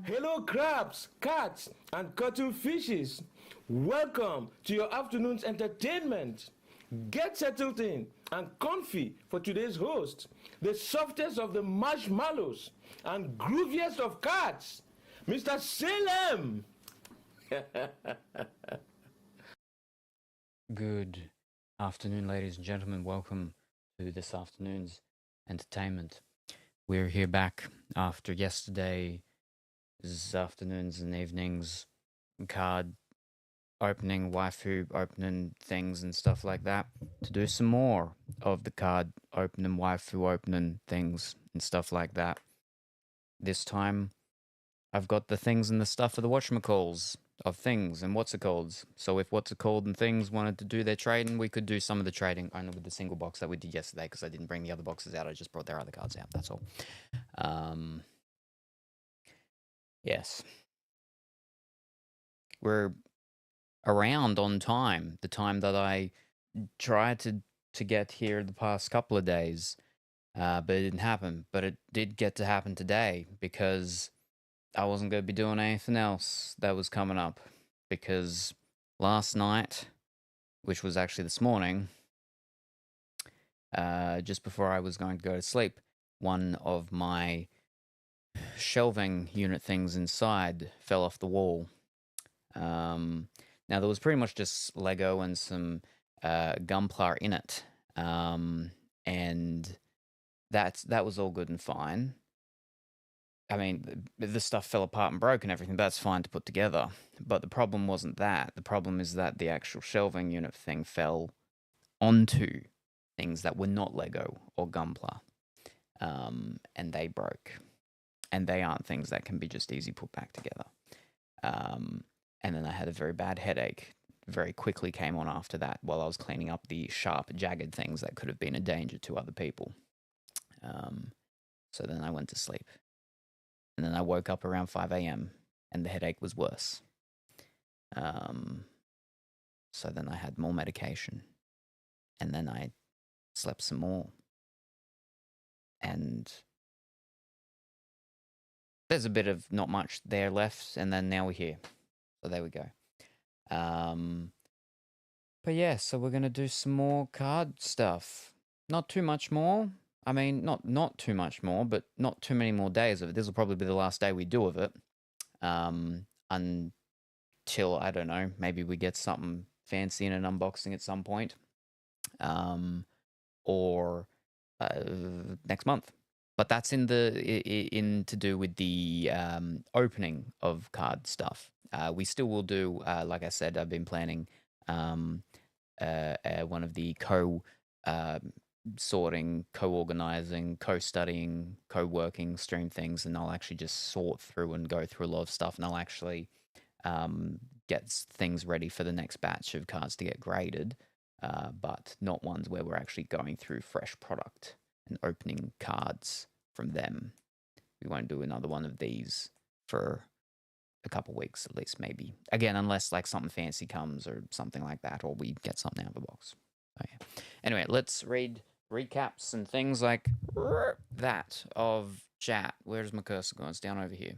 Hello, crabs, cats, and fishes. Welcome to your afternoon's entertainment. Get settled in and comfy for today's host, the softest of the marshmallows and grooviest of cats, Mr. Salem. Good afternoon, ladies and gentlemen. Welcome to this afternoon's entertainment. We're here back after yesterday's afternoons and evenings card opening, waifu opening things and stuff like that to do some more of the card opening, waifu opening things and stuff like that. This time, I've got the things and the stuff for the whatchamacalls of things and what's it called. So if what's it called and things wanted to do their trading, we could do some of the trading only with the single box that we did yesterday because I didn't bring the other boxes out. I just brought their other cards out. That's all. Yes. We're around on time, the time that I tried to get here the past couple of days, but it didn't happen. But it did get to happen today because I wasn't going to be doing anything else that was coming up because last night, which was actually this morning, just before I was going to go to sleep, one of my shelving unit things inside fell off the wall. Now, there was pretty much just Lego and some Gunpla in it, and that was all good and fine. I mean, the stuff fell apart and broke and everything. That's fine to put together. But the problem wasn't that. The problem is that the actual shelving unit thing fell onto things that were not Lego or Gunpla. And they broke. And they aren't things that can be just easy put back together. And then I had a very bad headache. Very quickly came on after that while I was cleaning up the sharp, jagged things that could have been a danger to other people. So then I went to sleep. And then I woke up around 5 a.m. and the headache was worse. So then I had more medication. And then I slept some more. And there's a bit of not much there left. And then now we're here. So there we go. But yeah, so we're going to do some more card stuff. Not too much more. I mean, not too much more, but not too many more days of it. This will probably be the last day we do of it. Until, I don't know, maybe we get something fancy in an unboxing at some point. Or next month. But that's in to do with the opening of card stuff. We still will do, like I said, I've been planning one of the sorting, co-organizing, co-studying, co-working stream things, and I'll actually just sort through and go through a lot of stuff, and I'll actually get things ready for the next batch of cards to get graded, but not ones where we're actually going through fresh product and opening cards from them. We won't do another one of these for a couple weeks at least, maybe. Again, unless like something fancy comes or something like that, or we get something out of the box. So, yeah. Anyway, let's read recaps and things like that of chat. Where's my cursor going? It's down over here.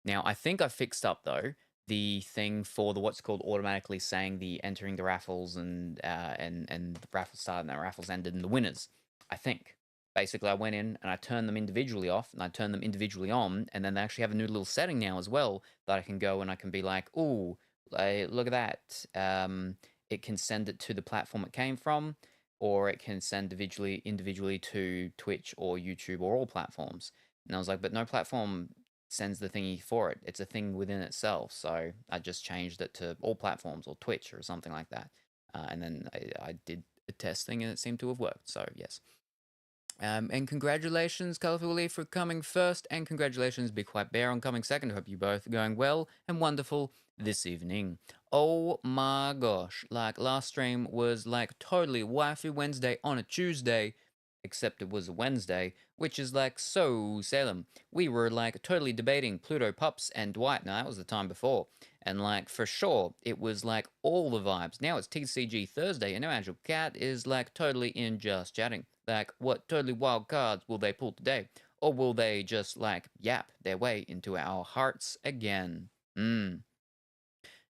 Now, I think I fixed up, though, the thing for the what's called automatically saying the entering the raffles and the raffles started and the raffles ended and the winners, I think. Basically, I went in and I turned them individually off and I turned them individually on, and then they actually have a new little setting now as well that I can go and I can be like, ooh, look at that. It can send it to the platform it came from, or it can send individually to Twitch or YouTube or all platforms. And I was like, but no platform sends the thingy for it. It's a thing within itself. So I just changed it to all platforms or Twitch or something like that. And then I did a testing and it seemed to have worked. So yes. And congratulations, Colourful Willy, for coming first, and congratulations, Big White Bear, on coming second. Hope you both are going well and wonderful this evening. Oh my gosh, like last stream was like totally Waifu Wednesday on a Tuesday, except it was a Wednesday, which is like so Salem. We were like totally debating Pluto Pups and Dwight. Now that was the time before. And like for sure, it was like all the vibes. Now it's TCG Thursday, and now Angel Cat is like totally in just chatting. Like, what totally wild cards will they pull today? or will they just like yap their way into our hearts again? And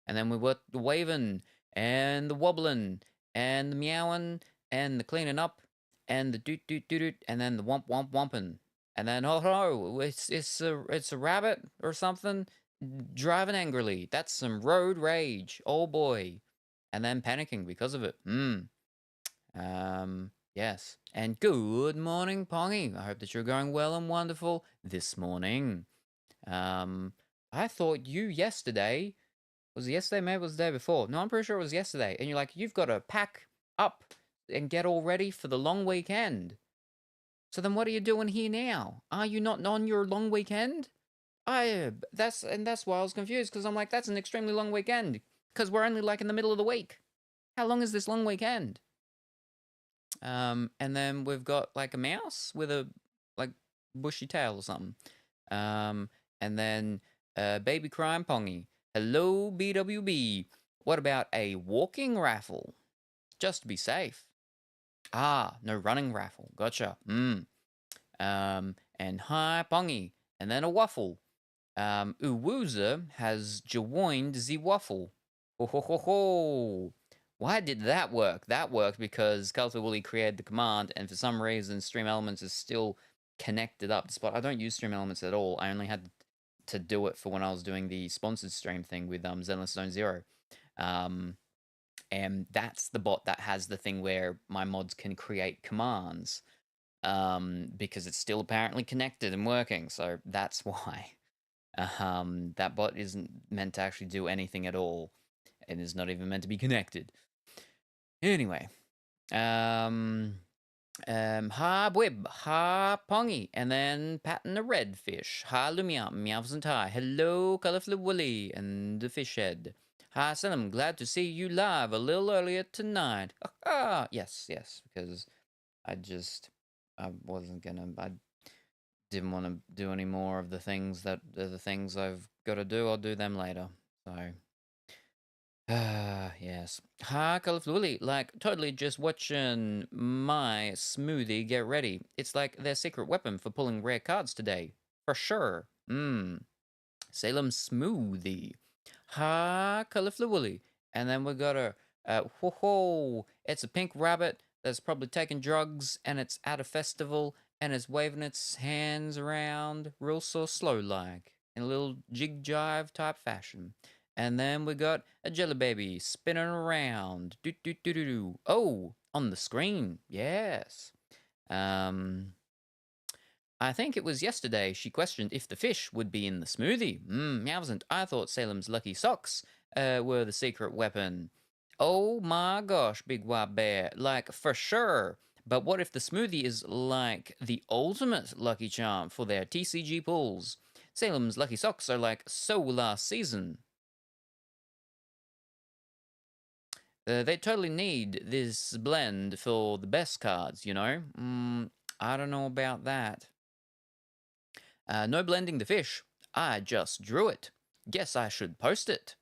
then we got the waving and the wobbling and the meowing and the cleaning up and the doot doot doot doot and then the womp womp womping. And then it's a rabbit or something driving angrily. That's some road rage. Oh boy. And then panicking because of it. Yes. And good morning, Pongy. I hope that you're going well and wonderful this morning. I thought you yesterday, was it yesterday? Maybe it was the day before. No, I'm pretty sure it was yesterday. And you're like, you've got to pack up and get all ready for the long weekend. So then what are you doing here now? Are you not on your long weekend? That's why I was confused, because I'm like, that's an extremely long weekend, because we're only like in the middle of the week. How long is this long weekend? And then we've got like a mouse with a like bushy tail or something. And then baby crime Pongy. Hello BWB. What about a walking raffle? Just to be safe. Ah, no running raffle. Gotcha. And hi Pongy. And then a waffle. Uwuza has joined the waffle. Ho ho ho ho. Why did that work? That worked because Colorful Willy created the command, and for some reason Stream Elements is still connected up. Despite I don't use Stream Elements at all. I only had to do it for when I was doing the sponsored stream thing with Zenless Zone Zero. And that's the bot that has the thing where my mods can create commands. Because it's still apparently connected and working, so that's why. That bot isn't meant to actually do anything at all, and is not even meant to be connected. Anyway, ha Wib, ha Pongy, and then Patton the Redfish, ha Lumia, Meows and Tie, hello Colorful Woolly, and the Fish Head. Hi Salem, glad to see you live a little earlier tonight. Yes, because I didn't want to do any more of the things that the things I've got to do. I'll do them later. So, yes. Hi, Colorful Willy. Like, totally just watching my smoothie get ready. It's like their secret weapon for pulling rare cards today. For sure. Salem Smoothie. Hi, Colorful Willy. And then we got a, it's a pink rabbit that's probably taking drugs, and it's at a festival, and it's waving its hands around real so slow like, in a little jig jive type fashion. And then we got a jelly baby spinning around. Do do do do do. Oh, on the screen. Yes. I think it was yesterday she questioned if the fish would be in the smoothie. Meowsn't. I thought Salem's lucky socks were the secret weapon. Oh my gosh, Big White Bear. Like, for sure. But what if the smoothie is like the ultimate lucky charm for their TCG pools? Salem's lucky socks are like so last season. They totally need this blend for the best cards, you know? I don't know about that. No blending the fish. I just drew it. Guess I should post it.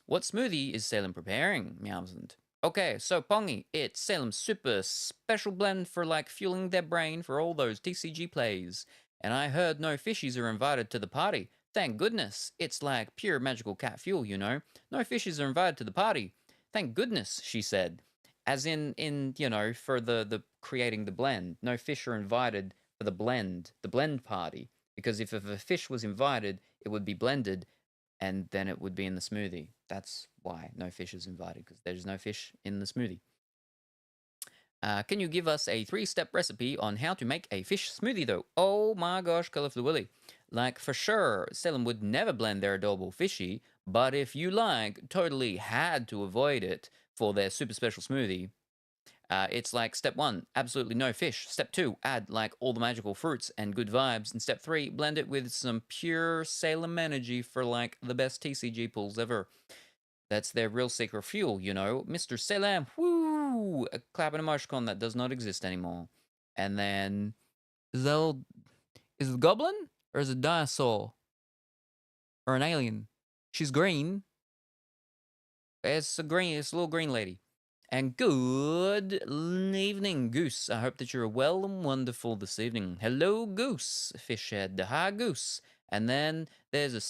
What smoothie is Salem preparing? Meowsn't. Okay, so Pongy, it's Salem's super special blend for like fueling their brain for all those TCG plays. And I heard no fishies are invited to the party. Thank goodness. It's like pure magical cat fuel, you know. No fishies are invited to the party. Thank goodness, she said. As in you know, for the creating the blend. No fish are invited for the blend party. Because if a fish was invited, it would be blended, and then it would be in the smoothie. That's why no fish is invited, because there's no fish in the smoothie. Can you give us a 3-step recipe on how to make a fish smoothie, though? Oh my gosh, Colorful Willy. Like, for sure, Salem would never blend their adorable fishy, but if you like, totally had to avoid it for their super special smoothie. It's like step 1, absolutely no fish. Step 2, add like all the magical fruits and good vibes. And step 3, blend it with some pure Salem energy for like the best TCG pulls ever. That's their real secret fuel, you know. Mr. Salem, woo! A clap and emoticon that does not exist anymore. And then, is it a goblin? Or is it a dinosaur? Or an alien? She's green. It's a little green lady. And good evening, Goose. I hope that you're well and wonderful this evening. Hello, Goose, Fishhead. Hi, Goose. And then there's a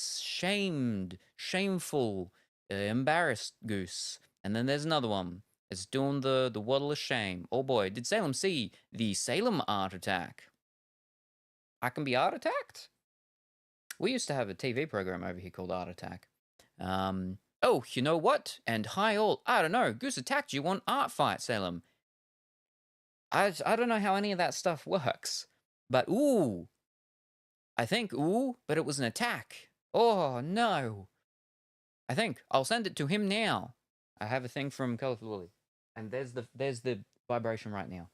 shameful, embarrassed Goose. And then there's another one. It's doing the waddle of shame. Oh boy, did Salem see the Salem art attack? I can be art attacked? We used to have a TV program over here called Art Attack. Oh, you know what? And hi all. I don't know. Goose attacked you on Art Fight, Salem. I don't know how any of that stuff works. But ooh. I think ooh, but it was an attack. Oh no. I think I'll send it to him now. I have a thing from Colorful Willy. And there's the vibration right now.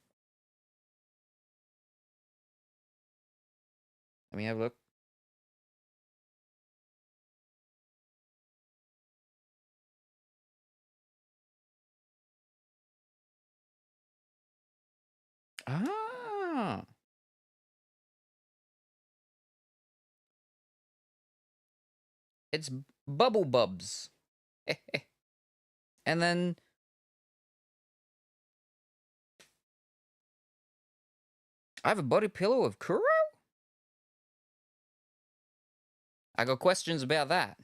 Let me have a look. Ah. It's Bubble Bubs. And then I have a body pillow of Kuro? I got questions about that.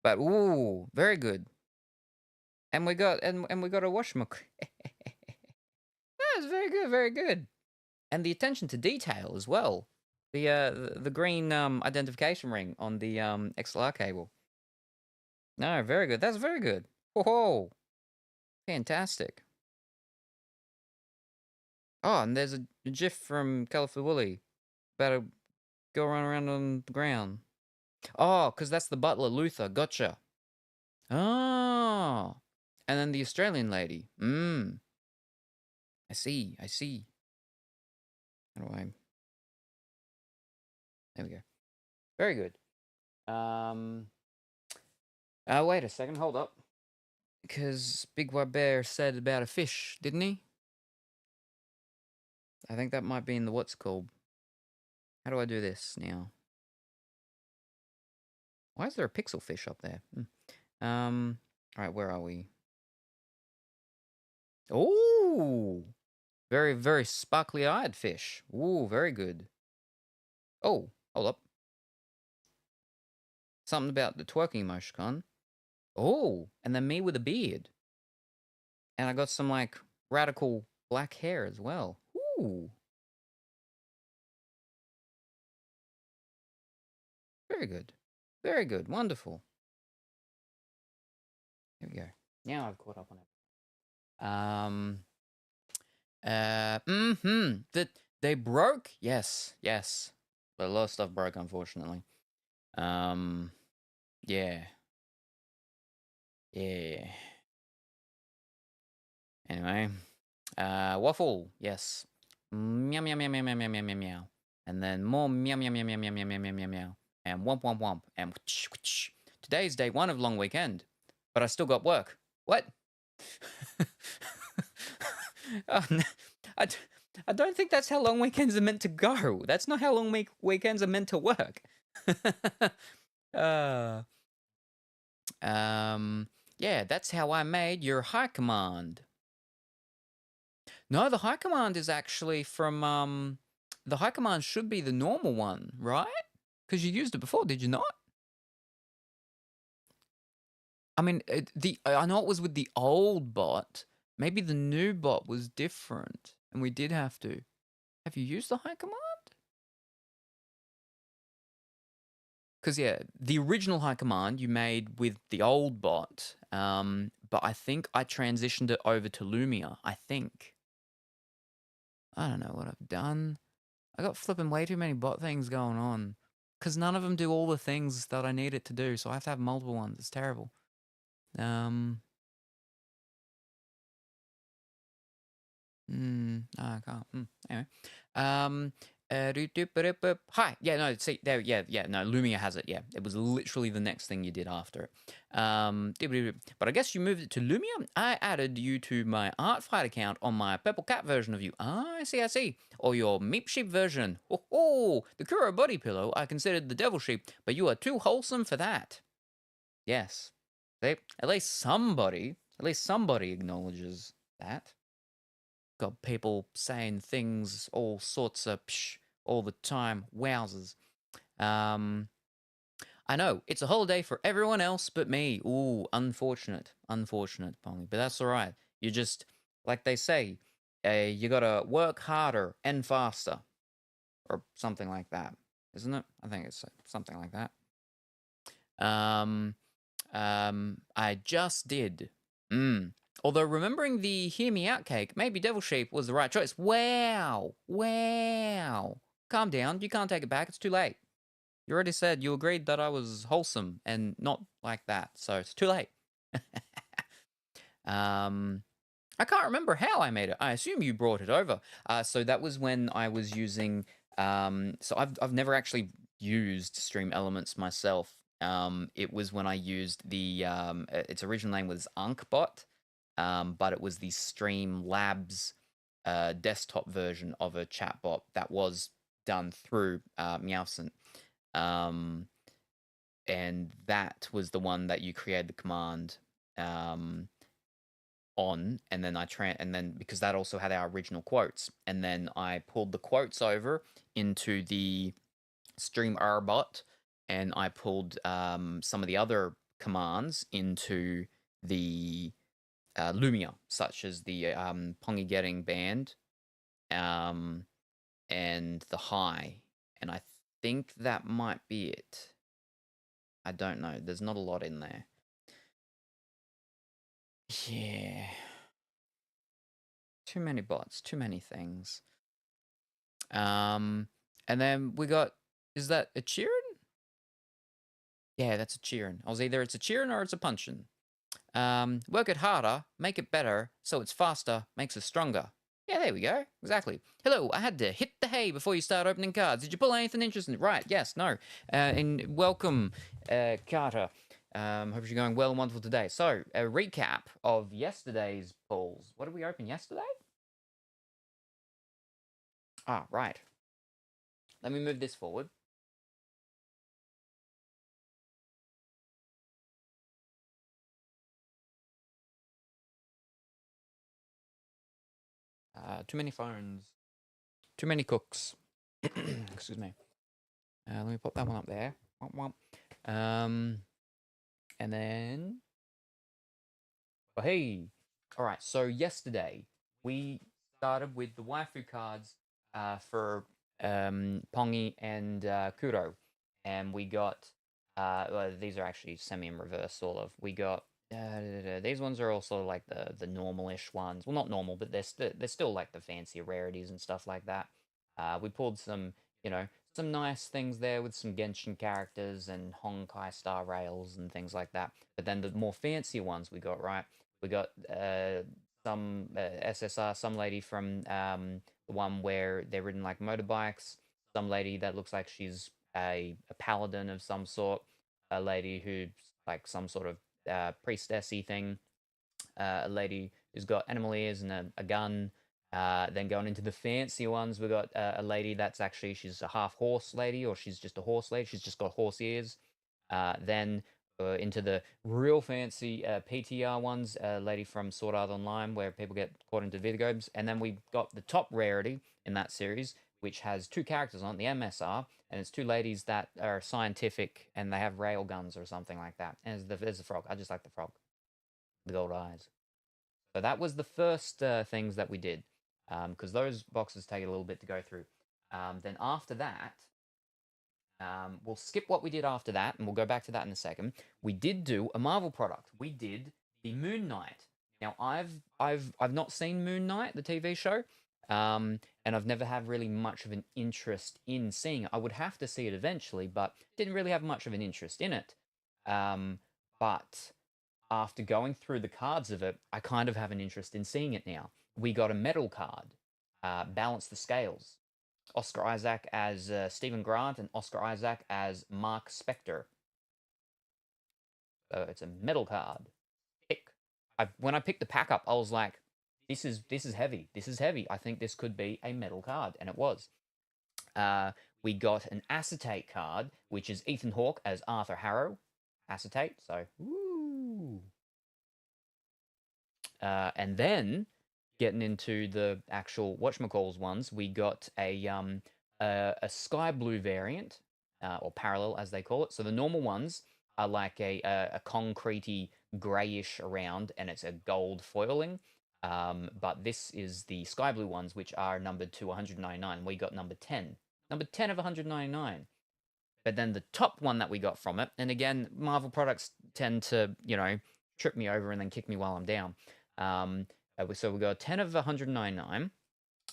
But ooh, very good. And we got and we got a washmuk. That's very good, very good. And the attention to detail as well. The green identification ring on the XLR cable. No, very good. That's very good. Whoa, fantastic. Oh, and there's a GIF from Colorful Willy about to go around on the ground. Oh, because that's the butler, Luther. Gotcha. Oh. And then the Australian lady. I see. I see. How do I... There we go. Very good. Wait a second. Hold up. Because Big White Bear said about a fish, didn't he? I think that might be in the what's called. How do I do this now? Why is there a pixel fish up there? Alright, where are we? Oh! Very, very sparkly-eyed fish. Ooh, very good. Oh, hold up. Something about the twerking emoticon. Oh, and then me with a beard. And I got some, like, radical black hair as well. Ooh. Very good. Very good. Wonderful. Here we go. Now I've caught up on it. That they broke? Yes, yes. But a lot of stuff broke, unfortunately. Yeah. Yeah. Anyway. Waffle, yes. Meow, meow, meow, meow, meow, meow, meow, meow, meow. And then more meow, meow, meow, meow, meow, meow, meow, meow, meow, meow. And womp, womp, womp. And whoosh, whoosh. Today's day one of long weekend. But I still got work. What? Oh, no. I don't think that's how long weekends are meant to go. That's not how long weekends are meant to work. Yeah, that's how I made your high command. No, the high command is actually from, the high command should be the normal one, right? Because you used it before, did you not? I mean, I know it was with the old bot. Maybe the new bot was different, and we did have to. Have you used the high command? Because, yeah, the original high command you made with the old bot, but I think I transitioned it over to Lumia, I think. I don't know what I've done. I got flipping way too many bot things going on. Because none of them do all the things that I need it to do, so I have to have multiple ones. It's terrible. I can't. Anyway. Hi. Yeah, no, see, there, yeah, no, Lumia has it, yeah. It was literally the next thing you did after it. But I guess you moved it to Lumia. I added you to my Artfight account on my Purple Cat version of you. Ah, I see. Or your Meep Sheep version. Oh, the Kuro body pillow, I considered the Devil Sheep, but you are too wholesome for that. Yes. At least somebody At least somebody acknowledges that. Got people saying things, all sorts of psh, all the time. Wowzers. I know, it's a holiday for everyone else but me. Ooh, unfortunate. Unfortunate, Polly. But that's all right. You just, like they say, you gotta work harder and faster. Or something like that. Isn't it? I think it's something like that. I just did. Although remembering the Hear Me Out cake, maybe Devil Sheep was the right choice. Wow. Wow. Calm down. You can't take it back. It's too late. You already said you agreed that I was wholesome and not like that. So it's too late. I can't remember how I made it. I assume you brought it over. So that was when I was using. So I've never actually used Stream Elements myself. It was when I used the its original name was Unkbot, but it was the Stream Labs desktop version of a chatbot that was done through Meowscent. And that was the one that you created the command on, and then and then because that also had our original quotes, and then I pulled the quotes over into the Stream bot, and I pulled some of the other commands into the Lumia, such as the Pongy Getting Band, and the High, and I think that might be it. I don't know. There's not a lot in there. Yeah. Too many bots, too many things. And then we got, is that a cheering? Yeah, that's a cheering. I was either it's a cheering or it's a punching. Work it harder, make it better, so it's faster, makes us stronger. Yeah, there we go. Exactly. Hello, I had to hit the hay before you start opening cards. Did you pull anything interesting? Right, yes, no. And welcome, Carter. Hope you're going well and wonderful today. So, a recap of yesterday's pulls. What did we open yesterday? Ah, right. Let me move this forward. Too many phones. Too many cooks. Excuse me. Let me pop that one up there. And then... Oh, hey! Alright, so yesterday, we started with the waifu cards for Pongi and Kuro. And we got... well, these are actually semi in reverse, sort of. We got... these ones are also like the normal-ish ones. Well, not normal, but they're still like the fancy rarities and stuff like that. We pulled some, you know, some nice things there with some Genshin characters and Honkai Star Rails and things like that. But then the more fancy ones we got, right? We got some SSR, some lady from the one where they're ridden like motorbikes, some lady that looks like she's a paladin of some sort, a lady who's like some sort of priestessy thing, a lady who's got animal ears and a gun. Then going into the fancy ones, we got a lady that's actually, she's a half horse lady, or she's just a horse lady. She's just got horse ears. Then into the real fancy PTR ones, a lady from Sword Art Online, where people get caught into video games. And then we got the top rarity in that series, which has two characters on it, the MSR, and it's two ladies that are scientific and they have rail guns or something like that. And there's the frog. I just like the frog, the gold eyes. So that was the first things that we did, because those boxes take a little bit to go through. Then after that, we'll skip what we did after that, and we'll go back to that in a second. We did do a Marvel product. We did the Moon Knight. Now, I've not seen Moon Knight, the TV show, and I've never had really much of an interest in seeing it. I would have to see it eventually, but didn't really have much of an interest in it. But after going through the cards of it, I kind of have an interest in seeing it now. We got a metal card, Balance the Scales. Oscar Isaac as Stephen Grant and Oscar Isaac as Mark Spector. So it's a metal card. When I picked the pack up, I was like, this is heavy. This is heavy. I think this could be a metal card, and it was. We got an acetate card, which is Ethan Hawke as Arthur Harrow. Acetate, so, woo. And then getting into the actual whatchamacalls ones, we got a sky blue variant, or parallel as they call it. So the normal ones are like a concretey grayish around, and it's a gold foiling. But this is the sky blue ones, which are numbered to 199. We got number 10 of 199. But then the top one that we got from it, and again, Marvel products tend to, trip me over and then kick me while I'm down. So we got 10 of 199,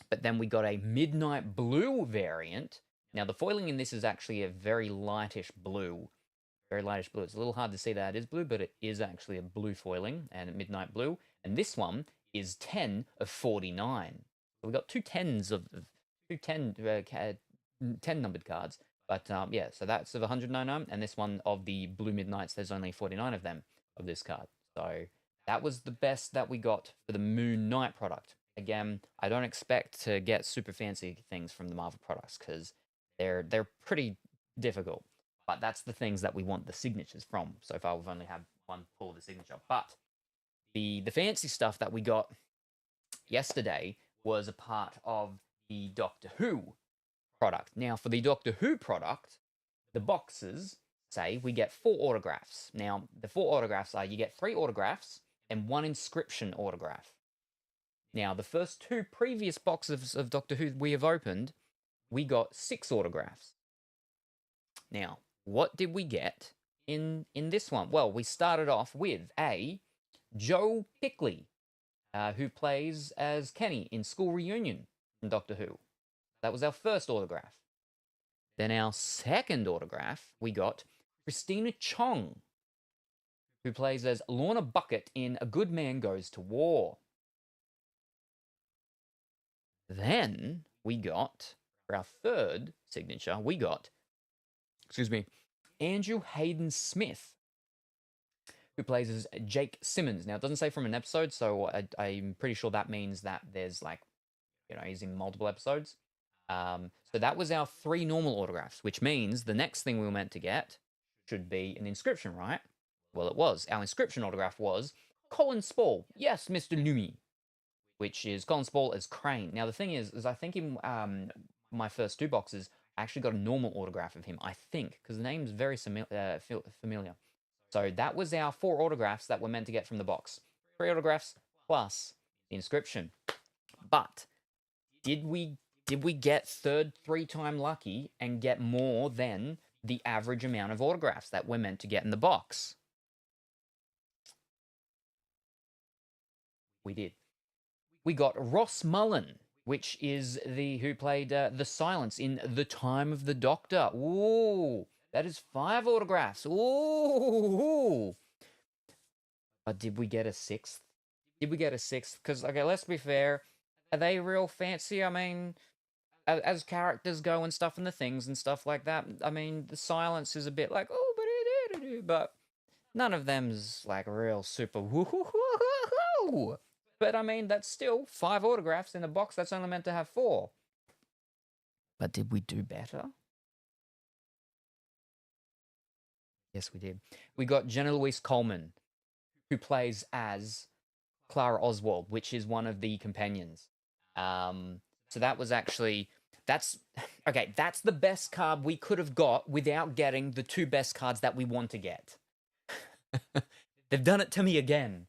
but then we got a midnight blue variant. Now, the foiling in this is actually a very lightish blue. Very lightish blue. It's a little hard to see that it is blue, but it is actually a blue foiling and midnight blue. And this one is 10 of 49. So we got two 10s of 10 numbered cards. But yeah, so that's of 199, and this one of the Blue Midnights, there's only 49 of them of this card. So that was the best that we got for the Moon Knight product. Again, I don't expect to get super fancy things from the Marvel products because they're pretty difficult. But that's the things that we want the signatures from. So far, we've only had one pull of the signature. But the fancy stuff that we got yesterday was a part of the Doctor Who product. Now, for the Doctor Who product, the boxes say we get 4 autographs. Now, the 4 autographs are you get 3 autographs and 1 inscription autograph. Now, the first 2 previous boxes of Doctor Who we have opened, we got 6 autographs. Now, what did we get in this one? Well, we started off with a Joe Pickley, who plays as Kenny in School Reunion from Doctor Who. That was our first autograph. Then our second autograph, we got Christina Chong, who plays as Lorna Bucket in A Good Man Goes to War. Then we got, for our third signature, we got, Andrew Hayden Smith, who plays as Jake Simmons. Now, it doesn't say from an episode, so I'm pretty sure that means that there's he's in multiple episodes. So that was our 3 normal autographs, which means the next thing we were meant to get should be an inscription, right? Well, it was. Our inscription autograph was Colin Spall. Yes, Mr. Lumi, which is Colin Spall as Crane. Now, the thing is I think in my first 2 boxes, I actually got a normal autograph of him, I think, because the name's very familiar. So that was our 4 autographs that we're meant to get from the box. 3 autographs plus the inscription. But did we get third 3-time lucky and get more than the average amount of autographs that we're meant to get in the box? We did. We got Ross Mullen, which is who played the Silence in The Time of the Doctor. Ooh, that is 5 autographs. Ooh. But did we get a 6th? Because, okay, let's be fair. Are they real fancy? I mean, as characters go and stuff and the things and stuff like that, I mean, the Silence is a bit like, but none of them's like real super woo-hoo-hoo-hoo-hoo. But I mean, that's still 5 autographs in a box that's only meant to have 4. But did we do better? Yes, we did. We got Jenna Louise Coleman, who plays as Clara Oswald, which is one of the companions. So that was actually, that's the best card we could have got without getting the 2 best cards that we want to get. They've done it to me again.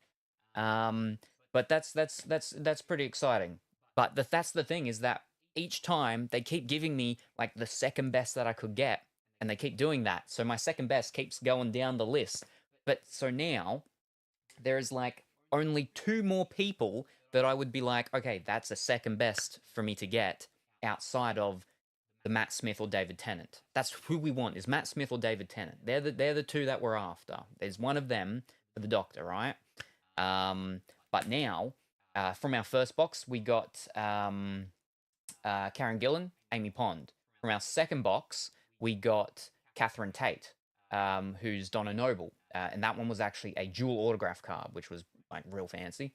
But that's pretty exciting. But that's the thing, is that each time they keep giving me like the second best that I could get, and they keep doing that. So my second best keeps going down the list. But so now there's like only 2 more people that I would be like, okay, that's a second best for me to get outside of the Matt Smith or David Tennant. That's who we want, is Matt Smith or David Tennant. They're the 2 that we're after. There's one of them for the Doctor, right? But now, from our first box, we got Karen Gillan, Amy Pond. From our second box, we got Catherine Tate, who's Donna Noble. And that one was actually a dual autograph card, which was like real fancy.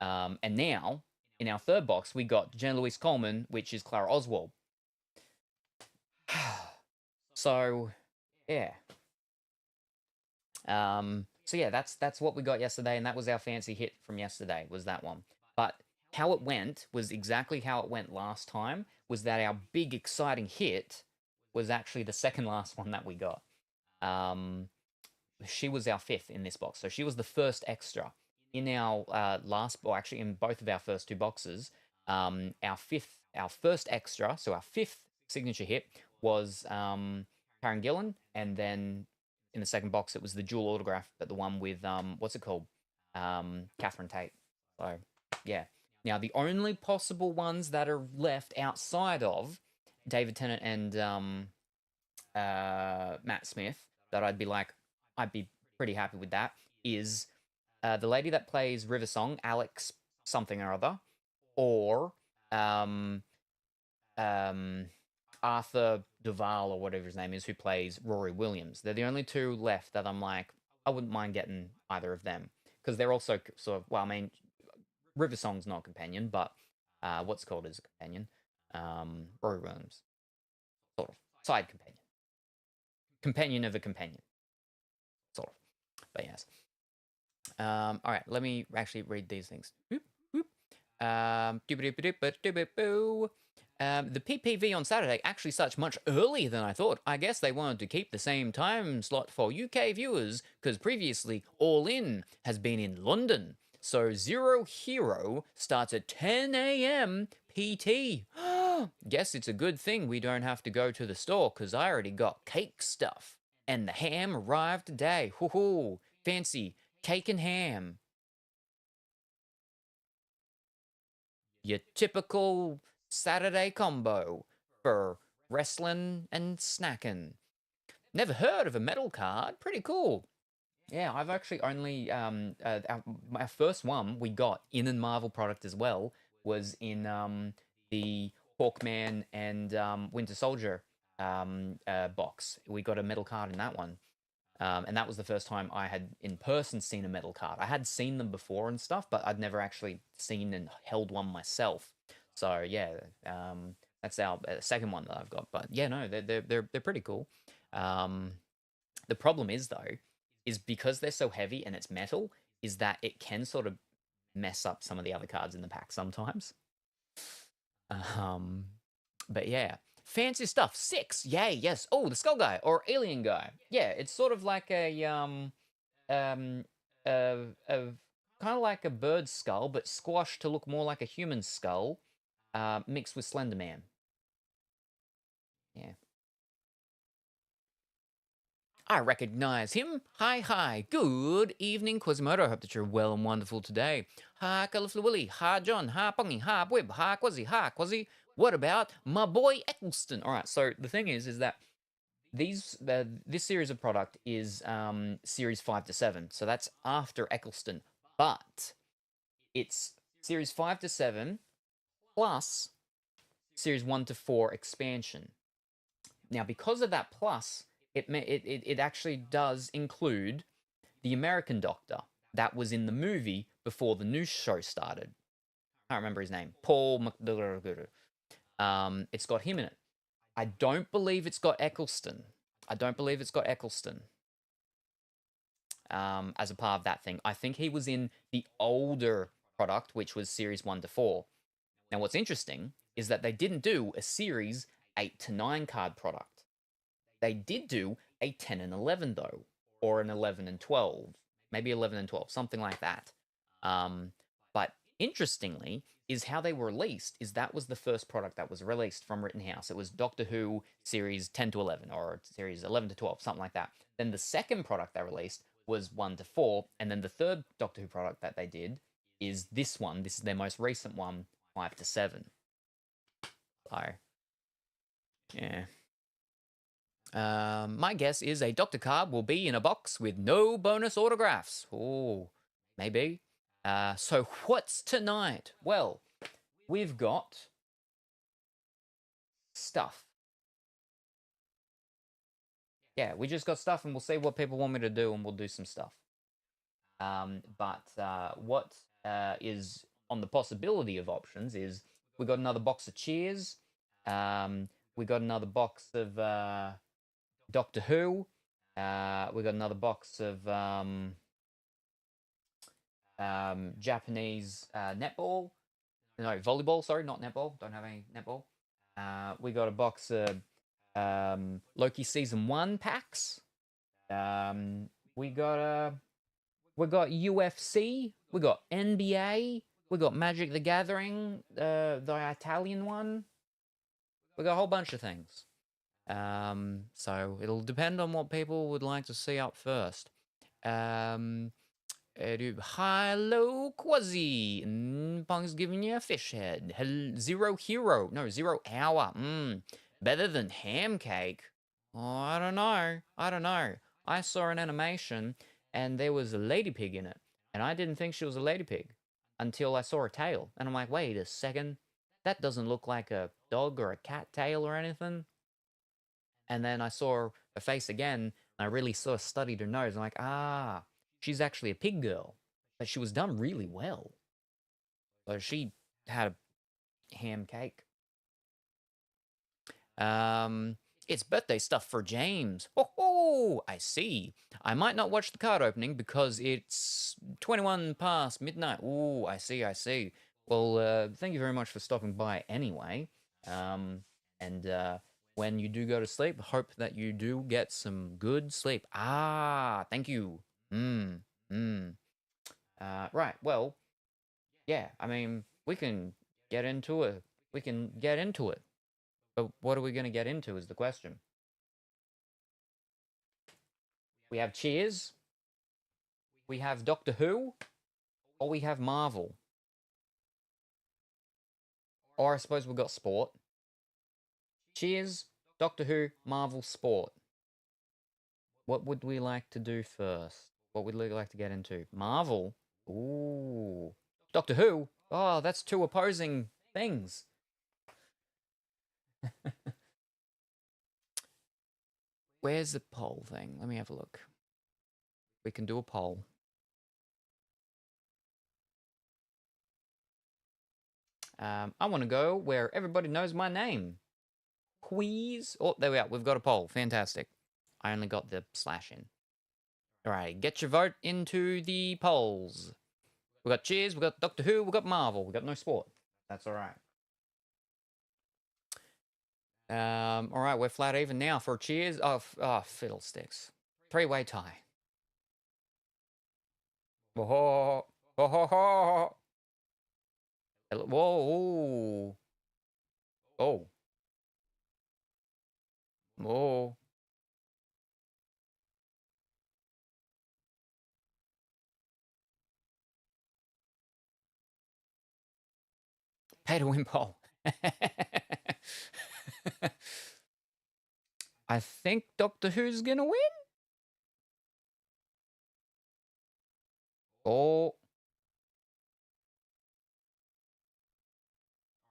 And now, in our third box, we got Jenna Louise Coleman, which is Clara Oswald. So, yeah. So yeah, that's what we got yesterday, and that was our fancy hit from yesterday, was that one. But how it went was exactly how it went last time, was that our big exciting hit was actually the second last one that we got. She was our fifth in this box, so she was the first extra in our last, or actually in both of our first two boxes. Our first extra, so our fifth signature hit was Karen Gillan, and then in the second box it was the dual autograph, but the one with what's it called, Catherine Tate. So yeah. Now the only possible ones that are left outside of David Tennant and Matt Smith that I'd be pretty happy with that is the lady that plays River Song, Alex something or other, or um, Arthur Duval or whatever his name is, who plays Rory Williams. They're the only two left that I'm like, I wouldn't mind getting either of them, because they're also sort of, well, I mean, River Song's not a companion, but what's called is a companion. Rory Williams, sort of side companion, companion of a companion, sort of. But yes. All right, let me actually read these things. The PPV on Saturday actually starts much earlier than I thought. I guess they wanted to keep the same time slot for UK viewers, because previously All In has been in London. So Zero Hero starts at 10 a.m. PT. Guess it's a good thing we don't have to go to the store, because I already got cake stuff. And the ham arrived today. Hoo-hoo, fancy cake and ham. Your typical Saturday combo for wrestling and snacking. Never heard of a metal card. Pretty cool. Yeah, I've actually only our first one we got in a Marvel product as well was in the Hawkman and Winter Soldier box. We got a metal card in that one. And that was the first time I had in person seen a metal card. I had seen them before and stuff, but I'd never actually seen and held one myself. So yeah, that's our second one that I've got. But yeah, no, they're pretty cool. The problem is though, is because they're so heavy and it's metal, is that it can sort of mess up some of the other cards in the pack sometimes. But yeah, fancy stuff. 6, yay, yes. Oh, the skull guy or alien guy. Yeah, it's sort of like a kind of like a bird skull, but squashed to look more like a human skull, mixed with Slender Man. Yeah. I recognize him. Hi. Good evening, Quasimodo. I hope that you're well and wonderful today. Hi, Colourful Willy. Hi, John. Hi, Pongy. Hi, Wib. Hi, Quasi. Hi, Quasi. What about my boy Eccleston? All right, so the thing is that this series of product is series 5 to 7, so that's after Eccleston, but it's series 5 to 7 plus series 1 to 4 expansion. Now, because of that plus, it actually does include the American Doctor that was in the movie before the new show started. I can't remember his name. Paul McDougall. It's got him in it. I don't believe it's got Eccleston. As a part of that thing. I think he was in the older product, which was series 1 to 4. Now, what's interesting is that they didn't do a series 8 to 9 card product. They did do a 10 and 11, though, or an 11 and 12, maybe 11 and 12, something like that. But interestingly, is how they were released, is that was the first product that was released from Rittenhouse. It was Doctor Who series 10 to 11, or series 11 to 12, something like that. Then the second product they released was 1 to 4, and then the third Doctor Who product that they did is this one. This is their most recent one, 5 to 7. So, yeah. My guess is a Doctor card will be in a box with no bonus autographs. Oh, maybe. So what's tonight? Well, we've got stuff. Yeah, we just got stuff, and we'll see what people want me to do, and we'll do some stuff. But what is on the possibility of options is we got another box of Cheers. We got another box of Doctor Who. We got another box of Japanese netball. No, volleyball. Sorry, not netball. Don't have any netball. We got a box of Loki season 1 packs. We got UFC. We got NBA. We got Magic the Gathering, the Italian one. We got a whole bunch of things. So it'll depend on what people would like to see up first. Hello, Quasi. Pong's giving you a fish head. Zero Hero. No, 0 Hour. Better than Ham Cake. Oh, I don't know. I saw an animation and there was a lady pig in it. And I didn't think she was a lady pig until I saw her tail. And I'm like, wait a second. That doesn't look like a dog or a cat tail or anything. And then I saw her face again. And I really sort of studied her nose. I'm like, she's actually a pig girl. But she was done really well. So she had a ham cake. It's birthday stuff for James. Oh, I see. I might not watch the card opening because it's 21 past midnight. Oh, I see. Well, thank you very much for stopping by anyway. When you do go to sleep, hope that you do get some good sleep. Thank you. Right, well, yeah, I mean, we can get into it. But what are we going to get into is the question. We have Cheers, we have Doctor Who, or we have Marvel. Or I suppose we've got sport. Cheers, Doctor Who, Marvel, sport. What would we like to do first? What would we like to get into? Marvel? Ooh. Doctor Who? Oh, that's two opposing things. Where's the poll thing? Let me have a look. We can do a poll. I want to go where everybody knows my name. Quiz. Oh, there we are. We've got a poll. Fantastic. I only got the slash in. All right, get your vote into the polls. We got Cheers, we got Doctor Who, we got Marvel. We got no sport. That's all right. All right, we're flat even now for Cheers. Oh, fiddlesticks. 3-way tie. Whoa. Whoa. Whoa. Oh. Whoa. Pay to win poll. I think Doctor Who's gonna win. Oh.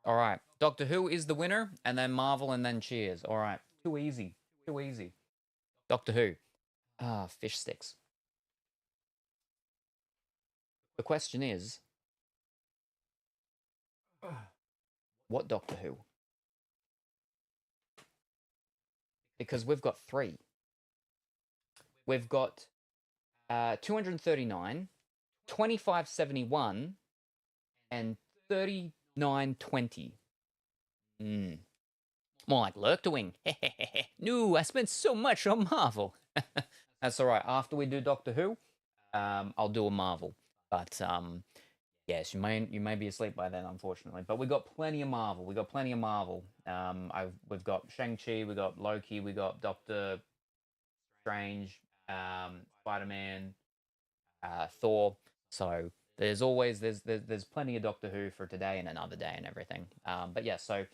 All right. Doctor Who is the winner, and then Marvel, and then Cheers. All right. Too easy. Doctor Who. Fish sticks. The question is, what Doctor Who? Because we've got 3. We've got 239, 2571, and 3920. More like Lurktwing. No, I spent so much on Marvel. That's all right. After we do Doctor Who, I'll do a Marvel. But yes, you may be asleep by then, unfortunately. But we got plenty of Marvel. We've got Shang-Chi, we got Loki, we got Doctor Strange, Spider-Man, Thor. So there's plenty of Doctor Who for today and another day and everything. But yeah, so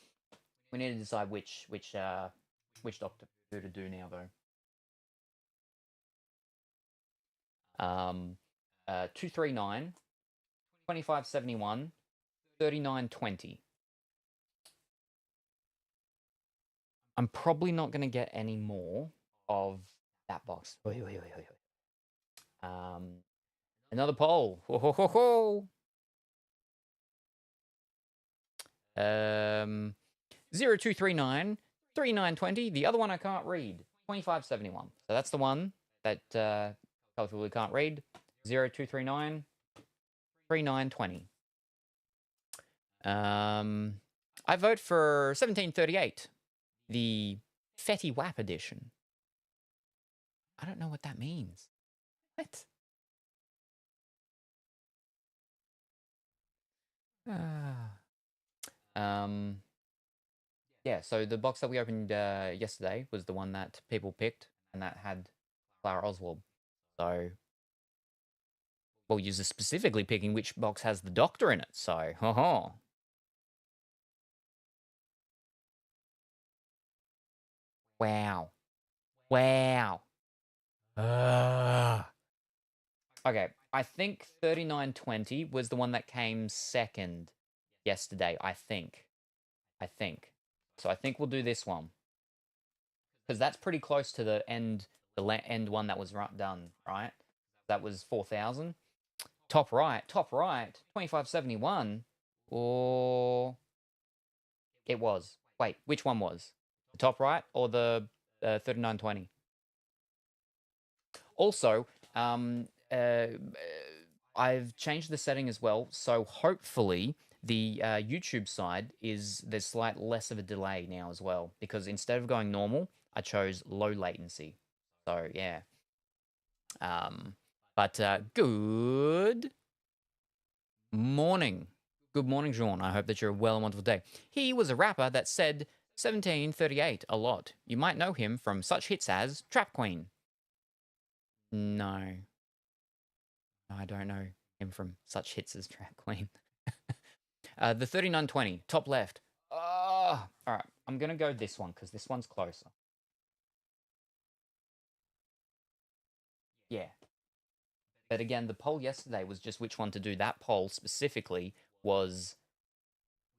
we need to decide which Doctor Who to do now though. 239, 2571, 3920. I'm probably not going to get any more of that box. Another poll. 0239, 3920. The other one I can't read. 2571. So that's the one that colorfully can't read. 0239, 3920. I vote for 1738, the Fetty Wap edition. I don't know what that means. What? Yeah, so the box that we opened yesterday was the one that people picked, and that had Clara Oswald. So we'll use this specifically picking which box has the Doctor in it. So, haha. Wow. Wow. Okay, I think 3920 was the one that came second yesterday, I think. So I think we'll do this one. Because that's pretty close to the end one that was done, right? That was 4,000. Top right, 2571. Or it was. Wait, which one was? The top right or the 3920? Also, I've changed the setting as well, so hopefully the YouTube side there's slight less of a delay now as well, because instead of going normal, I chose low latency. So yeah. But good morning. Good morning, Jean. I hope that you're well and wonderful day. He was a rapper that said 1738 a lot. You might know him from such hits as Trap Queen. No. I don't know him from such hits as Trap Queen. The 3920, top left. All right, I'm going to go this one because this one's closer. Yeah. But again, the poll yesterday was just which one to do. That poll specifically was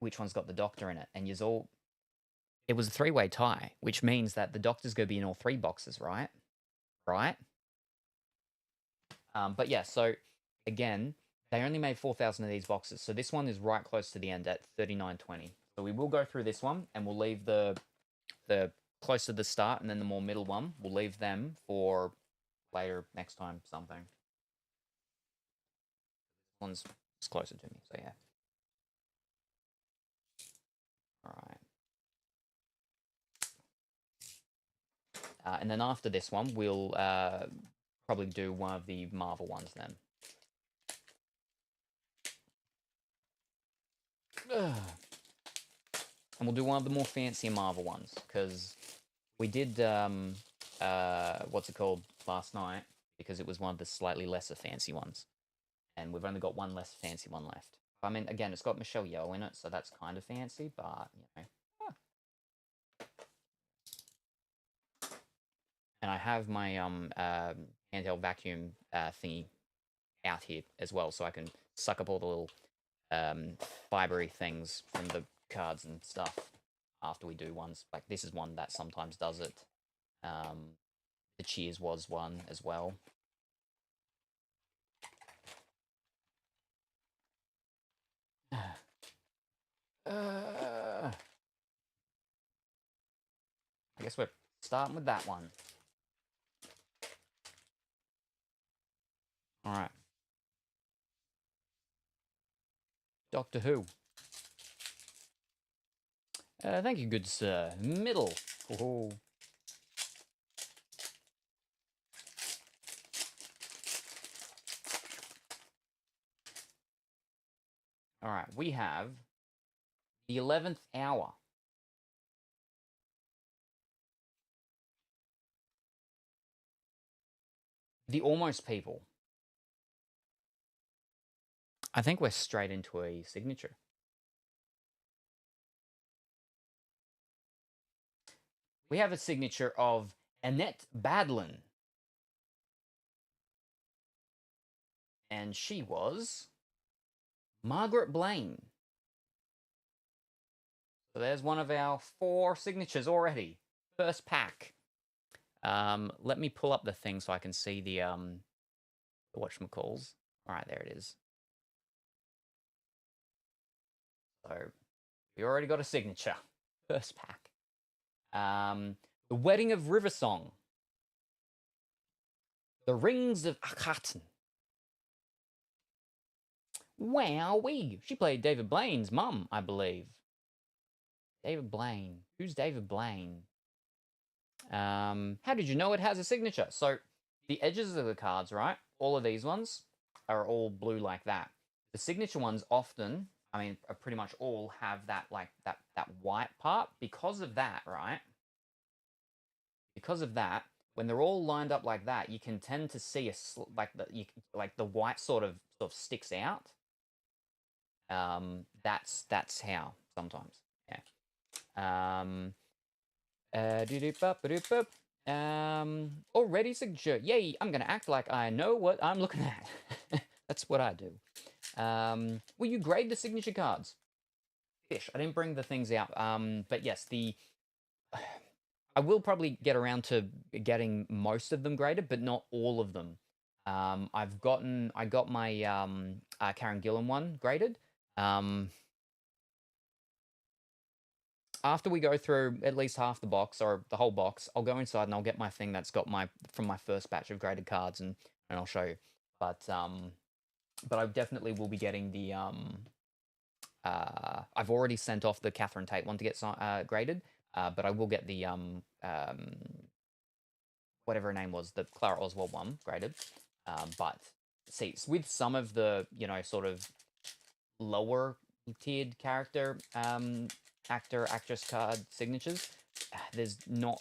which one's got the Doctor in it. And it was a three-way tie, which means that the Doctor's going to be in all three boxes, right? Right? But yeah, so again, they only made 4,000 of these boxes. So this one is right close to the end at 3920. So we will go through this one and we'll leave the close to the start and then the more middle one. We'll leave them for later next time something. This one's closer to me, so yeah. All right. And then after this one, we'll probably do one of the Marvel ones then. And we'll do one of the more fancy Marvel ones, because we did, what's it called, last night, because it was one of the slightly lesser fancy ones. And we've only got one less fancy one left. I mean, again, it's got Michelle Yeoh in it, so that's kind of fancy, but, you know. And I have my handheld vacuum thingy out here as well, so I can suck up all the little fibery things from the cards and stuff after we do ones. Like, this is one that sometimes does it. The Cheers was one as well. I guess we're starting with that one. All right. Doctor Who. Thank you, good sir. Middle. Oh. All right, we have the 11th hour. The Almost People. I think we're straight into a signature. We have a signature of Annette Badlin. And she was Margaret Blaine. So there's one of our 4 signatures already. First pack. Let me pull up the thing so I can see the whatchamacalls. All right, there it is. So we already got a signature. First pack. The Wedding of Riversong. The Rings of Akhaten. Wowee. She played David Blaine's mum, I believe. David Blaine. Who's David Blaine? How did you know it has a signature? So the edges of the cards, right? All of these ones are all blue like that. The signature ones often, I mean, pretty much all have that like that white part. Because of that, right? Because of that, when they're all lined up like that, you can tend to see like the white sort of sticks out. That's how sometimes. Yeah. Already suggest. Yay! I'm gonna act like I know what I'm looking at. That's what I do. Will you grade the signature cards? Fish. I didn't bring the things out. But yes, I will probably get around to getting most of them graded, but not all of them. I got my Karen Gillan one graded. After we go through at least half the box or the whole box, I'll go inside and I'll get my thing that's got from my first batch of graded cards and I'll show you. But I definitely will be getting the I've already sent off the Catherine Tate one to get graded, but I will get the whatever her name was, the Clara Oswald one graded. But see, with some of the sort of lower tiered character actor actress card signatures, there's not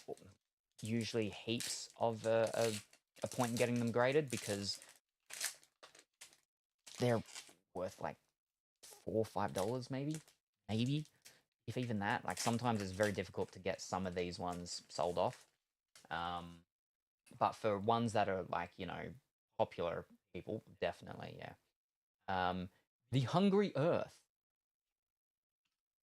usually heaps of a point in getting them graded because they're worth like $4 or $5 maybe if even that. Like sometimes it's very difficult to get some of these ones sold off, but for ones that are like popular people, definitely. Yeah. The Hungry Earth.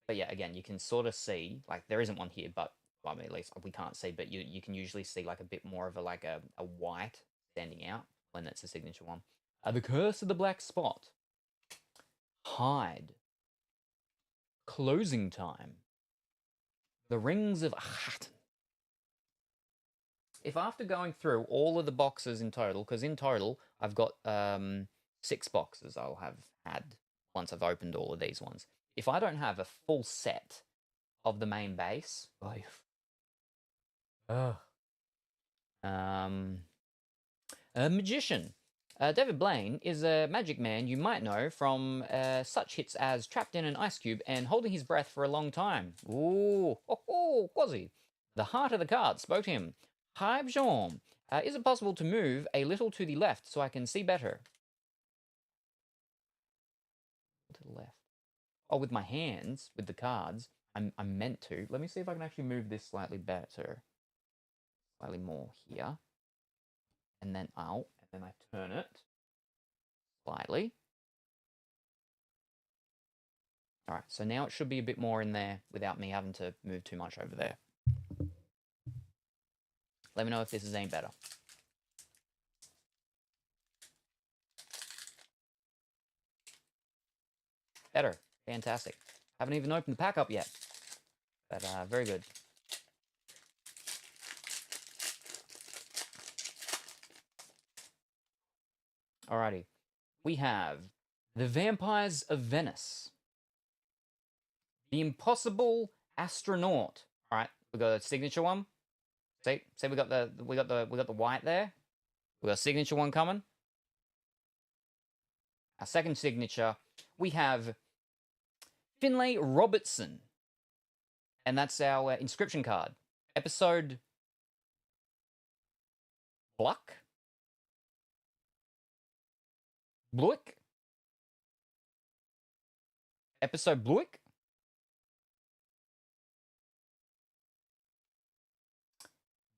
But yeah, again, you can sort of see, like, there isn't one here, but, well, I mean, at least we can't see, but you can usually see, like, a bit more of a white standing out when it's a signature one. The Curse of the Black Spot. Hide. Closing Time. The Rings of Achaten. If after going through all of the boxes in total, because in total, I've got 6 boxes I'll have had once I've opened all of these ones. If I don't have a full set of the main base, a Magician. David Blaine is a magic man you might know from such hits as Trapped in an Ice Cube and Holding His Breath for a Long Time. Ooh, Quasi. The heart of the card spoke to him. Hi, Jean. Is it possible to move a little to the left so I can see better? To the left. Oh, with my hands, with the cards, I'm meant to. Let me see if I can actually move this slightly better. Slightly more here. And then out. And then I turn it slightly. All right, so now it should be a bit more in there without me having to move too much over there. Let me know if this is any better. Better. Fantastic. Haven't even opened the pack up yet. But very good. Alrighty. We have The Vampires of Venice. The Impossible Astronaut. All right, we got a signature one. See, we got the white there. We got a signature one coming. Our second signature, we have Finlay Robertson, and that's our inscription card. Episode Bluick. Episode Bluick.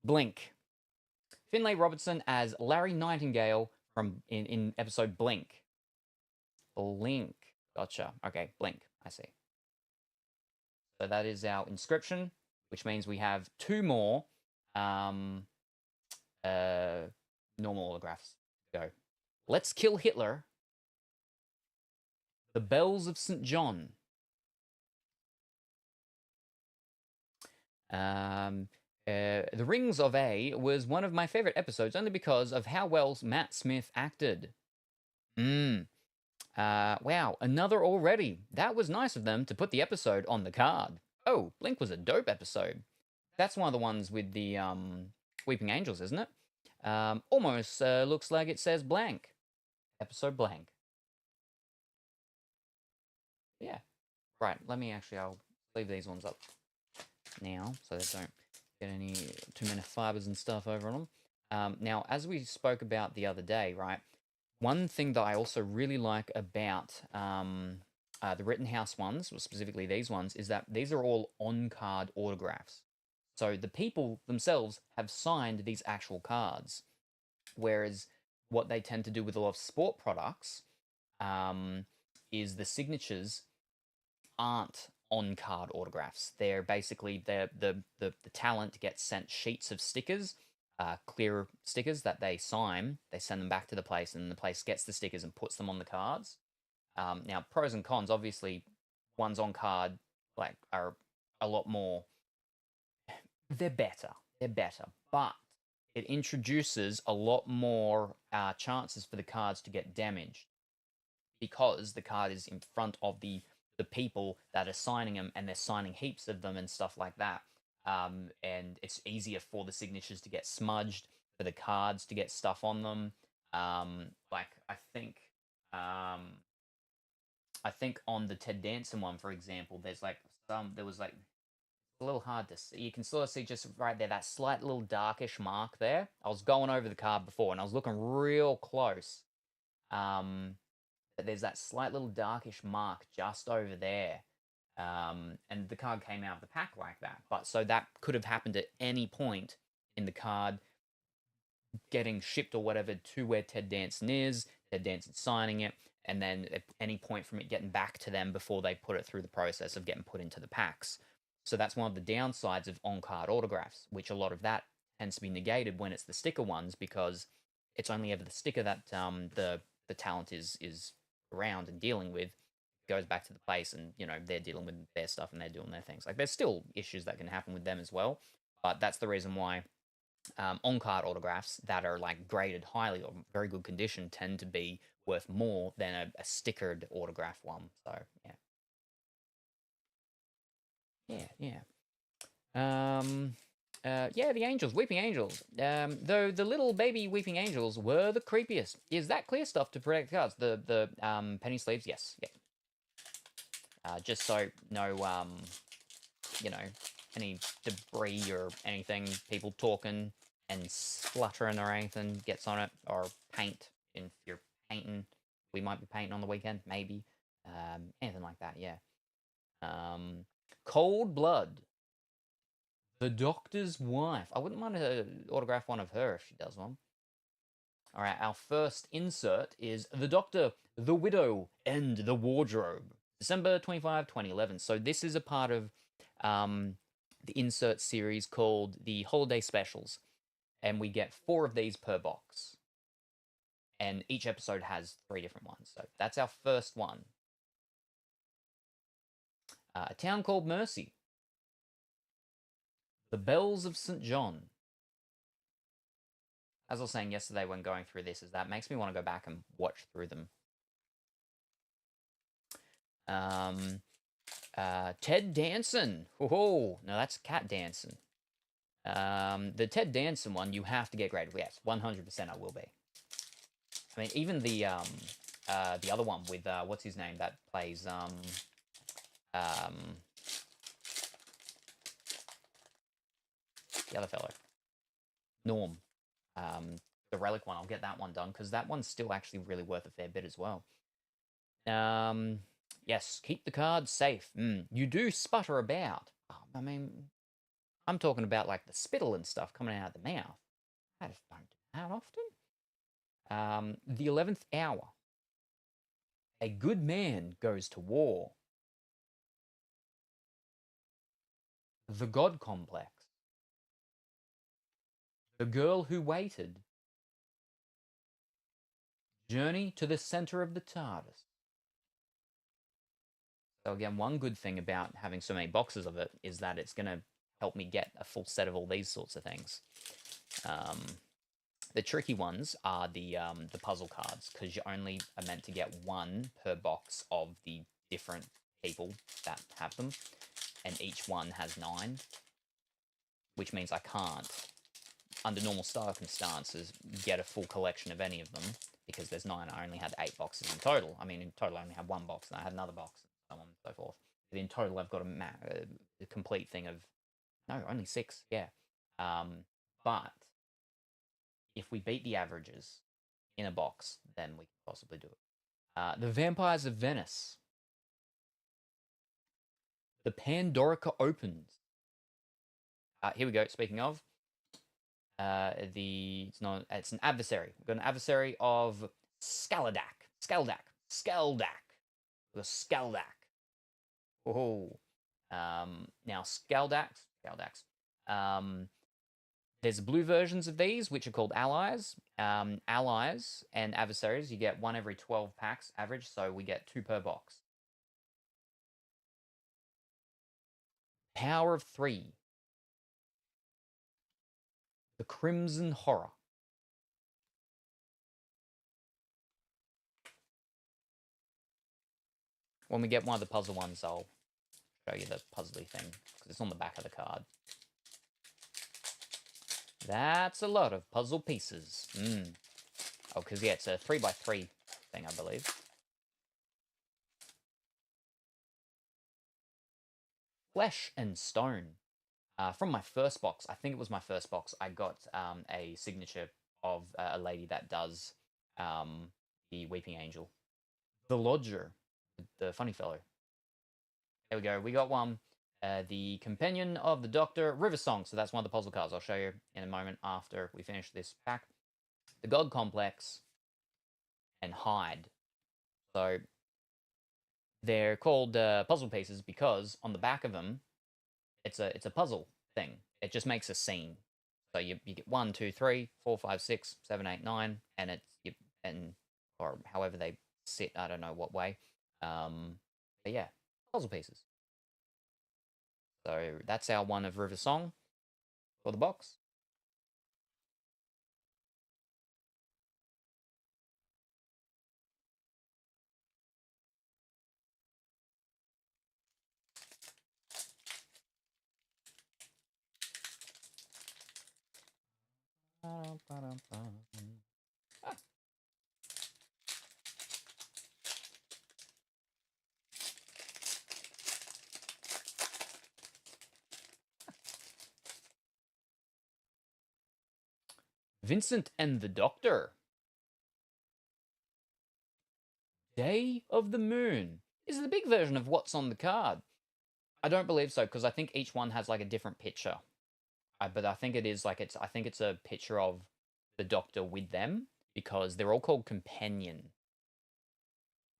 Blink. Finlay Robertson as Larry Nightingale from in episode Blink. Blink. Gotcha. Okay, Blink. I see. So that is our inscription, which means we have 2 more normal autographs. Go. Let's Kill Hitler. The Bells of St. John. The Rings of A was one of my favorite episodes only because of how well Matt Smith acted. Wow, another already. That was nice of them to put the episode on the card. Oh, Blink was a dope episode. That's one of the ones with the Weeping Angels, isn't it? Almost looks like it says blank. Episode blank. Yeah. Right, I'll leave these ones up now so they don't get any too many fibers and stuff over on them. Now, as we spoke about the other day, right, one thing that I also really like about the Rittenhouse ones, or specifically these ones, is that these are all on-card autographs. So the people themselves have signed these actual cards, whereas what they tend to do with a lot of sport products is the signatures aren't on-card autographs. They're basically the talent gets sent sheets of stickers, clear stickers that they sign. They send them back to the place, and the place gets the stickers and puts them on the cards. Now, pros and cons. Obviously, ones on card are a lot more. They're better. But it introduces a lot more chances for the cards to get damaged because the card is in front of the people that are signing them, and they're signing heaps of them and stuff like that. And it's easier for the signatures to get smudged, for the cards to get stuff on them. I think on the Ted Danson one, for example, there was a little hard to see. You can sort of see just right there that slight little darkish mark there. I was going over the card before and I was looking real close. But there's that slight little darkish mark just over there. And the card came out of the pack like that. But so that could have happened at any point in the card getting shipped or whatever to where Ted Danson is, Ted Danson signing it, and then at any point from it getting back to them before they put it through the process of getting put into the packs. So that's one of the downsides of on-card autographs, which a lot of that tends to be negated when it's the sticker ones, because it's only ever the sticker that the talent is around and dealing with, goes back to the place, and they're dealing with their stuff and they're doing their things. Like, there's still issues that can happen with them as well, but that's the reason why on-card autographs that are like graded highly or very good condition tend to be worth more than a stickered autograph one. So the Angels, Weeping Angels. Though the little baby Weeping Angels were the creepiest. Is that clear stuff to protect cards? The penny sleeves, yes, yeah. Just so no any debris or anything, people talking and spluttering or anything gets on it, or paint. If you're painting, we might be painting on the weekend, maybe. Anything like that, yeah. Cold Blood. The Doctor's Wife. I wouldn't mind to autograph one of her if she does one. All right, our first insert is The Doctor, the Widow, and the Wardrobe. December 25, 2011. So this is a part of the insert series called the Holiday Specials. And we get 4 of these per box. And each episode has 3 different ones. So that's our first one. A Town Called Mercy. The Bells of St. John. As I was saying yesterday when going through this, is that makes me want to go back and watch through them. Ted Danson. Oh, no, that's Cat Danson. The Ted Danson one, you have to get graded. Yes, 100% I will be. I mean, even the other one with, what's his name, that plays, the other fellow. Norm. The Relic one, I'll get that one done, because that one's still actually really worth a fair bit as well. Yes, keep the cards safe. You do sputter about. I mean, I'm talking about like the spittle and stuff coming out of the mouth. I just don't do that often. The 11th Hour. A good man goes to war. The God Complex. The Girl Who Waited. Journey to the Center of the TARDIS. So again, one good thing about having so many boxes of it is that it's going to help me get a full set of all these sorts of things. The tricky ones are the puzzle cards, because you only are meant to get one per box of the different people that have them, and each one has 9, which means I can't, under normal circumstances, get a full collection of any of them, because there's 9. I only had 8 boxes in total. I mean, in total, I only had 1 box, and I had another box, and so on and so forth. But in total, I've got a complete thing of, no, only 6, yeah. But if we beat the averages in a box, then we can possibly do it. The Vampires of Venice. The Pandorica Opens. Here we go. Speaking of, it's an adversary. We've got an adversary of Skaldak. The Skaldak. Oh. Now Skaldaks. There's blue versions of these, which are called allies. Allies and adversaries, you get 1 every 12 packs average, so we get 2 per box. Power of 3. The Crimson Horror. When we get one of the puzzle ones, I'll show you the puzzly thing, because it's on the back of the card. That's a lot of puzzle pieces. Oh, because, yeah, it's a 3x3 thing, I believe. Flesh and Stone. From my first box, I think it was my first box, I got a signature of a lady that does the Weeping Angel. The Lodger, the funny fellow. There we go, we got one. The Companion of the Doctor, River Song. So that's one of the puzzle cards I'll show you in a moment after we finish this pack. The God Complex and Hyde. So they're called puzzle pieces because on the back of them, it's a puzzle thing. It just makes a scene. So you get 1, 2, 3, 4, 5, 6, 7, 8, 9, and or however they sit. I don't know what way. But yeah, puzzle pieces. So that's our one of River Song for the box. Vincent and the Doctor. Day of the Moon. Is it the big version of what's on the card? I don't believe so, because I think each one has like a different picture. But I think it is like I think it's a picture of the Doctor with them, because they're all called Companion.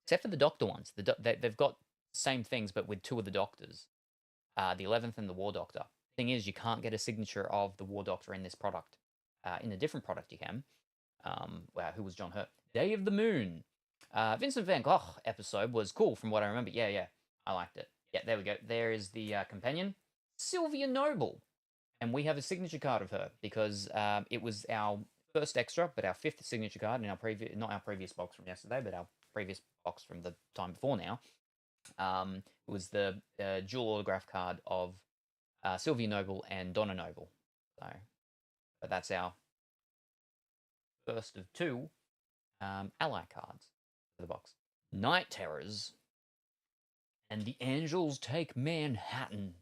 Except for the Doctor ones. They've got same things, but with 2 of the Doctors. The 11th and the War Doctor. Thing is, you can't get a signature of the War Doctor in this product. In a different product, you can. Wow, who was John Hurt? Day of the Moon. Vincent van Gogh episode was cool from what I remember. Yeah, I liked it. Yeah, there we go. There is the companion, Sylvia Noble. And we have a signature card of her because it was our first extra, but our 5th signature card in our previous, not our previous box from yesterday, but our previous box from the time before now. It was the dual autograph card of Sylvia Noble and Donna Noble. So, but that's our first of 2 ally cards for the box. Night Terrors and the Angels Take Manhattan.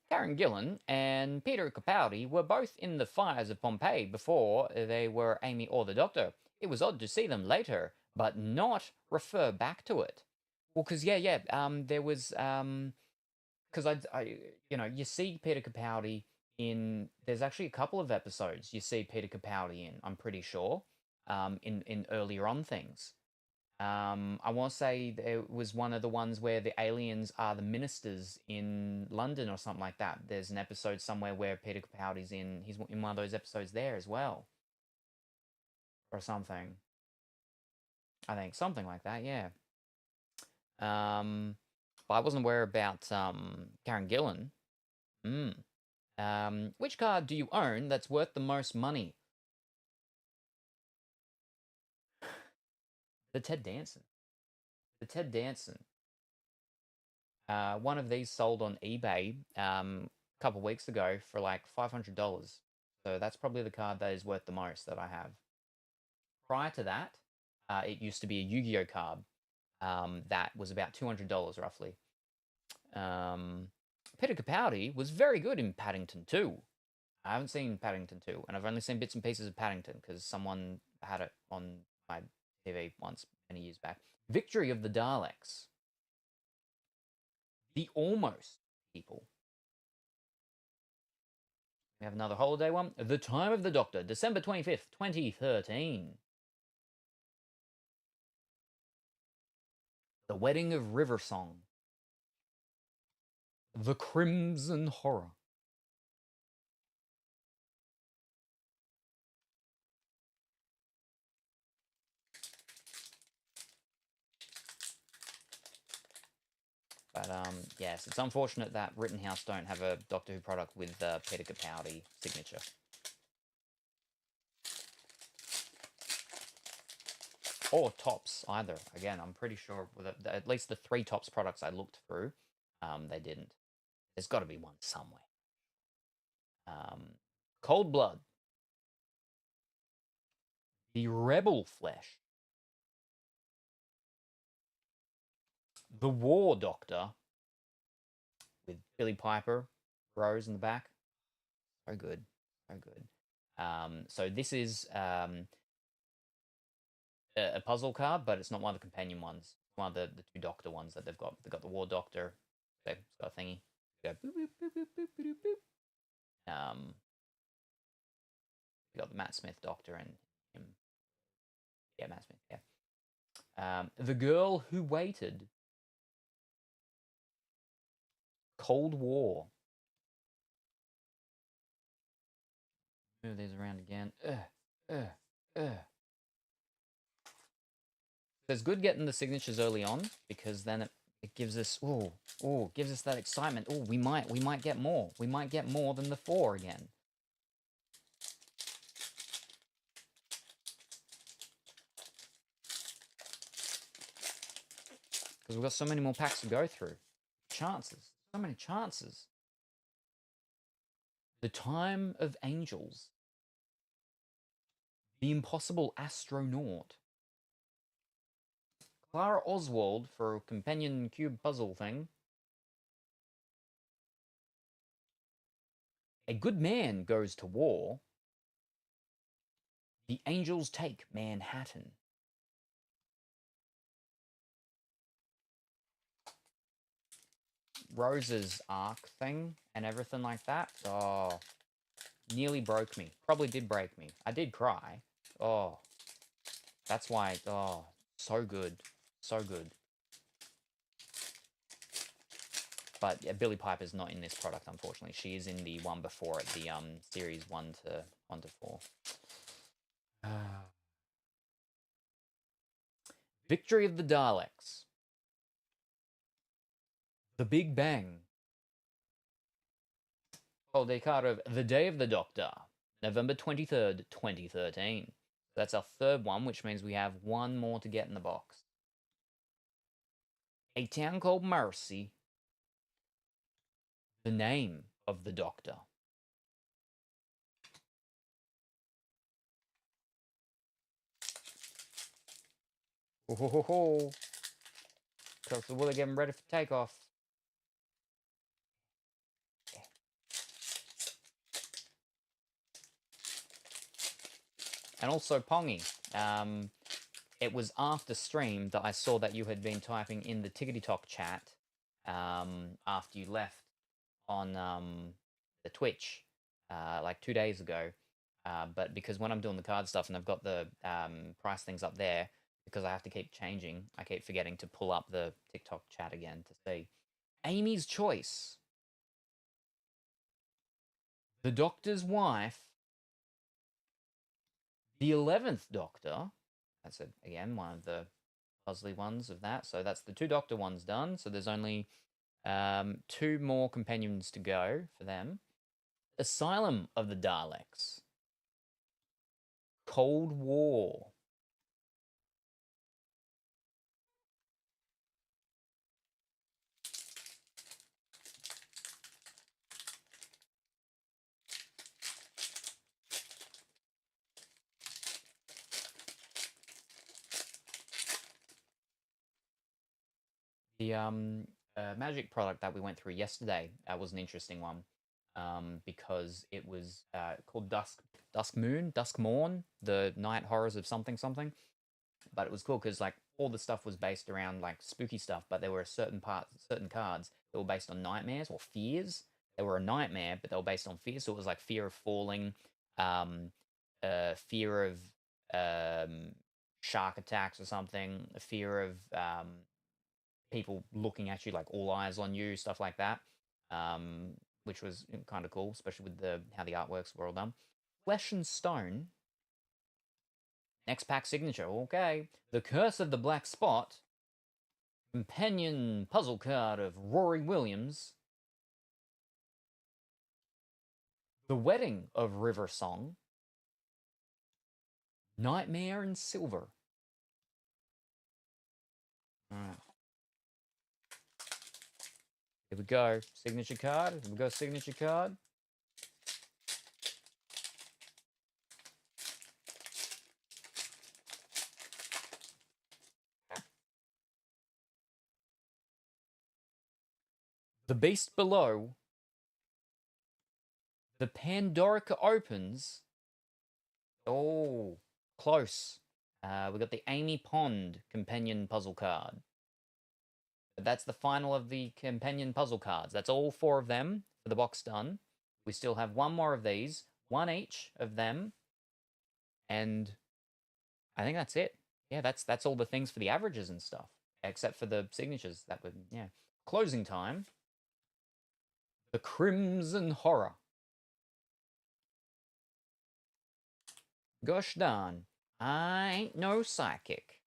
Karen Gillan and Peter Capaldi were both in the fires of Pompeii before they were Amy or the Doctor. It was odd to see them later, but not refer back to it. Well, because there was because you see Peter Capaldi in. There's actually a couple of episodes you see Peter Capaldi in. I'm pretty sure, in earlier on things. I want to say it was one of the ones where the aliens are the ministers in London or something like that. There's an episode somewhere where Peter Capaldi's in. He's in one of those episodes there as well, or something. I think something like that. Yeah. But I wasn't aware about Karen Gillan. Which card do you own that's worth the most money? The Ted Danson. The Ted Danson. One of these sold on eBay a couple weeks ago for like $500. So that's probably the card that is worth the most that I have. Prior to that, it used to be a Yu-Gi-Oh card that was about $200 roughly. Peter Capaldi was very good in Paddington 2. I haven't seen Paddington 2, and I've only seen bits and pieces of Paddington because someone had it on my TV once many years back. Victory of the Daleks. The Almost People. We have another holiday one. The Time of the Doctor, December 25th, 2013. The Wedding of River Song. The Crimson Horror. But yes, it's unfortunate that Rittenhouse don't have a Doctor Who product with Peter Capaldi signature. Or Tops either. Again, I'm pretty sure with at least the 3 Tops products I looked through, they didn't. There's got to be one somewhere. Cold Blood. The Rebel Flesh. The War Doctor. With Billy Piper, Rose in the back. So good. So good. So this is a puzzle card, but it's not one of the companion ones. One of the 2 Doctor ones that they've got. They've got the War Doctor. It's got a thingy. Go boop, boop, boop, boop, boop, boop, boop. We got the Matt Smith Doctor and him. Yeah, Matt Smith, yeah. The Girl Who Waited. Cold War. Move these around again. It's good getting the signatures early on because then it gives us gives us that excitement. Oh, we might get more. We might get more than the 4 again. Because we've got so many more packs to go through. Chances. So many chances. The Time of Angels. The Impossible Astronaut. Clara Oswald for a companion cube puzzle thing. A Good Man Goes to War. The Angels Take Manhattan. Rose's arc thing and everything like that. Oh, nearly broke me. Probably did break me. I did cry. Oh, that's why. Oh, so good. So good. But yeah, Billy Piper's not in this product, unfortunately. She is in the one before it, the series 1 to 4. Victory of the Daleks. The Big Bang. Holiday card of The Day of the Doctor, November 23rd, 2013. That's our 3rd one, which means we have 1 more to get in the box. A Town Called Mercy. The Name of the Doctor. Ho ho ho ho. Close the Willer getting ready for takeoff. And also Pongy. It was after stream that I saw that you had been typing in the Tickety Talk chat after you left on the Twitch like 2 days ago. But because when I'm doing the card stuff and I've got the price things up there, because I have to keep changing. I keep forgetting to pull up the TikTok chat again to see. Amy's Choice. The Doctor's Wife. The 11th Doctor. That's, again, one of the puzzly ones of that. So that's the 2 Doctor ones done. So there's only 2 more companions to go for them. Asylum of the Daleks. Cold War. The Magic product that we went through yesterday was an interesting one because it was called Dusk Morn, the Night Horrors of something something. But it was cool because like all the stuff was based around like spooky stuff, but there were certain cards that were based on nightmares or fears. They were a nightmare, but they were based on fear. So it was like fear of falling, fear of shark attacks or something, a fear of people looking at you, like all eyes on you, stuff like that, which was kind of cool, especially with how the artworks were all done. Flesh and Stone. Next pack signature, okay. The Curse of the Black Spot. Companion puzzle card of Rory Williams. The Wedding of River Song. Nightmare in Silver. Alright. Here we go. Signature card. Here we go, signature card. The Beast Below. The Pandorica Opens. Oh, close. We got the Amy Pond companion puzzle card. But that's the final of the companion puzzle cards. That's all 4 of them for the box done. We still have 1 more of these, 1 each of them. And I think that's it. Yeah, that's all the things for the averages and stuff, except for the signatures. That would, yeah. Closing time. The Crimson Horror. Gosh darn, I ain't no psychic.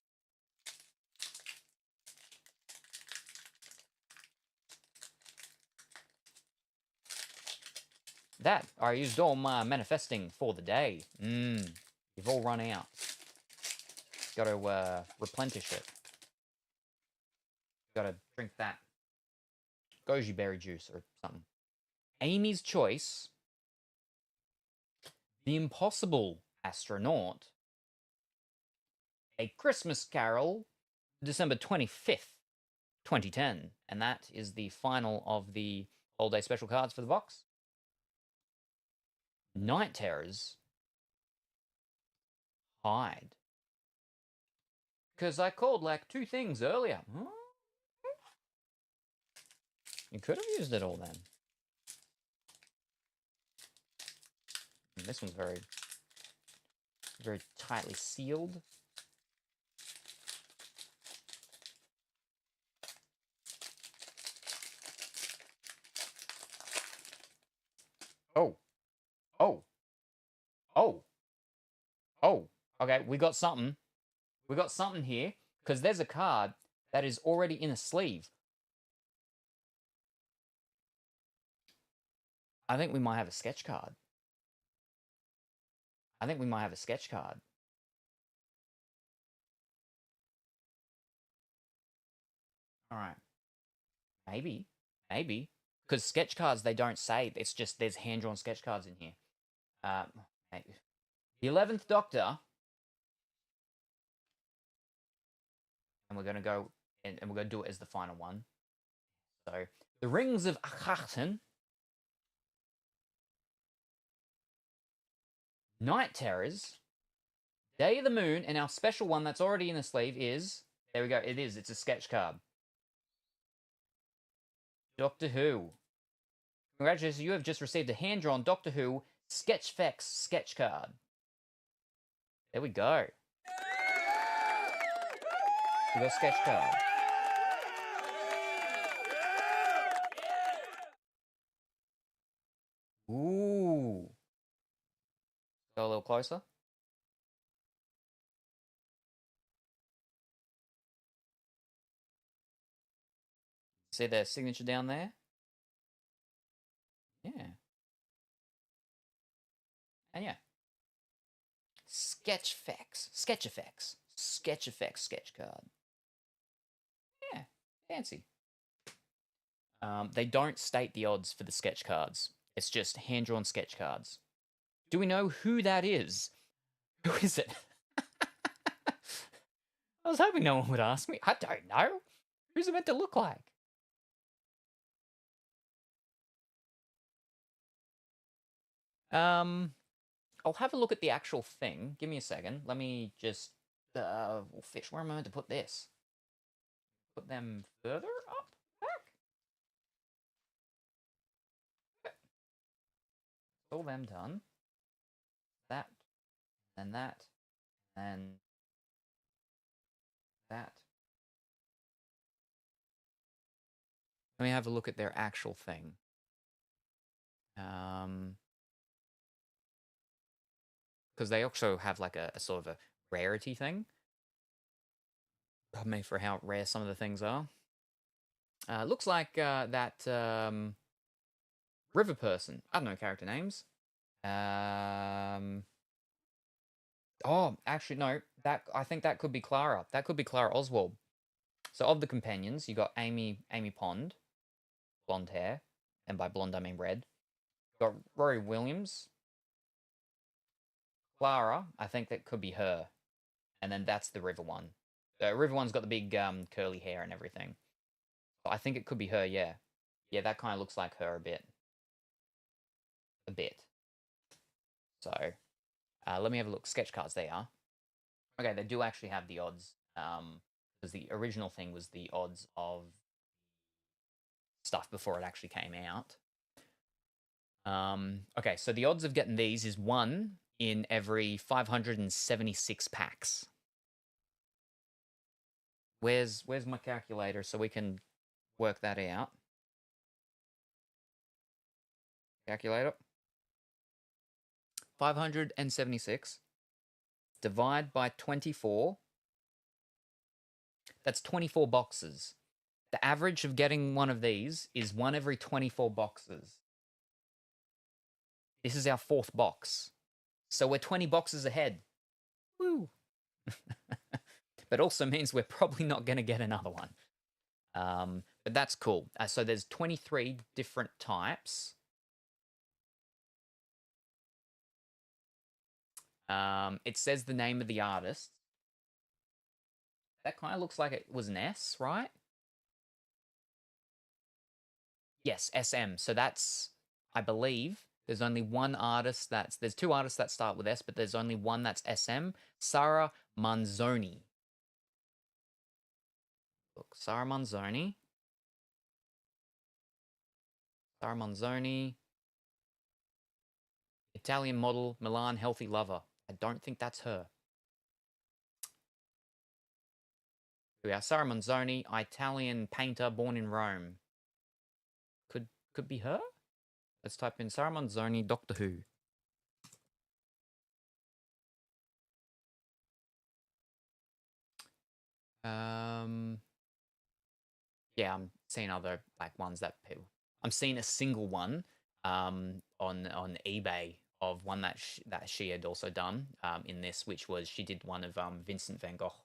That, I used all my manifesting for the day. You've all run out. Got to replenish it. Got to drink that goji berry juice or something. Amy's Choice. The Impossible Astronaut. A Christmas Carol, December 25th, 2010. And that is the final of the holiday special cards for the box. Night Terrors. Hide. Because I called like 2 things earlier. You could have used it all then. And this one's very, very tightly sealed. Oh. Oh. Oh. Oh. Okay, we got something. We got something here, because there's a card that is already in a sleeve. I think we might have a sketch card. I think we might have a sketch card. All right. Maybe. Maybe. Because sketch cards, they don't say. It's just there's hand-drawn sketch cards in here. Maybe. The 11th Doctor. And we're going to go, and we're going to do it as the final one. So, the Rings of Akhenaten. Night Terrors. Day of the Moon. And our special one that's already in the sleeve is, there we go, it is. It's a sketch card. Doctor Who. Congratulations, you have just received a hand-drawn Doctor Who Sketchfex sketch card. There we go. We got sketch card. Ooh. Go a little closer. See their signature down there? Yeah. And yeah. Sketch effects. Sketch effects. Sketch effects sketch card. Yeah. Fancy. They don't state the odds for the sketch cards. It's just hand-drawn sketch cards. Do we know who that is? Who is it? I was hoping no one would ask me. I don't know. Who's it meant to look like? I'll have a look at the actual thing. Give me a second. Let me just fish. Where am I meant to put this? Put them further up, back. All them done. That, and that, and that. Let me have a look at their actual thing. Because they also have like a sort of a rarity thing. Pardon me for how rare some of the things are. Looks like that river person. I don't know character names. Oh, actually no. I think that could be Clara. That could be Clara Oswald. So of the companions, you got Amy Pond, blonde hair, and by blonde I mean red. You got Rory Williams. Clara, I think that could be her. And then that's the river one. The river one's got the big curly hair and everything. I think it could be her, yeah. Yeah, that kind of looks like her a bit. A bit. So, let me have a look. Sketch cards, they are. Okay, they do actually have the odds. Because the original thing was the odds of stuff before it actually came out. Okay, so the odds of getting these is 1 in every 576 packs. Where's my calculator so we can work that out? Calculator. 576 divide by 24. That's 24 boxes. The average of getting one of these is 1 every 24 boxes. This is our 4th box. So we're 20 boxes ahead. Woo! But also means we're probably not going to get another one. But that's cool. So there's 23 different types. It says the name of the artist. That kind of looks like it was an S, right? Yes, SM. So that's, I believe, there's only one artist there's 2 artists that start with S, but there's only one that's SM. Sarah Manzoni. Look, Sarah Manzoni. Sarah Manzoni. Italian model, Milan healthy lover. I don't think that's her. Here we are. Sarah Manzoni, Italian painter born in Rome. Could be her? Let's type in Sarah Manzoni, Doctor Who. Yeah, I'm seeing other like ones that people. I'm seeing a single one on eBay of one that she had also done in this, which was she did one of Vincent van Gogh,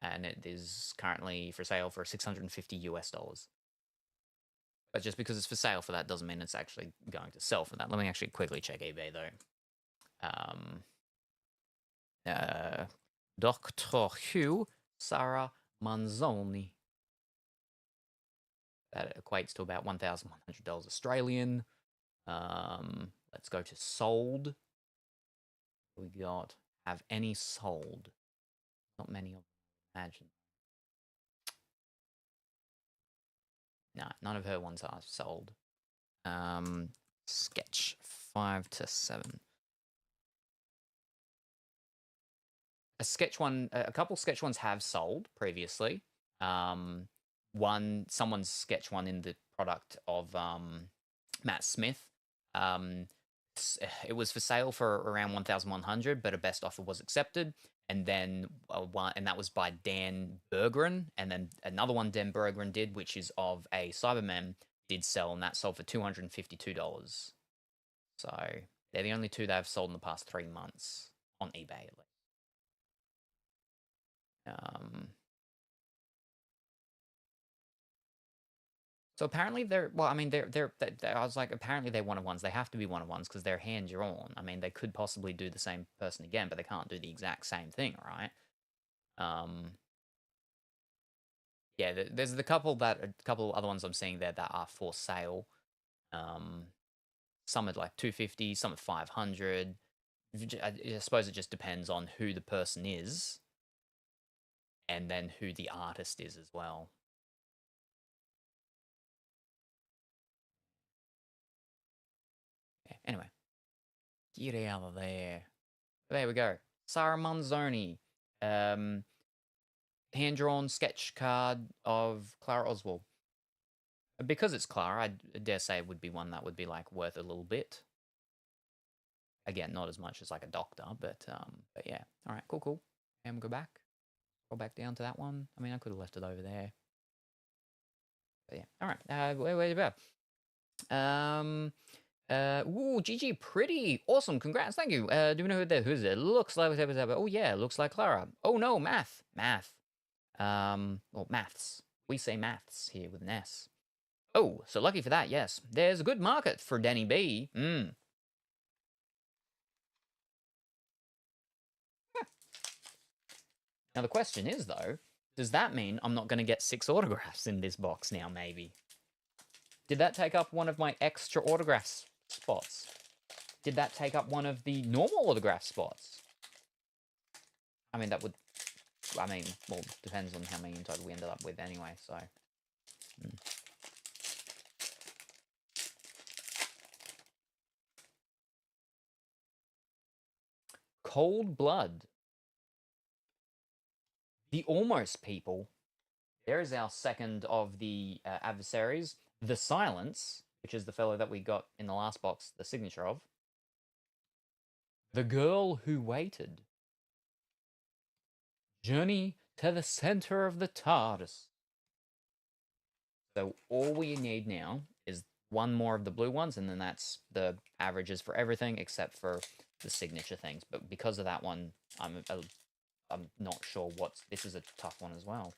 and it is currently for sale for $650. But just because it's for sale for that doesn't mean it's actually going to sell for that. Let me actually quickly check eBay though. Doctor Who, Sarah Manzoni. That equates to about $1,100 Australian. Let's go to sold. We got have any sold? Not many of them, I imagine. No, none of her ones are sold. Sketch 5 to 7. a couple sketch ones have sold previously. Someone's sketch one in the product of Matt Smith. It was for sale for around 1,100, but a best offer was accepted. And then that was by Dan Berggren, and then another one Dan Berggren did, which is of a Cyberman, did sell, and that sold for $252. So they're the only two that have sold in the past 3 months on eBay, at least. So apparently they're, well, I mean, I was like, apparently they're one of ones. They have to be one of ones because they're hand drawn. I mean, they could possibly do the same person again, but they can't do the exact same thing, right? Yeah, there's a couple other ones I'm seeing there that are for sale. Some at like 250, some at 500. I suppose it just depends on who the person is, and then who the artist is as well. Yeah, anyway, get out of there. There we go. Sarah Manzoni. Hand-drawn sketch card of Clara Oswald. Because it's Clara, I dare say it would be one that would be like worth a little bit. Again, not as much as like a doctor, but yeah. All right, cool. And we'll go back. Go back down to that one. I mean, I could have left it over there. But yeah. All right. Where about? Ooh, GG, pretty awesome. Congrats, thank you. Do we know who is it? Looks like, oh yeah, looks like Clara. Oh no, math. Well, maths. We say maths here with an S. Oh, so lucky for that, yes. There's a good market for Denny B. Now the question is, though, does that mean I'm not going to get 6 autographs in this box now, maybe? Did that take up one of my extra autograph spots? Did that take up one of the normal autograph spots? I mean, well, depends on how many in total we ended up with anyway, so. Cold Blood. The Almost People. There's our second of the adversaries. The Silence, which is the fellow that we got in the last box, the signature of. The Girl Who Waited. Journey to the Center of the TARDIS. So all we need now is one more of the blue ones, and then that's the averages for everything except for the signature things. But because of that one, I'm not sure this is a tough one as well.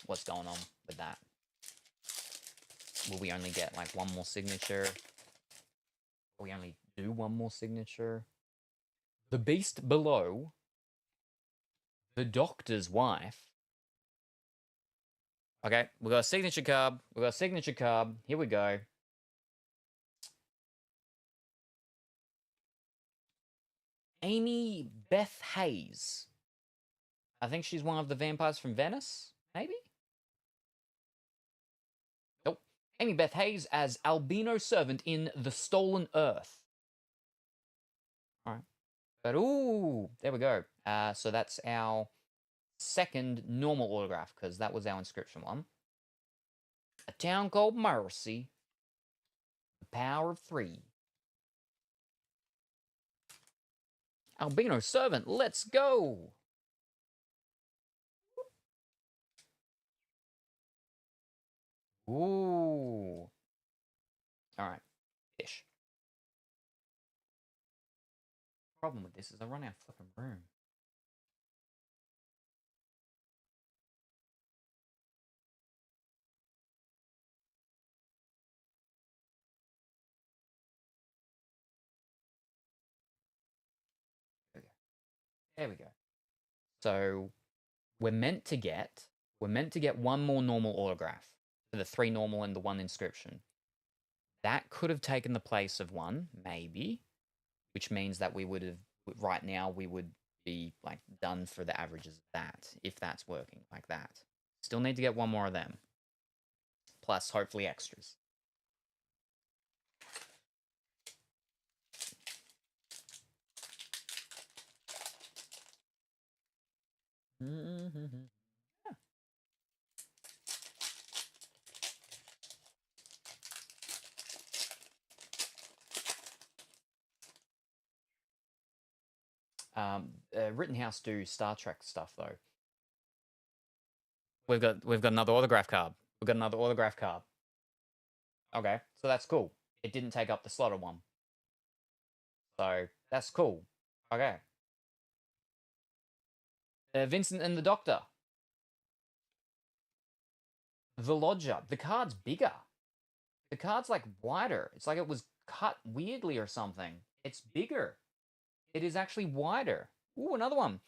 What's going on with that? Will we only get like one more signature? Will we only do one more signature? The Beast Below. The Doctor's Wife. Okay, we got a signature card. Here we go. Amy Beth Hayes. I think she's one of the vampires from Venice, maybe? Nope. Amy Beth Hayes as Albino Servant in The Stolen Earth. All right. But, ooh, there we go. So that's our second normal autograph, because that was our inscription one. A Town Called Mercy. The Power of 3. Albino Servant, let's go! Ooh. Alright. Ish. Problem with this is I run out of flipping room. There we go. So we're meant to get one more normal autograph for the 3 normal and the 1 inscription. That could have taken the place of 1, maybe, which means that we would have, right now, we would be like done for the averages of that, if that's working like that. Still need to get 1 more of them. Plus, hopefully, extras. Rittenhouse do Star Trek stuff though. We've got another autograph card. We've got another autograph card. Okay, so that's cool. It didn't take up the slot of one. So that's cool. Okay. Vincent and the Doctor. The Lodger. The card's bigger. The card's like wider. It's like it was cut weirdly or something. It's bigger. It is actually wider. Ooh, another one.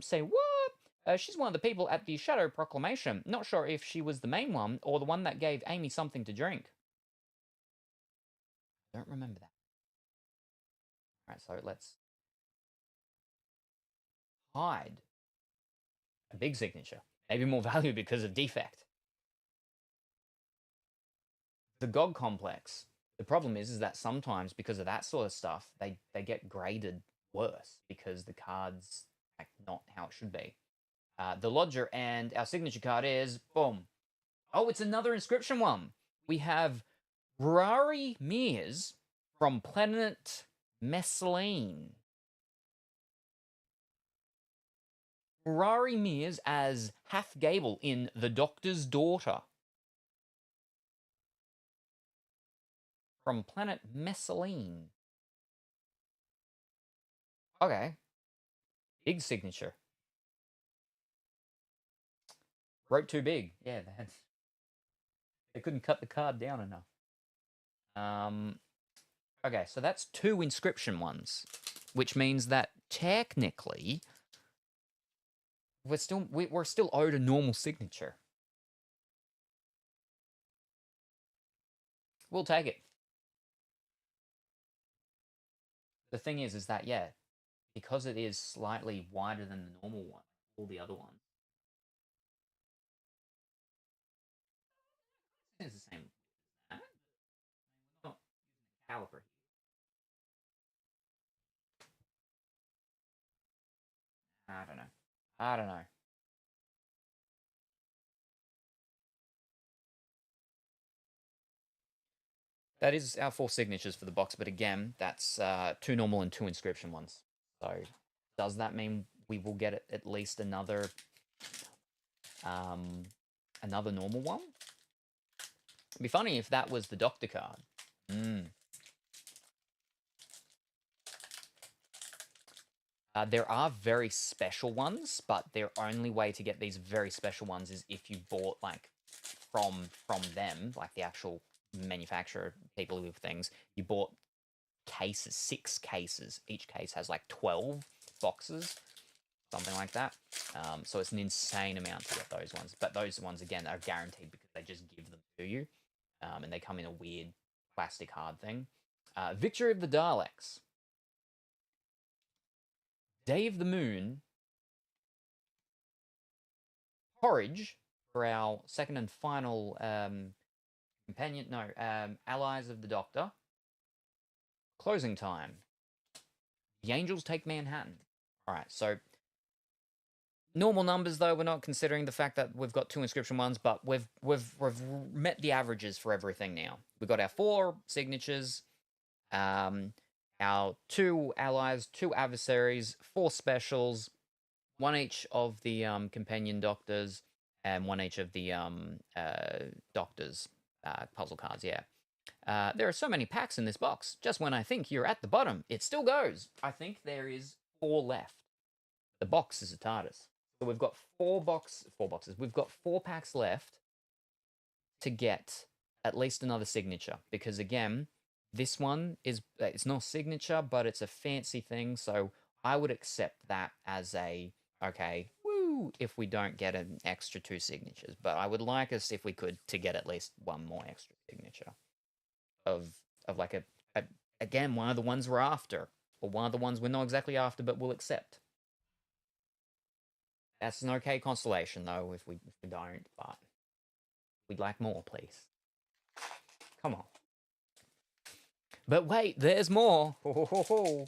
Say what? She's one of the people at the Shadow Proclamation. Not sure if she was the main one or the one that gave Amy something to drink. I don't remember that. All right, so let's hide a big signature. Maybe more value because of defect. The GOG complex. The problem is that sometimes because of that sort of stuff, they get graded worse because the card's like not how it should be. The Lodger, and our signature card is boom. Oh, it's another inscription one. We have Rari Mears from planet Messeline. Rari Mears as Half Gable in The Doctor's Daughter. From planet Messeline. Okay. Big signature. Wrote too big. Yeah, they couldn't cut the card down enough. Okay, so that's 2 inscription ones, which means that technically we're still owed a normal signature. We'll take it. The thing is that yeah, because it is slightly wider than the normal one, all the other ones. It's the same. We're not using a caliper here. I don't know. That is our 4 signatures for the box, but again, that's 2 normal and 2 inscription ones. So does that mean we will get at least another normal one? It'd be funny if that was the Doctor card. There are very special ones, but their only way to get these very special ones is if you bought like from them, like the actual manufacturer, people with things. You bought cases, 6 cases. Each case has like 12 boxes, something like that. So it's an insane amount to get those ones. But those ones, again, are guaranteed because they just give them to you. And they come in a weird plastic hard thing. Victory of the Daleks. Dave the Moon. Porridge for our second and final Allies of the Doctor. Closing time. The Angels take Manhattan. All right, so normal numbers though. We're not considering the fact that we've got 2 inscription ones, but we've met the averages for everything now. We've got our 4 signatures, our 2 allies, 2 adversaries, 4 specials, 1 each of the companion doctors, and 1 each of the doctors puzzle cards. Yeah. There are so many packs in this box. Just when I think you're at the bottom, it still goes. I think there is 4 left. The box is a TARDIS. So we've got 4 boxes. We've got 4 packs left to get at least another signature. Because again, this one is, it's not a signature, but it's a fancy thing. So I would accept that as a, okay, woo, if we don't get an extra 2 signatures. But I would like us, if we could, to get at least 1 more extra signature. Of like again, one of the ones we're after, or one of the ones we're not exactly after, but we'll accept. That's an okay constellation, though, if we don't, but we'd like more, please. Come on. But wait, there's more. Ho, ho, ho, ho.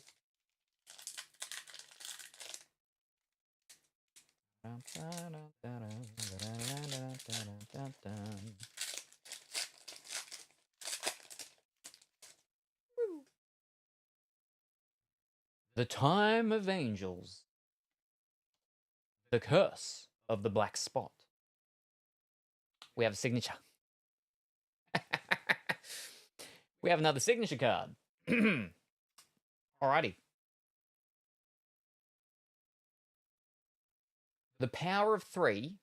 The Time of Angels. The Curse of the Black Spot. We have a signature. We have another signature card. Alrighty. The Power of 3.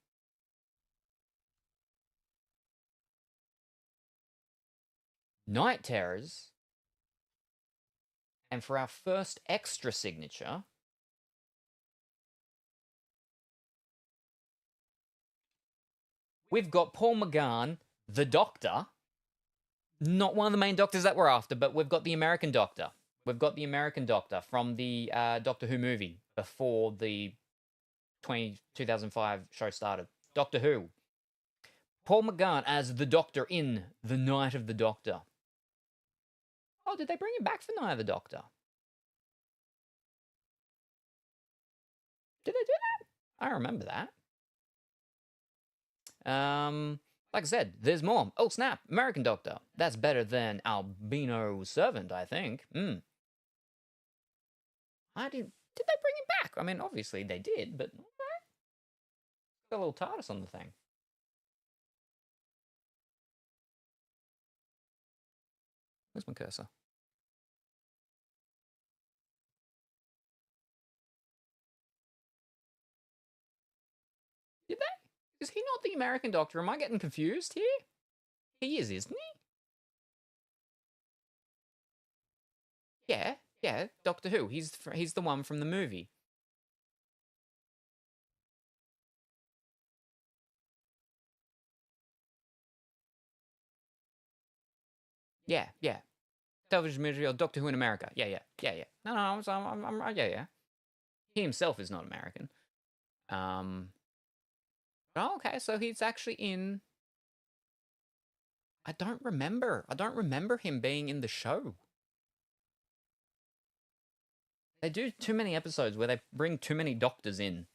Night Terrors. And for our first extra signature, we've got Paul McGann, the Doctor. Not one of the main doctors that we're after, but we've got the American Doctor. We've got the American Doctor from the Doctor Who movie before the 2005 show started. Doctor Who. Paul McGann as the Doctor in The Night of the Doctor. Oh, did they bring him back for Night of the Doctor? Did they do that? I remember that. Like I said, there's more. Oh, snap. American Doctor. That's better than Albino Servant, I think. Did they bring him back? I mean, obviously they did, but got a little TARDIS on the thing. Where's my cursor? Did they? Is he not the American Doctor? Am I getting confused here? He is, isn't he? Yeah, Doctor Who. He's the one from the movie. Yeah. Television material, Doctor Who in America. Yeah. No, I'm right. Yeah. He himself is not American. Oh, okay, so he's actually in. I don't remember him being in the show. They do too many episodes where they bring too many doctors in.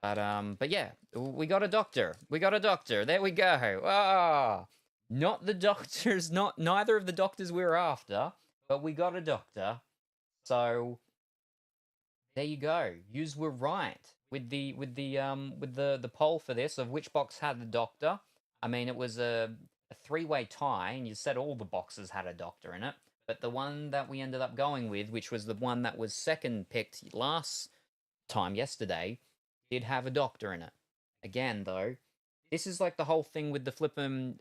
But yeah, we got a doctor. There we go. Ah, not the doctors, neither of the doctors we were after, but we got a doctor. So there you go. Yous were right with the poll for this of which box had the doctor. I mean, it was a three-way tie, and you said all the boxes had a doctor in it. But the one that we ended up going with, which was the one that was second picked last time yesterday, did have a doctor in it. Again, though, this is like the whole thing with the flippin'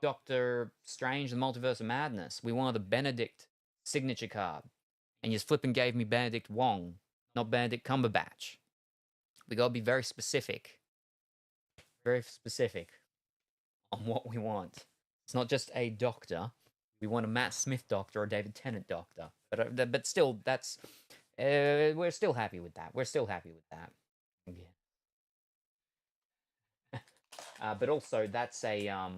Doctor Strange, the Multiverse of Madness. We wanted the Benedict signature card, and you flippin' gave me Benedict Wong, not Benedict Cumberbatch. We gotta be very specific on what we want. It's not just a doctor. We want a Matt Smith doctor or a David Tennant doctor. But still, that's we're still happy with that. Yeah. But also, that's a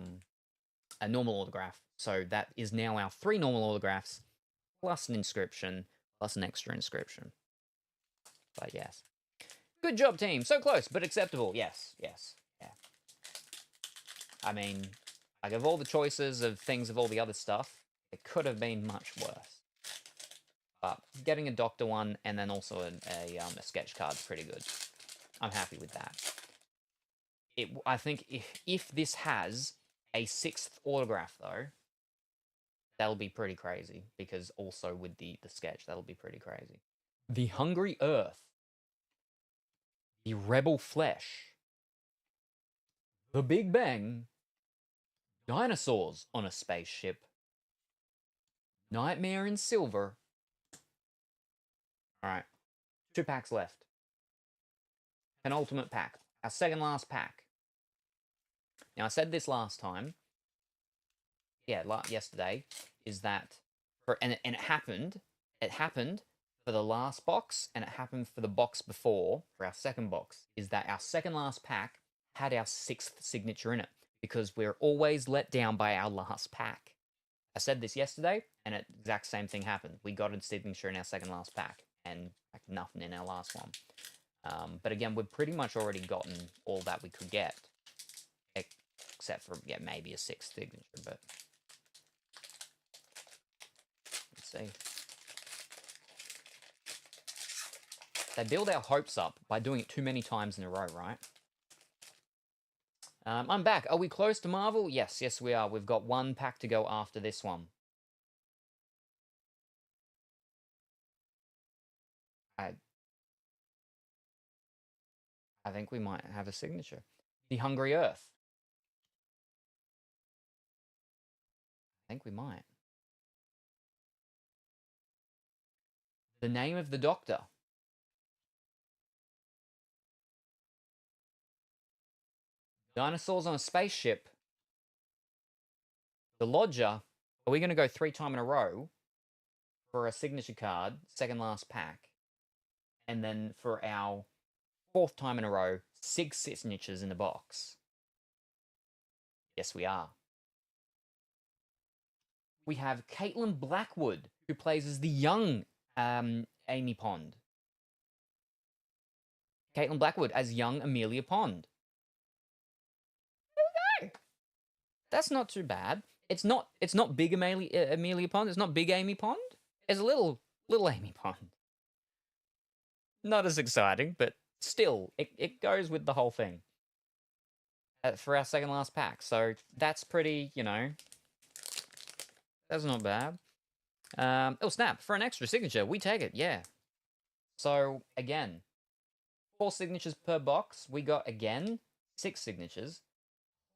normal autograph. So that is now our 3 normal autographs, plus an inscription, plus an extra inscription. But yes. Good job, team. So close, but acceptable. Yes. Yeah. I mean, like, of all the choices of things of all the other stuff, it could have been much worse. But getting a doctor one and then also a sketch card's pretty good. I'm happy with that. I think if this has a 6th autograph, though, that'll be pretty crazy, because also with the sketch, that'll be pretty crazy. The Hungry Earth. The Rebel Flesh. The Big Bang. Dinosaurs on a Spaceship. Nightmare in Silver. Alright. 2 packs left. Penultimate pack. Our second last pack. Now, I said this last time. Yeah, yesterday. Is that... And it happened. It happened for the last box, and it happened for the box before, for our second box, is that our second last pack had our 6th signature in it, because we're always let down by our last pack. I said this yesterday, and the exact same thing happened. We got a signature in our second last pack, and like nothing in our last one. But again, we've pretty much already gotten all that we could get, except for, yeah, maybe a 6th signature, but let's see. They build our hopes up by doing it too many times in a row, right? I'm back. Are we close to Marvel? Yes, yes we are. We've got 1 pack to go after this one. I think we might have a signature. The Hungry Earth. I think we might. The Name of the Doctor. Dinosaurs on a Spaceship. The Lodger. Are we going to go 3 times in a row for a signature card, second last pack? And then for our 4th time in a row, 6 signatures in the box. Yes, we are. We have Caitlin Blackwood, who plays as the young Amy Pond. Caitlin Blackwood as young Amelia Pond. There we go. That's not too bad. It's not big Amelia Pond. It's not big Amy Pond. It's little Amy Pond. Not as exciting, but still, it goes with the whole thing. For our second last pack. So that's pretty, you know, that's not bad. Oh, snap. For an extra signature, we take it, yeah. So, again, 4 signatures per box. We got, again, 6 signatures,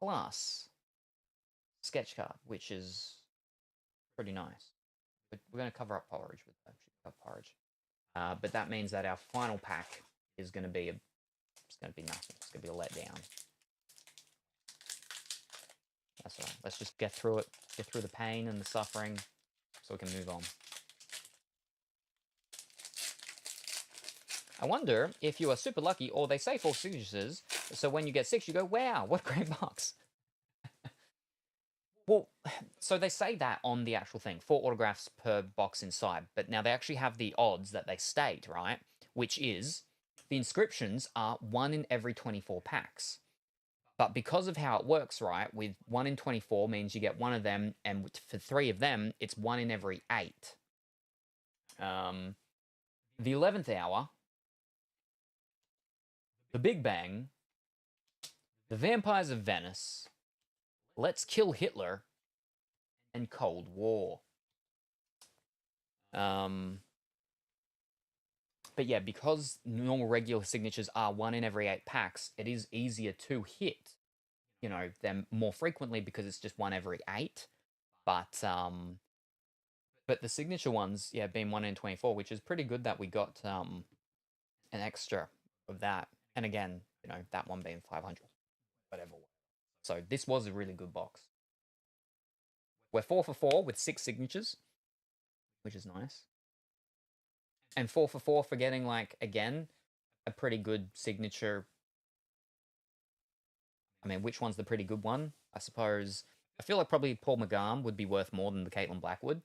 plus sketch card, which is pretty nice. We're going to cover up Porridge with that. Porridge. But that means that our final pack is going to be it's going to be nothing. It's going to be a letdown. That's all right. Let's just get through it. Get through the pain and the suffering so we can move on. I wonder if you are super lucky, or they say 4 signatures, so when you get 6, you go, wow, what a great box. Well, so they say that on the actual thing, 4 autographs per box inside, but now they actually have the odds that they state, right? Which is, the inscriptions are 1 in every 24 packs. But because of how it works, right, with 1 in 24 means you get 1 of them, and for 3 of them, it's 1 in every 8. The 11th Hour, The Big Bang, The Vampires of Venice, Let's Kill Hitler, and Cold War. But yeah, because normal regular signatures are 1 in every 8 packs, it is easier to hit, you know, them more frequently because it's just 1 every 8. But the signature ones, yeah, being 1 in 24, which is pretty good that we got an extra of that. And again, you know, that one being 500, whatever. So this was a really good box. We're 4 for 4 with 6 signatures, which is nice. And 4 for 4 for getting, like, again, a pretty good signature. I mean, which one's the pretty good one? I suppose, I feel like probably Paul McGarm would be worth more than the Caitlin Blackwood.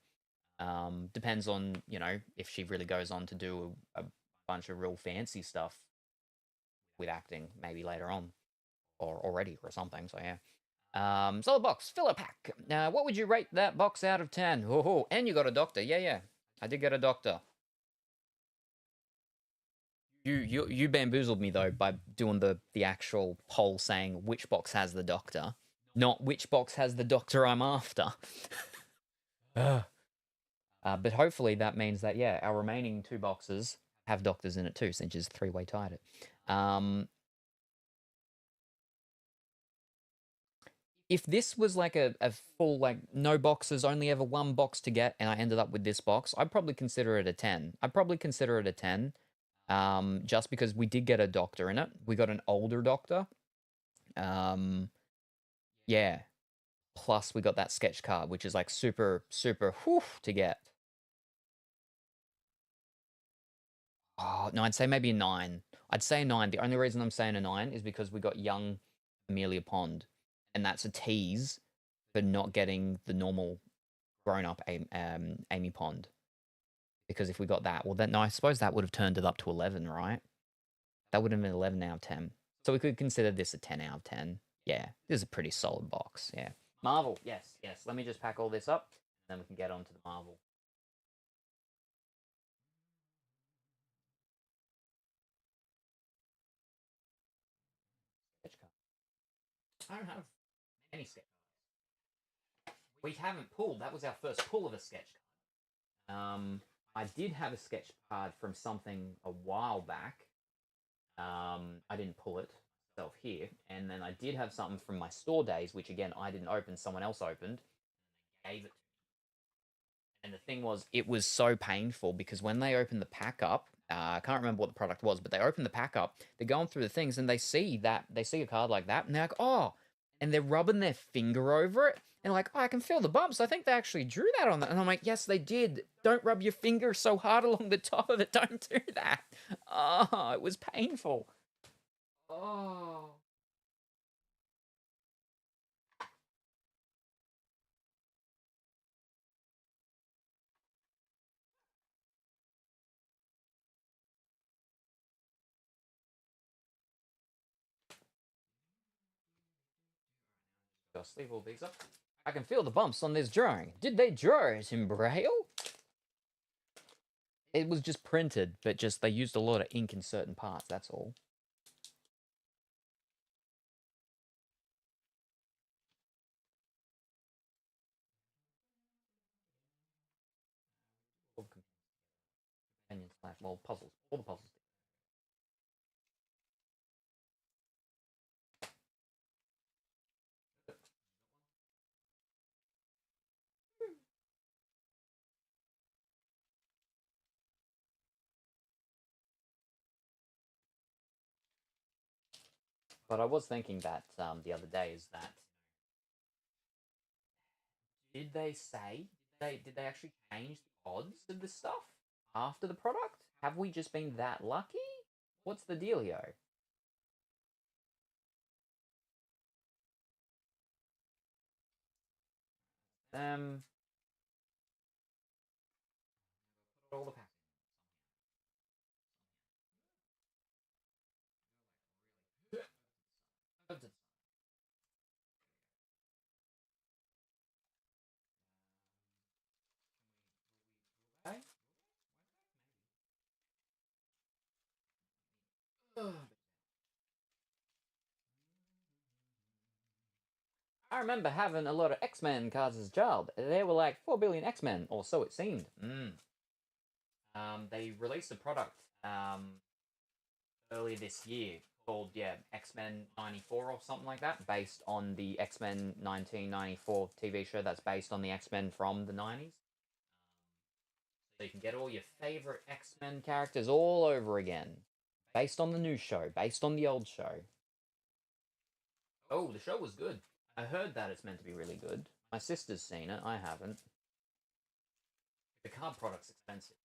Depends on, you know, if she really goes on to do a bunch of real fancy stuff with acting, maybe later on, or already, or something, so yeah. Solid box, filler pack. What would you rate that box out of 10? Oh, and you got a doctor. Yeah. I did get a doctor. You bamboozled me, though, by doing the actual poll saying which box has the doctor, not which box has the doctor I'm after. But hopefully that means that, yeah, our remaining 2 boxes have doctors in it too, since it's 3-way tied it. If this was like a full, like, no boxes, only ever 1 box to get, and I ended up with this box, I'd probably consider it a 10. I'd probably consider it a 10, just because we did get a doctor in it. We got an older doctor. Yeah. Plus, we got that sketch card, which is, like, super, super whew to get. Oh, no, I'd say maybe a 9. I'd say a 9. The only reason I'm saying a 9 is because we got young Amelia Pond, and that's a tease for not getting the normal grown-up Amy Pond. Because if we got that, well, then, no, I suppose that would have turned it up to 11, right? That would have been 11 out of 10. So we could consider this a 10 out of 10. Yeah, this is a pretty solid box. Yeah. Marvel, yes. Let me just pack all this up, and then we can get on to the Marvel. Sketch card. I don't have any sketch cards. We haven't pulled. That was our first pull of a sketch card. I did have a sketch card from something a while back. I didn't pull it myself here. And then I did have something from my store days, which again, I didn't open, someone else opened. And they gave it to me. And the thing was, it was so painful because when they opened the pack up, I can't remember what the product was, but they opened the pack up, they're going through the things and they see a card like that, and they're like, oh, and they're rubbing their finger over it, and like, oh, I can feel the bumps. I think they actually drew that on that. And I'm like, yes, they did. Don't rub your finger so hard along the top of it. Don't do that. Oh, it was painful. Oh. Just leave all these up. I can feel the bumps on this drawing. Did they draw it in Braille? It was just printed, but just they used a lot of ink in certain parts, that's all. Companion slash, well, puzzles. All the puzzles. But I was thinking that the other day is that did they say did they actually change the odds of the stuff after the product? Have we just been that lucky? What's the dealio? Put all the packs in. Okay. I remember having a lot of X-Men cards as a child. There were like 4 billion X-Men, or so it seemed. They released a product earlier this year called X-Men 94 or something like that, based on the X-Men 1994 TV show that's based on the X-Men from the 90s. So you can get all your favorite X-Men characters all over again, based on the new show, based on the old show. Oh, the show was good. I heard that it's meant to be really good. My sister's seen it, I haven't. The card product's expensive.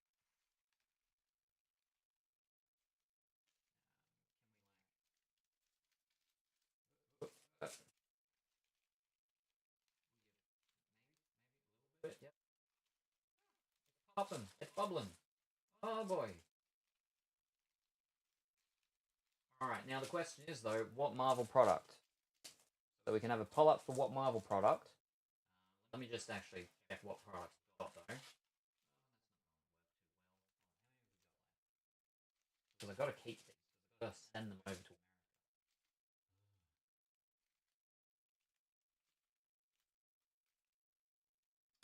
Yep. It's popping. It's bubbling. Oh boy. Alright, now the question is though, what Marvel product? So we can have a pull up for what Marvel product. Let me just actually check what product we got though. Because I've got to keep these. I've got to send them over to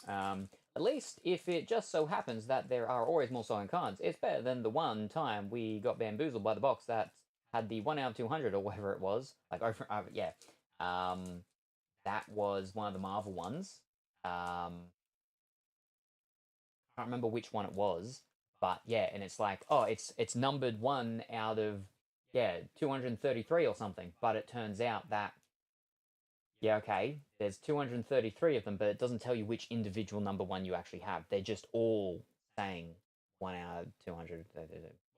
at least if it just so happens that there are always more selling cards, it's better than the one time we got bamboozled by the box that had the 1 out of 200 or whatever it was. Like, yeah. That was one of the Marvel ones. I can't remember which one it was, but yeah, and it's like, oh, it's numbered 1 out of 233 or something, but it turns out that okay, there's 233 of them, but it doesn't tell you which individual number 1 you actually have. They're just all saying 1 out of 200.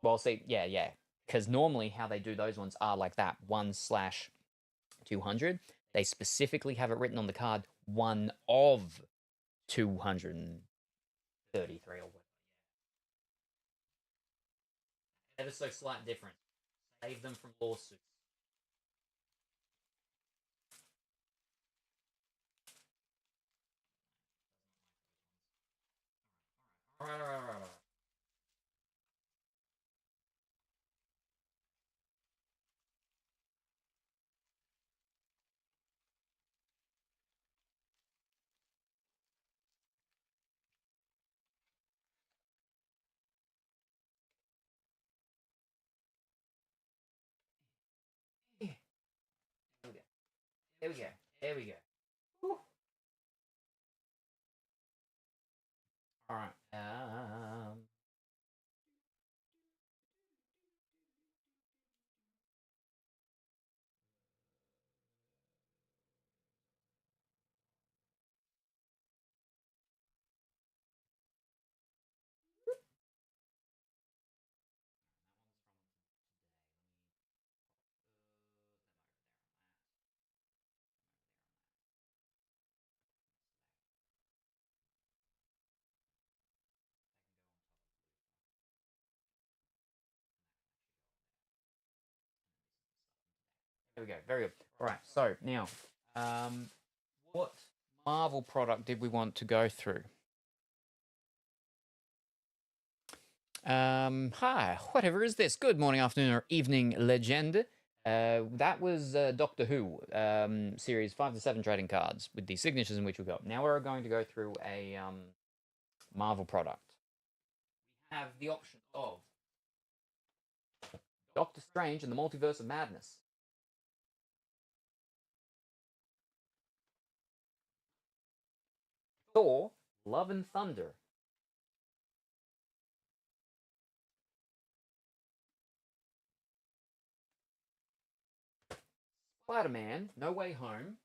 Well, see, yeah, because normally how they do those ones are like that, 1/200. They specifically have it written on the card, 1 of 233 or whatever. Ever so slight difference. Save them from lawsuits. Alright. There we go. There we go. Whew. All right. There we go. Very good. All right. So now, what Marvel product did we want to go through? Hi. Whatever is this? Good morning, afternoon, or evening, legend. That was Doctor Who series 5 to 7 trading cards with the signatures in which we got. Now we're going to go through a Marvel product. We have the option of Doctor Strange and the Multiverse of Madness. Thor, Love and Thunder. Spider-Man, No Way Home.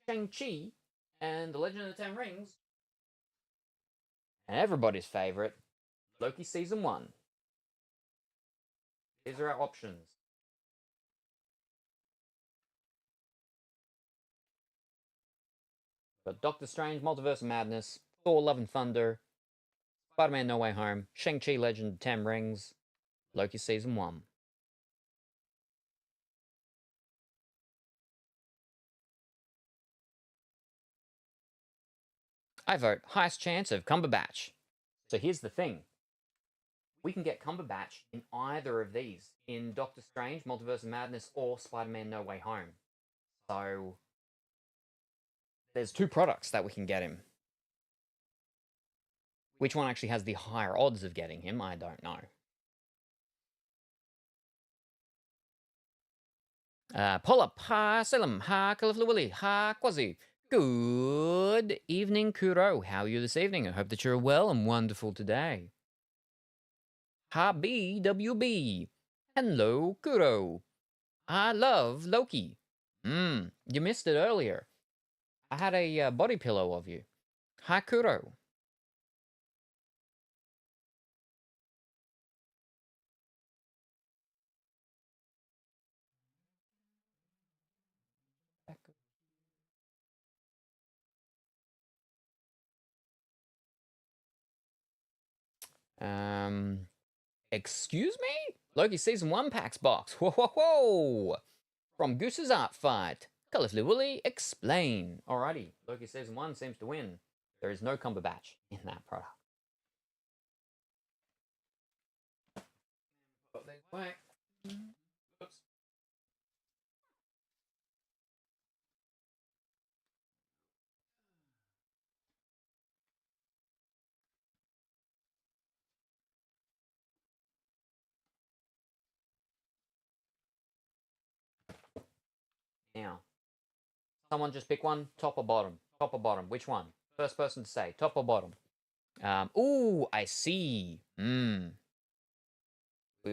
Shang-Chi and The Legend of the Ten Rings. And everybody's favorite, Loki Season 1. These are our options. But Doctor Strange, Multiverse of Madness, Thor, Love and Thunder, Spider-Man No Way Home, Shang-Chi Legend of Ten Rings, Loki Season 1. I vote highest chance of Cumberbatch. So here's the thing. We can get Cumberbatch in either of these, in Doctor Strange, Multiverse of Madness, or Spider-Man No Way Home. So there's two products that we can get him. Which one actually has the higher odds of getting him, I don't know. Paula, ha, Salem, ha, Willy, ha, Quasi. Good evening, Kuro. How are you this evening? I hope that you're well and wonderful today. Ha, BWB. Hello, Kuro. I love Loki. You missed it earlier. I had a body pillow of you. Hi, Kuro. Excuse me? Loki Season 1 packs box. Whoa, whoa, whoa. From Goose's Art Fight. Colorfully Woolly, explain. Alrighty, Loki Season 1 seems to win. There is no Cumberbatch in that product. Oops. Now, someone just pick one, top or bottom? Top or bottom? Which one? First person to say, top or bottom? Ooh, I see. We'll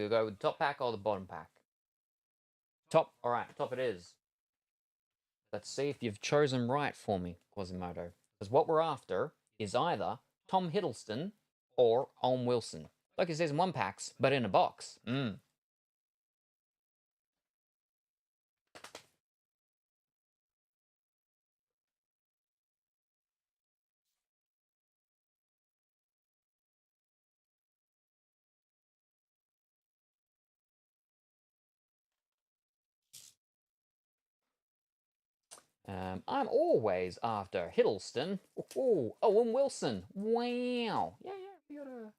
go with the top pack or the bottom pack? Top. All right, top it is. Let's see if you've chosen right for me, Quasimodo. Because what we're after is either Tom Hiddleston or Owen Wilson. Like it says in 1 packs, but in a box. I'm always after Hiddleston. Oh, Owen Wilson. Wow. Yeah, we got a.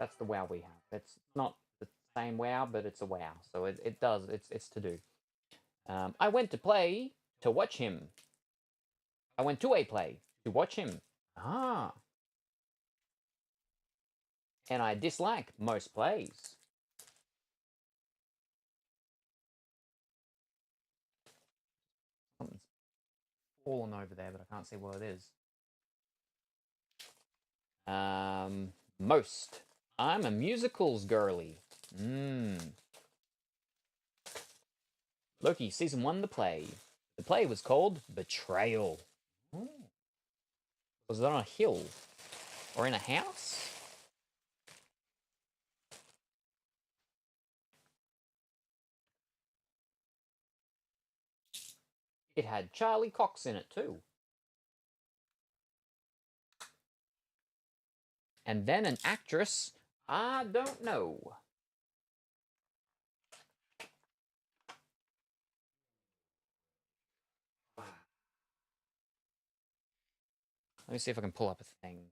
That's the wow we have. It's not the same wow, but it's a wow. So it does. It's to do. I went to play to watch him. I went to a play to watch him. Ah. And I dislike most plays. Something's fallen over there, but I can't see what it is. Most. I'm a musicals girly. Loki, season 1, the play. The play was called Betrayal. Ooh. Was it on a hill? Or in a house? It had Charlie Cox in it too. And then an actress, I don't know. Let me see if I can pull up a thing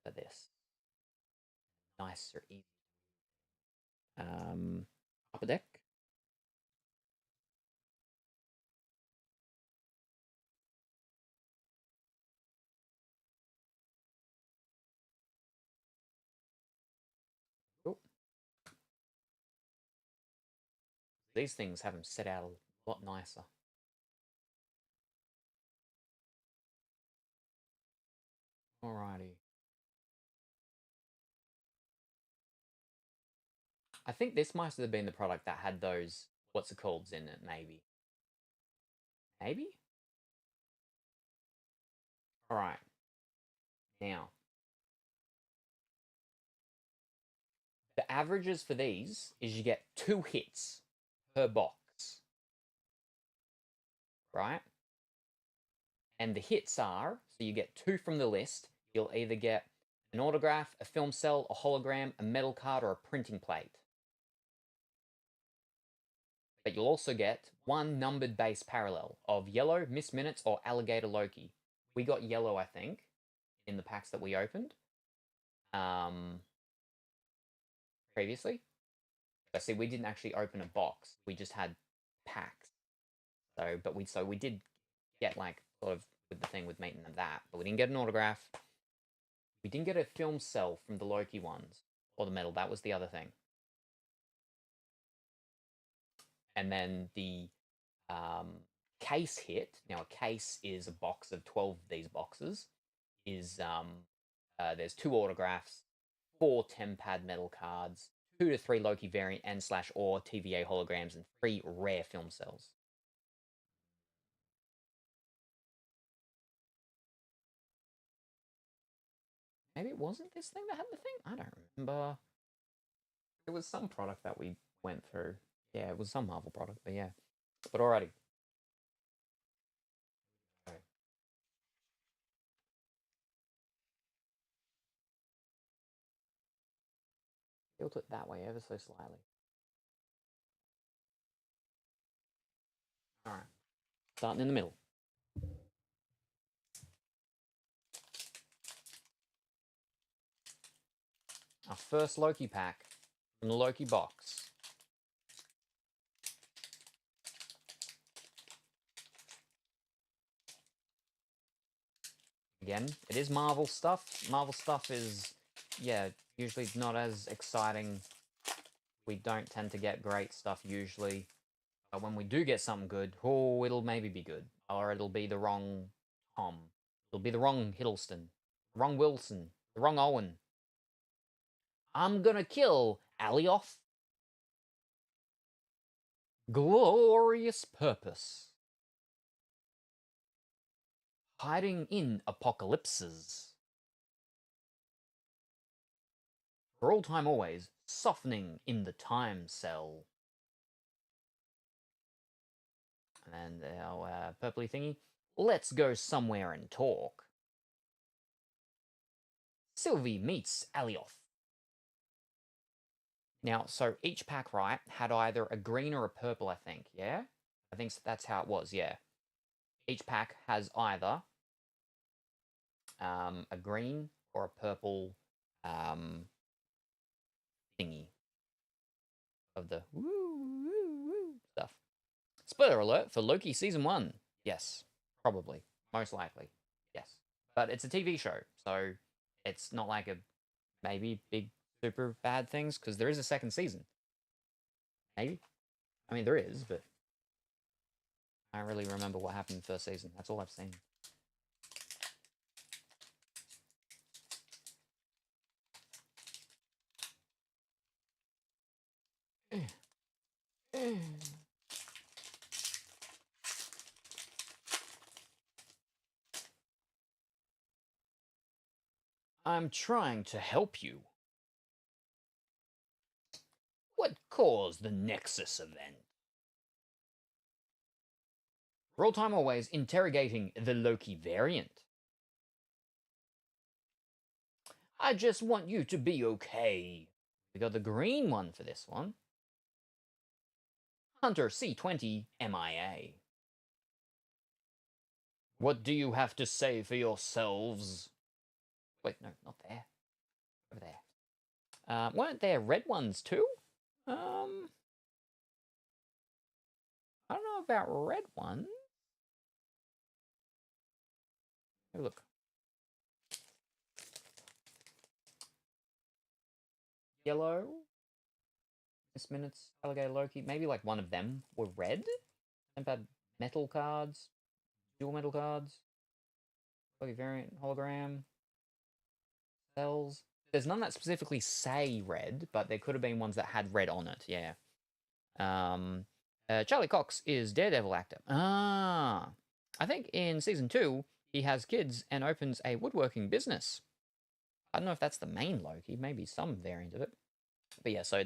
for this. Nicer, easy. Upper deck. Oh. These things have them set out a lot nicer. Alrighty. I think this might have been the product that had those what's it called in it, maybe. Maybe? Alright. Now. The averages for these is you get 2 hits per box. Right? And the hits are, so you get 2 from the list. You'll either get an autograph, a film cell, a hologram, a metal card, or a printing plate. But you'll also get 1 numbered base parallel of Yellow, Miss Minutes, or Alligator Loki. We got Yellow, I think, in the packs that we opened. Previously. But see, we didn't actually open a box. We just had packs. So we did get like sort of with the thing with meeting that, but we didn't get an autograph. We didn't get a film cell from the Loki ones or the metal. That was the other thing. And then the case hit. Now a case is a box of 12 of these boxes. Is there's 2 autographs, 4 Tempad metal cards, 2 to 3 Loki variant and / or TVA holograms, and 3 rare film cells. Maybe it wasn't this thing that had the thing? I don't remember. It was some product that we went through. Yeah, it was some Marvel product, but yeah. But alrighty. Okay. Tilt it that way ever so slightly. Alright. Starting in the middle. Our first Loki pack from the Loki box. Again, it is Marvel stuff. Marvel stuff is, yeah, usually not as exciting. We don't tend to get great stuff usually. But when we do get something good, oh, it'll maybe be good. Or it'll be the wrong Tom. It'll be the wrong Hiddleston. The wrong Wilson. The wrong Owen. I'm gonna kill Alioth. Glorious purpose. Hiding in apocalypses. For all time always, softening in the time cell. And our purpley thingy. Let's go somewhere and talk. Sylvie meets Alioth. Now, so each pack, right, had either a green or a purple, I think, yeah? I think that's how it was, yeah. Each pack has either a green or a purple thingy of the woo stuff. Spoiler alert for Loki Season 1. Yes, probably. Most likely. Yes. But it's a TV show, so it's not like a maybe big super bad things, because there is a second season. Maybe. I mean, there is, but I don't really remember what happened in the first season. That's all I've seen. I'm trying to help you. What caused the Nexus event? Roll time always interrogating the Loki variant. I just want you to be okay. We got the green one for this one. Hunter C20 MIA. What do you have to say for yourselves? Wait, no, not there. Over there. Weren't there red ones too? I don't know about red ones. Have a look. Yellow. Miss Minutes, Alligator Loki. Maybe like one of them were red. And had metal cards, dual metal cards. Loki variant, hologram. Cells. There's none that specifically say red, but there could have been ones that had red on it. Yeah. Charlie Cox is Daredevil actor. Ah. I think in season 2, he has kids and opens a woodworking business. I don't know if that's the main Loki, maybe some variant of it. But yeah, so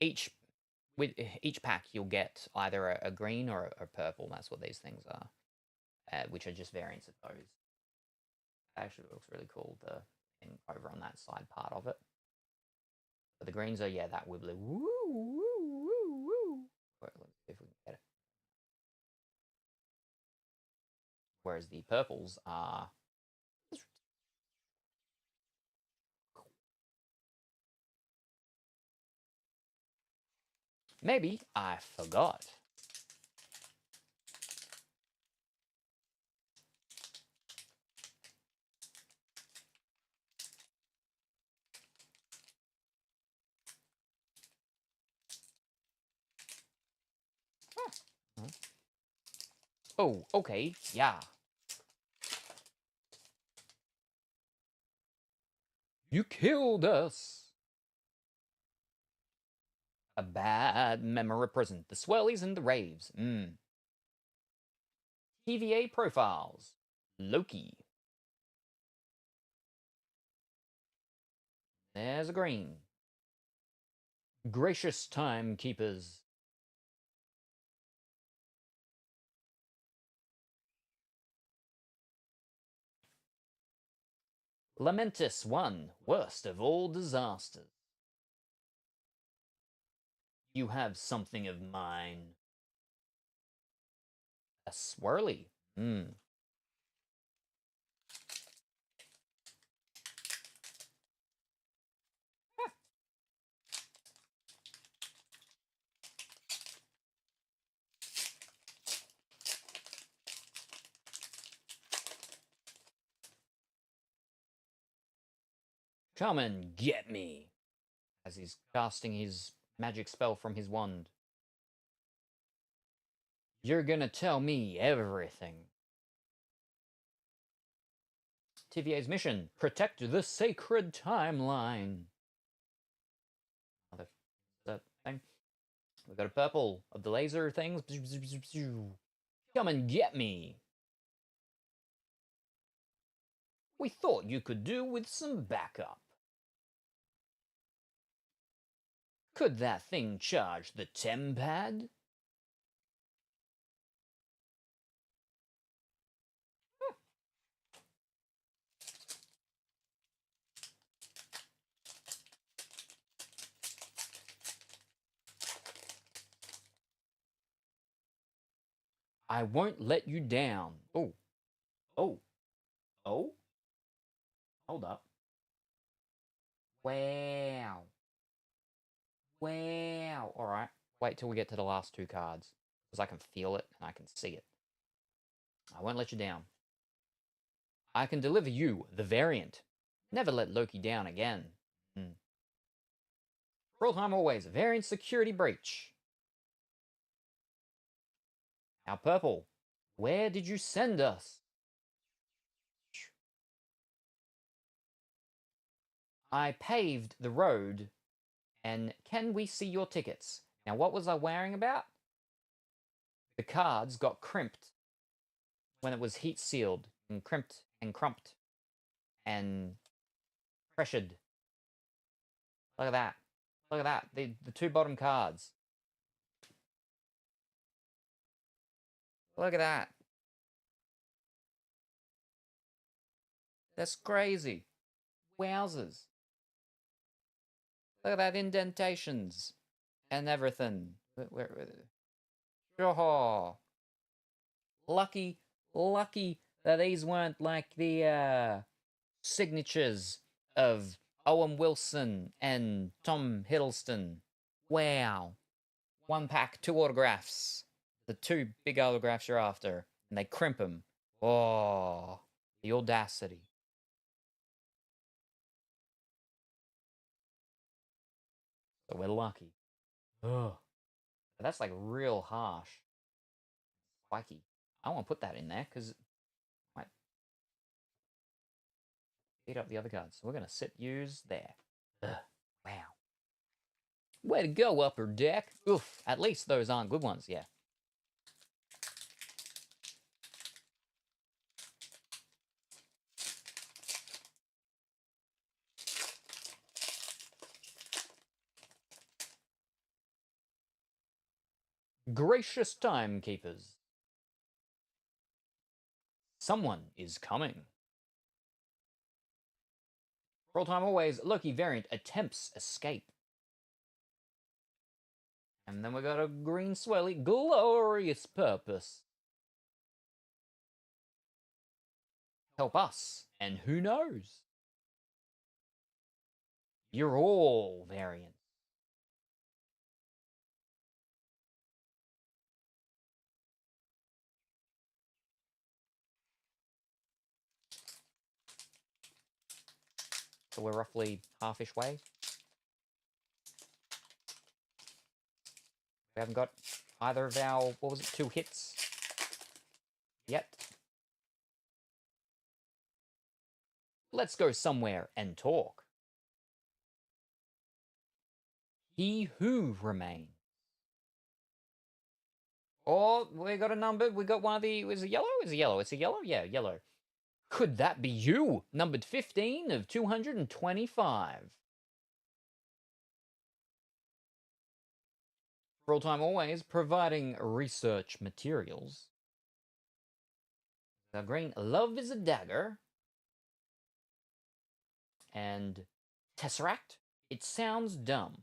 with each pack you'll get either a green or a purple. That's what these things are, which are just variants of those. Actually, it looks really cool, the thing over on that side part of it. But the greens are, yeah, that wibbly woo woo woo woo. Wait, let's see if we can get it. Whereas the purples are maybe I forgot. Oh, okay, yeah. You killed us. A bad memory present. The swirlies and the raves. TVA profiles. Loki. There's a green. Gracious timekeepers. Lamentus 1. Worst of all disasters. You have something of mine. A swirly. Come and get me. As he's casting his magic spell from his wand. You're gonna tell me everything. TVA's mission, protect the sacred timeline. That thing. We've got a purple of the laser things. Come and get me. We thought you could do with some backup. Could that thing charge the tempad? I won't let you down. Oh. Oh. Oh. Hold up. Wow. Wow. All right. Wait till we get to the last two cards. Because I can feel it and I can see it. I won't let you down. I can deliver you, the variant. Never let Loki down again. For all time, always. Variant security breach. Now, purple. Where did you send us? I paved the road. And can we see your tickets? Now, what was I worrying about? The cards got crimped when it was heat sealed and crimped and crumped and pressured. Look at that. Look at that. The two bottom cards. Look at that. That's crazy. Wowzers. Look at that, indentations and everything. Sure. Lucky that these weren't like the signatures of Owen Wilson and Tom Hiddleston. Wow. One pack, two autographs. The two big autographs you're after. And they crimp them. Oh, the audacity. So we're lucky. Ugh. That's like real harsh. Spiky. I want to put that in there because it might beat up the other cards. So we're going to sit use there. Ugh. Wow. Way to go, Upper Deck. Oof. At least those aren't good ones, yeah. Gracious timekeepers. Someone is coming. For all time, always, Loki variant attempts escape. And then we got a green swirly, glorious purpose. Help us, and who knows? You're all variants. So we're roughly half-ish way. We haven't got either of our, what was it, 2 hits yet. Let's go somewhere and talk. He who remains. Oh, we got a number. We got one of the, is it yellow? Is it yellow? It's a yellow? Yeah, yellow. Could that be you? Numbered 15 of 225. For all time, always, providing research materials. The green, love is a dagger. And Tesseract, it sounds dumb.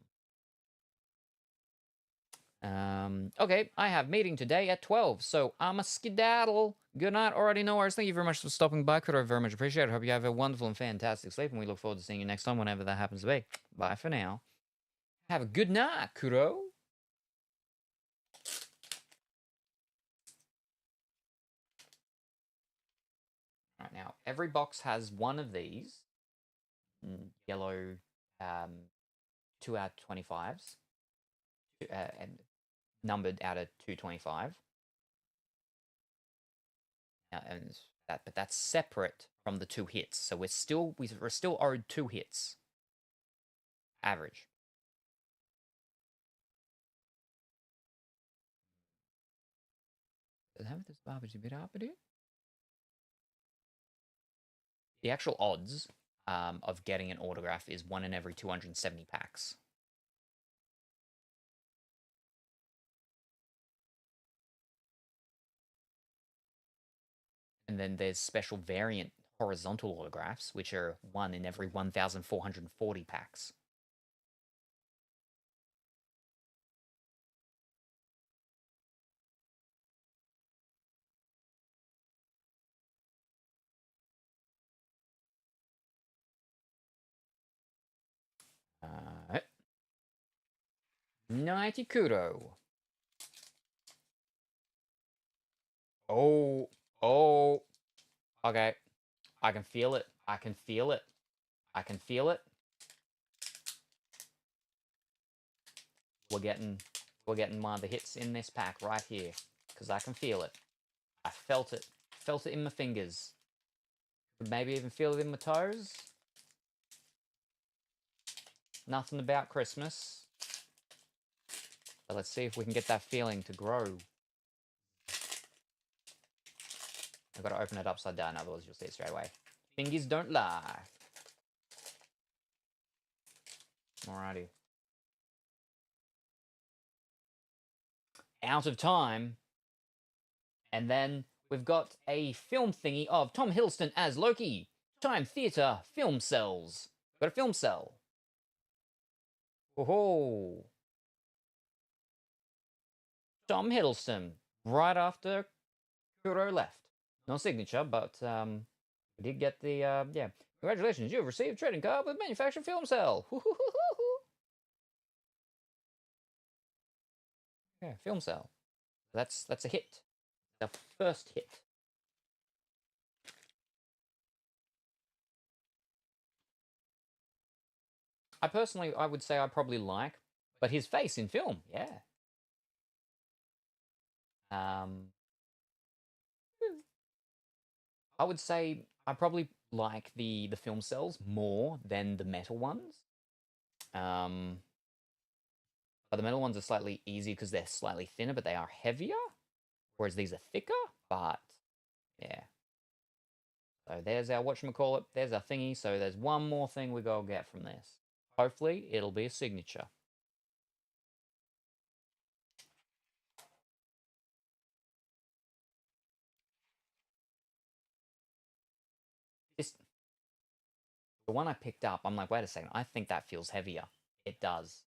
Okay, I have meeting today at 12, so I'm a skedaddle. Good night, already no worries. Thank you very much for stopping by. Could I very much appreciate it. Hope you have a wonderful and fantastic sleep, and we look forward to seeing you next time, whenever that happens to be. Bye for now. Have a good night, Kuro. All right, now, every box has one of these. Yellow, 2 out of 25s. And numbered out of 225. And but that's separate from the 2 hits. So we're still owed 2 hits. Average. Does it have this barbage bit up it? The actual odds of getting an autograph is 1 in every 270 packs. And then there's special variant horizontal autographs, which are 1 in every 1,440 packs. Nighty Kuro. Oh, oh. Okay. I can feel it. I can feel it. I can feel it. We're getting one of the hits in this pack right here. Because I can feel it. I felt it. Felt it in my fingers. Maybe even feel it in my toes. Nothing about Christmas. But let's see if we can get that feeling to grow. I've got to open it upside down, otherwise you'll see it straight away. Fingers don't lie. Alrighty. Out of time. And then we've got a film thingy of Tom Hiddleston as Loki. Time Theatre Film Cells. Got a film cell. Oh, Tom Hiddleston. Right after Kuro left. No signature, but we did get the, yeah. Congratulations, you've received a trading card with Manufactured Film Cell. Yeah, Film Cell. That's a hit. The first hit. I would say I probably like, but his face in film, yeah. I would say I probably like the film cells more than the metal ones. But the metal ones are slightly easier because they're slightly thinner, but they are heavier. Whereas these are thicker, but yeah. So there's our whatchamacallit, there's our thingy. So there's one more thing we gotta get from this. Hopefully it'll be a signature. The one I picked up, I'm like, wait a second, I think that feels heavier. It does.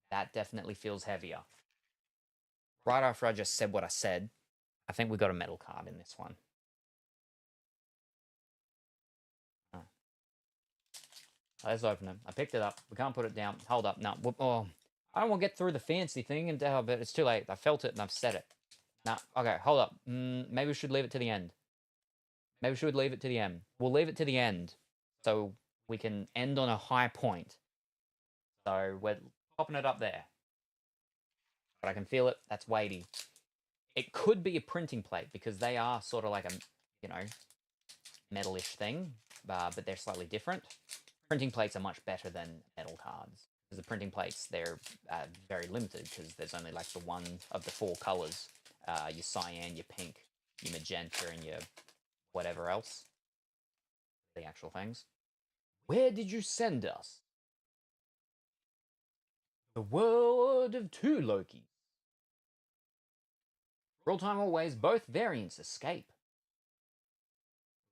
That definitely feels heavier. Right after I just said what I said, I think we got a metal card in this one. Let's open it. I picked it up. We can't put it down. Hold up. No. Oh, I don't want to get through the fancy thing, and but it's too late. I felt it and I've said it. No. Okay. Hold up. Maybe we should leave it to the end. Maybe we should leave it to the end. We'll leave it to the end, so we can end on a high point. So we're popping it up there, but I can feel it. That's weighty. It could be a printing plate because they are sort of like a, you know, metalish thing, but they're slightly different. Printing plates are much better than metal cards. Because the printing plates, they're very limited because there's only like the one of the four colors. Your cyan, your pink, your magenta, and your whatever else. The actual things. Where did you send us? The world of two Lokis. For all time always, both variants escape.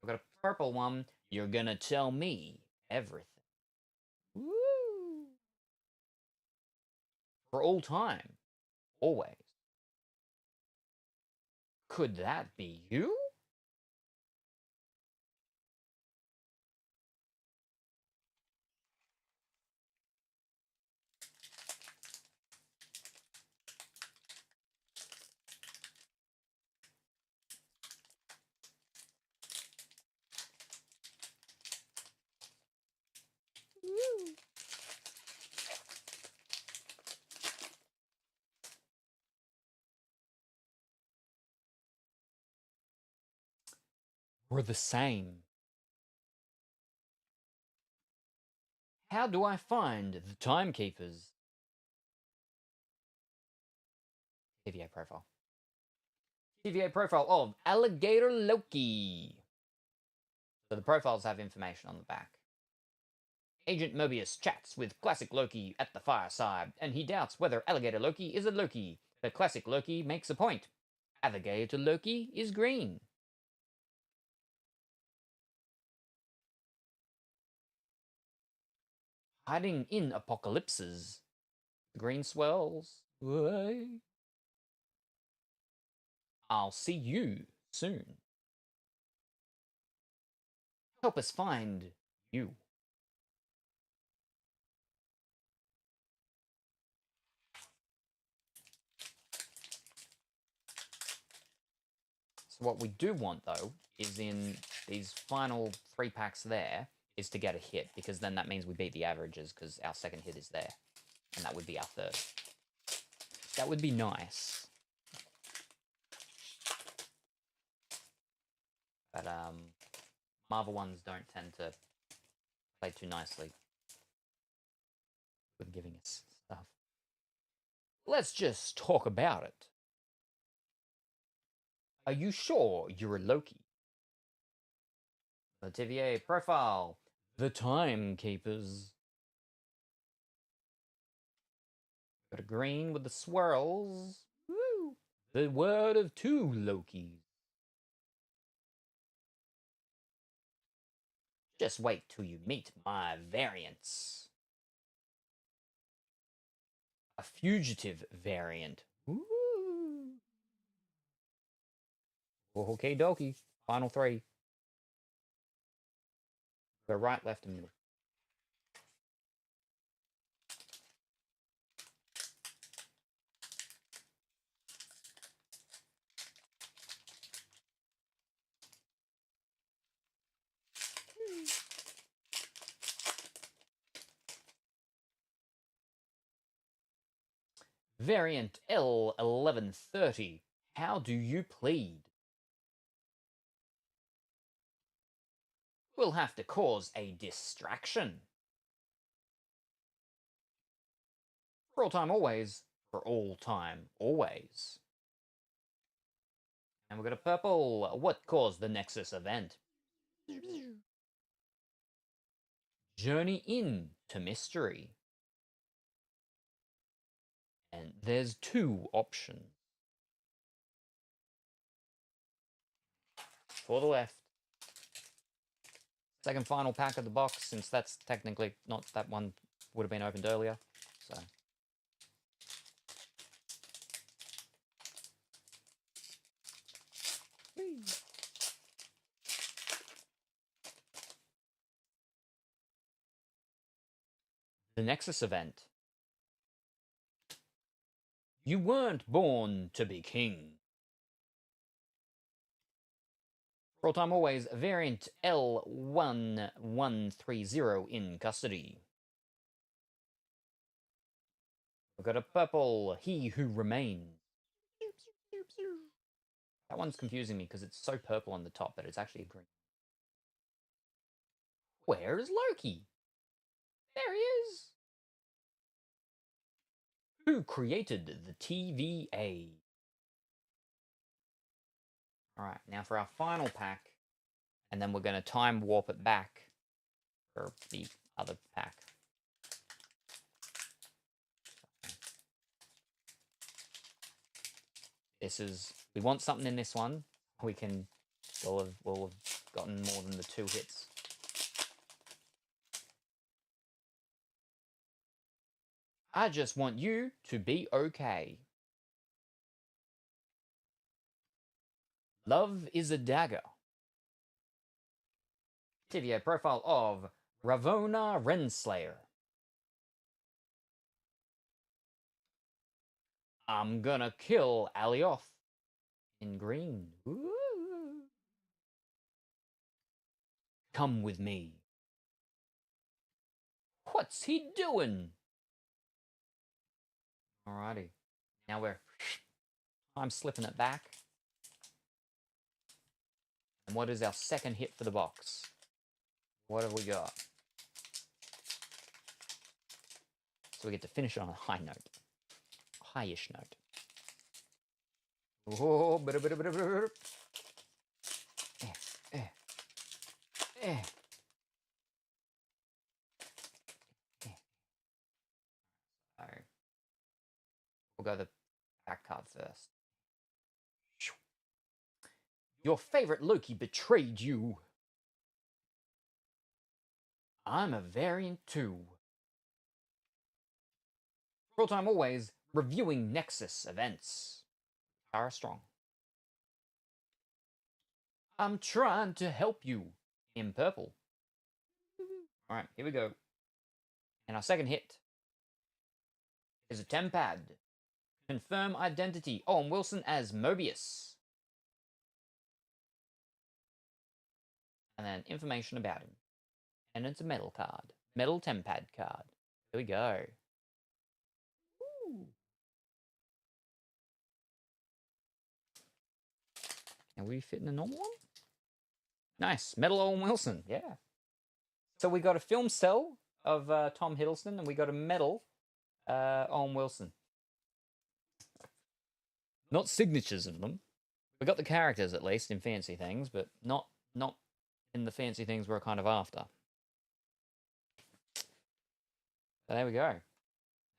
I've got a purple one. You're gonna tell me everything. Woo! For all time, always. Could that be you? We're the same. How do I find the timekeepers? TVA profile. TVA profile of Alligator Loki. So the profiles have information on the back. Agent Mobius chats with Classic Loki at the fireside, and he doubts whether Alligator Loki is a Loki, but Classic Loki makes a point. Alligator Loki is green. Hiding in apocalypses. The green swells. I'll see you soon. Help us find you. What we do want, though, is in these final 3 packs there, is to get a hit, because then that means we beat the averages, because our second hit is there. And that would be our third. That would be nice. But, Marvel ones don't tend to play too nicely with giving us stuff. Let's just talk about it. Are you sure you're a Loki? The TVA profile. The Timekeepers. Got a green with the swirls. Woo! The word of 2 Lokis. Just wait till you meet my variants. A fugitive variant. Woo! Okay, dokie. Final 3. Go right, left, and middle. Variant L1130. How do you plead? We'll have to cause a distraction. For all time, always. For all time, always. And we've got a purple. What caused the Nexus event? Journey in to mystery. And there's 2 options. For the left. Second final pack of the box, since that's technically not, that one would have been opened earlier. So. The Nexus event. You weren't born to be king. For all time, always. Variant L1130 in custody. We've got a purple. He who remains. That one's confusing me because it's so purple on the top, but it's actually a green. Where is Loki? There he is. Who created the TVA? All right, now for our final pack, and then we're going to time warp it back for the other pack. This is, we want something in this one. We'll have gotten more than the 2 hits. I just want you to be okay. Love is a dagger. TVA profile of Ravonna Renslayer. I'm gonna kill Alioth in green. Ooh. Come with me. What's he doing? Alrighty. Now I'm slipping it back. And what is our second hit for the box? What have we got? So we get to finish on a high note. High-ish note. Oh, We'll go the back card first. Your favorite Loki betrayed you. I'm a variant too. For all time, always, reviewing Nexus events. Tara Strong. I'm trying to help you. In purple. Alright, here we go. And our second hit is a Tempad. Confirm identity. Owen Wilson as Mobius. and then information about him. And it's a metal card. Metal Tempad card. Here we go. Ooh. Are we fitting a normal one? Nice. Metal Owen Wilson. Yeah. So we got a film cell of Tom Hiddleston, and we got a metal Owen Wilson. Not signatures of them. We got the characters at least in fancy things, but not in the fancy things we're kind of after. So there we go.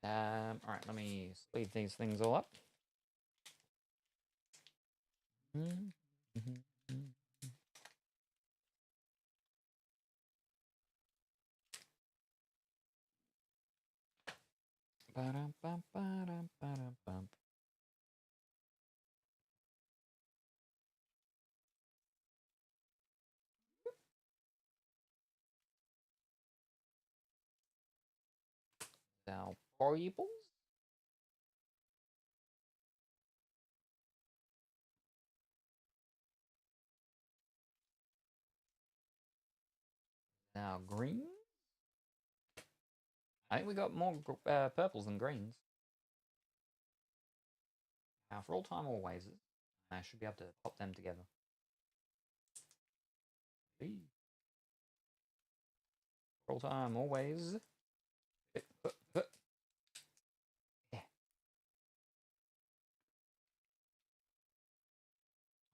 All right, let me speed these things all up. Now, variables. Now, green. I think we got more purples than greens. Now, for all time, always, I should be able to pop them together. For all time, always. Yeah.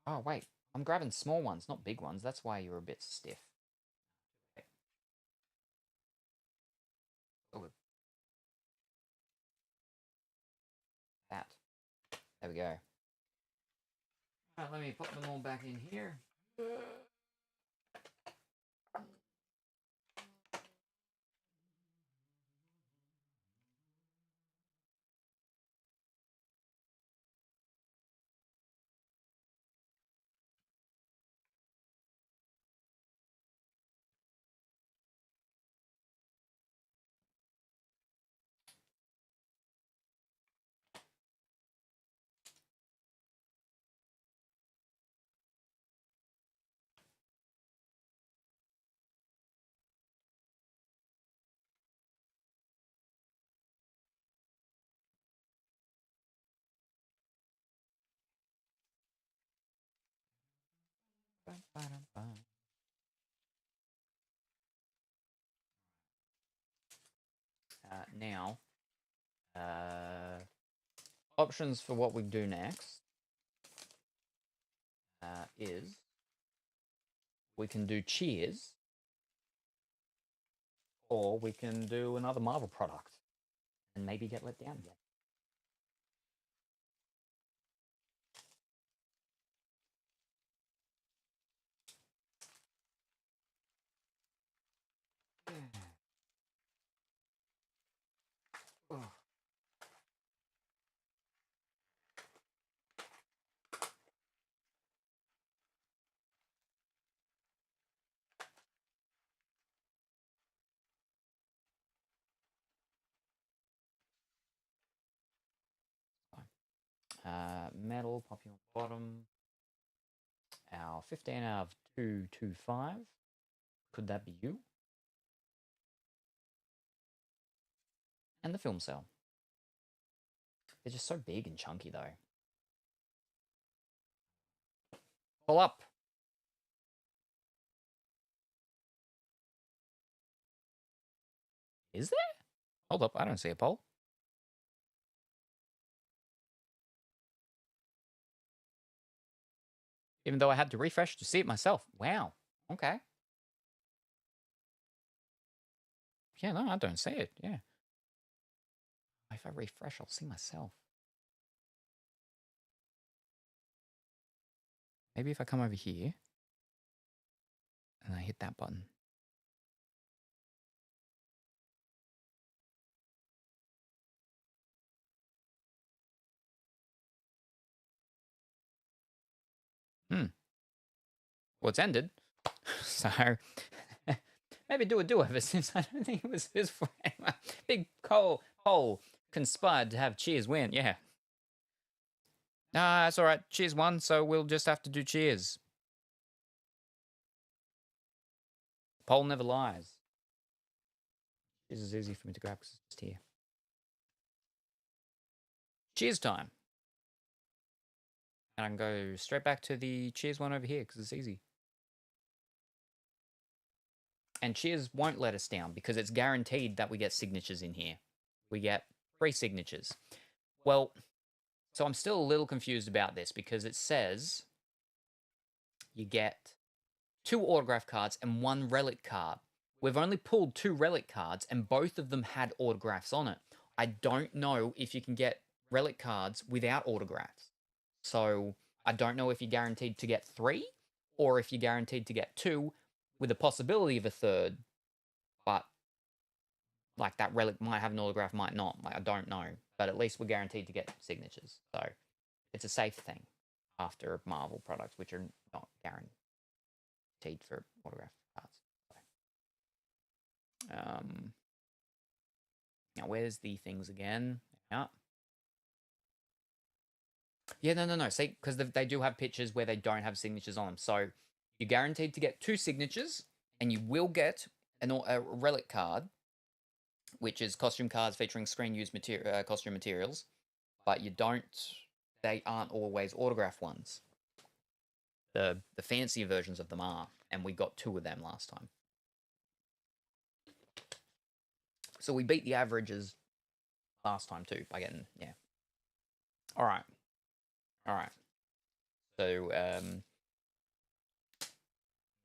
Oh, wait. I'm grabbing small ones, not big ones. That's why you're a bit stiff. Okay. Oh, that. There we go. All right, let me put them all back in here. Now, options for what we do next is we can do Cheers, or we can do another Marvel product and maybe get let down again. Oh. Metal, popping on bottom. Our 15 out of 225. Could that be you? And the film cell. They're just so big and chunky, though. Pull up. Is there? Hold up, I don't see a poll. Even though I had to refresh to see it myself. Wow. Okay. Yeah, no, I don't see it. Yeah. If I refresh, I'll see myself. Maybe if I come over here and I hit that button. Well, it's ended. So maybe do a do-over since I don't think it was his friend. Big Cole conspired to have Cheers win. Yeah. Nah, that's all right. Cheers won, so we'll just have to do Cheers. Poll never lies. This is easy for me to grab because it's just here. Cheers time. And I can go straight back to the cheers one over here because it's easy. And cheers won't let us down because it's guaranteed that we get signatures in here. We get 3 signatures. Well, so I'm still a little confused about this because it says you get 2 autograph cards and 1 relic card. We've only pulled 2 relic cards and both of them had autographs on it. I don't know if you can get relic cards without autographs. So I don't know if you're guaranteed to get 3 or if you're guaranteed to get 2 with a possibility of a third, but like that relic might have an autograph, might not. Like, I don't know, but at least we're guaranteed to get signatures. So it's a safe thing after Marvel products, which are not guaranteed for autograph cards. Now where's the things again? Yeah, no. See, because they do have pictures where they don't have signatures on them. So you're guaranteed to get 2 signatures, and you will get a relic card, which is costume cards featuring screen used costume materials, but they aren't always autograph ones. The fancier versions of them are, and we got 2 of them last time. So we beat the averages last time too by getting, yeah. All right. So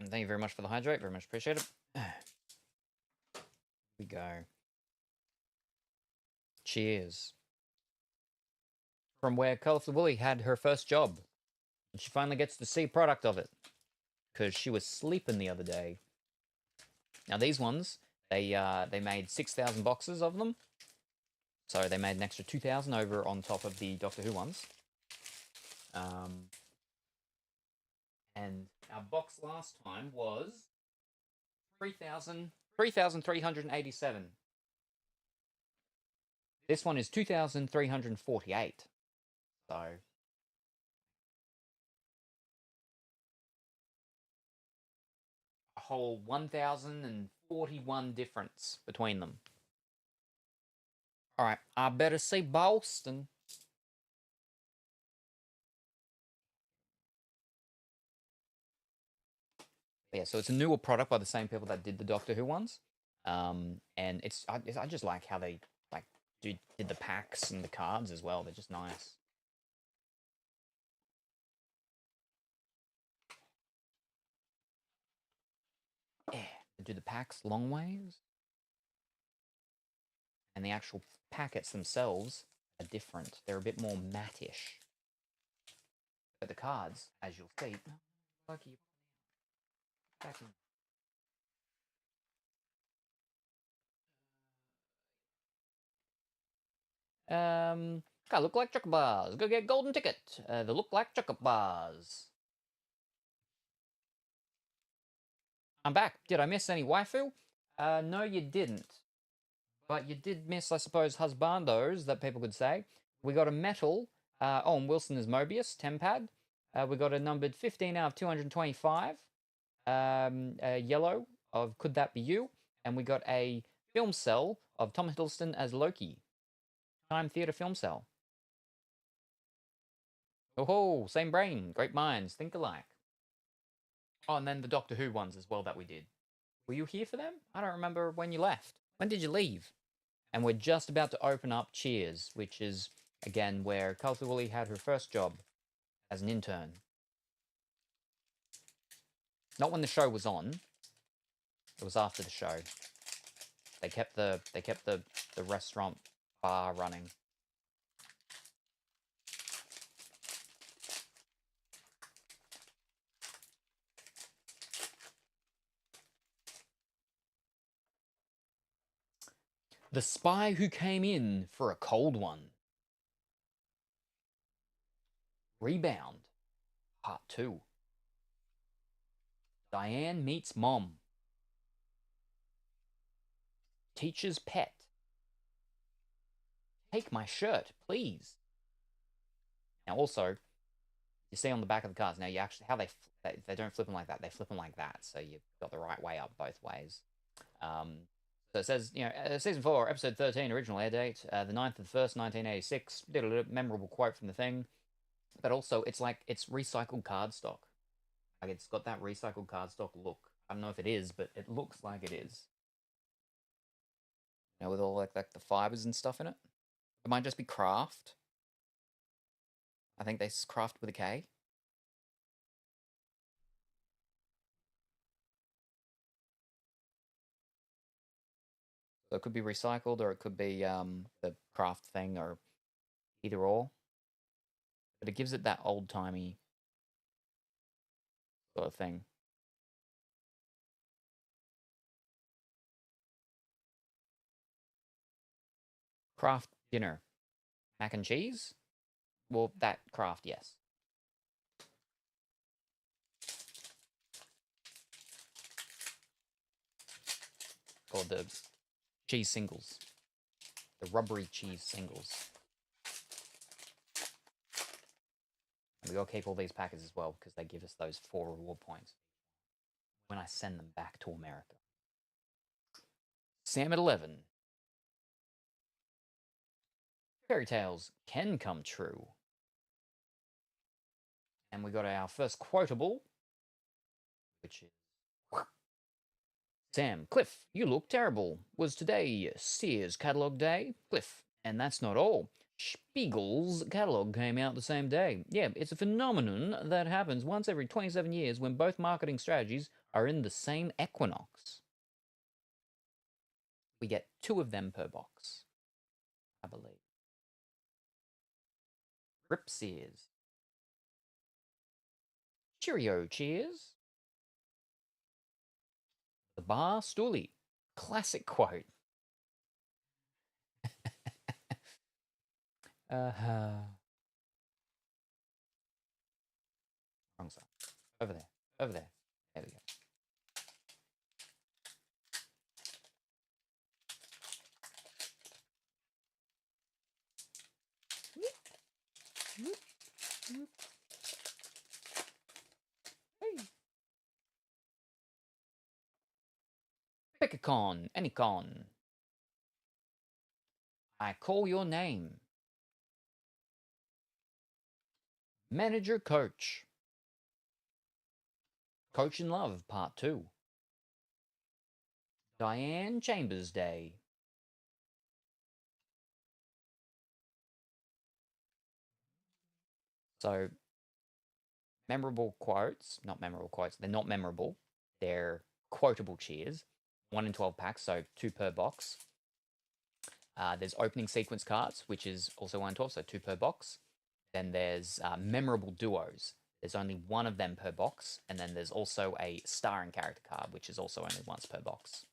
thank you very much for the hydrate. Very much appreciate it. Here we go. Cheers. From where Colorful Willy had her first job. And she finally gets to see a product of it. Because she was sleeping the other day. Now these ones, they made 6,000 boxes of them. So they made an extra 2,000 over on top of the Doctor Who ones. And our box last time was 3,387. This one is 2,348. So a whole 1,041 difference between them. All right, I better see Boston. Yeah, so it's a newer product by the same people that did the Doctor Who ones, and I just like how they did the packs and the cards as well. They're just nice. Yeah, they do the packs long ways, and the actual packets themselves are different. They're a bit more mattish. But the cards, as you'll see, lucky. Gotta look like chocolate bars. Go get golden ticket. They look like chocolate bars. I'm back. Did I miss any waifu? No, you didn't. But you did miss, I suppose, husbandos that people could say. We got a metal. And Wilson is Mobius, Tempad. We got a numbered 15 out of 225. Yellow of Could That Be You? And we got a film cell of Tom Hiddleston as Loki. Time Theatre film cell. Oh, same brain. Great minds. Think alike. Oh, and then the Doctor Who ones as well that we did. Were you here for them? I don't remember when you left. When did you leave? And we're just about to open up Cheers, which is, again, where Colorful Willy had her first job as an intern. Not when the show was on. It was after the show. They kept the restaurant bar running. The Spy Who Came In for a Cold One. Rebound. Part 2. Diane Meets Mom. Teacher's Pet. Take my shirt, please. Now also, You see on the back of the cards now. You actually they don't flip them like that. They flip them like that. So you've got the right way up both ways. So it says, season 4, episode 13, original air date, the 9th of the 1st, 1986. Did a memorable quote from the thing, but also it's like it's recycled cardstock. Like it's got that recycled cardstock look. I don't know if it is, but it looks like it is. With all like the fibers and stuff in it. It might just be craft. I think they craft with a K. So it could be recycled, or it could be the craft thing, or either or. But it gives it that old-timey sort of thing. Craft dinner. Mac and cheese? Well, that craft, yes. Or the cheese singles. The rubbery cheese singles. And we gotta keep all these packets as well, because they give us those 4 reward points when I send them back to America. Sam at 11. Fairy tales can come true. And we got our first quotable, which is Sam, Cliff, you look terrible. Was today Sears catalog day? Cliff, and that's not all. Spiegel's catalog came out the same day. Yeah, it's a phenomenon that happens once every 27 years when both marketing strategies are in the same equinox. We get 2 of them per box, I believe. Rip Sears. Cheerio, cheers. The Bar Stoolie. Classic quote. Wrong side. Over there. Over there. There we go. Hey. Pick a con, any con. I call your name. Manager Coach. Coach in Love, Part 2. Diane Chambers Day. So, memorable quotes, not memorable quotes, they're not memorable. They're quotable cheers. 1 in 12 packs, so 2 per box. There's opening sequence cards, which is also 1 in 12, so 2 per box. Then there's memorable duos. There's only 1 of them per box. And then there's also a starring character card, which is also only once per box.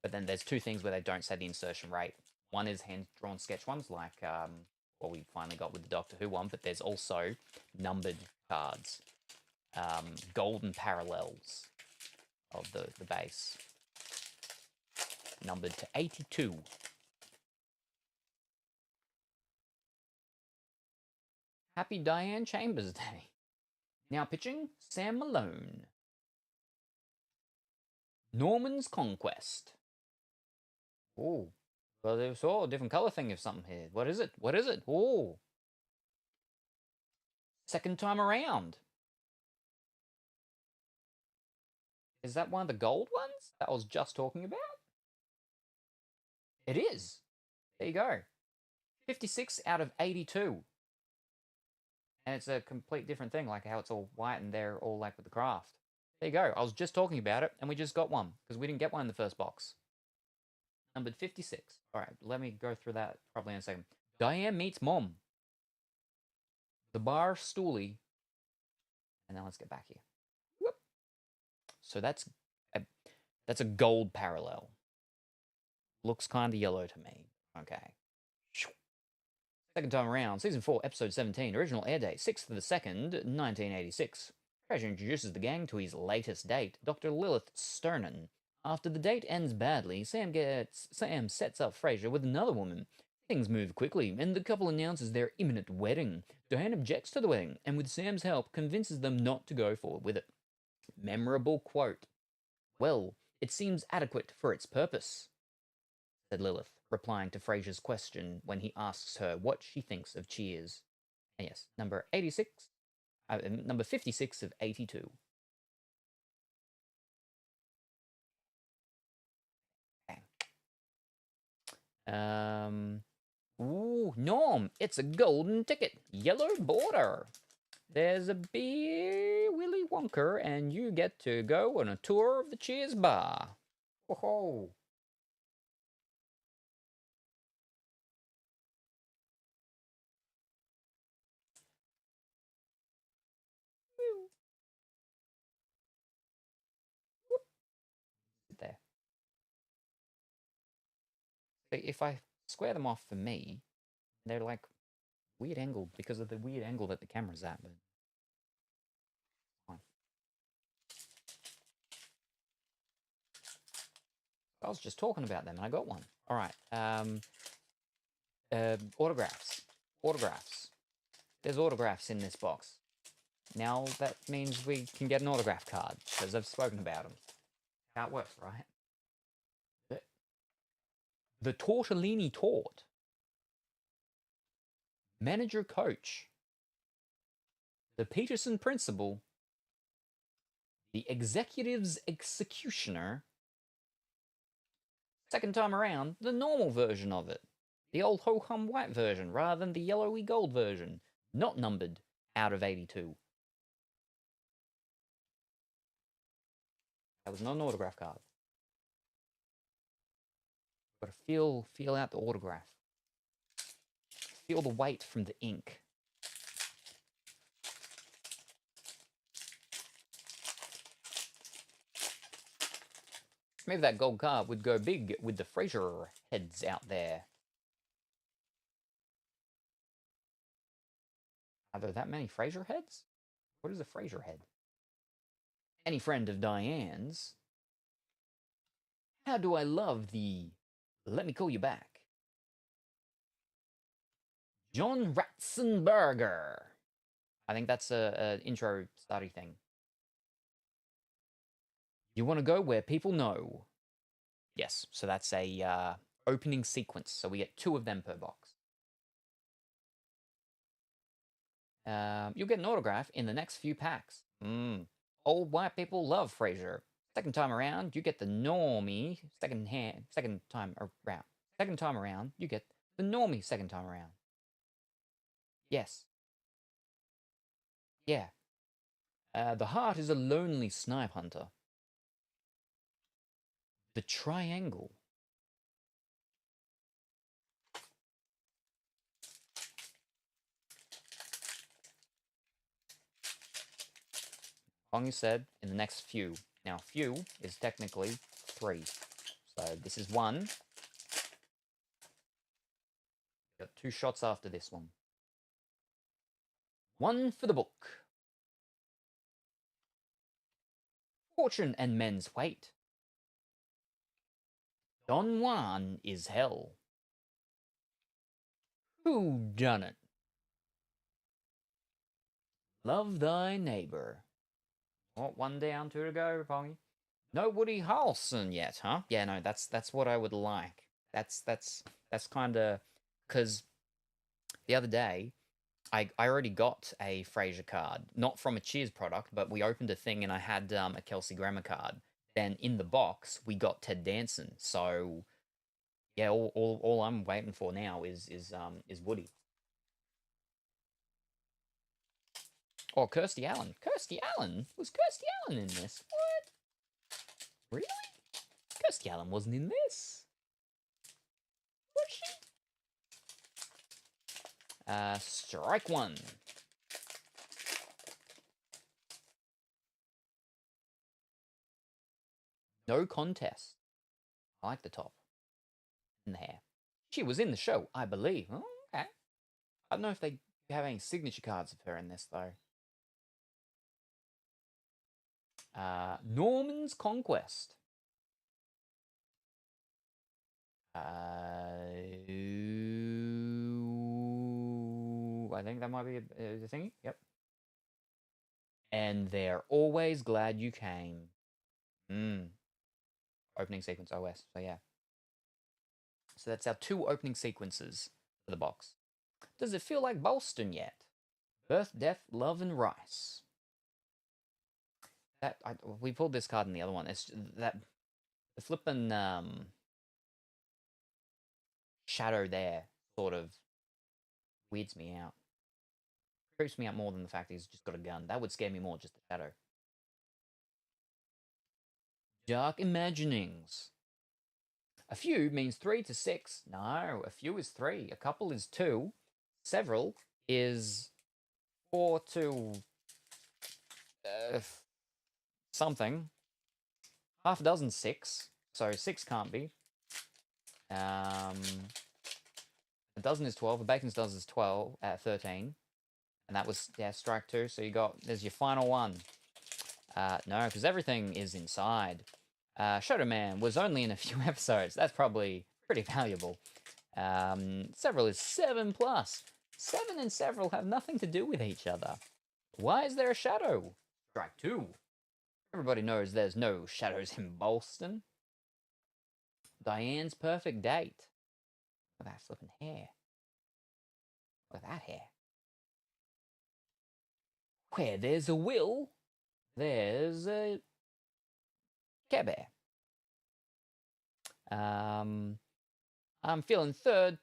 But then there's 2 things where they don't say the insertion rate. One is hand-drawn sketch ones, like what we finally got with the Doctor Who one, but there's also numbered cards. Golden parallels of the base. Numbered to 82. Happy Diane Chambers Day. Now pitching, Sam Malone. Norman's Conquest. Oh, well, there's a different color thing of something here. What is it? What is it? Oh, second time around. Is that one of the gold ones that I was just talking about? It is. There you go. 56 out of 82. And it's a complete different thing, like how it's all white and they're all like with the craft. There you go. I was just talking about it, and we just got one, because we didn't get one in the first box. Numbered 56. All right, let me go through that probably in a second. Diane meets Mom. The Bar Stoolie. And now let's get back here. Whoop. So that's a gold parallel. Looks kind of yellow to me. Okay. Second time around, Season 4, Episode 17, original air date, 6th of the 2nd, 1986. Fraser introduces the gang to his latest date, Dr. Lilith Sternan. After the date ends badly, Sam sets up Fraser with another woman. Things move quickly, and the couple announces their imminent wedding. Diane objects to the wedding, and with Sam's help, convinces them not to go forward with it. Memorable quote. Well, it seems adequate for its purpose, said Lilith, replying to Fraser's question when he asks her what she thinks of Cheers. And yes, number 86, number 56 of 82. Ooh, Norm, it's a golden ticket. Yellow border. There's a beer Willy Wonka, and you get to go on a tour of the Cheers bar. Whoa. There. If I square them off for me, they're like weird angled because of the weird angle that the camera's at. But fine. I was just talking about them and I got one. All right. Autographs. Autographs. There's autographs in this box. Now that means we can get an autograph card because I've spoken about them. How it works, right? The Tortellini Tort. Manager Coach. The Peterson Principle. The Executive's Executioner. Second time around, the normal version of it. The old ho-hum white version rather than the yellowy gold version. Not numbered out of 82. That was not an autograph card. Got to feel out the autograph. Feel the weight from the ink. Maybe that gold card would go big with the Fraser heads out there. Are there that many Fraser heads? What is a Fraser head? Any friend of Diane's. How do I love the Let Me Call You Back? John Ratzenberger. I think that's a intro study thing. You want to go where people know. Yes, so that's a opening sequence. So we get 2 of them per box. You'll get an autograph in the next few packs. Old white people love Fraser. Second time around, you get the normie. Second time around, you get the normie second time around. Yes. Yeah. The heart is a lonely snipe hunter. The triangle. Pongy said in the next few. Now, few is technically 3. So this is 1. Got 2 shots after this one. 1 for the book. Fortune and Men's Weight. Don Juan is hell. Who done it? Love thy neighbor. Oh, 1 down, 2 to go, Pongy. No Woody Harrelson yet, huh? Yeah, no, that's what I would like. That's kind of because the other day I already got a Fraser card, not from a Cheers product, but we opened a thing and I had a Kelsey Grammer card. Then in the box we got Ted Danson. So yeah, all I'm waiting for now is Woody. Oh, Kirstie Allen. Kirstie Allen? Was Kirstie Allen in this? What? Really? Kirstie Allen wasn't in this. Was she? Strike 1. No contest. I like the top. And the hair. She was in the show, I believe. Oh, okay. I don't know if they have any signature cards of her in this, though. Norman's Conquest. I think that might be the thingy. Yep. And they're always glad you came. Opening sequence OS. So yeah. So that's our 2 opening sequences for the box. Does it feel like Bolston yet? Birth, Death, Love, and Rice. We pulled this card in the other one. It's that the flippin' shadow there sort of weirds me out. Creeps me out more than the fact he's just got a gun. That would scare me more, just the shadow. Dark Imaginings. A few means 3 to 6. No, a few is 3. A couple is 2. Several is 4 to something. Half a dozen 6. So 6 can't be. A dozen is 12. A bacon's dozen is 12 at 13. And that was, yeah, strike 2. So there's your final one. No, because everything is inside. Shadow Man was only in a few episodes. That's probably pretty valuable. Several is 7 plus. 7 and several have nothing to do with each other. Why is there a shadow? Strike 2. Everybody knows there's no shadows in Bolston. Diane's perfect date. Look at that flipping hair. Look at that hair. Where there's a will, there's a Care Bear. I'm feeling third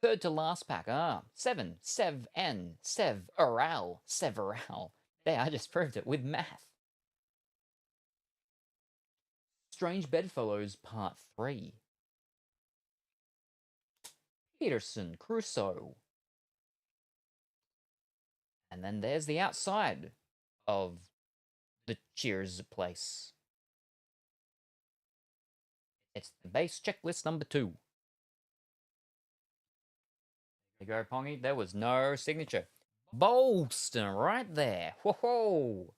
to last pack. 7, Sev, N, Sev, Oral, Several. There, I just proved it with math. Strange Bedfellows Part 3. Peterson, Crusoe. And then there's the outside of the Cheers place. It's the base checklist number 2. There you go, Pongy. There was no signature. Bolston right there. Whoa.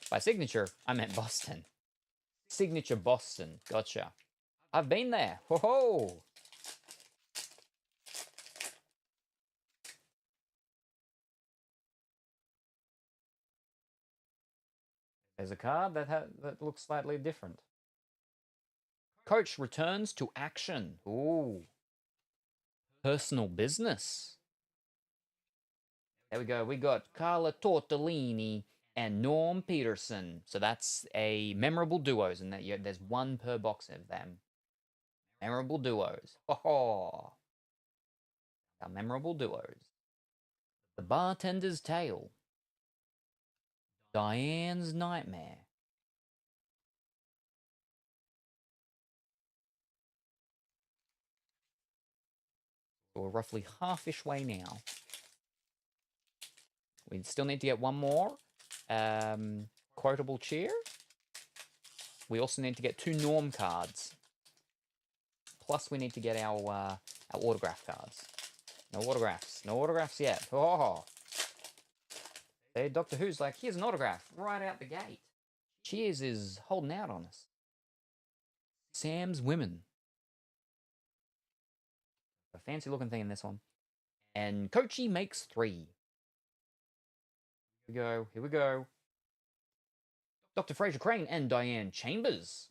By signature, I meant Boston. Signature Boston. Gotcha. I've been there. Whoa. There's a card that looks slightly different. Coach returns to action. Ooh. Personal business. There we go. We got Carla Tortellini and Norm Peterson. So that's a memorable duos, and there's 1 per box of them. Memorable duos. Our memorable duos. The Bartender's Tale. Diane's Nightmare. So we're roughly half-ish way now. We still need to get 1 more. Quotable cheer. We also need to get 2 norm cards. Plus we need to get our autograph cards. No autographs. No autographs yet. Oh. Hey, Doctor Who's like, here's an autograph right out the gate. Cheers is holding out on us. Sam's Women. A fancy looking thing in this one. And Kochi makes 3. Here we go. Dr. Fraser Crane and Diane Chambers.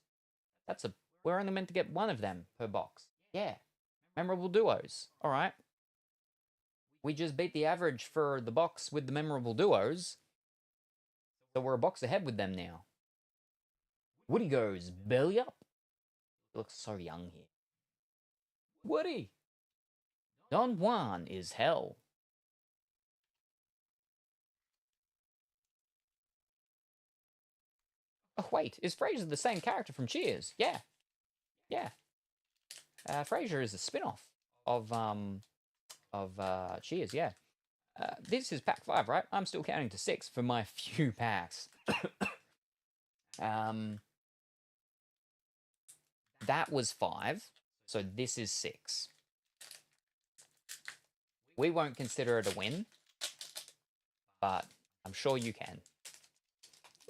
We're only meant to get 1 of them per box. Yeah. Memorable duos. All right. We just beat the average for the box with the memorable duos. So we're a box ahead with them now. Woody goes belly up. He looks so young here. Woody. Don Juan is hell. Oh, wait. Is Fraser the same character from Cheers? Yeah. Yeah. Fraser is a spin-off of Cheers, yeah. This is pack 5, right? I'm still counting to 6 for my few packs. That was 5, so this is 6. We won't consider it a win, but I'm sure you can.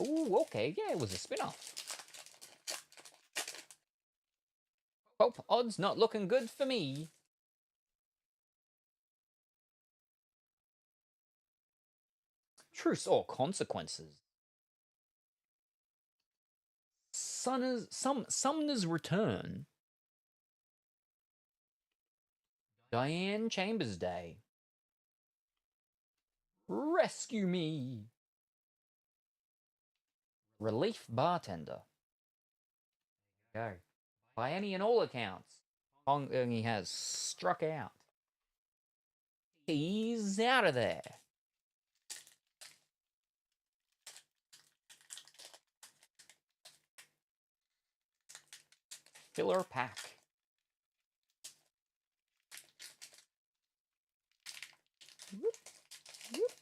Ooh, okay, yeah, it was a spin-off. Hope odds not looking good for me. Truce or consequences. Sumner's Return. Diane Chambers Day. Rescue Me. Relief Bartender. Go. By any and all accounts, Hong Eung has struck out. He's out of there. Filler pack. Whoop, whoop,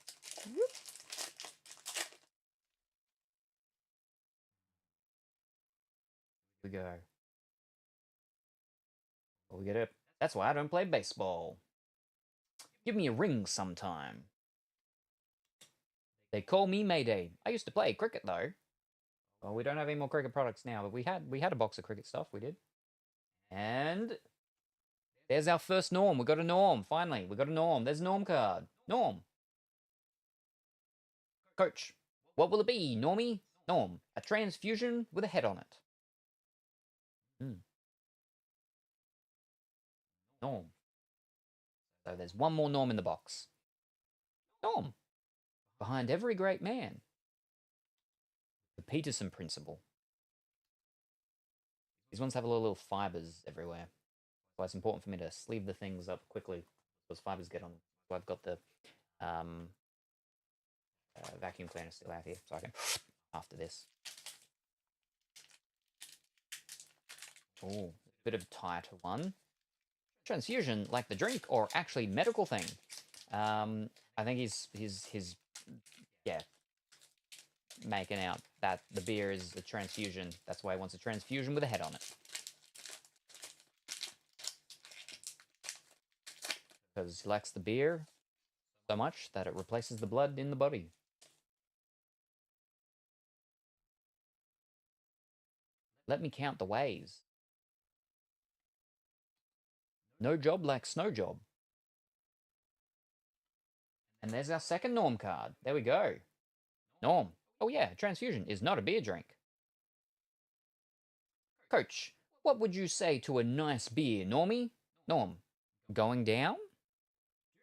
whoop. We go. Oh, we get it. That's why I don't play baseball. Give me a ring sometime. They call me Mayday. I used to play cricket though. Well, we don't have any more cricket products now, but we had a box of cricket stuff. We did. And there's our first Norm. We got a Norm. Finally, we got a Norm. There's a Norm card. Norm. Coach. What will it be, Normie? Norm. A transfusion with a head on it. Norm. So there's one more Norm in the box. Norm. Behind every great man. The Peterson Principle. These ones have a little fibers everywhere. So it's important for me to sleeve the things up quickly. Those fibers get on. So I've got the vacuum cleaner still out here, so I can after this. Oh, bit of a tighter one. Transfusion, like the drink, or actually medical thing. I think he's yeah, making out that the beer is a transfusion. That's why he wants a transfusion with a head on it. Because he likes the beer so much that it replaces the blood in the body. Let me count the ways. No job like snow job. And there's our second Norm card. There we go. Norm. Oh yeah, transfusion is not a beer drink. Coach, what would you say to a nice beer, Normie? Norm. Going down?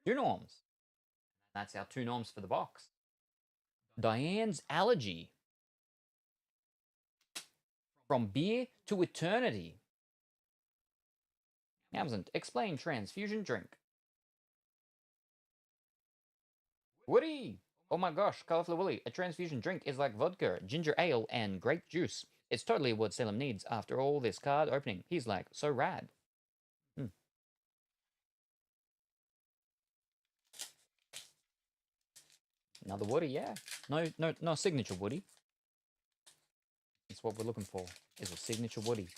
2 Norms. That's our 2 Norms for the box. Diane's Allergy. From beer to eternity. Amazon, explain transfusion drink. Woody! Oh my gosh, Colorful Willy, a transfusion drink is like vodka, ginger ale, and grape juice. It's totally what Salem needs after all this card opening. He's like, so rad. Another Woody, yeah. No signature Woody. That's what we're looking for, is a signature Woody.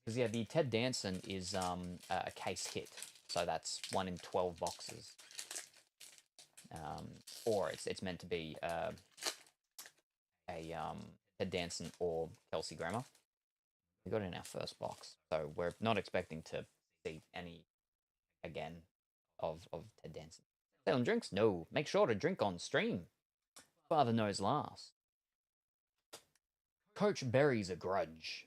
Because yeah, the Ted Danson is a case hit, so that's 1 in 12 boxes. Or it's meant to be a Ted Danson or Kelsey Grammer. We got it in our first box, so we're not expecting to see any again of Ted Danson. Salem drinks? No. Make sure to drink on stream. Father knows last. Coach buries a grudge.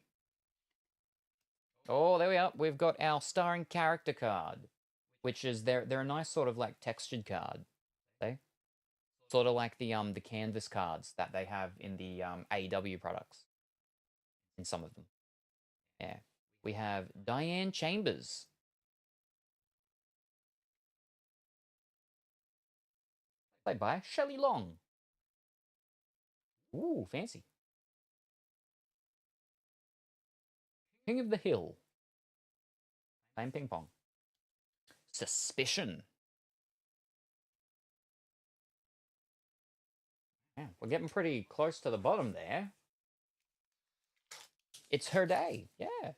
Oh, there we are. We've got our starring character card, which is they're a nice sort of like textured card. See? Sort of like the canvas cards that they have in the AEW products. In some of them. Yeah. We have Diane Chambers. Played by Shelley Long. Ooh, fancy. King of the Hill. Playing ping pong. Suspicion. Yeah, we're getting pretty close to the bottom there. It's her day. Yeah.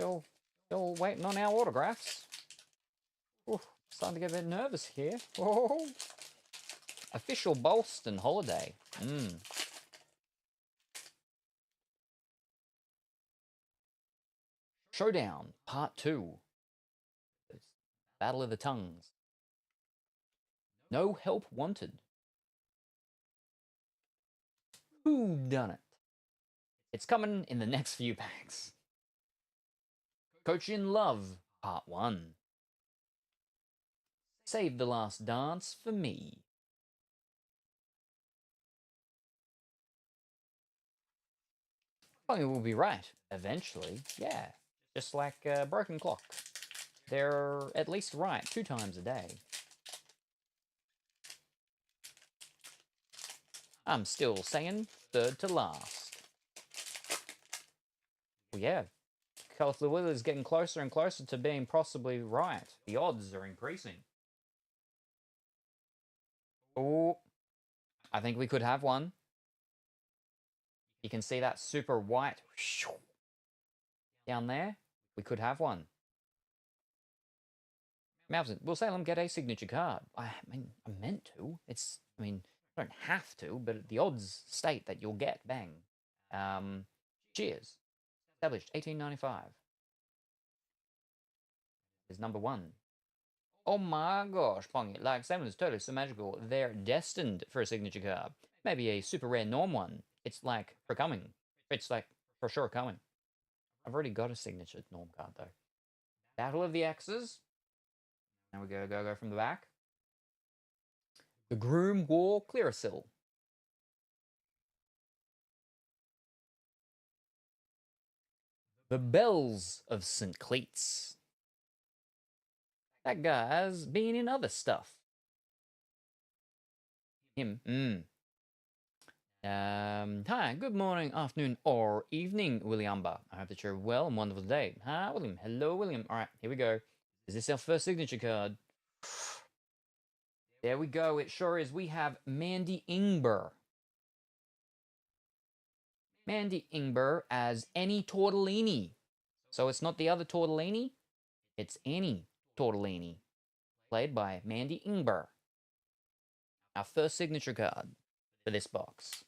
Still waiting on our autographs. Ooh, starting to get a bit nervous here. Oh, official Boston holiday. Showdown, Part 2. Battle of the Tongues. No help wanted. Who done it? It's coming in the next few packs. Coach in Love, Part 1. Save the Last Dance for me. Oh, you will be right. Eventually, yeah. Just like a broken clock. They're at least right 2 times a day. I'm still saying third to last. Well, yeah. Colorful Will is getting closer and closer to being possibly right. The odds are increasing. Oh, I think we could have one. You can see that super white down there. We could have one. Malvin, will Salem get a signature card? I mean, I meant to. I don't have to, but the odds state that you'll get. Bang. Cheers. Established 1895. Is number 1. Oh my gosh, Pongy. Like, Salem is totally so magical. They're destined for a signature card. Maybe a super rare norm one. It's like for coming. It's like for sure coming. I've already got a signature norm card though. Battle of the X's. Now we go from the back. The Groom War Clearasil. The Bells of St. Cleats. That guy's been in other stuff. Him. Hi, good morning, afternoon, or evening, Williamba. I hope that you're well and wonderful today. Hi, William. Hello, William. All right, here we go. Is this our first signature card? There we go. It sure is. We have Mandy Ingber. Mandy Ingber as Annie Tortellini. So it's not the other Tortellini. It's Annie Tortellini. Played by Mandy Ingber. Our first signature card for this box.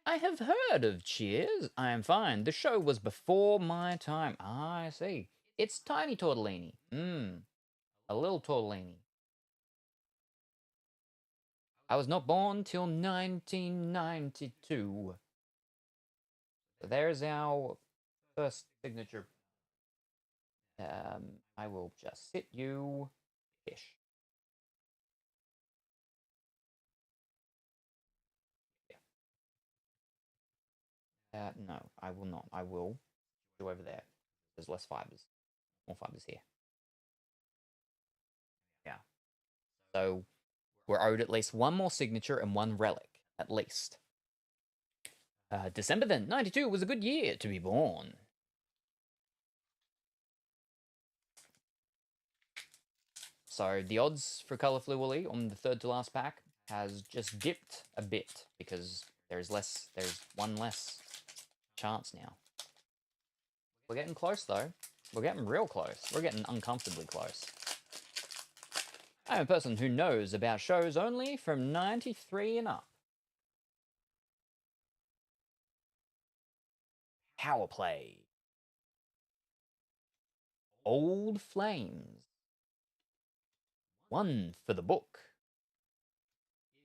I have heard of Cheers. I am fine. The show was before my time. Ah, I see. It's Tiny Tortellini. A little Tortellini. I was not born till 1992. So there's our first signature. I will just sit you fish. No, I will not. I will go over there. There's less fibers. More fibers here. Yeah. So we're owed at least one more signature and one relic, at least. December then, 92 was a good year to be born. So the odds for Colorful Woolly on the third to last pack has just dipped a bit because there's one less chance now. We're getting close though. We're getting real close. We're getting uncomfortably close. I'm a person who knows about shows only from 93 and up. Power play. Old Flames. One for the book.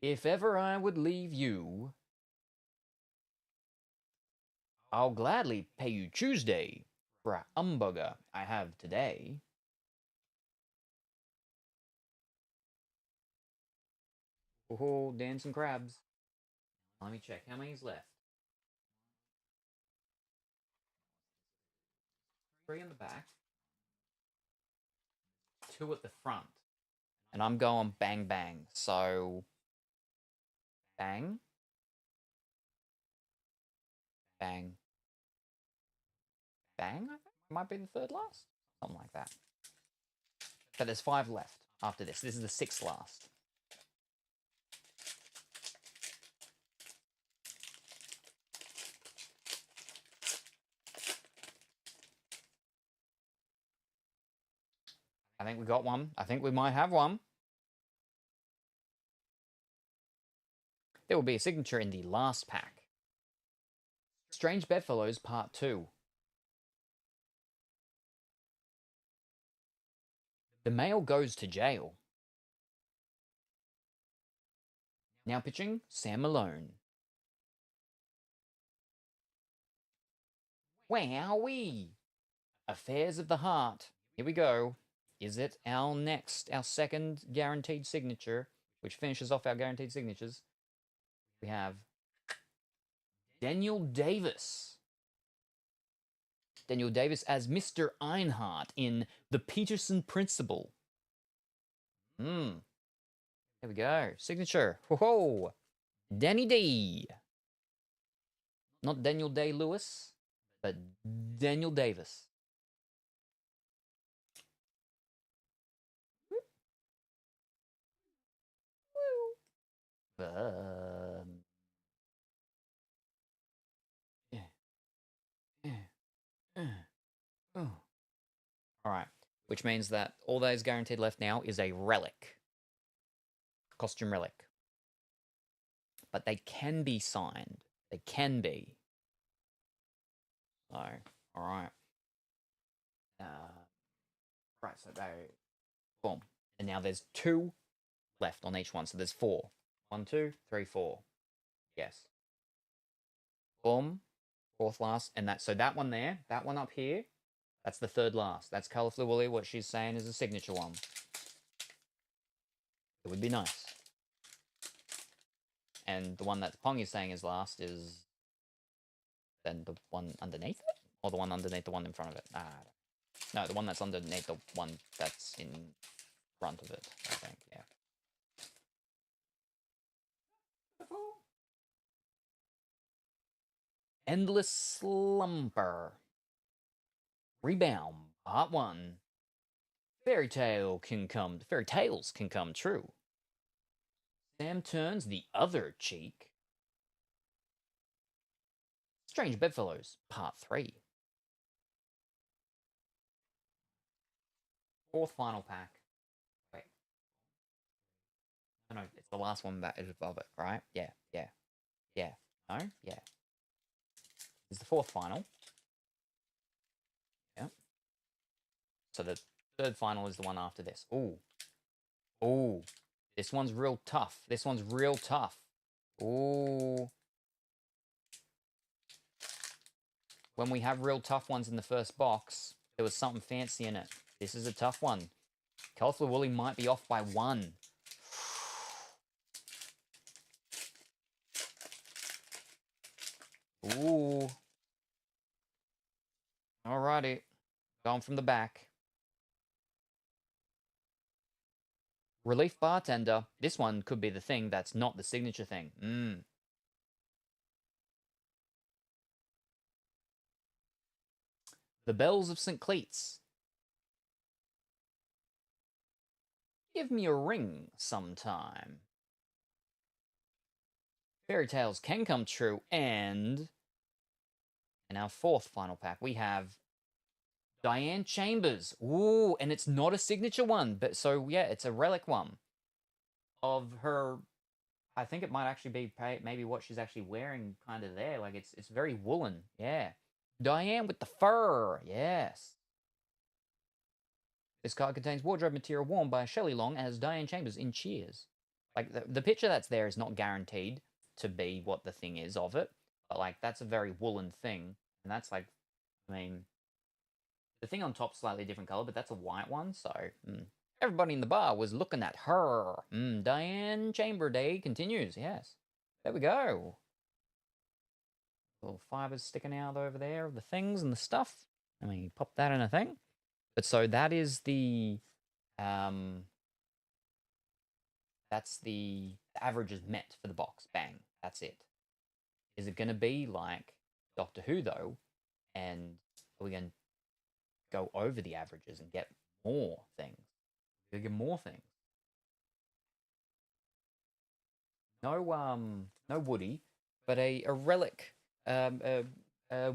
If ever I would leave you, I'll gladly pay you Tuesday for a hamburger I have today. Oh, dancing crabs. Let me check how many's left. 3 in the back. 2 at the front. And I'm going bang bang. So bang. Bang. Bang, I think. Might be the third last. Something like that. But there's 5 left after this. This is the 6th last. I think we got one. I think we might have one. There will be a signature in the last pack. Strange Bedfellows Part 2. The male goes to jail. Now pitching, Sam Malone. Wowee! Affairs of the Heart. Here we go. Is it our second guaranteed signature, which finishes off our guaranteed signatures? We have Daniel Davis. Daniel Davis as Mr. Einhart in The Peterson Principle. There we go. Signature. Whoa! Danny D. Not Daniel Day-Lewis, but Daniel Davis. All right, which means that all that is guaranteed left now is a relic, costume relic. But they can be signed. They can be. So, all right. Right, so they, boom. And now there's 2 left on each one. So there's 4. 1, 2, 3, 4. Yes. Boom. 4th last. And so that one there, that one up here, that's the 3rd last. That's Colorfully Woolly. What she's saying is a signature one. It would be nice. And the one that Pong is saying is last is then the one underneath it? Or the one underneath the one in front of it? No, the one that's underneath the one that's in front of it, I think, yeah. Endless Slumber. Rebound, Part 1. Fairy tales can come true. Sam turns the other cheek. Strange Bedfellows, Part 3. 4th final pack. Wait. No, it's the last one that is above it, right? Yeah. No? Yeah. It's the 4th final. Yep. So the 3rd final is the one after this. Ooh. This one's real tough. Ooh. When we have real tough ones in the first box, there was something fancy in it. This is a tough one. Colorful Woolly might be off by 1. Ooh. Alrighty. Going from the back. Relief Bartender. This one could be the thing that's not the signature thing. The Bells of St. Cleats. Give me a ring sometime. Fairy tales can come true, and in our 4th final pack, we have Diane Chambers. Ooh, and it's not a signature one, but so yeah, it's a relic one of her. I think it might actually be maybe what she's actually wearing kind of there. Like it's very woolen. Yeah. Diane with the fur. Yes. This card contains wardrobe material worn by Shelley Long as Diane Chambers in Cheers. Like the picture that's there is not guaranteed to be what the thing is of it, but like that's a very woolen thing, and that's like, I mean, the thing on top's slightly different color, but that's a white one, so everybody in the bar was looking at her. Diane Chamber Day continues. Yes, there we go. Little fibers sticking out over there of the things and the stuff. Let me pop that in a thing. But so that is the that's the averages met for the box. Bang. That's it. Is it going to be like Doctor Who, though? And are we going to go over the averages and get more things? We're going to get more things. No Woody, but a relic, a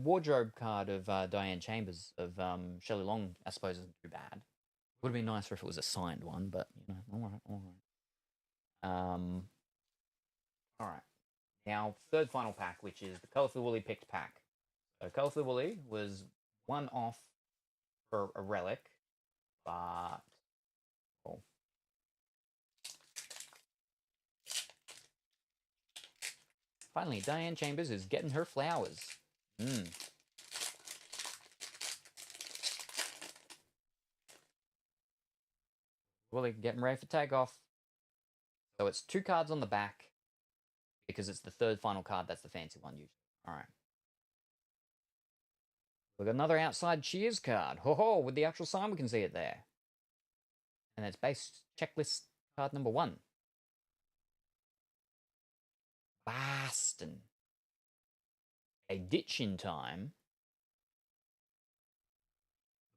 wardrobe card of Diane Chambers of Shelley Long, I suppose, isn't too bad. Would have been nicer if it was a signed one, but, you know, all right. All right. Now, third final pack, which is the Colorful Woolly picked pack. So Colorful Woolly was one off for a relic, but... Oh. Finally, Diane Chambers is getting her flowers. Woolly getting ready for takeoff. So it's 2 cards on the back, because it's the third final card. That's the fancy one, usually. All right. We've got another outside cheers card. Ho ho, with the actual sign, we can see it there. And it's base checklist card number 1. Boston. A ditch in time.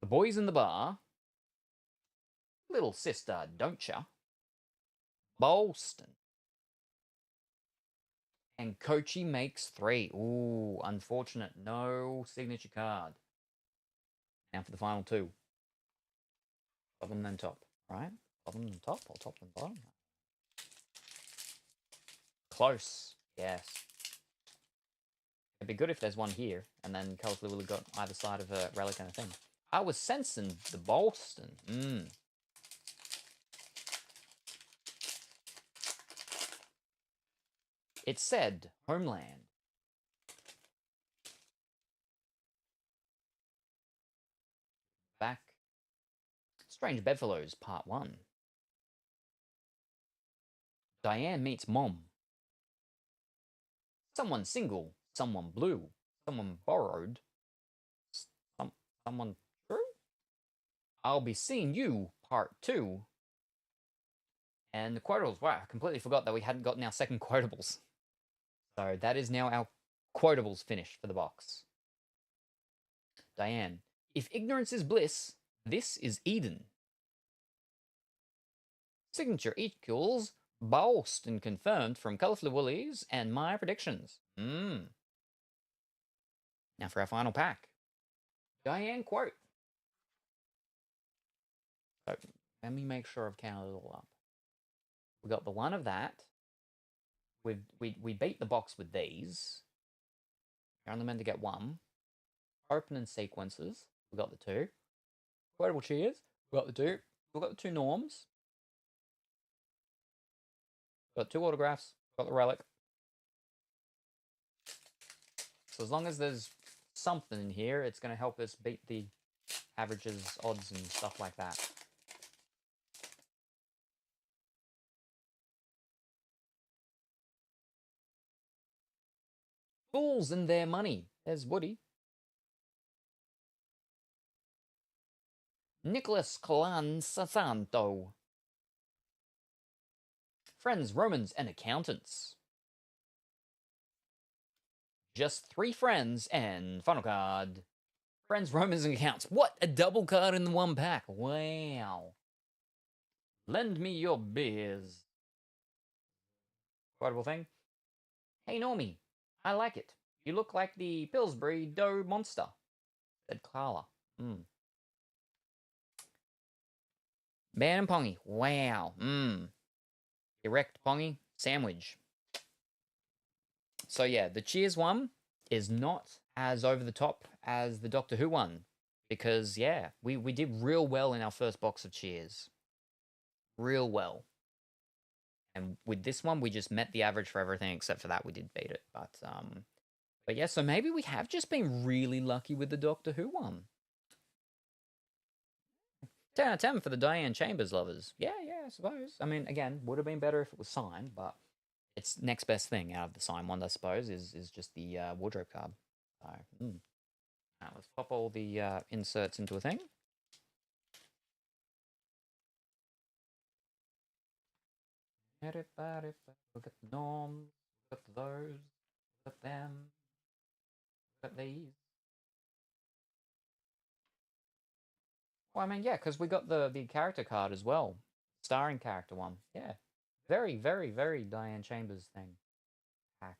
The boys in the bar. Little sister, don't ya? Boston. And Kochi makes 3. Ooh, unfortunate. No signature card. Now for the final 2. Bottom then top, right? Bottom then top, or top then bottom? Close, yes. It'd be good if there's one here, and then Colorfully would have got either side of a relic kind of thing. I was sensing the Boston. It said Homeland. Back. Strange Bedfellows, Part 1. Diane meets Mom. Someone single, someone blue, someone borrowed, someone true? I'll be seeing you, Part 2. And the quotables. Wow, I completely forgot that we hadn't gotten our second quotables. So that is now our quotables finish for the box. Diane, if ignorance is bliss, this is Eden. Signature equals Boston confirmed from Colorfully Woolies and my predictions. Now for our final pack. Diane quote. So let me make sure I've counted it all up. We got the one of that. We beat the box with these. You're only meant to get 1. Opening sequences. We got the 2. Quotable cheers. We got the 2. We got the 2 norms. Got 2 autographs. Got the relic. So as long as there's something in here, it's going to help us beat the averages, odds, and stuff like that. Fools and their money. There's Woody. Nicholas Colan Sasanto. Friends, Romans, and accountants. Just 3 friends and final card. Friends, Romans, and accounts. What? A double card in the 1 pack. Wow. Lend me your beers. Quotable thing. Hey, Normie. I like it. You look like the Pillsbury Dough Monster, said Carla. Man and Pongy. Wow. Erect Pongy. Sandwich. So yeah, the Cheers one is not as over the top as the Doctor Who one. Because, yeah, we did real well in our first box of Cheers. Real well. And with this one, we just met the average for everything, except for that we did beat it. But yeah, so maybe we have just been really lucky with the Doctor Who one. 10 out of 10 for the Diane Chambers lovers. Yeah, I suppose. I mean, again, would have been better if it was signed, but it's next best thing out of the signed one, I suppose, is just the wardrobe card. So, now let's pop all the inserts into a thing. Everybody, look at the norms, look at those, look at them, look at these. Well, I mean, yeah, because we got the character card as well. Starring character one. Yeah. Very, very, very Diane Chambers thing. Pack.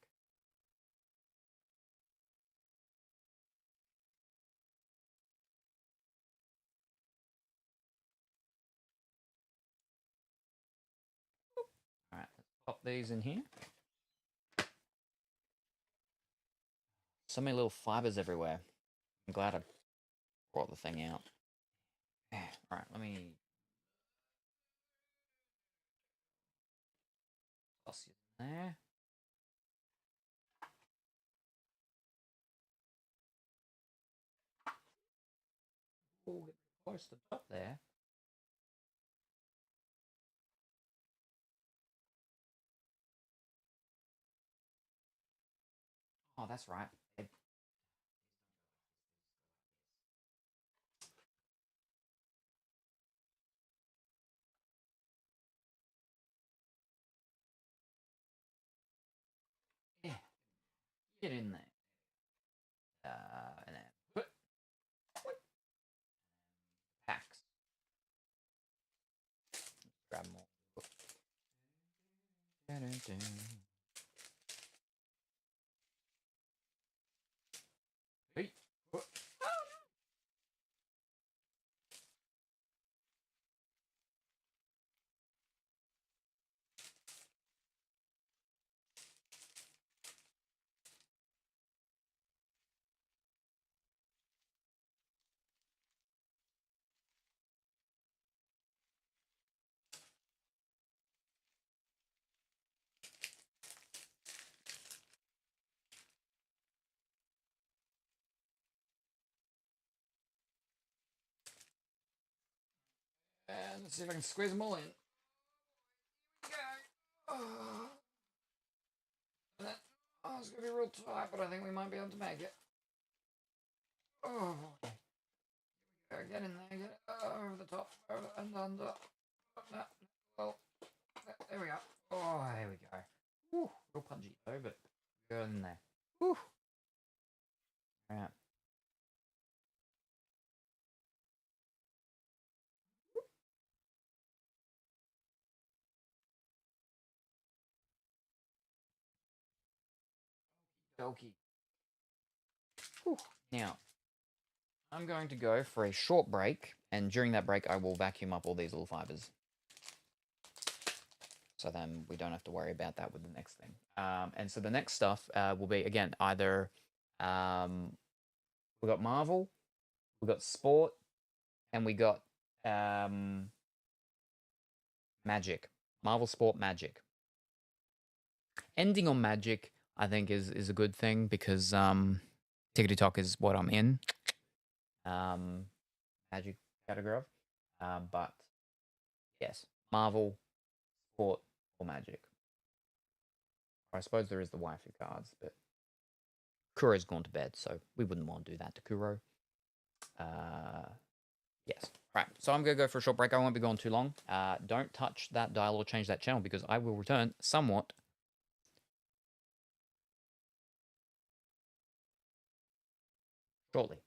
pop these in here. So many little fibers everywhere. I'm glad I brought the thing out. Alright, let me toss you there. Oh, get close to the top there. Oh, that's right. Yeah, get in there. And then packs. Grab more. Hey. And let's see if I can squeeze them all in. Oh, it's gonna be real tight, but I think we might be able to make it. Oh, get in there, get over the top, over and under. Well, there we go. Oh, here we go. Whew, real punchy though, but go in there. Whew. All right. Dokie. Whew. Now, I'm going to go for a short break, and during that break, I will vacuum up all these little fibers. So then we don't have to worry about that with the next thing. And so the next stuff will be, again, either we got Marvel, we got Sport, and we got Magic. Marvel Sport Magic. Ending on Magic, I think, is a good thing because Tickety Talk is what I'm in. Magic category of. But yes, Marvel, Sport, or Magic. I suppose there is the waifu cards, but Kuro's gone to bed, so we wouldn't want to do that to Kuro. Yes. Right. So I'm going to go for a short break. I won't be gone too long. Don't touch that dial or change that channel because I will return somewhat shortly.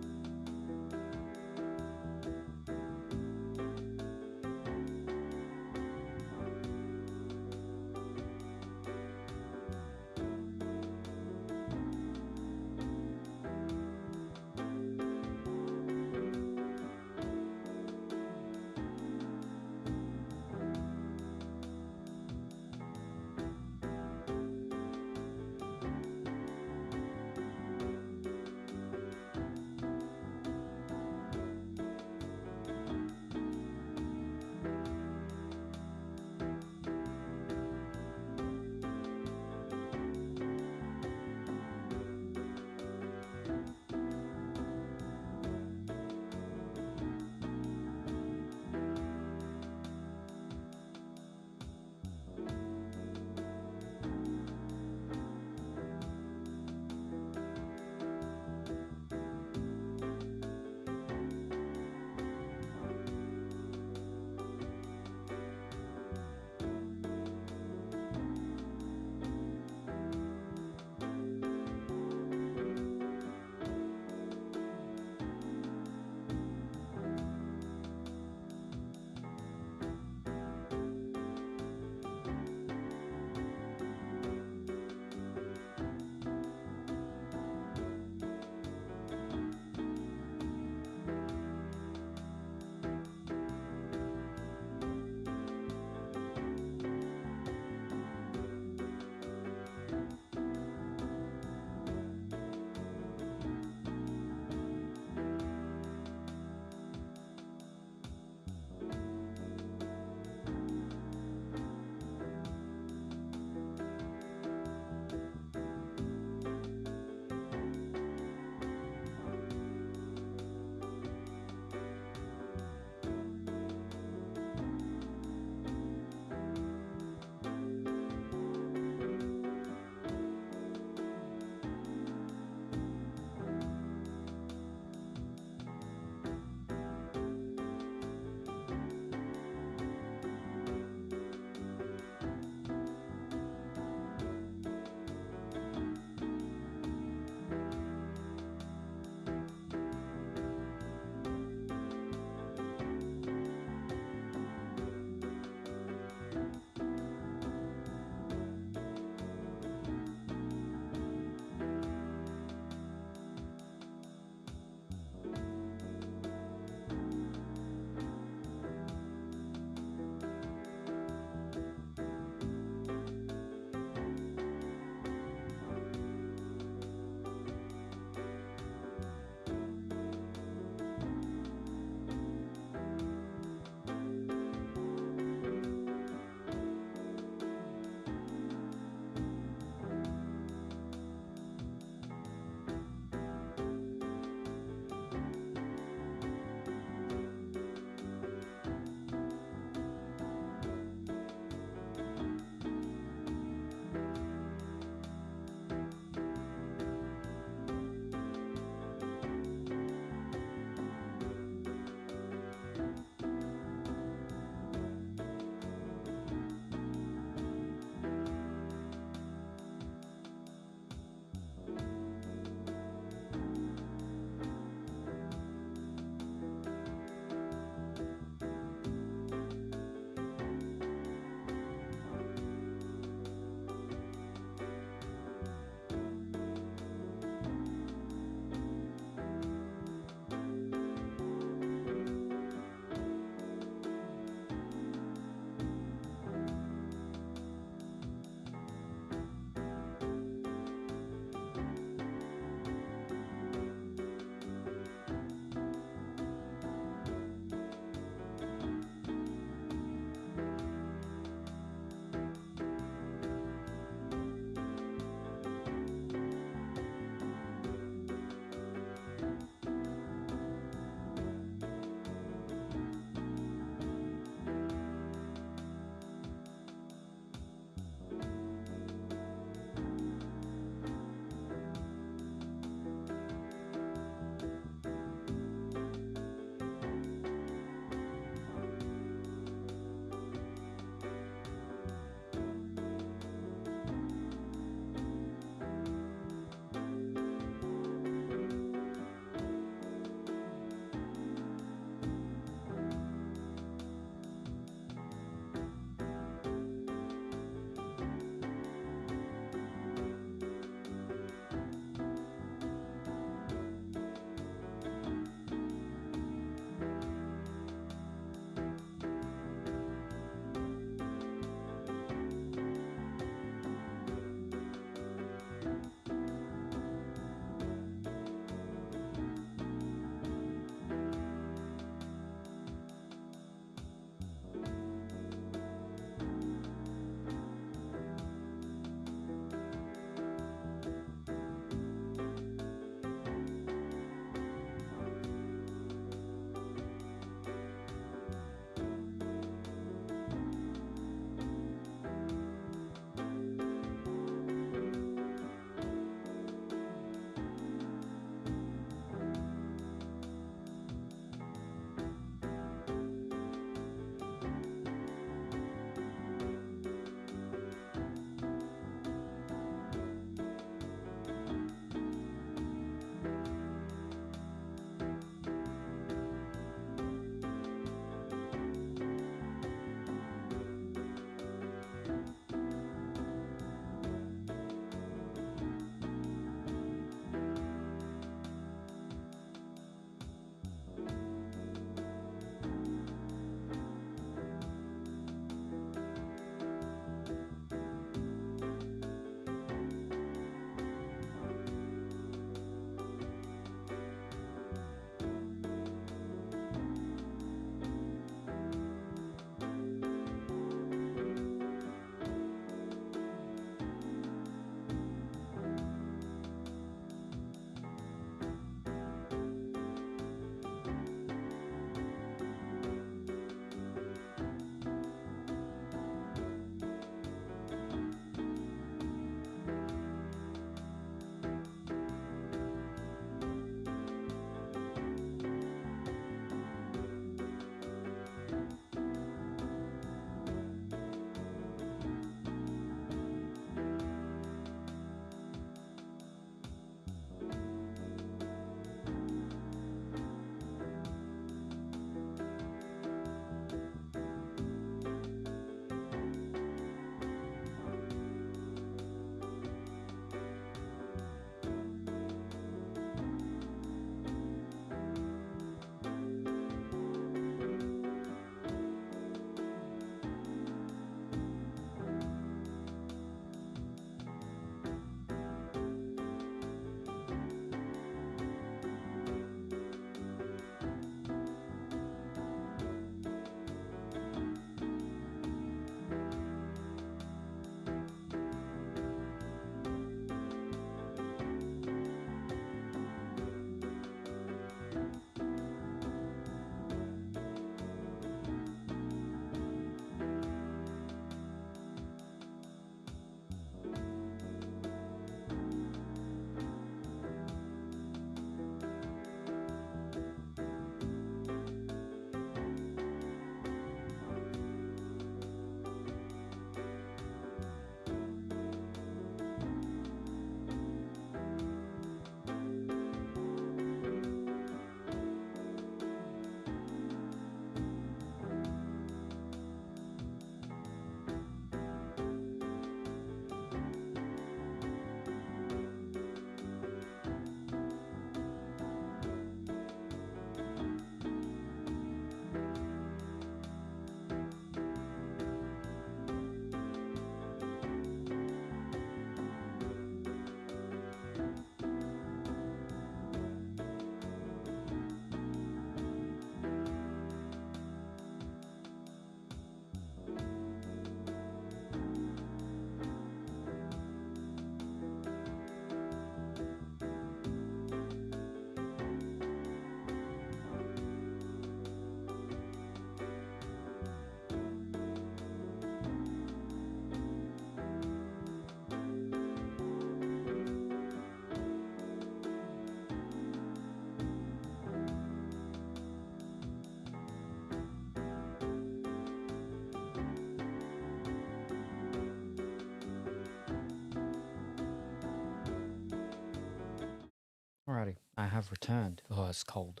Alrighty, I have returned. Oh, it's cold.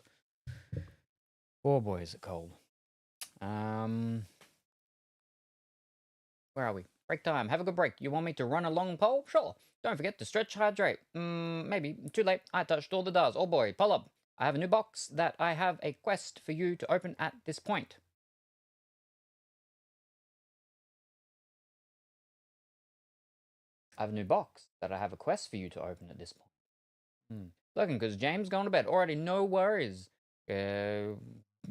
Oh boy, is it cold. Where are we? Break time. Have a good break. You want me to run a long pole? Sure. Don't forget to stretch, hydrate. Maybe. Too late. I touched all the doors. Oh boy, pull up. I have a new box that I have a quest for you to open at this point. I have a new box that I have a quest for you to open at this point. Looking, because James going to bed. Already, no worries. Good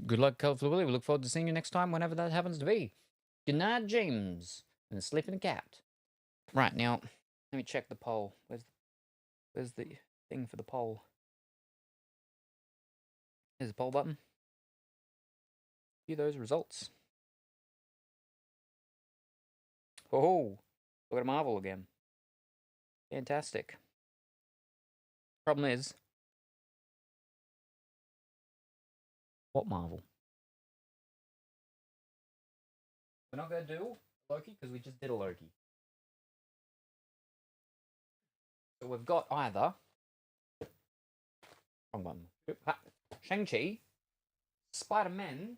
luck, Colorful Willie. We look forward to seeing you next time, whenever that happens to be. Good night, James. And sleeping cat. Right, now, let me check the poll. Where's the thing for the poll? Here's the poll button. View those results. Oh, look at Marvel again. Fantastic. Problem is, what Marvel? We're not going to do Loki because we just did a Loki. So we've got either wrong button. Shang-Chi, Spider-Man,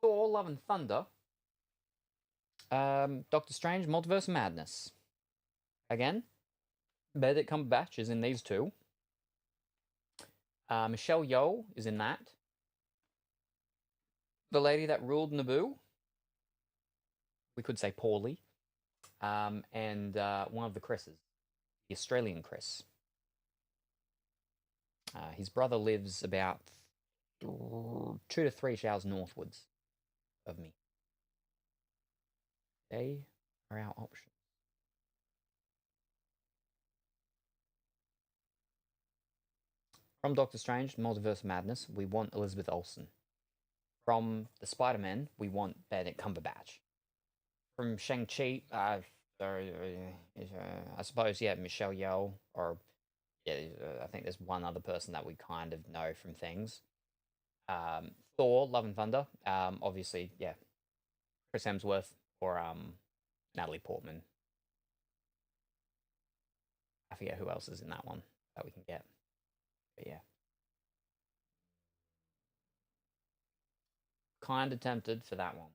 Thor, Love and Thunder, Doctor Strange, Multiverse of Madness. Again, Benedict Cumberbatch is in these two. Michelle Yeoh is in that. The lady that ruled Naboo. We could say poorly. And one of the Chris's. The Australian Chris. His brother lives about 2 to 3 hours northwards of me. They are our options. From Doctor Strange, Multiverse of Madness, we want Elizabeth Olsen. From the Spider-Man, we want Benedict Cumberbatch. From Shang-Chi, I suppose, yeah, Michelle Yeoh, or yeah, I think there's one other person that we kind of know from things. Thor, Love and Thunder, obviously, yeah, Chris Hemsworth or Natalie Portman. I forget who else is in that one that we can get, but yeah. Kind of tempted for that one,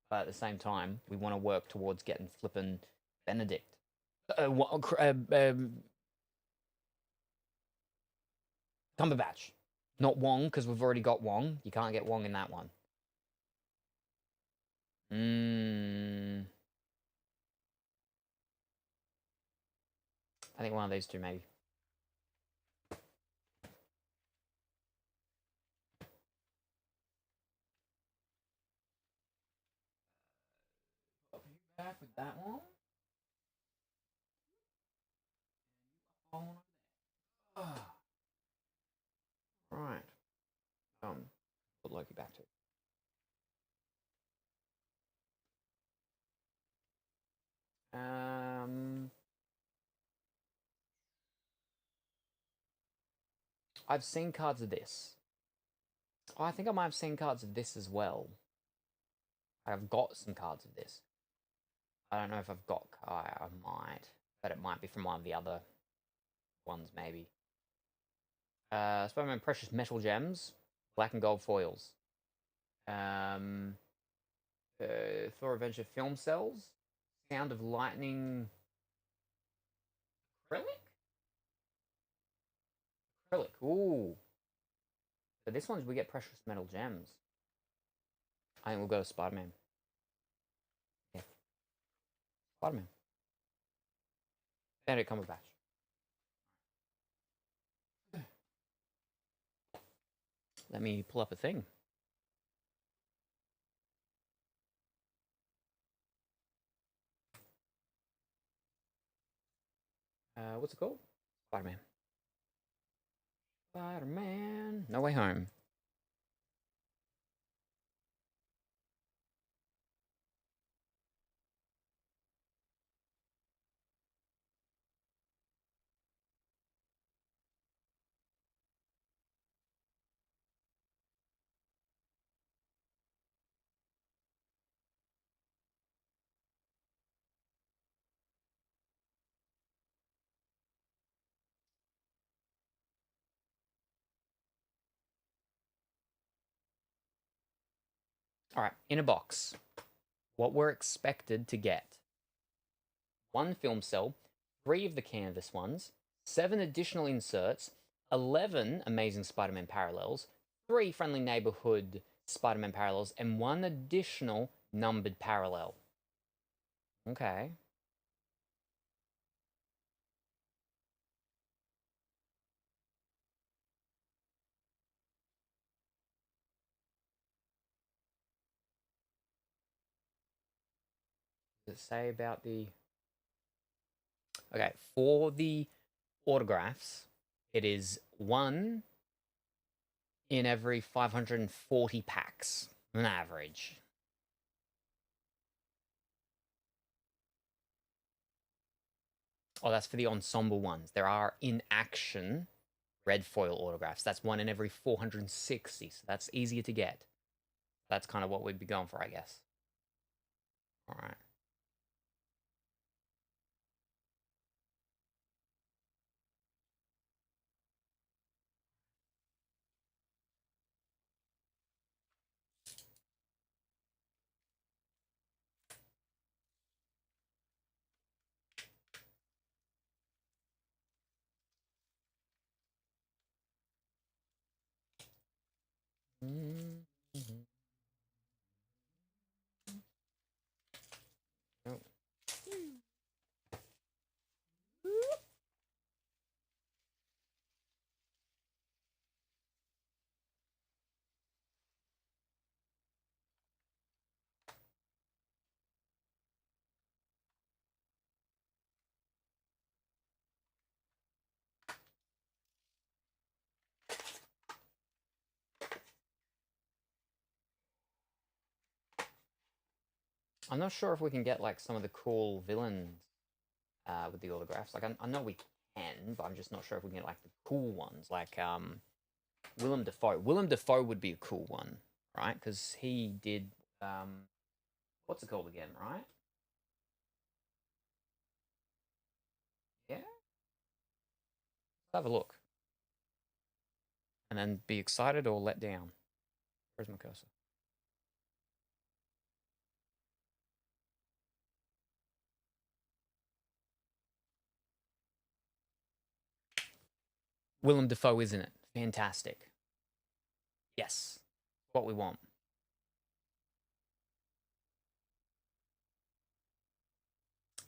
but at the same time, we want to work towards getting flippin' Benedict. Cumberbatch. Not Wong, because we've already got Wong. You can't get Wong in that one. I think one of these two, maybe. Back with that one. Right. Put Loki back to. I've seen cards of this. Oh, I think I might have seen cards of this as well. I've got some cards of this. I don't know if I've got. I might, but it might be from one of the other ones, maybe. Spider-Man Precious Metal Gems, black and gold foils. Thor Adventure Film Cells, Sound of Lightning. Acrylic. Ooh. So this one we get Precious Metal Gems. I think we'll go to Spider-Man. Yeah. Spider-Man. Benedict Cumberbatch. Let me pull up a thing. What's it called? Spider-Man. Spider-Man. No Way Home. All right, in a box, what we're expected to get: 1 film cell, 3 of the canvas ones, 7 additional inserts, 11 Amazing Spider-Man parallels, 3 Friendly Neighborhood Spider-Man parallels, and 1 additional numbered parallel. Okay. Does it say about the... Okay, for the autographs, it is 1 in every 540 packs, on average. Oh, that's for the ensemble ones. There are in action red foil autographs. That's 1 in every 460, so that's easier to get. That's kind of what we'd be going for, I guess. All right. Mm-hmm. Oh. I'm not sure if we can get like some of the cool villains with the autographs. Like I know we can, but I'm just not sure if we can get like the cool ones, like Willem Dafoe. Willem Dafoe would be a cool one, right? Because he did what's it called again, right? Yeah. Let's have a look, and then be excited or let down. Where's my cursor? Willem Dafoe is in it. Fantastic. Yes, what we want.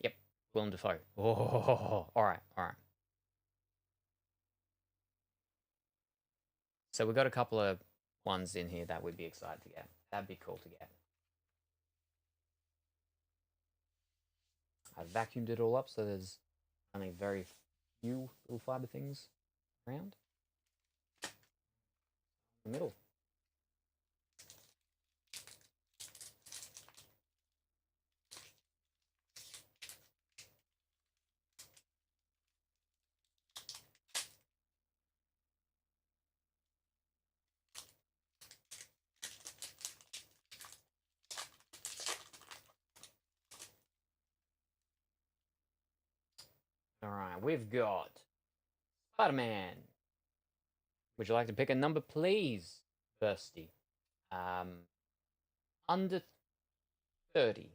Yep, Willem Dafoe. Oh, all right, all right. So we got a couple of ones in here that we'd be excited to get. That'd be cool to get. I vacuumed it all up, so there's only very few little fiber things around. In the middle. All right, we've got Spider-Man. Would you like to pick a number, please, Bursty? Under 30.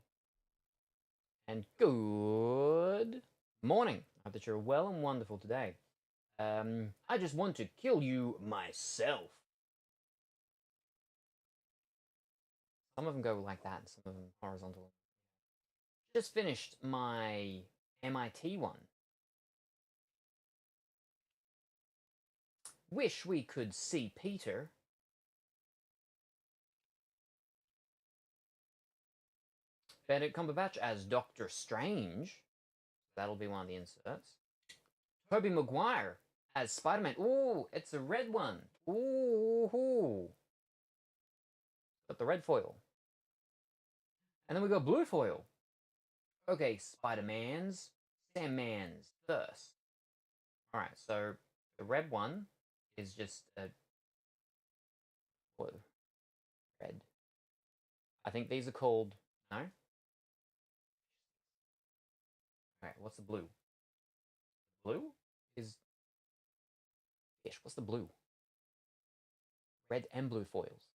And good morning. I hope that you're well and wonderful today. I just want to kill you myself. Some of them go like that, and some of them horizontal. Just finished my MIT one. Wish we could see Peter. Benedict Cumberbatch as Doctor Strange. That'll be one of the inserts. Tobey Maguire as Spider-Man. Ooh, it's a red one. Ooh. Got the red foil. And then we got blue foil. Okay, Spider-Man's, Sandman's first. Alright, so the red one is just a blue. Red. I think these are called... No? Alright, what's the blue? Blue is... Ish, what's the blue? Red and blue foils.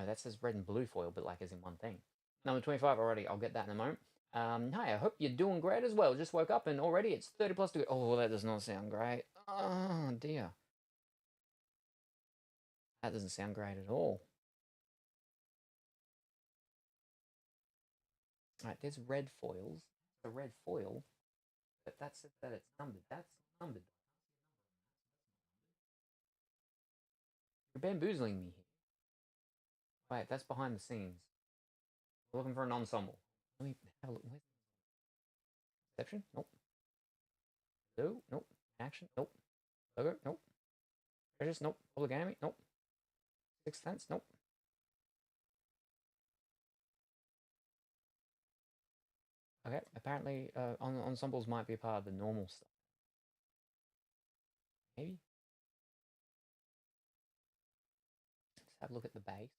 Oh, that says red and blue foil, but like as in one thing. Number 25 already. I'll get that in a moment. Hi, I hope you're doing great as well. Just woke up and already it's 30 plus degrees. Oh, that does not sound great. Oh, dear. That doesn't sound great at all. Alright, there's red foils. A red foil. But that's that it's numbered. That's numbered. You're bamboozling me here. Wait, that's behind the scenes. We're looking for an ensemble. Let me have a look. Where's Perception? Nope. Blue? Nope. Action? Nope. Logo? Nope. Treasures? Nope. Polygamy? Nope. Sixth Sense? Nope. Okay, apparently ensembles might be a part of the normal stuff. Maybe? Let's have a look at the base.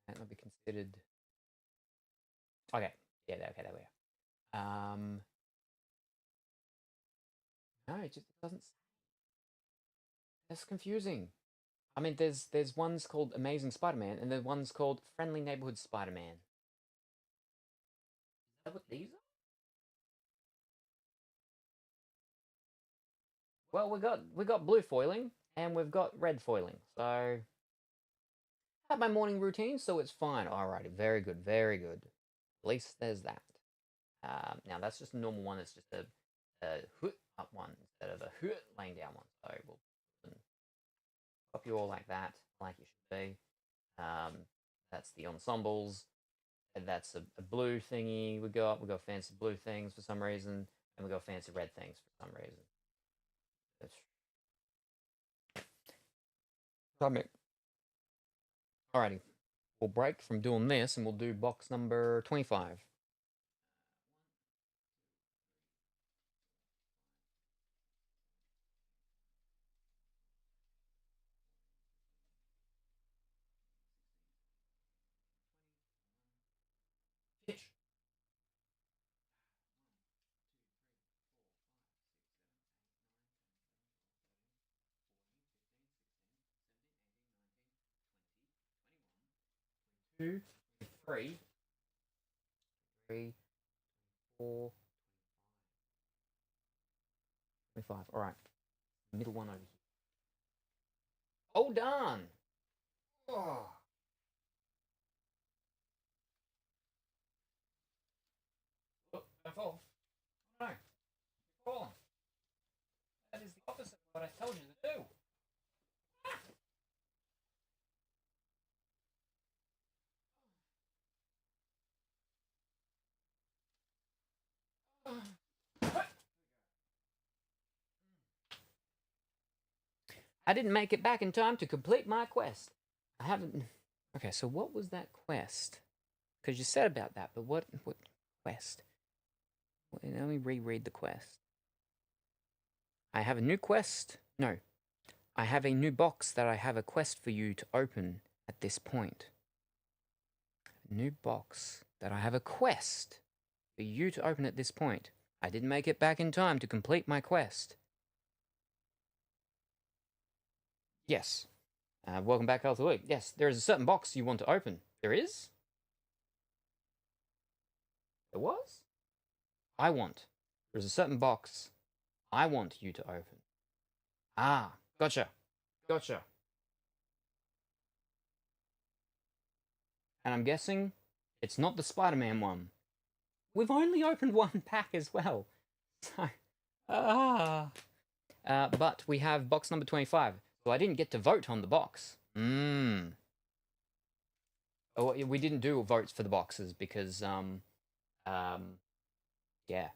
That might be considered... Okay, yeah, okay, there we are. No, it just doesn't... That's confusing. I mean, there's ones called Amazing Spider-Man, and there's ones called Friendly Neighborhood Spider-Man. Is that what these are? Well, we got blue foiling and we've got red foiling. So I have my morning routine, so it's fine. Alrighty, very good, very good. At least there's that. Now that's just a normal one. It's just a hoot up one instead of a hoot laying down one. So we'll pop you all like that, like you should be. That's the ensembles. And that's a blue thingy. We go fancy blue things for some reason, and we go fancy red things for some reason. Alrighty, we'll break from doing this and we'll do box number 25. Pitch. 2, 3, 4, 25. All right, middle one over here. Oh, darn. Oh. Look, don't fall. Oh, no, you're falling. That is the opposite of what I told you to do. I didn't make it back in time to complete my quest. I haven't... Okay, so what was that quest? Because you said about that, but what quest? Let me reread the quest. I have a new quest. No. I have a new box that I have a quest for you to open at this point. A new box that I have a quest for you to open at this point. I didn't make it back in time to complete my quest. Yes. Welcome back, Health Week. Yes, there is a certain box you want to open. There is? There was? I want. There's a certain box I want you to open. Ah, gotcha. Gotcha. And I'm guessing it's not the Spider-Man one. We've only opened one pack as well. So, but we have box number 25. So I didn't get to vote on the box. Oh, we didn't do votes for the boxes because, yeah,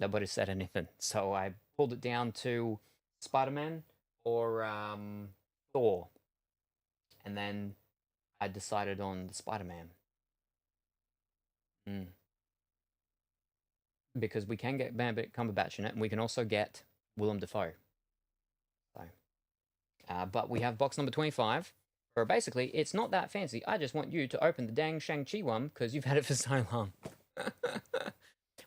nobody said anything. So I pulled it down to Spider-Man or Thor. And then I decided on the Spider-Man. Because we can get Benedict Cumberbatch in it, and we can also get Willem Dafoe. So, but we have box number 25, where basically it's not that fancy. I just want you to open the dang Shang-Chi one, because you've had it for so long.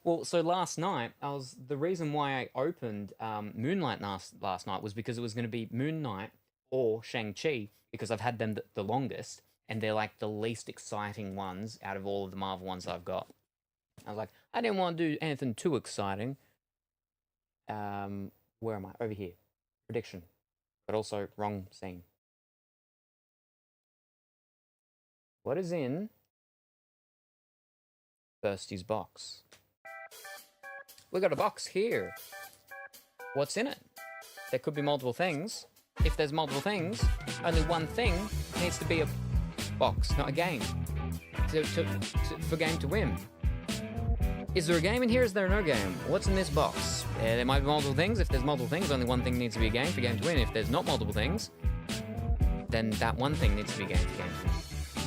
Well, so last night, the reason why I opened Moonlight last night was because it was going to be Moon Knight or Shang-Chi, because I've had them the longest, and they're like the least exciting ones out of all of the Marvel ones I've got. I was like, I didn't want to do anything too exciting. Where am I? Over here. Prediction. But also wrong scene. What is in Bursty's box? We got a box here. What's in it? There could be multiple things. If there's multiple things, only one thing needs to be a box, not a game. For game to win. Is there a game in here? Is there no game? What's in this box? There might be multiple things. If there's multiple things, only one thing needs to be a game for game to win. If there's not multiple things, then that one thing needs to be a game for game to win.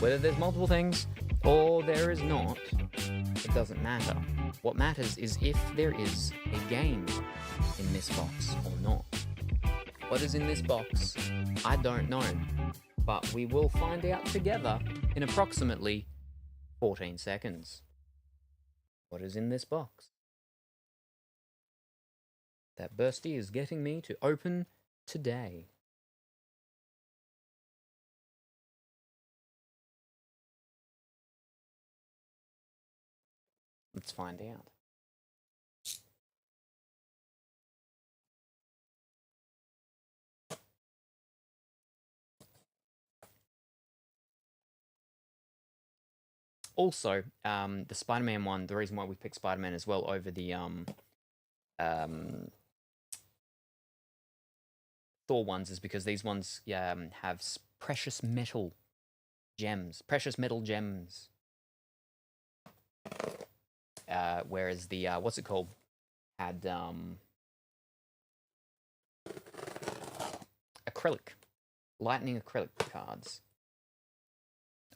Whether there's multiple things or there is not, it doesn't matter. What matters is if there is a game in this box or not. What is in this box? I don't know. But we will find out together in approximately 14 seconds. What is in this box? That Bursty is getting me to open today. Let's find out. Also, the Spider-Man one, the reason why we picked Spider-Man as well over the Thor ones is because these ones have precious metal gems. Whereas the, what's it called? Had acrylic. Lightning acrylic cards.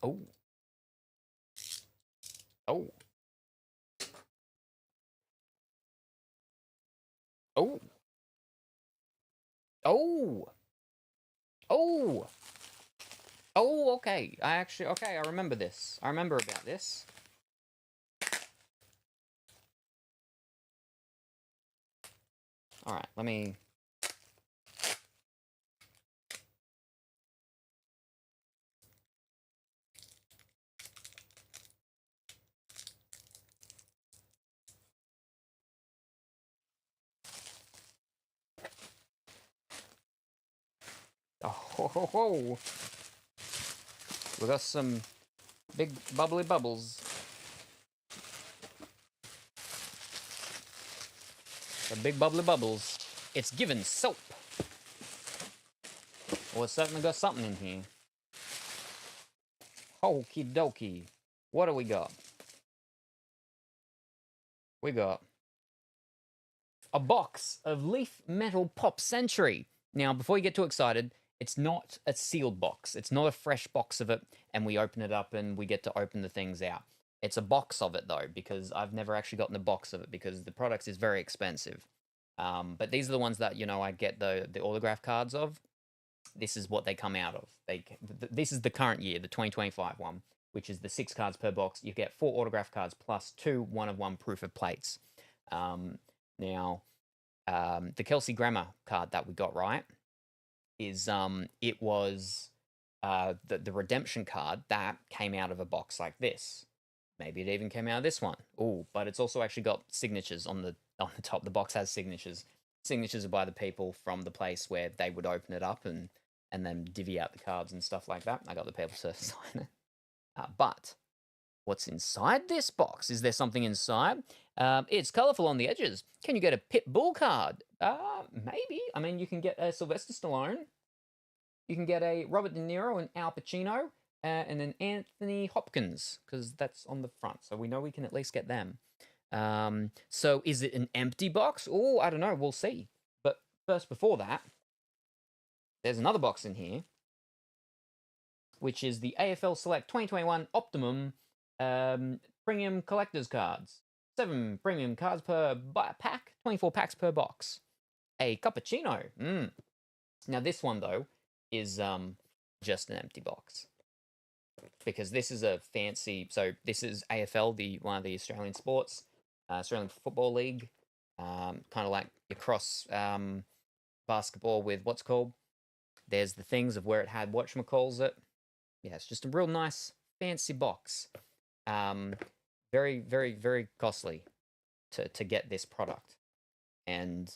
Oh. Oh. Oh. Oh. Oh. Oh, okay. I remember this. I remember about this. All right, let me... Oh, ho, ho, ho. We got some big bubbly bubbles. The big bubbly bubbles. It's given soap. Well, it's certainly got something in here. Okie dokie. What do we got? We got a box of Leaf Metal Pop Century. Now, before you get too excited, it's not a sealed box. It's not a fresh box of it, and we open it up and we get to open the things out. It's a box of it, though, because I've never actually gotten a box of it because the product is very expensive. But these are the ones that, you know, I get the autograph cards of. This is what they come out of. This is the current year, the 2025 one, which is the 6 cards per box. You get 4 autograph cards plus 2 one-of-one proof of plates. Now, the Kelsey Grammer card that we got, right, is it was the redemption card that came out of a box like this. Maybe it even came out of this one. Oh, but it's also actually got signatures on the top. The box has signatures. Signatures are by the people from the place where they would open it up and then divvy out the cards and stuff like that. I got the people to sign it. But what's inside this box? Is there something inside? It's colorful on the edges. Can you get a Pit Bull card? Maybe. I mean, you can get a Sylvester Stallone. You can get a Robert De Niro and Al Pacino. And an Anthony Hopkins, because that's on the front. So we know we can at least get them. So is it an empty box? Oh, I don't know. We'll see. But first, before that, there's another box in here, which is the AFL Select 2021 Optimum Premium Collector's Cards. 7 premium cards per pack, 24 packs per box. A cappuccino. Now this one, though, is just an empty box. Because this is a fancy... So this is AFL, one of the Australian sports. Australian Football League. Kind of like your cross basketball with what's called? there's the things of where it had whatchamacalls it. Yeah, it's just a real nice, fancy box. Very, very, very costly to get this product. And,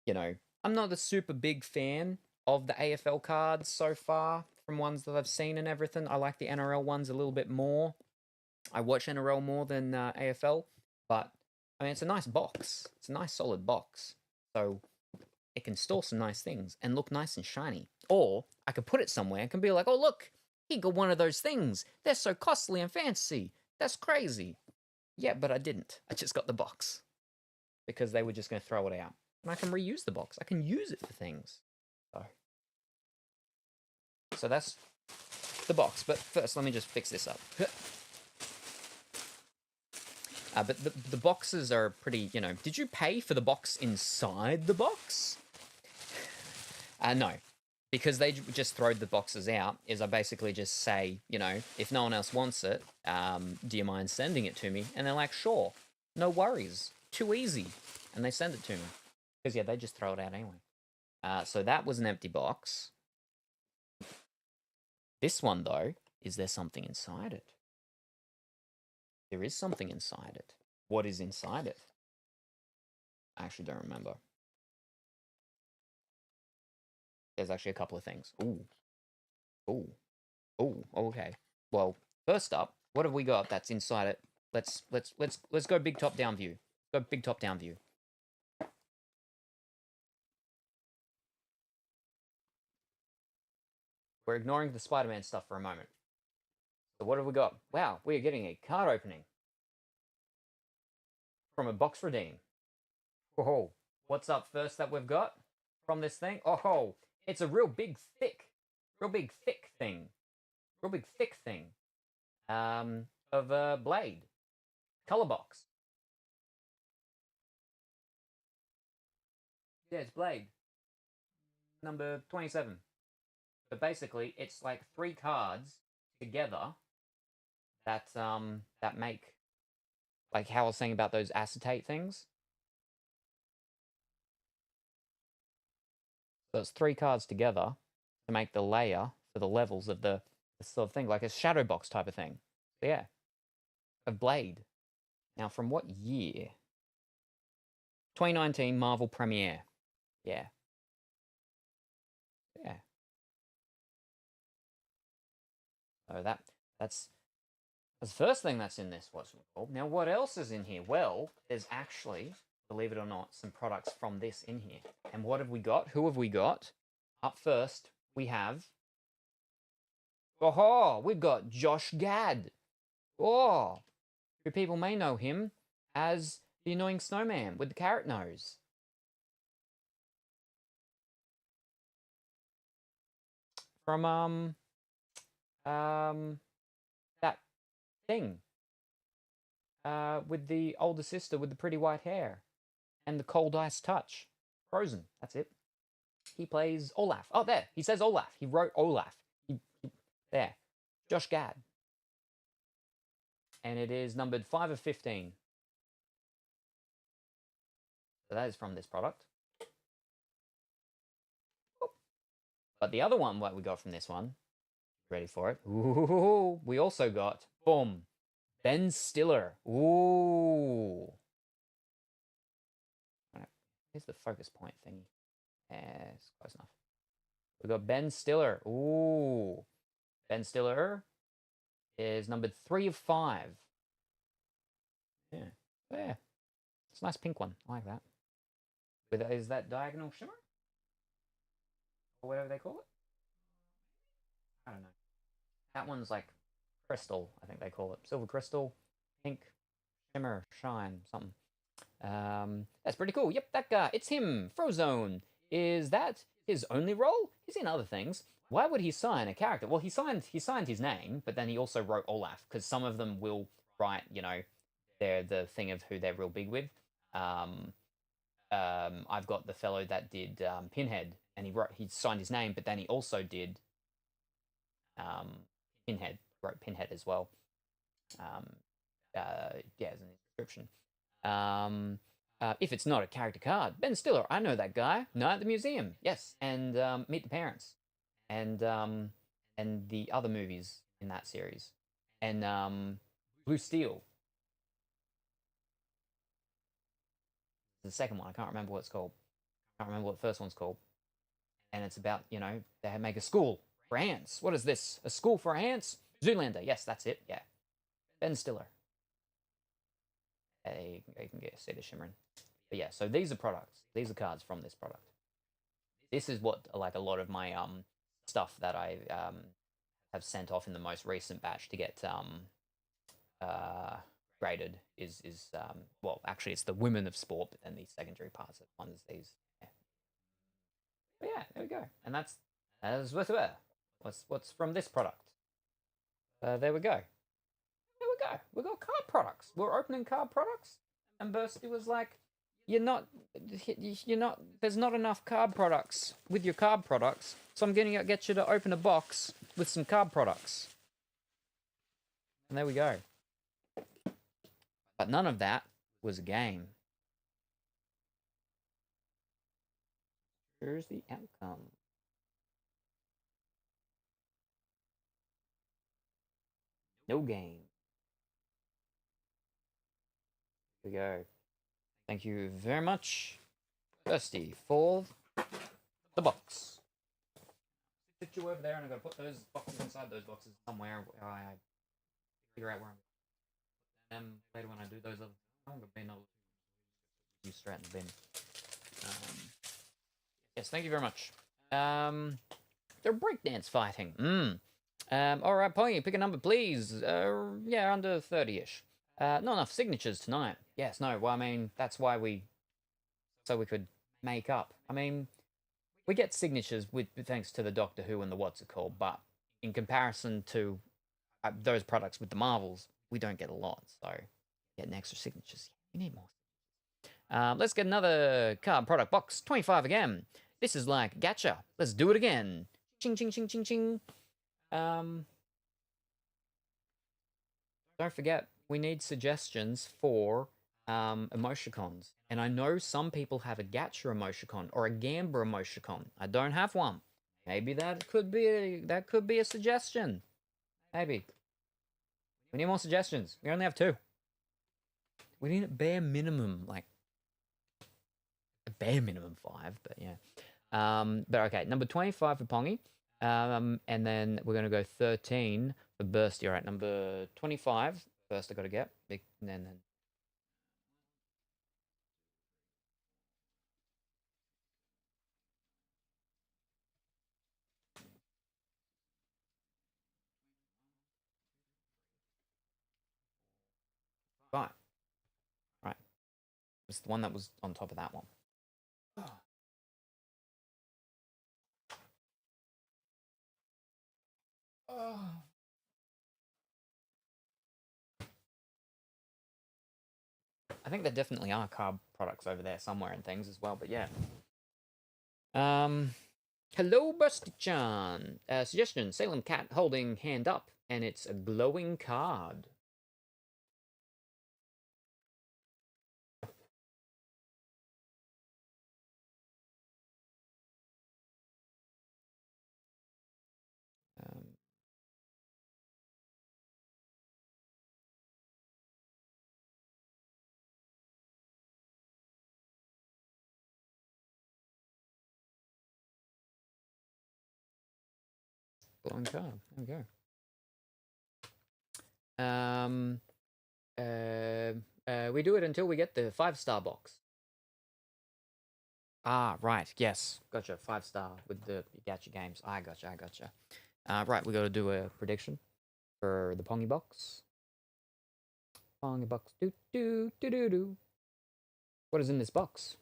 you know, I'm not a super big fan of the AFL cards so far from ones that I've seen and everything. I like the NRL ones a little bit more. I watch NRL more than AFL, but I mean, it's a nice box. It's a nice solid box. So it can store some nice things and look nice and shiny. Or I could put it somewhere and can be like, oh, look, he got one of those things. They're so costly and fancy. That's crazy. Yeah, but I didn't. I just got the box because they were just going to throw it out. And I can reuse the box. I can use it for things. So that's the box. But first, let me just fix this up. But the boxes are pretty, you know... Did you pay for the box inside the box? No. Because they just throw the boxes out, is I basically just say, you know, if no one else wants it, do you mind sending it to me? And they're like, sure. No worries. Too easy. And they send it to me. Because, yeah, they just throw it out anyway. So that was an empty box. This one, though, is there something inside it? There is something inside it. What is inside it? I actually don't remember. There's actually a couple of things. Ooh. Ooh. Ooh. Okay. Well, first up, what have we got that's inside it? Let's go big top down view. Go big top down view. We're ignoring the Spider-Man stuff for a moment. So what have we got? Wow, we are getting a card opening from a box redeem. Whoa. What's up first that we've got from this thing? Oh, it's a real big thick thing. Real big thick thing. Of a Blade. Color box. Yeah, it's Blade. Number 27. But basically, it's like 3 cards together that that make, like how I was saying about those acetate things. So it's 3 cards together to make the layer for the levels of the sort of thing, like a shadow box type of thing. So yeah, a Blade. Now, from what year? 2019 Marvel Premiere. Yeah. Yeah. So that's the first thing that's in this, what's it called. Now, what else is in here? Well, there's actually, believe it or not, some products from this in here. And what have we got? Who have we got? Up first, we have... Oh, we've got Josh Gad. Oh, who people may know him as the annoying snowman with the carrot nose. From, that thing. With the older sister with the pretty white hair. And the cold ice touch. Frozen, that's it. He plays Olaf. Oh, there, he says Olaf. He wrote Olaf. There. Josh Gad. And it is numbered 5 of 15. So that is from this product. But the other one, what we got from this one, ready for it? Ooh, we also got, boom, Ben Stiller. Ooh. Here's the focus point thingy. Yes, close enough. We got Ben Stiller. Ooh. Ben Stiller is numbered 3 of 5. Yeah. Yeah. It's a nice pink one. I like that. Is that Diagonal Shimmer? Or whatever they call it? I don't know. That one's like crystal, I think they call it. Silver crystal, pink, shimmer, shine, something. That's pretty cool. Yep, that guy. It's him. Frozone. Is that his only role? He's in other things. Why would he sign a character? Well, he signed his name, but then he also wrote Olaf, because some of them will write, you know, they're the thing of who they're real big with. I've got the fellow that did Pinhead, and he signed his name, but then he also did Pinhead, wrote Pinhead as well. Yeah, as an inscription. If it's not a character card, Ben Stiller, I know that guy. No, at the museum, yes, and Meet the Parents. and the other movies in that series, and Blue Steel. The second one, I can't remember what it's called. I can't remember what the first one's called. And it's about, you know, they make a school for ants. What is this? A school for ants? Zoolander. Yes, that's it. Yeah. Ben Stiller. You can get see the shimmering. But yeah, so these are products. These are cards from this product. This is what, like, a lot of my stuff that I have sent off in the most recent batch to get graded is well, actually it's the women of sport, but then the secondary parts of ones these. Yeah. But yeah, there we go. And that is what's from this product. There we go. We got card products. We're opening card products, and Bursty was like, you're not, there's not enough card products with your card products, so I'm going to get you to open a box with some card products. And there we go. But none of that was a game. Here's the outcome. No game. Here we go. Thank you very much, Bursty, for the box. Sit you over there, and I'm going to put those boxes inside those boxes somewhere. I figure out where I'm going to put them later when I do those other things. I'm going to bin you straight in the bin. Yes, thank you very much. They're breakdance fighting. All right, Polly, pick a number, please. Yeah, under 30-ish. Not enough signatures tonight. Yes, no, well, I mean, that's why so we could make up. I mean, we get signatures thanks to the Doctor Who and the what's it called, but in comparison to those products with the Marvels, we don't get a lot, so getting extra signatures. We need more. Let's get another card product box, 25 again. This is like gacha. Let's do it again. Ching, ching, ching, ching, ching. Don't forget, we need suggestions for emoticons. And I know some people have a gacha emoticon or a gamba emoticon. I don't have one. Maybe that could be a suggestion. Maybe. We need more suggestions. We only have 2. We need a bare minimum, like a bare minimum 5, but yeah. But okay, number 25 for Pongy. And then we're gonna go 13 for Bursty. All right, number 25. First I gotta get. And then right. Right. It's the one that was on top of that one. I think there definitely are carb products over there somewhere and things as well, but yeah. Hello, Busty-chan. Suggestion, Salem cat holding hand up, and it's a glowing card. Glowing card. There we go. We do it until we get the 5-star box. Ah, right. Yes. Gotcha. 5-star with the gacha games. I gotcha. Right, we got to do a prediction for the Pongy box. Pongy box. Do. What is in this box?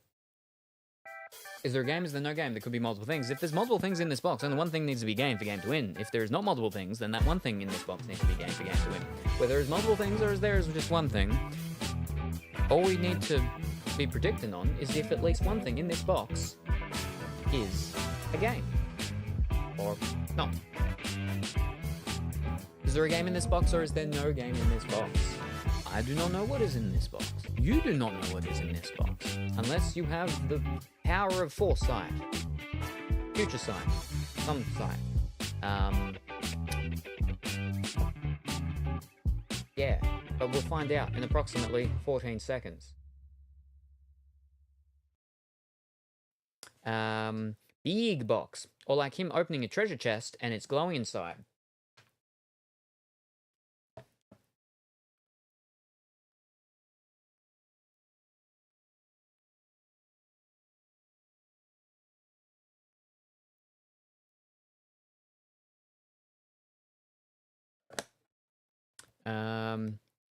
Is there a game? Is there no game? There could be multiple things. If there's multiple things in this box, then the one thing needs to be game for game to win. If there's not multiple things, then that one thing in this box needs to be game for game to win. Whether there's multiple things or is there just one thing, all we need to be predicting on is if at least one thing in this box is a game. Or not. Is there a game in this box or is there no game in this box? I do not know what is in this box. You do not know what is in this box. Unless you have the power of foresight, future sight, some sight. Yeah, but we'll find out in approximately 14 seconds. Big box, or like him opening a treasure chest and it's glowing inside.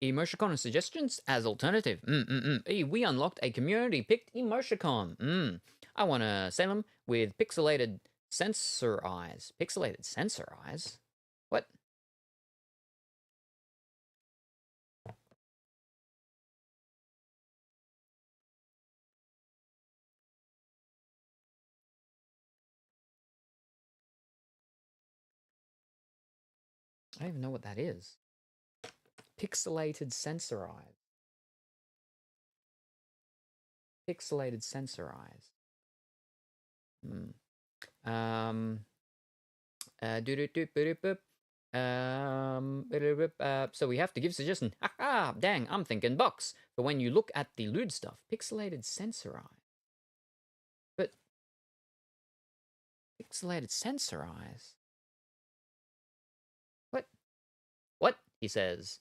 Emoticon suggestions as alternative. We unlocked a community-picked emoticon. I want a Salem with pixelated sensor eyes. Pixelated sensor eyes? What? I don't even know what that is. Pixelated sensor eyes. Pixelated sensor eyes. So we have to give suggestion. Haha, dang, I'm thinking box. But when you look at the lewd stuff, pixelated sensor eyes. But pixelated sensor eyes. What? He says.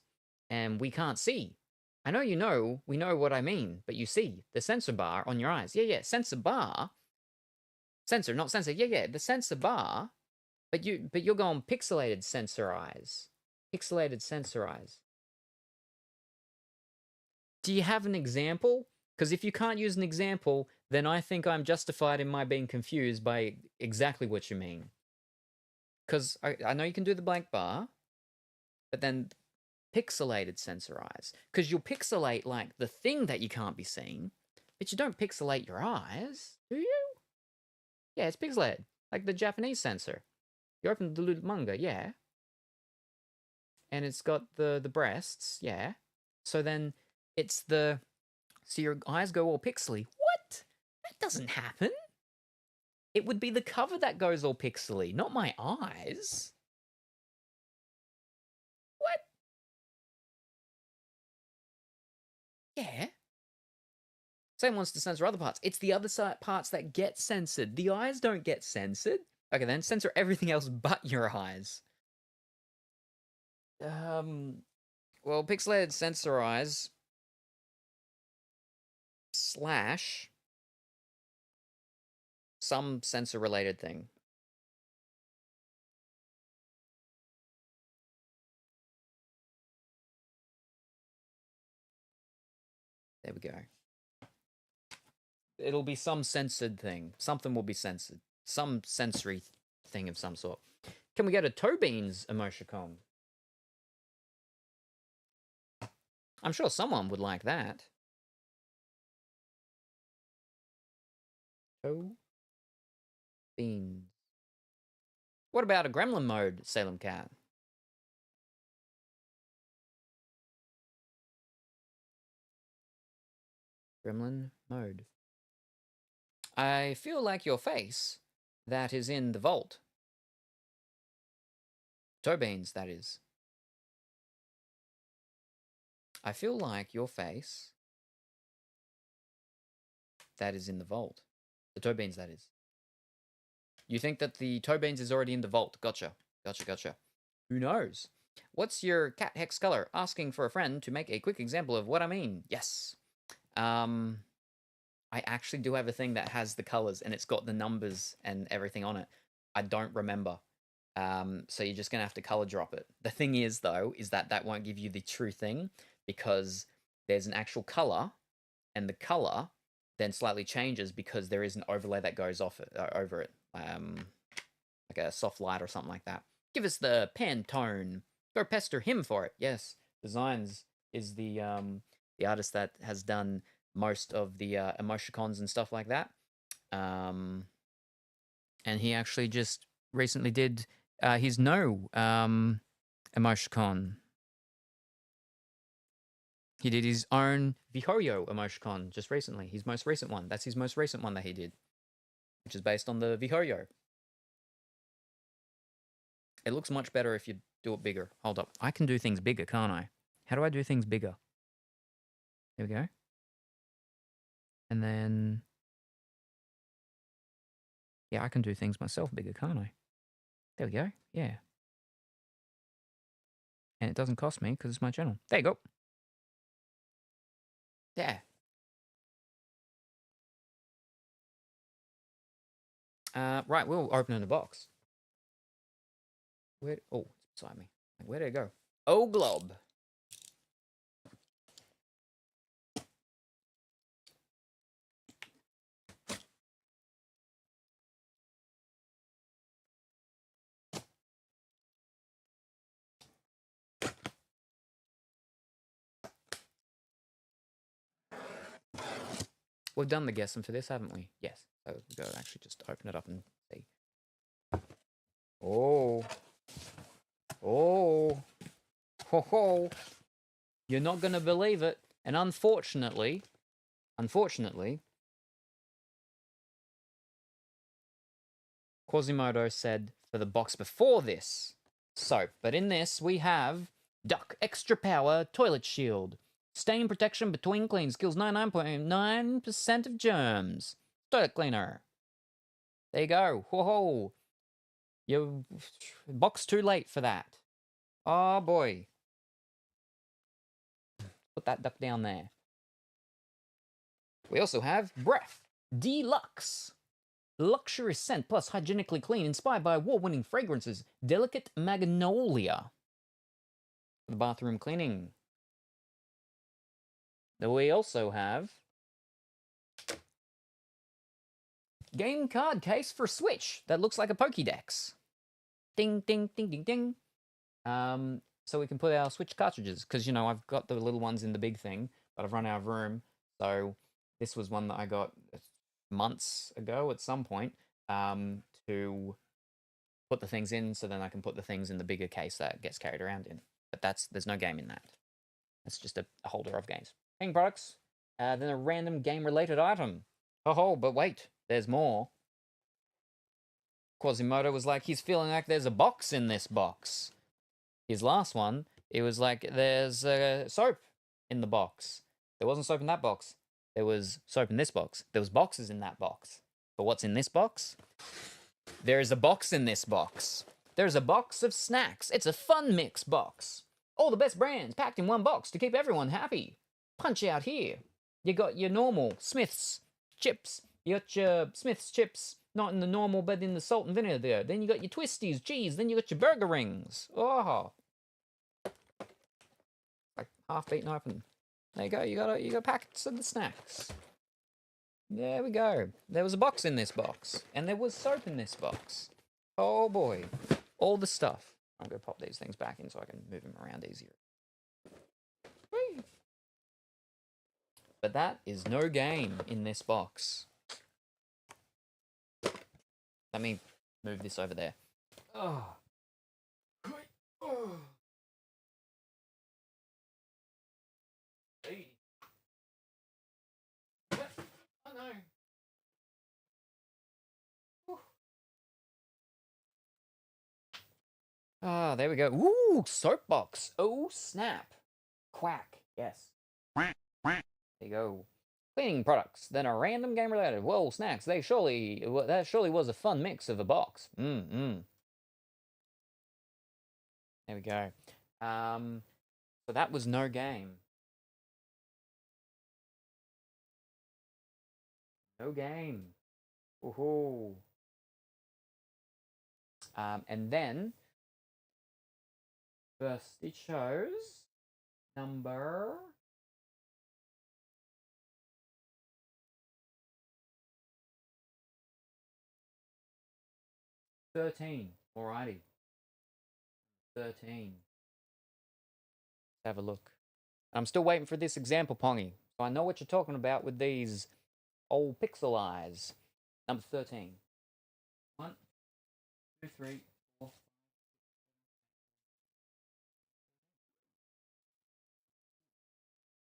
And we can't see. I know you know, we know what I mean, but you see, the sensor bar on your eyes. Yeah, sensor bar. Sensor, not sensor. Yeah, the sensor bar. But you're going pixelated sensor eyes. Pixelated sensor eyes. Do you have an example? Because if you can't use an example, then I think I'm justified in my being confused by exactly what you mean. Because I know you can do the blank bar, but then pixelated sensor eyes. Because you'll pixelate like the thing that you can't be seen, but you don't pixelate your eyes, do you? Yeah, it's pixelated, like the Japanese sensor. You open the manga, yeah. And it's got the breasts, yeah. So then it's so your eyes go all pixely. What? That doesn't happen. It would be the cover that goes all pixely, not my eyes. What? Yeah. Same wants to censor other parts. It's the other side parts that get censored. The eyes don't get censored. Okay, then censor everything else but your eyes. Well, pixelated sensor eyes slash some sensor related thing. There we go. It'll be some censored thing. Something will be censored. Some sensory thing of some sort. Can we get a toe beans emoticon? I'm sure someone would like that. Toe beans. What about a gremlin mode, Salem Cat? Gremlin mode. I feel like your face that is in the vault. Toe beans, that is. I feel like your face that is in the vault. The toe beans, that is. You think that the toe beans is already in the vault. Gotcha. Who knows? What's your cat hex color? Asking for a friend to make a quick example of what I mean. Yes. I actually do have a thing that has the colors and it's got the numbers and everything on it. I don't remember. So you're just going to have to color drop it. The thing is, though, is that won't give you the true thing because there's an actual color and the color then slightly changes because there is an overlay that goes over it. Like a soft light or something like that. Give us the Pantone. Go pester him for it. Yes, Designs is the artist that has done most of the emoticons and stuff like that. And he actually just recently did his no emoticon. He did his own Vihoyo emoticon just recently. His most recent one. That's his most recent one that he did, which is based on the Vihoyo. It looks much better if you do it bigger. Hold up. I can do things bigger, can't I? How do I do things bigger? There we go. And then... yeah, I can do things myself bigger, can't I? There we go. Yeah. And it doesn't cost me because it's my channel. There you go. Yeah. Right, we'll open in a box. Where? Oh, it's beside me. Where did it go? Oh, glob. We've done the guessing for this, haven't we? Yes. So we go actually just open it up and see. Oh. Oh. Ho ho. You're not going to believe it. And unfortunately, Quasimodo said for the box before this, soap. But in this, we have Duck Extra Power Toilet Shield. Stain protection between cleans. Kills 99.9% of germs. Toilet cleaner. There you go. Ho ho. You box too late for that. Oh boy. Put that duck down there. We also have Breath Deluxe. Luxury scent plus hygienically clean, inspired by award-winning fragrances. Delicate Magnolia. For the bathroom cleaning. Then we also have game card case for Switch that looks like a Pokédex. Ding, ding, ding, ding, ding. So we can put our Switch cartridges, because, you know, I've got the little ones in the big thing, but I've run out of room. So this was one that I got months ago at some point, to put the things in, so then I can put the things in the bigger case that gets carried around in. But there's no game in that. It's just a holder of games. Hang products, then a random game-related item. Oh, but wait, there's more. Quasimodo was like, he's feeling like there's a box in this box. His last one, it was like, there's soap in the box. There wasn't soap in that box. There was soap in this box. There was boxes in that box. But what's in this box? There is a box in this box. There's a box of snacks. It's a fun mix box. All the best brands packed in one box to keep everyone happy. Punch out here. You got your normal Smith's chips. You got your Smith's chips, not in the normal, but in the salt and vinegar there. Then you got your Twisties, cheese. Then you got your burger rings. Oh, like half eaten open. There you go. You got packets of the snacks. There we go. There was a box in this box, and there was soap in this box. Oh boy, all the stuff. I'm gonna pop these things back in so I can move them around easier. Whee! But that is no game in this box. Let me move this over there. Oh. Oh. Hey. Oh no. Ah, there we go. Ooh, soapbox. Oh, snap. Quack. Yes. There you go. Cleaning products. Then a random game related. Whoa, snacks. That surely was a fun mix of a box. There we go. So that was no game. No game. Woohoo. And then first it shows number 13. Alrighty. 13. Let's have a look. I'm still waiting for this example, Pongy. So I know what you're talking about with these old pixel eyes. Number 13. 1, 2, 3, 4.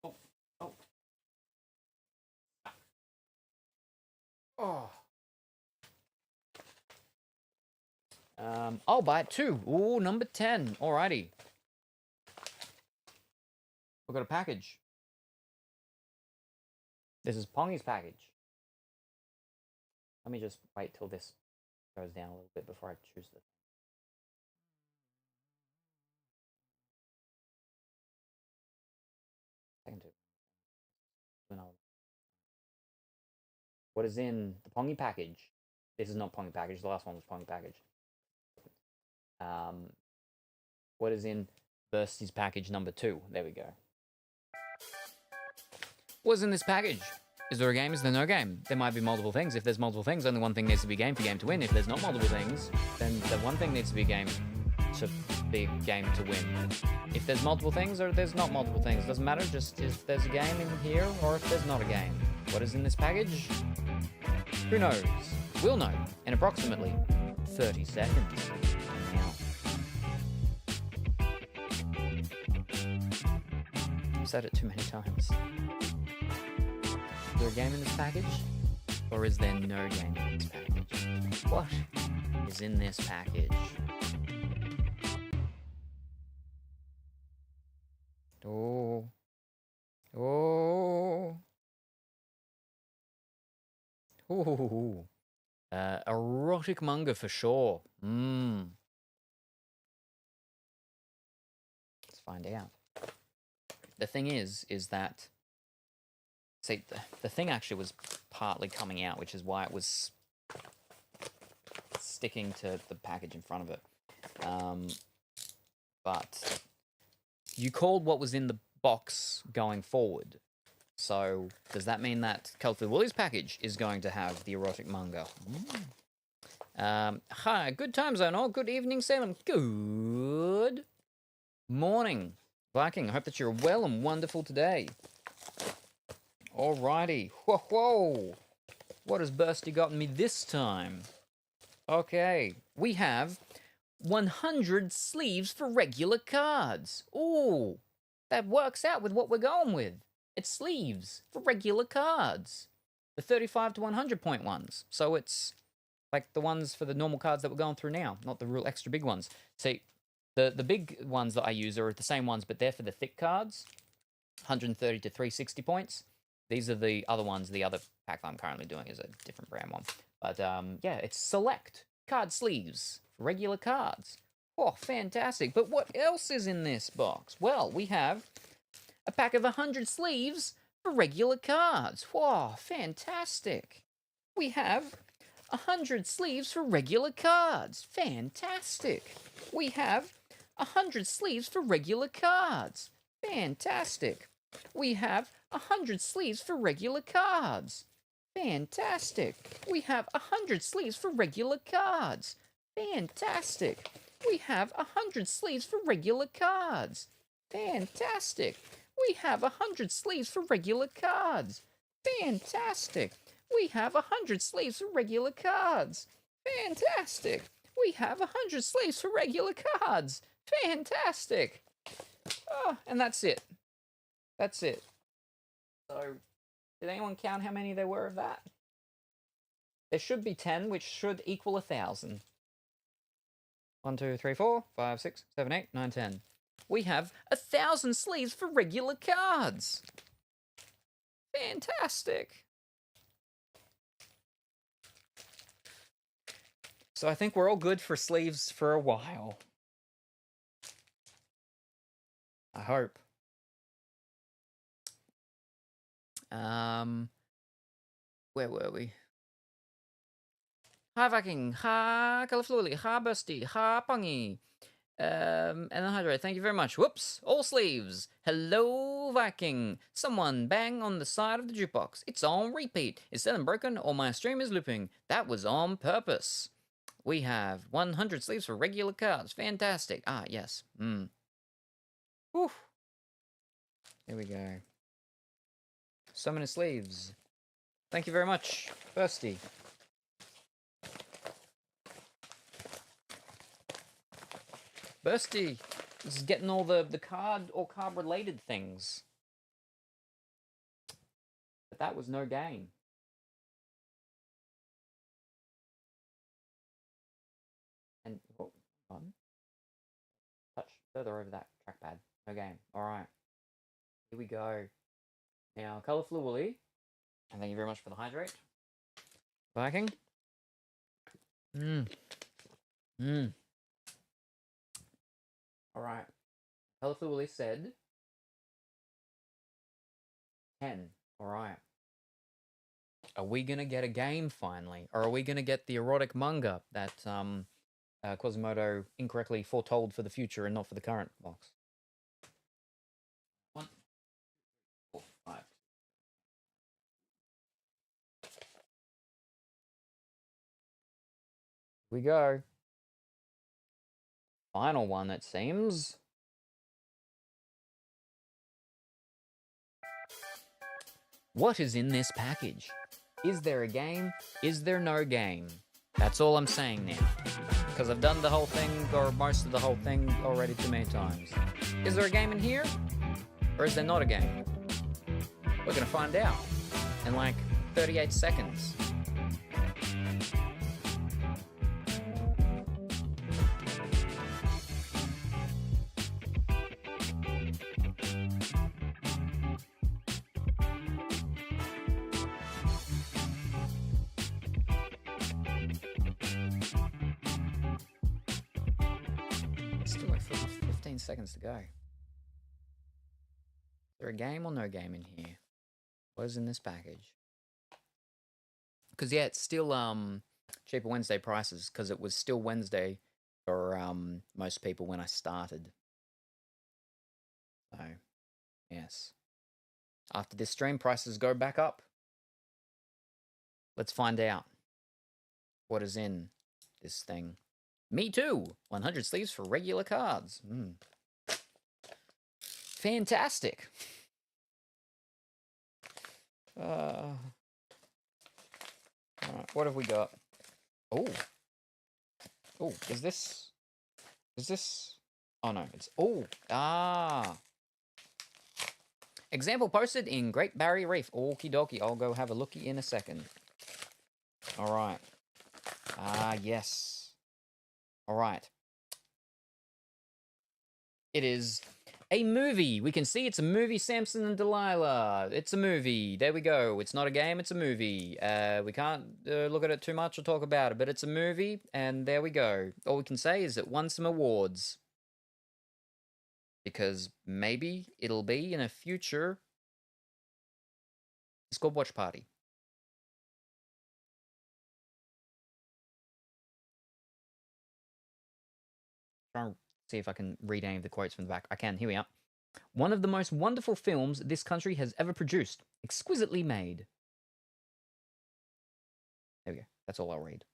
Oh, oh. Oh. I'll buy it too. Ooh, number 10. Alrighty. We've got a package. This is Pongy's package. Let me just wait till this goes down a little bit before I choose the. Second two. What is in the Pongy package? This is not Pongy package. The last one was Pongy package. What is in Bursty's package number 2? There we go. What's in this package? Is there a game? Is there no game? There might be multiple things. If there's multiple things, only one thing needs to be game for game to win. If there's not multiple things, then the one thing needs to be game to win. If there's multiple things or there's not multiple things, doesn't matter. Just if there's a game in here or if there's not a game. What is in this package? Who knows? We'll know in approximately 30 seconds. I've said it too many times. Is there a game in this package? Or is there no game in this package? What is in this package? Oh. Oh. Ooh. Erotic manga for sure. Let's find out. The thing is that, see, the thing actually was partly coming out, which is why it was sticking to the package in front of it. But you called what was in the box going forward. So does that mean that Colorful Woolies package is going to have the erotic manga? Hi, good time zone all. Good evening, Salem. Good morning, Viking. I hope that you're well and wonderful today. Alrighty. Whoa. What has Bursty gotten me this time? Okay. We have 100 sleeves for regular cards. Ooh. That works out with what we're going with. It's sleeves for regular cards. The 35 to 100 point ones. So it's like the ones for the normal cards that we're going through now, not the real extra big ones. See, the big ones that I use are the same ones, but they're for the thick cards. 130 to 360 points. These are the other ones. The other pack that I'm currently doing is a different brand one. But yeah, it's select card sleeves for regular cards. Oh, fantastic. But what else is in this box? Well, we have a pack of 100 sleeves for regular cards. Wow, fantastic. We have 100 sleeves for regular cards. Fantastic. We have 100 sleeves for regular cards. Fantastic. We have 100 sleeves for regular cards. Fantastic. We have 100 sleeves for regular cards. Fantastic. We have 100 sleeves for regular cards. Fantastic. We have 100 sleeves for regular cards. Fantastic. We have 100 sleeves for regular cards. Fantastic. We have 100 sleeves for regular cards. Fantastic. Oh, and that's it. That's it. So, did anyone count how many there were of that? There should be 10, which should equal 1,000. 1, 2, 3, 4, 5, 6, 7, 8, 9, 10. We have 1,000 sleeves for regular cards. Fantastic. So I think we're all good for sleeves for a while. I hope. Where were we? Hi Viking, hi Califluli, hi Busty, hi Pungy. And then Hydra, thank you very much. Whoops, all sleeves. Hello Viking. Someone bang on the side of the jukebox. It's on repeat. Is Salem broken or my stream is looping? That was on purpose. We have 100 sleeves for regular cards. Fantastic. Ah, yes. Whew. Here we go. So many sleeves. Thank you very much, Bursty. Bursty is getting all the card or card related things. But that was no game. And Further over that trackpad. No game. Alright. Here we go. Now, Colourful Woolly. And thank you very much for the hydrate. Viking. Alright. Colourful Woolly said 10. Alright. Are we gonna get a game finally? Or are we gonna get the erotic manga that Quasimodo incorrectly foretold for the future and not for the current box? 1, 4, 5. We go. Final one, it seems. What is in this package? Is there a game? Is there no game? That's all I'm saying now. Because I've done the whole thing, or most of the whole thing, already too many times. Is there a game in here? Or is there not a game? We're gonna find out in like 38 seconds. Still like 15 seconds to go. Is there a game or no game in here? What is in this package? Because yeah, it's still cheaper Wednesday prices because it was still Wednesday for most people when I started. So yes, after this stream, prices go back up. Let's find out what is in this thing. Me too. 100 sleeves for regular cards. Fantastic. Alright, what have we got? Oh. Oh, is this... Oh, no, it's... Oh, Example posted in Great Barrier Reef. Okie dokie, I'll go have a looky in a second. Alright. Yes. Alright. It is a movie. We can see it's a movie, Samson and Delilah. It's a movie. There we go. It's not a game, it's a movie. We can't look at it too much or talk about it, but it's a movie, and there we go. All we can say is it won some awards. Because maybe it'll be in a future Discord watch party. Trying to see if I can read any of the quotes from the back. I can. Here we are. One of the most wonderful films this country has ever produced. Exquisitely made. There we go. That's all I'll read.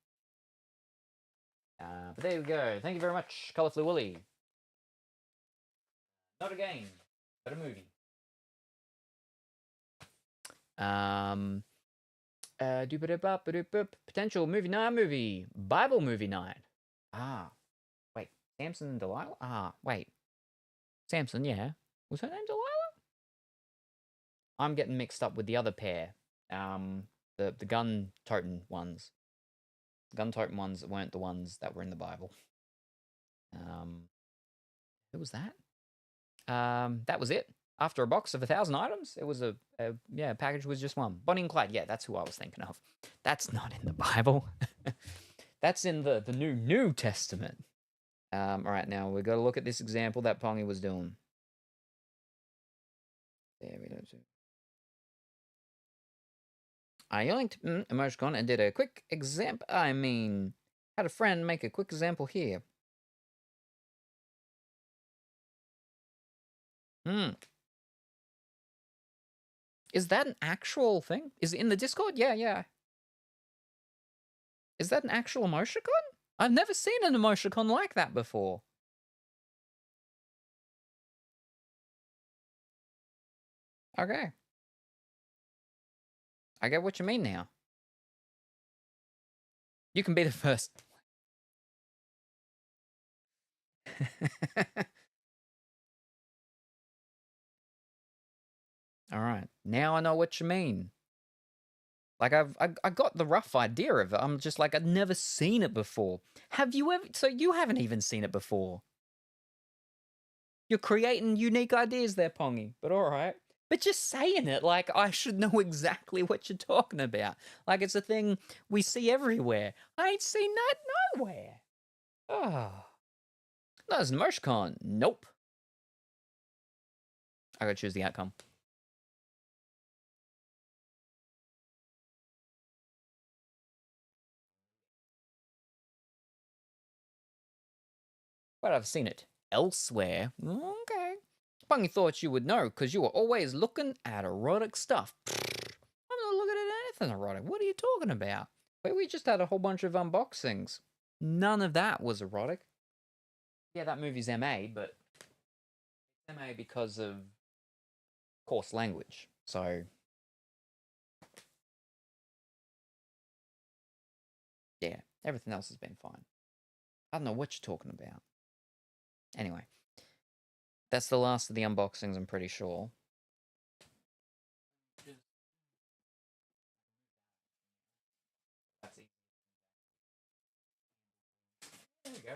But there we go. Thank you very much, Colourfully Woolly. Not a game, but a movie. Potential movie night movie. Bible movie night. Wait. Samson and Delilah? Wait. Samson, yeah. Was her name Delilah? I'm getting mixed up with the other pair. The gun-toting ones. Gun-toting ones weren't the ones that were in the Bible. Who was that? That was it. After a box of 1,000 items, it was a package with just one. Bonnie and Clyde, yeah, that's who I was thinking of. That's not in the Bible. That's in the New Testament. All right, now we've got to look at this example that Pongy was doing. There we go. I yanked emoticon and did a quick example. Had a friend make a quick example here. Is that an actual thing? Is it in the Discord? Yeah. Is that an actual emoticon? I've never seen an emoticon like that before. Okay. I get what you mean now. You can be the first. All right. Now I know what you mean. Like I got the rough idea of it. I'm just like, I've never seen it before. Have you ever? So you haven't even seen it before. You're creating unique ideas there, Pongy, but all right. But just saying it like I should know exactly what you're talking about. Like it's a thing we see everywhere. I ain't seen that nowhere. Oh. That's Mershcon. Nope. I gotta choose the outcome. But I've seen it elsewhere. Okay. Pungy thought you would know because you were always looking at erotic stuff. I'm not looking at anything erotic. What are you talking about? Wait, we just had a whole bunch of unboxings. None of that was erotic. Yeah, that movie's MA, but it's MA because of coarse language. So, yeah, everything else has been fine. I don't know what you're talking about. Anyway, that's the last of the unboxings, I'm pretty sure. That's it. There you go.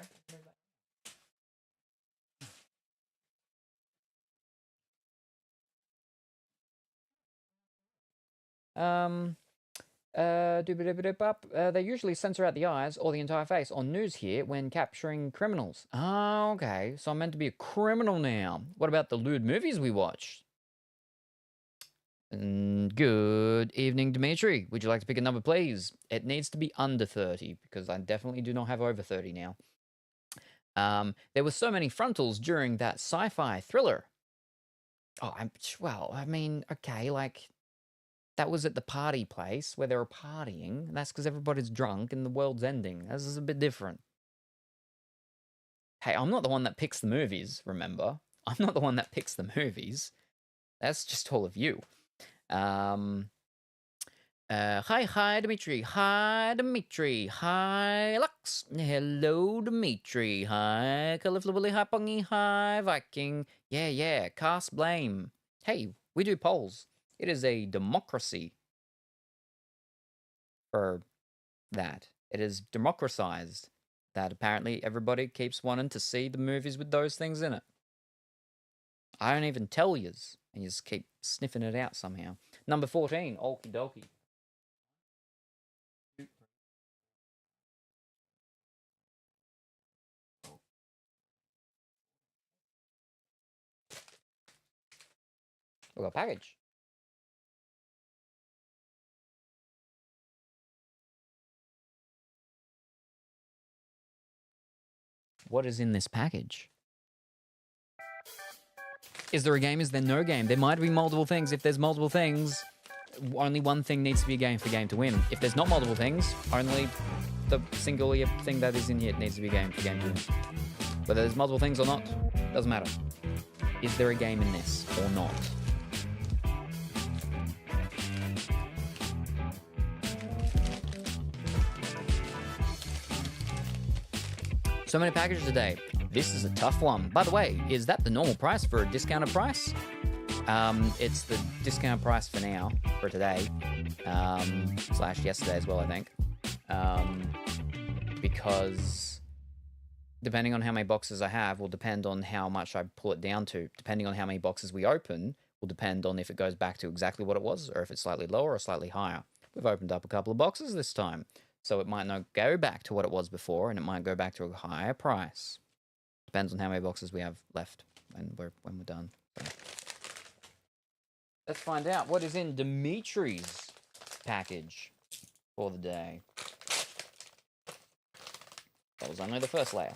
They usually censor out the eyes or the entire face on news here when capturing criminals. Oh, okay. So I'm meant to be a criminal now. What about the lewd movies we watched? Good evening, Dimitri. Would you like to pick a number, please? It needs to be under 30 because I definitely do not have over 30 now. There were so many frontals during that sci-fi thriller. Oh, I mean, okay, like that was at the party place where they were partying. That's because everybody's drunk and the world's ending. This is a bit different. Hey, I'm not the one that picks the movies, remember? I'm not the one that picks the movies. That's just all of you. Hi, Dimitri. Hi, Dimitri. Hi, Lux. Hello, Dimitri. Hi, Cauliflower. Hi, Pongy. Hi, Viking. Yeah. Cast blame. Hey, we do polls. It is a democracy for that. It is democratized that apparently everybody keeps wanting to see the movies with those things in it. I don't even tell yous, and you just keep sniffing it out somehow. Number 14, okie dokie. We got a package. What is in this package? Is there a game? Is there no game? There might be multiple things. If there's multiple things, only one thing needs to be a game for the game to win. If there's not multiple things, only the single thing that is in here needs to be a game for the game to win. Whether there's multiple things or not, doesn't matter. Is there a game in this or not? So many packages today. This is a tough one. By the way, is that the normal price for a discounted price? It's the discount price for now, for today, slash yesterday as well, I think. Because depending on how many boxes I have will depend on how much I pull it down to. Depending on how many boxes we open will depend on if it goes back to exactly what it was or if it's slightly lower or slightly higher. We've opened up a couple of boxes this time, so it might not go back to what it was before and it might go back to a higher price. Depends on how many boxes we have left when we're done. Let's find out what is in Dimitri's package for the day. That was only the first layer.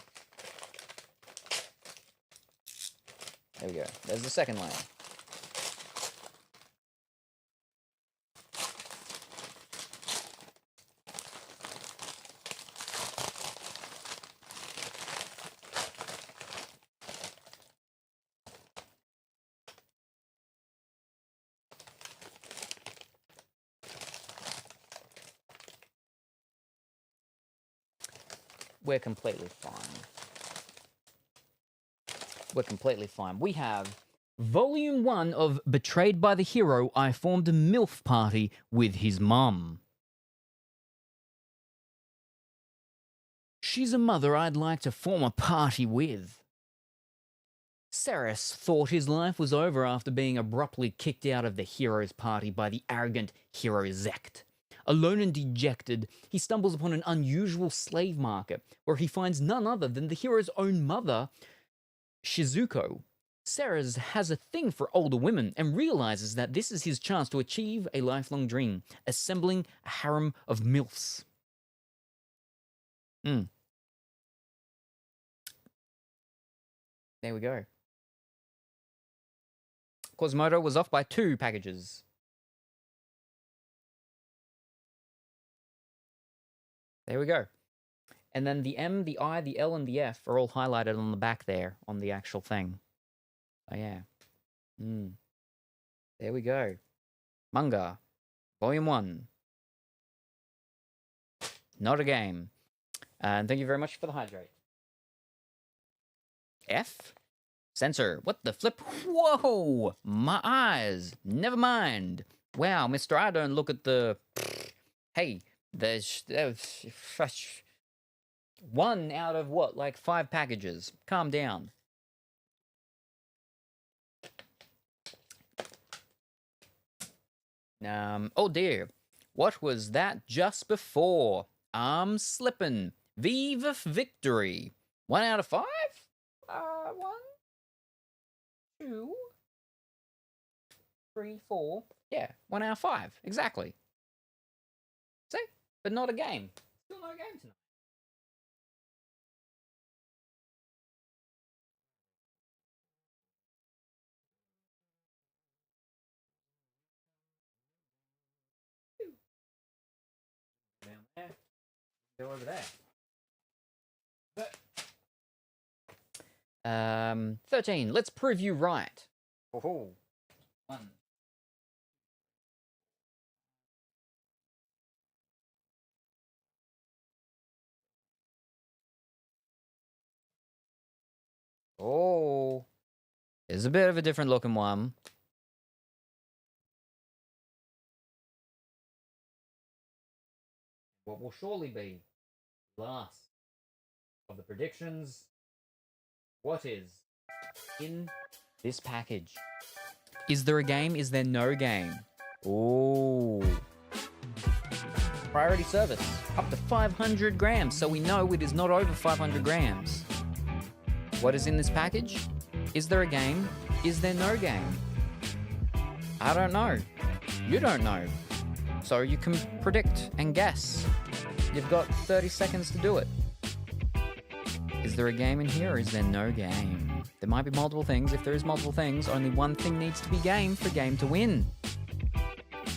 There we go. There's the second layer. We're completely fine. We're completely fine. We have Volume 1 of Betrayed by the Hero. I formed a MILF party with his mum. She's a mother I'd like to form a party with. Ceres thought his life was over after being abruptly kicked out of the heroes' party by the arrogant hero Zect. Alone and dejected, he stumbles upon an unusual slave market where he finds none other than the hero's own mother, Shizuko. Ceres has a thing for older women and realizes that this is his chance to achieve a lifelong dream, assembling a harem of MILFs. There we go. Quasimodo was off by 2 packages. There we go. And then the M, the I, the L, and the F are all highlighted on the back there on the actual thing. Oh, yeah. There we go. Manga. Volume 1. Not a game. And thank you very much for the hydrate. F? Censor. What the flip? Whoa! My eyes. Never mind. Wow, mister, I don't look at the... Hey, there's... 1 out of what? Like 5 packages. Calm down. Oh dear. What was that just before? I'm slipping. Viva victory. 1 out of 5? 1, 2, 3, 4. Yeah, 1 out of 5. Exactly. See? But not a game. Still no game tonight. Down there. Go over there. But 13. Let's prove you right. Oh, 1. Oh, there's a bit of a different looking one. What will surely be last of the predictions. What is in this package? Is there a game? Is there no game? Oh. Priority service. Up to 500 grams, so we know it is not over 500 grams. What is in this package? Is there a game? Is there no game? I don't know. You don't know. So you can predict and guess. You've got 30 seconds to do it. Is there a game in here or is there no game? There might be multiple things. If there is multiple things, only one thing needs to be game for game to win.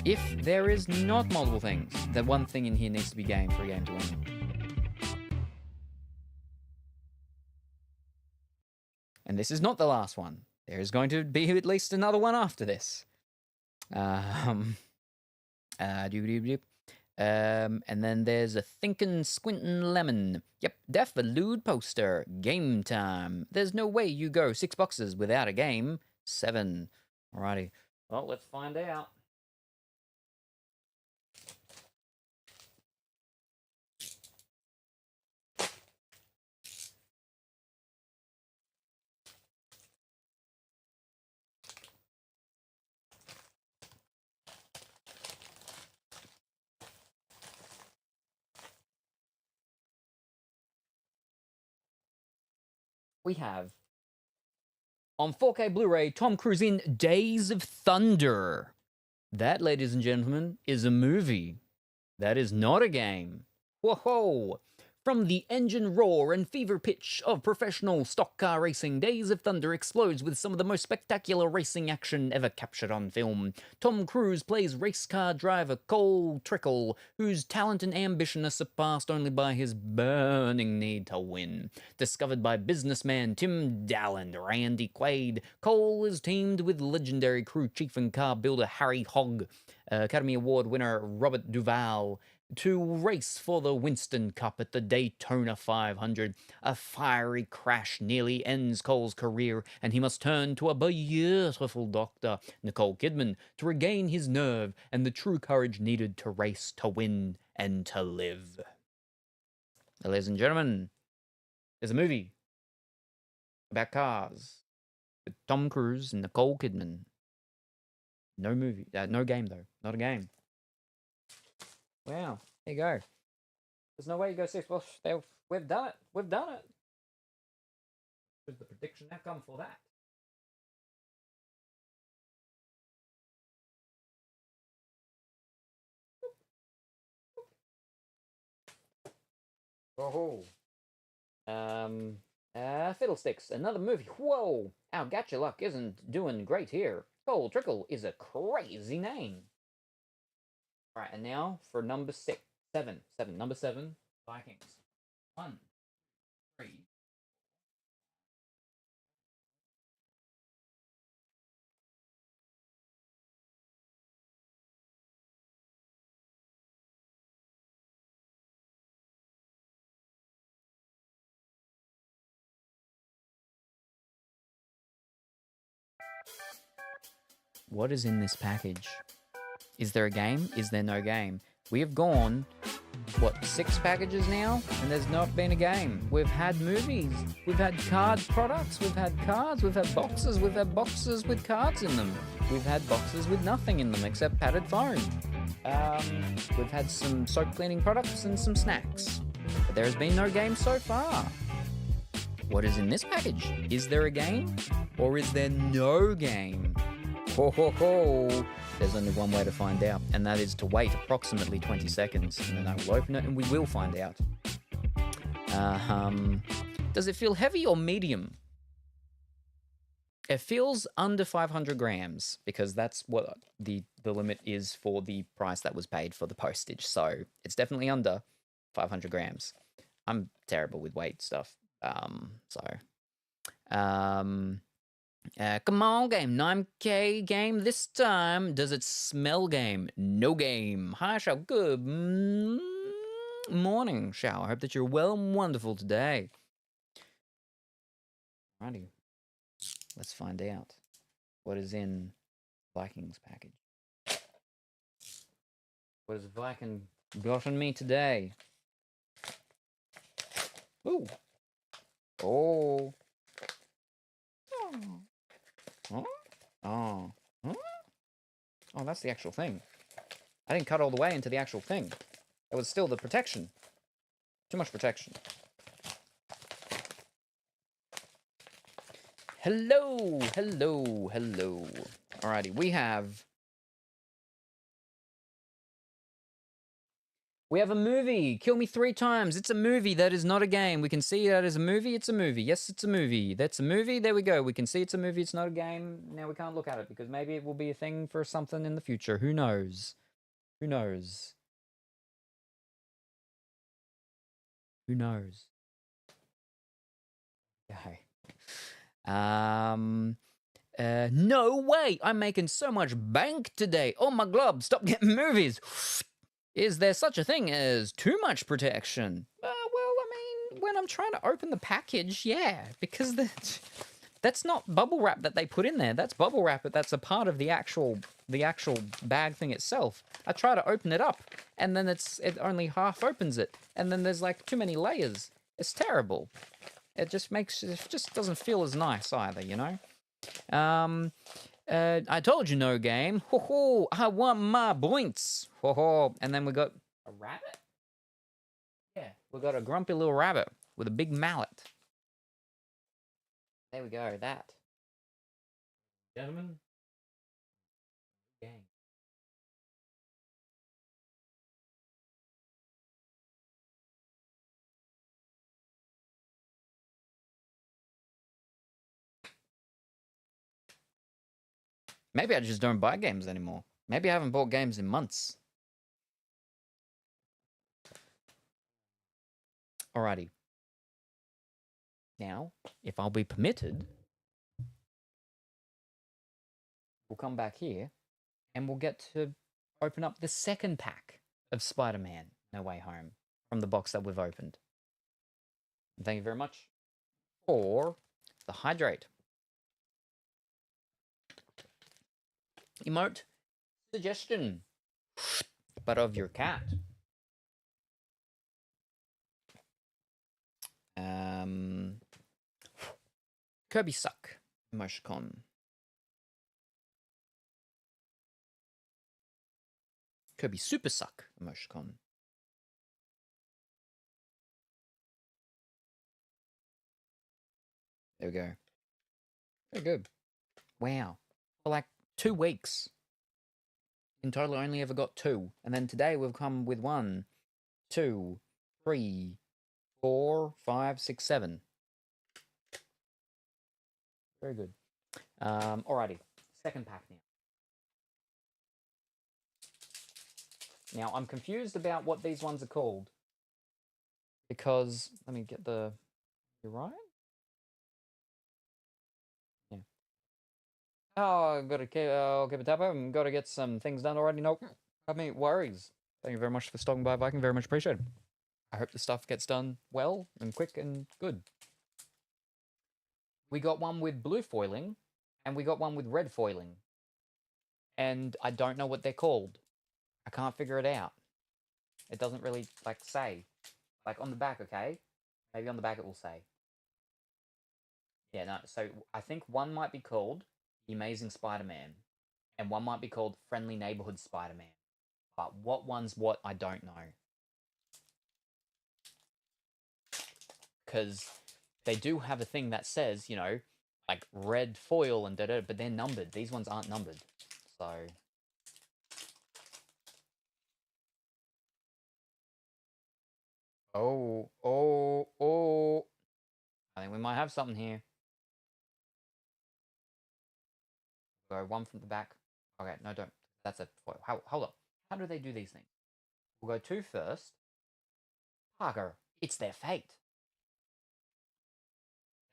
If there is not multiple things, then one thing in here needs to be game for a game to win. And this is not the last one. There is going to be at least another one after this. And then there's a Thinkin' Squintin' Lemon. Yep, Def a lewd poster. Game time. There's no way you go 6 boxes without a game. 7. Alrighty. Well, let's find out. We have on 4K Blu-ray, Tom Cruise in Days of Thunder. That, ladies and gentlemen, is a movie. That is not a game. Whoa! From the engine roar and fever pitch of professional stock car racing, Days of Thunder explodes with some of the most spectacular racing action ever captured on film. Tom Cruise plays race car driver Cole Trickle, whose talent and ambition are surpassed only by his burning need to win. Discovered by businessman Tim Dallin, Randy Quaid, Cole is teamed with legendary crew chief and car builder Harry Hogg, Academy Award winner Robert Duvall, to race for the Winston Cup at the Daytona 500. A fiery crash nearly ends Cole's career, and he must turn to a beautiful doctor, Nicole Kidman, to regain his nerve and the true courage needed to race, to win, and to live. Ladies and gentlemen, there's a movie about cars. with Tom Cruise and Nicole Kidman. No movie, no game though, not a game. Wow, there you go. There's no way you go 6. Well, we've done it. We've done it. Where's the prediction outcome for that? Oh. Fiddlesticks, another movie. Whoa! Our Gacha Luck isn't doing great here. Cold Trickle is a crazy name. Alright, and now for number 6. 7. Number 7, Vikings. 1, 3. What is in this package? Is there a game? Is there no game? We have gone, what, 6 packages now? And there's not been a game. We've had movies. We've had card products. We've had cards. We've had boxes. We've had boxes with cards in them. We've had boxes with nothing in them except padded foam. We've had some soap cleaning products and some snacks. But there has been no game so far. What is in this package? Is there a game? Or is there no game? Ho ho ho! There's only one way to find out, and that is to wait approximately 20 seconds, and then I will open it and we will find out. Does it feel heavy or medium? It feels under 500 grams, because that's what the limit is for the price that was paid for the postage, so it's definitely under 500 grams. I'm terrible with weight stuff, come on, game. 9K game this time. Does it smell game? No game. Hi, Shao. Good morning, Shao. I hope that you're well and wonderful today. Alrighty. Let's find out what is in Vikings package. What has Viking gotten me today? Ooh. Oh. Oh. Oh. Oh, that's the actual thing. I didn't cut all the way into the actual thing. It was still the protection. Too much protection. Hello, hello, hello. Alrighty, we have a movie. Kill me 3 times. It's a movie. That is not a game. We can see that as a movie. It's a movie. Yes, it's a movie. That's a movie. There we go. We can see it's a movie. It's not a game. Now we can't look at it because maybe it will be a thing for something in the future. Who knows? Who knows? Who knows? Okay. No way! I'm making so much bank today. Oh my glob, stop getting movies. Is there such a thing as too much protection? Well, I mean, when I'm trying to open the package, yeah, because that's not bubble wrap that they put in there. That's bubble wrap, but that's a part of the actual bag thing itself. I try to open it up, and then it only half opens it, and then there's like too many layers. It's terrible. It just doesn't feel as nice either, you know? I told you no game. Ho ho, I want my points. Ho ho. And then we got a rabbit? Yeah, we got a grumpy little rabbit with a big mallet. There we go, that. Gentlemen. Game. Maybe I just don't buy games anymore. Maybe I haven't bought games in months. Alrighty. Now, if I'll be permitted, we'll come back here and we'll get to open up the second pack of Spider-Man No Way Home from the box that we've opened. And thank you very much for the hydrate. Emote suggestion, but of your cat. Kirby suck. Emoticon. Kirby Super Suck emoticon. There we go. Very good. Wow. For like 2 weeks. In total, I only ever got 2. And then today we've come with 1, 2, 3, 4, 5, 6, 7. Very good. Alrighty. Second pack now. Now, I'm confused about what these ones are called. Because, let me get the... You're right? Yeah. Oh, I've got to keep it up. I've got to get some things done already. Nope. I mean, worries. Thank you very much for stopping by, Viking. Very much appreciated. I hope the stuff gets done well and quick and good. We got one with blue foiling, and we got one with red foiling. And I don't know what they're called. I can't figure it out. It doesn't really, like, say. Like, on the back, okay? Maybe on the back it will say. Yeah, no, so I think one might be called The Amazing Spider-Man, and one might be called Friendly Neighborhood Spider-Man. But what one's what, I don't know. Because they do have a thing that says, you know, like red foil and da-da, but they're numbered. These ones aren't numbered. So... Oh. I think we might have something here. Go one from the back. Okay, no, don't. That's a foil. Hold up. How do they do these things? We'll go 2 first. Parker, it's their fate.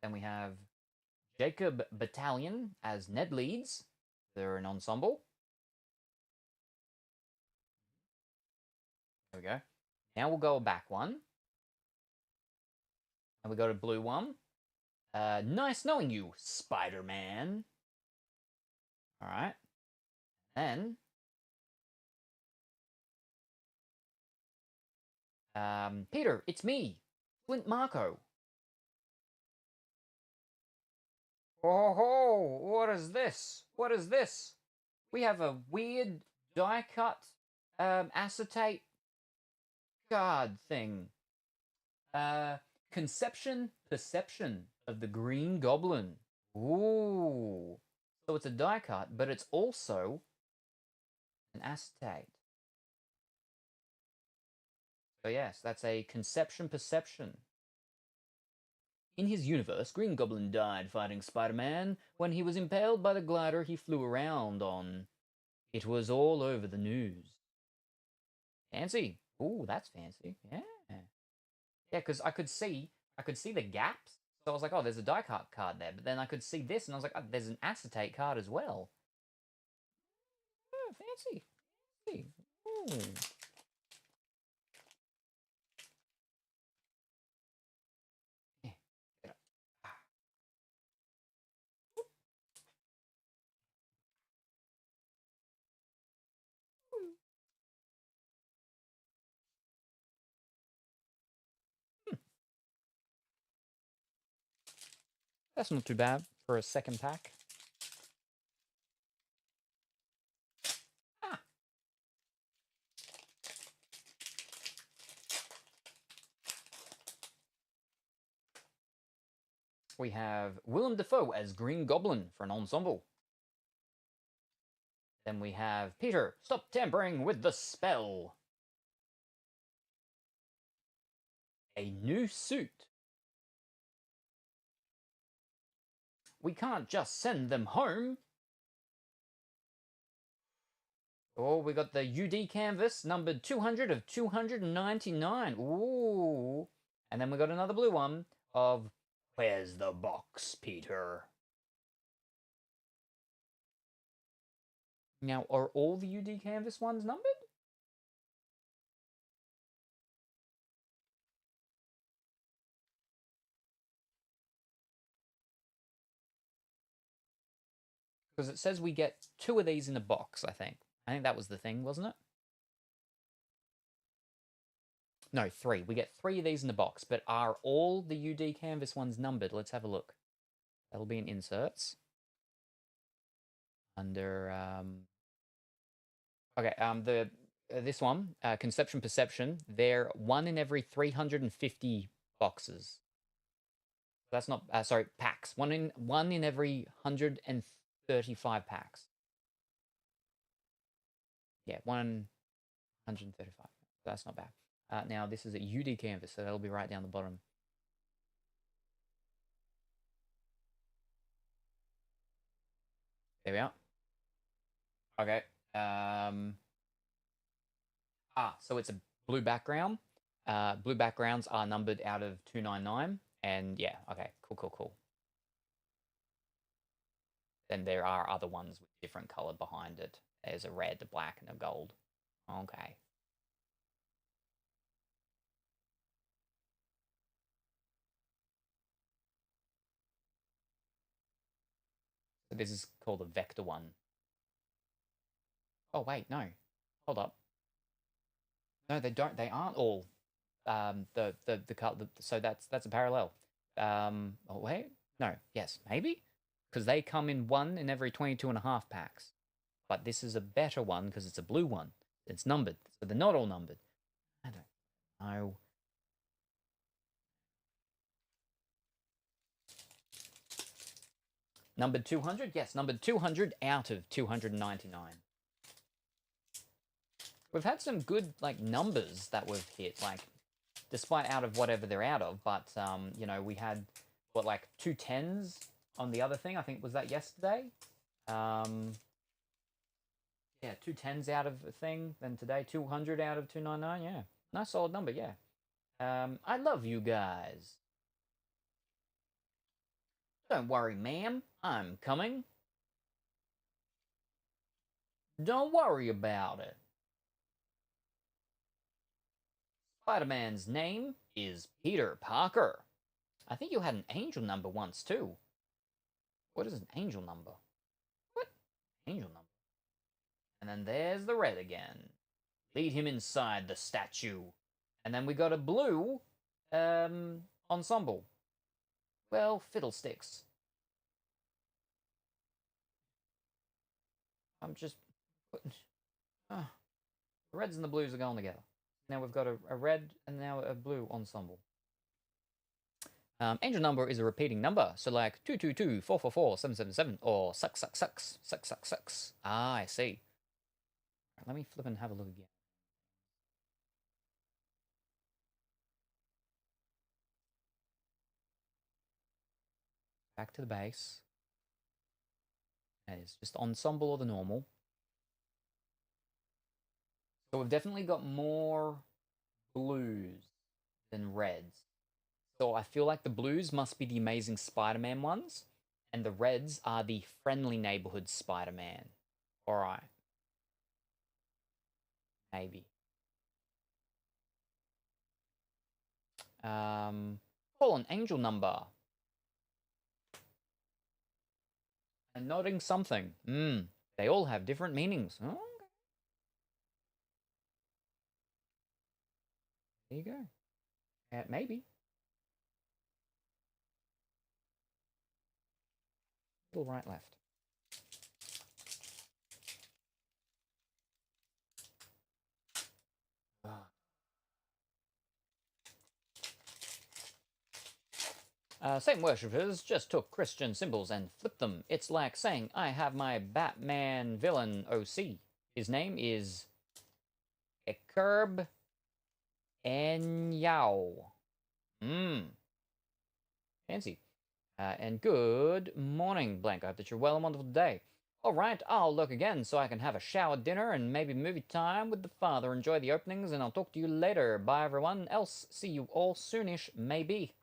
Then we have Jacob Battalion as Ned leads. They're an ensemble. There we go. Now we'll go back one. And we go to blue one. Nice knowing you, Spider-Man. Alright. Then... Peter, it's me, Flint Marco. Oh, what is this? What is this? We have a weird die-cut acetate card thing. Conception Perception of the Green Goblin. Ooh. So it's a die-cut, but it's also an acetate. So yes, that's a Conception Perception. In his universe, Green Goblin died fighting Spider-Man when he was impaled by the glider he flew around on. It was all over the news. Fancy. Ooh, that's fancy. Yeah. Yeah, because I could see the gaps. So I was like, oh, there's a die cut card there. But then I could see this, and I was like, oh, there's an acetate card as well. Oh, fancy. Ooh. Yeah. That's not too bad for a second pack. Ah. We have Willem Dafoe as Green Goblin for an ensemble. Then we have Peter, stop tampering with the spell. A new suit. We can't just send them home. Oh, we got the UD canvas, numbered 200 of 299. Ooh. And then we got another blue one of, where's the box, Peter? Now, are all the UD canvas ones numbered? Because it says we get 2 of these in a box, I think. I think that was the thing, wasn't it? No, 3. We get 3 of these in the box, but are all the UD canvas ones numbered? Let's have a look. That'll be in inserts. under okay, the this one, Conception Perception, they're 1 in every 350 boxes. That's not sorry, packs. One in every 135 packs. Yeah, 135. That's not bad. Now this is a UD canvas, so that'll be right down the bottom. There we are. Okay. So it's a blue background. Blue backgrounds are numbered out of 299. And yeah, okay, cool. Then there are other ones with different color behind it. There's a red, a black, and a gold. Okay. So this is called a vector one. Oh wait, no. Hold up. No, they don't. They aren't all the color. So that's a parallel. Oh wait, no. Yes, maybe because they come in 1 in every 22 and a half packs. But this is a better one because it's a blue one. It's numbered, so they're not all numbered. I don't know. Numbered 200? Yes, numbered 200 out of 299. We've had some good, like, numbers that we've hit, like, despite out of whatever they're out of, but, you know, we had, what, like, 2 10s on the other thing, I think, was that yesterday? Yeah, 2 10s out of a thing, then today 200 out of 299, yeah. Nice solid number, yeah. I love you guys. Don't worry, ma'am. I'm coming. Don't worry about it. Spider-Man's name is Peter Parker. I think you had an angel number once, too. What is an angel number? What? Angel number. And then there's the red again. Lead him inside the statue. And then we got a blue ensemble. Well, fiddlesticks. I'm just putting... the reds and the blues are going together. Now we've got a red and now a blue ensemble. Angel number is a repeating number, so like 222, 444, 777, or sucks. Ah, I see. Right, let me flip and have a look again. Back to the base. That is just ensemble or the normal. So we've definitely got more blues than reds. So I feel like the blues must be the Amazing Spider-Man ones, and the reds are the Friendly Neighborhood Spider-Man. Alright. Maybe. Fallen Angel number. A nodding something. They all have different meanings. Oh, okay. There you go. Maybe. Little right, left. Satan worshippers just took Christian symbols and flipped them. It's like saying, I have my Batman villain OC. His name is Ekerb Enyao. Fancy. And good morning, Blank. I hope that you're well and wonderful today. All right, I'll look again so I can have a shower, dinner, and maybe movie time with the father. Enjoy the openings, and I'll talk to you later. Bye, everyone. Else, see you all soonish, maybe.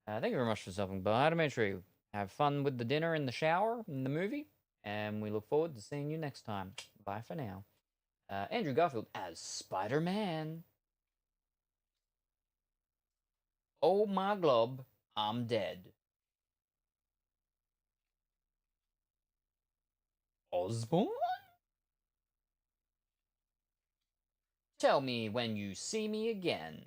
Thank you very much for stopping by, Dimitri. Have fun with the dinner and the shower and the movie, and we look forward to seeing you next time. Bye for now. Andrew Garfield as Spider-Man. Oh my glob, I'm dead. Osborn? Tell me when you see me again.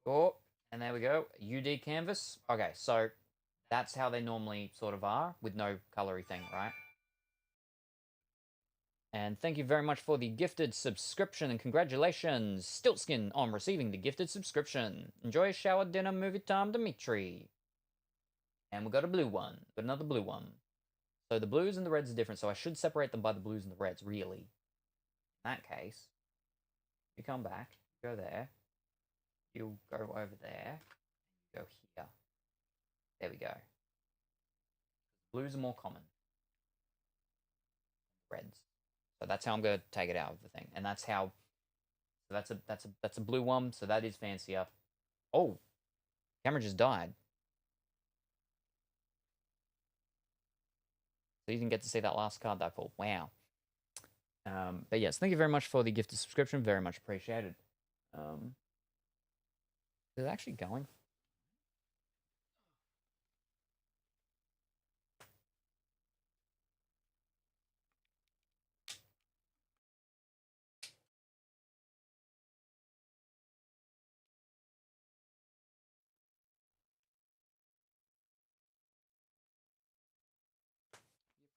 Oh, And there we go, UD canvas. Okay, so that's how they normally sort of are, with no colory thing, right? And thank you very much for the gifted subscription, and congratulations, Stiltskin, on receiving the gifted subscription. Enjoy shower, dinner, movie time, Dimitri. And we got a blue one, got another blue one. So the blues and the reds are different, so I should separate them by the blues and the reds, really. In that case, you come back, go there, you go over there, go here. There we go. Blues are more common. Reds. So that's how I'm going to take it out of the thing. And that's how, so that's a blue one, so that is fancier. Oh, camera just died. So you didn't get to see that last card that I pulled. Wow. But yes, thank you very much for the gifted subscription. Very much appreciated. Is it actually going?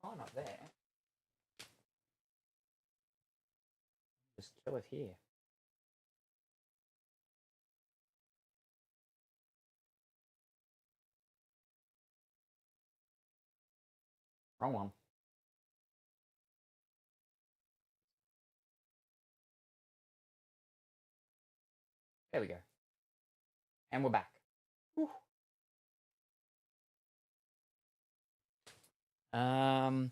You're fine up there. Just chill it here. Wrong one. There we go. And we're back. Whew. And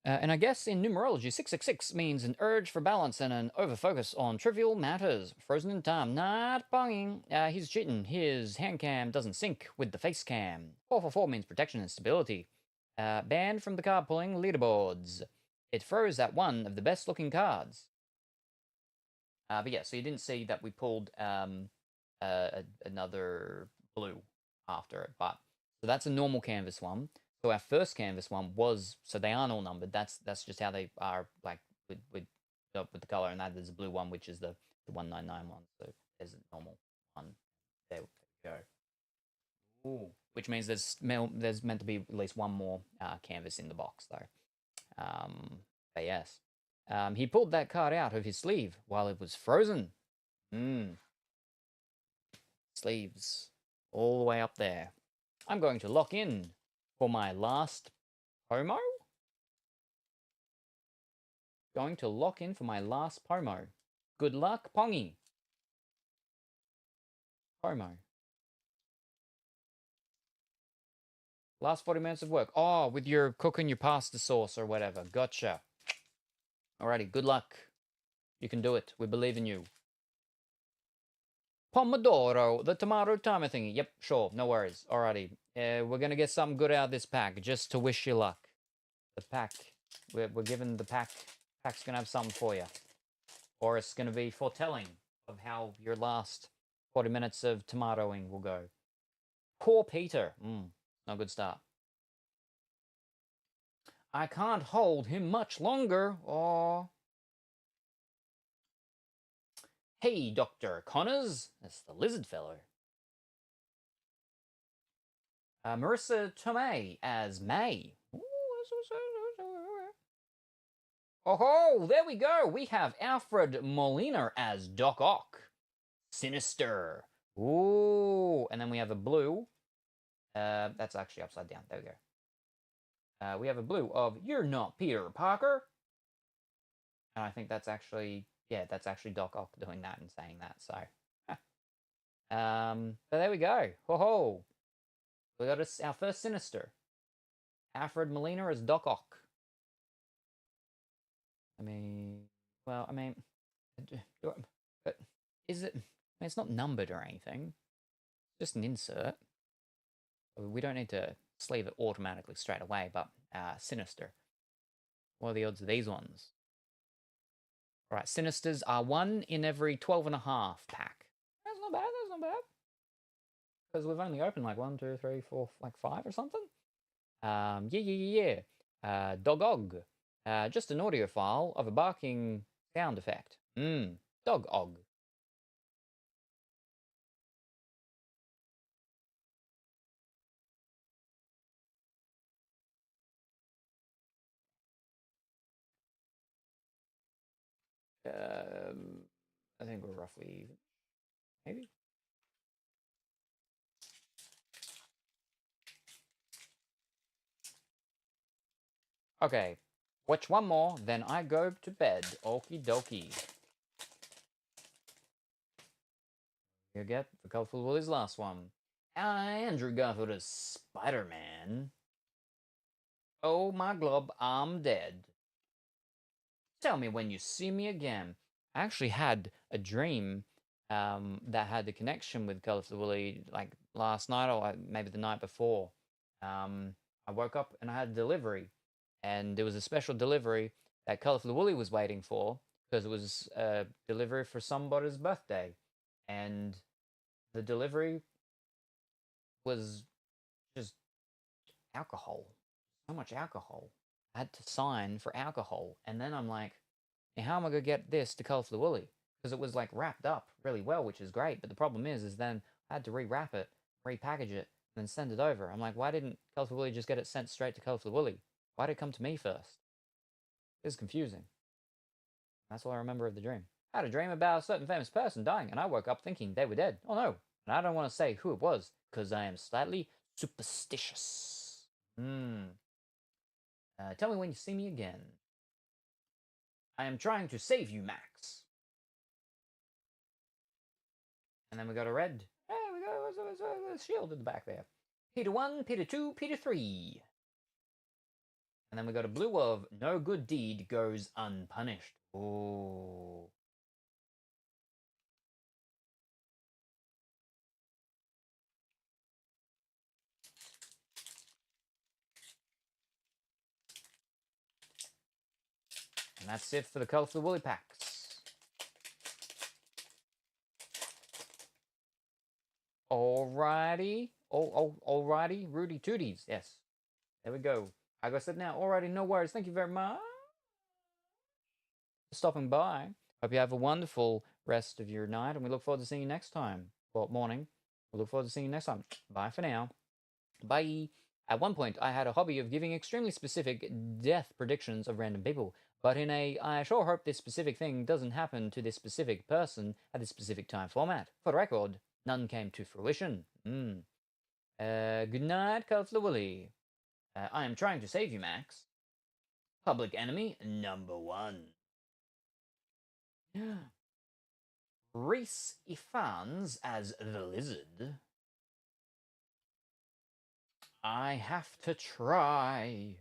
I guess in numerology, 666 means an urge for balance and an overfocus on trivial matters. Frozen in time, not bonging. He's cheating. His hand cam doesn't sync with the face cam. 444 means protection and stability. Banned from the card pulling leaderboards. It froze at one of the best looking cards. But yeah, so you didn't see that we pulled another blue after it. But so that's a normal canvas one. So our first canvas one was, so they aren't all numbered. That's just how they are, like with the color. And that there's a blue one, which is the 199 one. So there's a normal one. There we go. Ooh. Which means there's meant to be at least one more canvas in the box though. But yes, he pulled that card out of his sleeve while it was frozen. Sleeves all the way up there. I'm going to lock in for my last promo. Going to lock in for my last promo. Good luck, Pongy. Promo. Last 40 minutes of work. Oh, with your cooking your pasta sauce or whatever. Gotcha. Alrighty, good luck. You can do it. We believe in you. Pomodoro, the tomato timer thingy. Yep, sure, no worries. Alrighty, we're gonna get something good out of this pack, just to wish you luck. The pack, we're giving the pack. Pack's gonna have something for you, or it's gonna be foretelling of how your last 40 minutes of tomatoing will go. Poor Peter. No good start. I can't hold him much longer. Oh. Hey, Dr. Connors. That's the lizard fellow. Marissa Tomei as May. Oh, there we go. We have Alfred Molina as Doc Ock. Sinister. Ooh, and then we have a blue. That's actually upside down. There we go. We have a blue of You're Not Peter Parker. And I think that's actually, yeah, that's actually Doc Ock doing that and saying that. So, but there we go. Ho. We got our first Sinister. Alfred Molina as Doc Ock. I mean, well, but is it? I mean, it's not numbered or anything. It's just an insert. We don't need to sleeve it automatically straight away, but Sinister. What are the odds of these ones? All right, Sinisters are 1 in every 12 and a half pack. That's not bad, that's not bad. Because we've only opened like 1, 2, 3, 4, like 5 or something. Yeah. Dog-og. Just an audio file of a barking sound effect. Dog-og. I think we're roughly even, maybe. Okay, watch one more, then I go to bed. Okie dokie. You get the Colorful Woolly's last one. Andrew Garfield as Spider-Man. Oh my glob, I'm dead. Tell me when you see me again. I actually had a dream that had the connection with Colorful Woolly like last night or maybe the night before. I woke up and I had a delivery, and there was a special delivery that Colorful Woolly was waiting for because it was a delivery for somebody's birthday, and the delivery was just alcohol, so much alcohol. I had to sign for alcohol, and then I'm like, how am I gonna get this to Colorful Woolly? Because it was like wrapped up really well, which is great. But the problem is then I had to rewrap it, repackage it, and then send it over. I'm like, why didn't Colorful Woolly just get it sent straight to Colorful Woolly? Why did it come to me first? It was confusing. That's all I remember of the dream. I had a dream about a certain famous person dying, and I woke up thinking they were dead. Oh no. And I don't want to say who it was, because I am slightly superstitious. Tell me when you see me again. I am trying to save you, Max. And then we got a red. Hey, we got a shield in the back there. Peter 1, Peter 2, Peter 3. And then we got a blue of no good deed goes unpunished. Oh. And that's it for the Colorful Woolly packs. Alrighty. Alrighty. Rudy Tooties. Yes. There we go. I got said now. Alrighty. No worries. Thank you very much for stopping by. Hope you have a wonderful rest of your night, and we look forward to seeing you next time. Well, morning. We look forward to seeing you next time. Bye for now. Bye. At one point, I had a hobby of giving extremely specific death predictions of random people, but in a I sure hope this specific thing doesn't happen to this specific person at this specific time format. For the record, none came to fruition. Good night, Colorful Woolly. I am trying to save you, Max. Public enemy number 1. Reese Ifans as the Lizard. I have to try.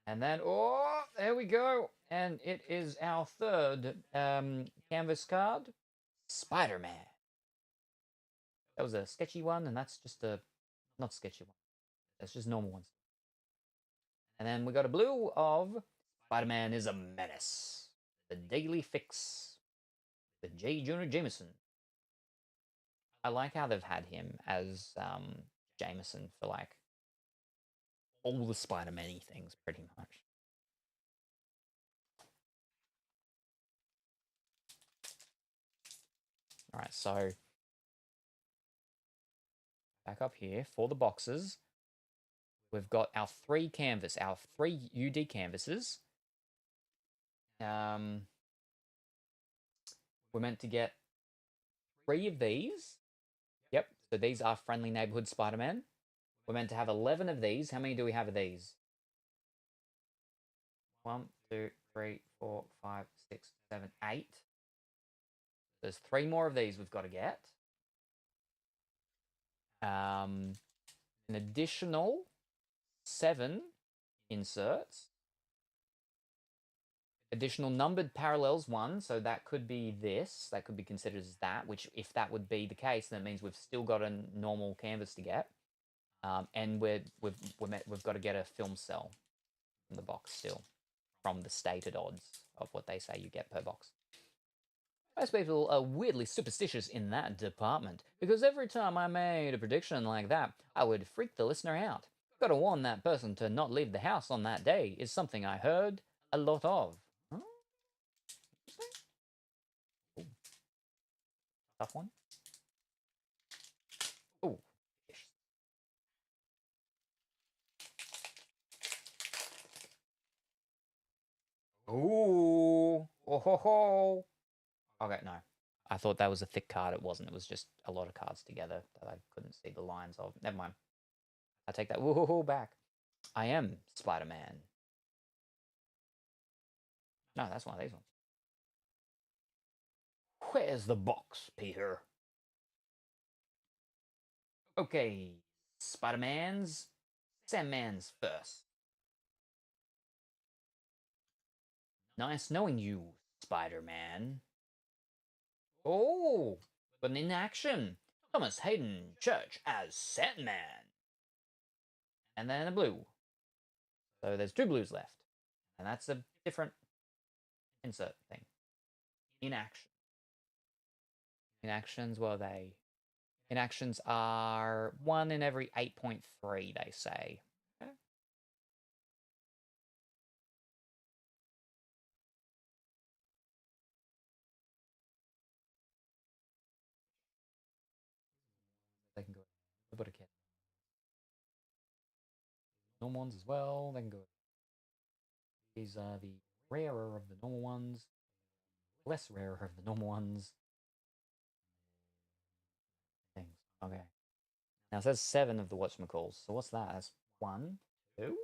And then, oh, there we go. And it is our third canvas card, Spider-Man. That was a sketchy one, and that's just a not sketchy one. That's just normal ones. And then we got a blue of Spider-Man is a Menace. The Daily Fix. The J. Jonah Jameson. I like how they've had him as Jameson for like all the Spider-Man-y things, pretty much. All right, so back up here for the boxes. We've got our 3 UD canvases. We're meant to get 3 of these. Yep, so these are Friendly Neighborhood Spider-Man. We're meant to have 11 of these. How many do we have of these? 1, 2, 3, 4, 5, 6, 7, 8. There's 3 more of these we've got to get. An additional 7 inserts. Additional numbered parallels 1, so that could be this. That could be considered as that, which if that would be the case, then it means we've still got a normal canvas to get. And we've got to get a film cell in the box still from the stated odds of what they say you get per box. Most people are weirdly superstitious in that department, because every time I made a prediction like that, I would freak the listener out. Gotta warn that person to not leave the house on that day is something I heard a lot of. Huh? Ooh. Tough one. Ooh. Ooh. ho, ho. Okay, no. I thought that was a thick card. It wasn't. It was just a lot of cards together that I couldn't see the lines of. Never mind. I take that woohoo back. I am Spider-Man. No, that's one of these ones. Where's the box, Peter? Okay, Spider-Man's, Sandman's first. Nice knowing you, Spider-Man. Oh, but in action, Thomas Hayden Church as Sandman. And then a blue. So there's 2 blues left. And that's a different insert thing. Inaction. Inactions, what are they? Inactions are 1 in every 8.3, they say. Okay. They can go. But again, normal ones as well. They can go. These are the rarer of the normal ones, less rarer of the normal ones. Things. Okay. Now it says 7 of the whatchamacalls. So what's that? That's 1, 2.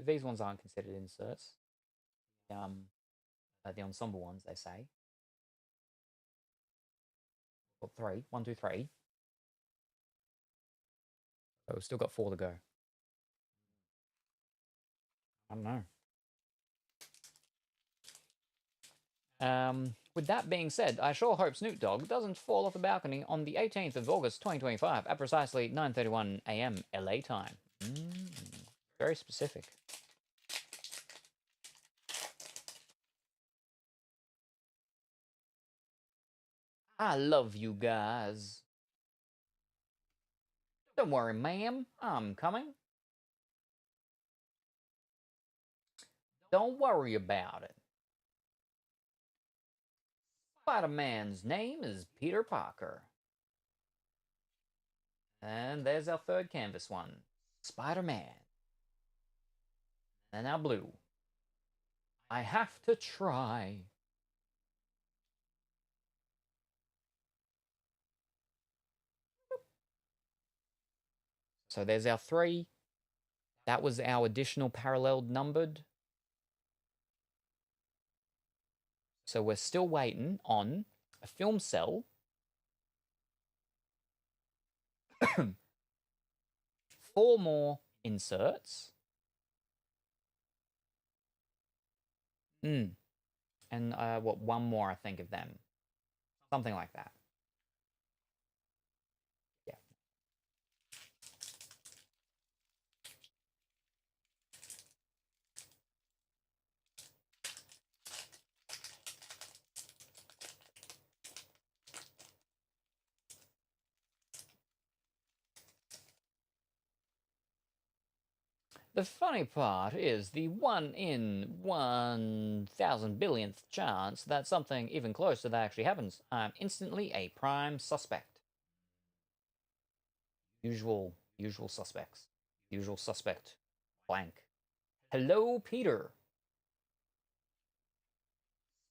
These ones aren't considered inserts. The ensemble ones, they say. Well, 3. 1, 2, 3. Oh, we've still got 4 to go. I don't know. With that being said, I sure hope Snoop Dogg doesn't fall off the balcony on the 18th of August 2025 at precisely 9:31 a.m. LA time. Very specific. I love you guys. Don't worry, ma'am. I'm coming. Don't worry about it. Spider-Man's name is Peter Parker. And there's our third canvas one. Spider-Man. And now blue. I have to try. So there's our 3. That was our additional paralleled numbered. So we're still waiting on a film cell. 4 more inserts. And what, 1 more, I think, of them. Something like that. Yeah. The funny part is the 1 in 1,000 billionth chance that something even close to that actually happens. I'm instantly a prime suspect. Usual suspects. Usual suspect. Blank. Hello, Peter.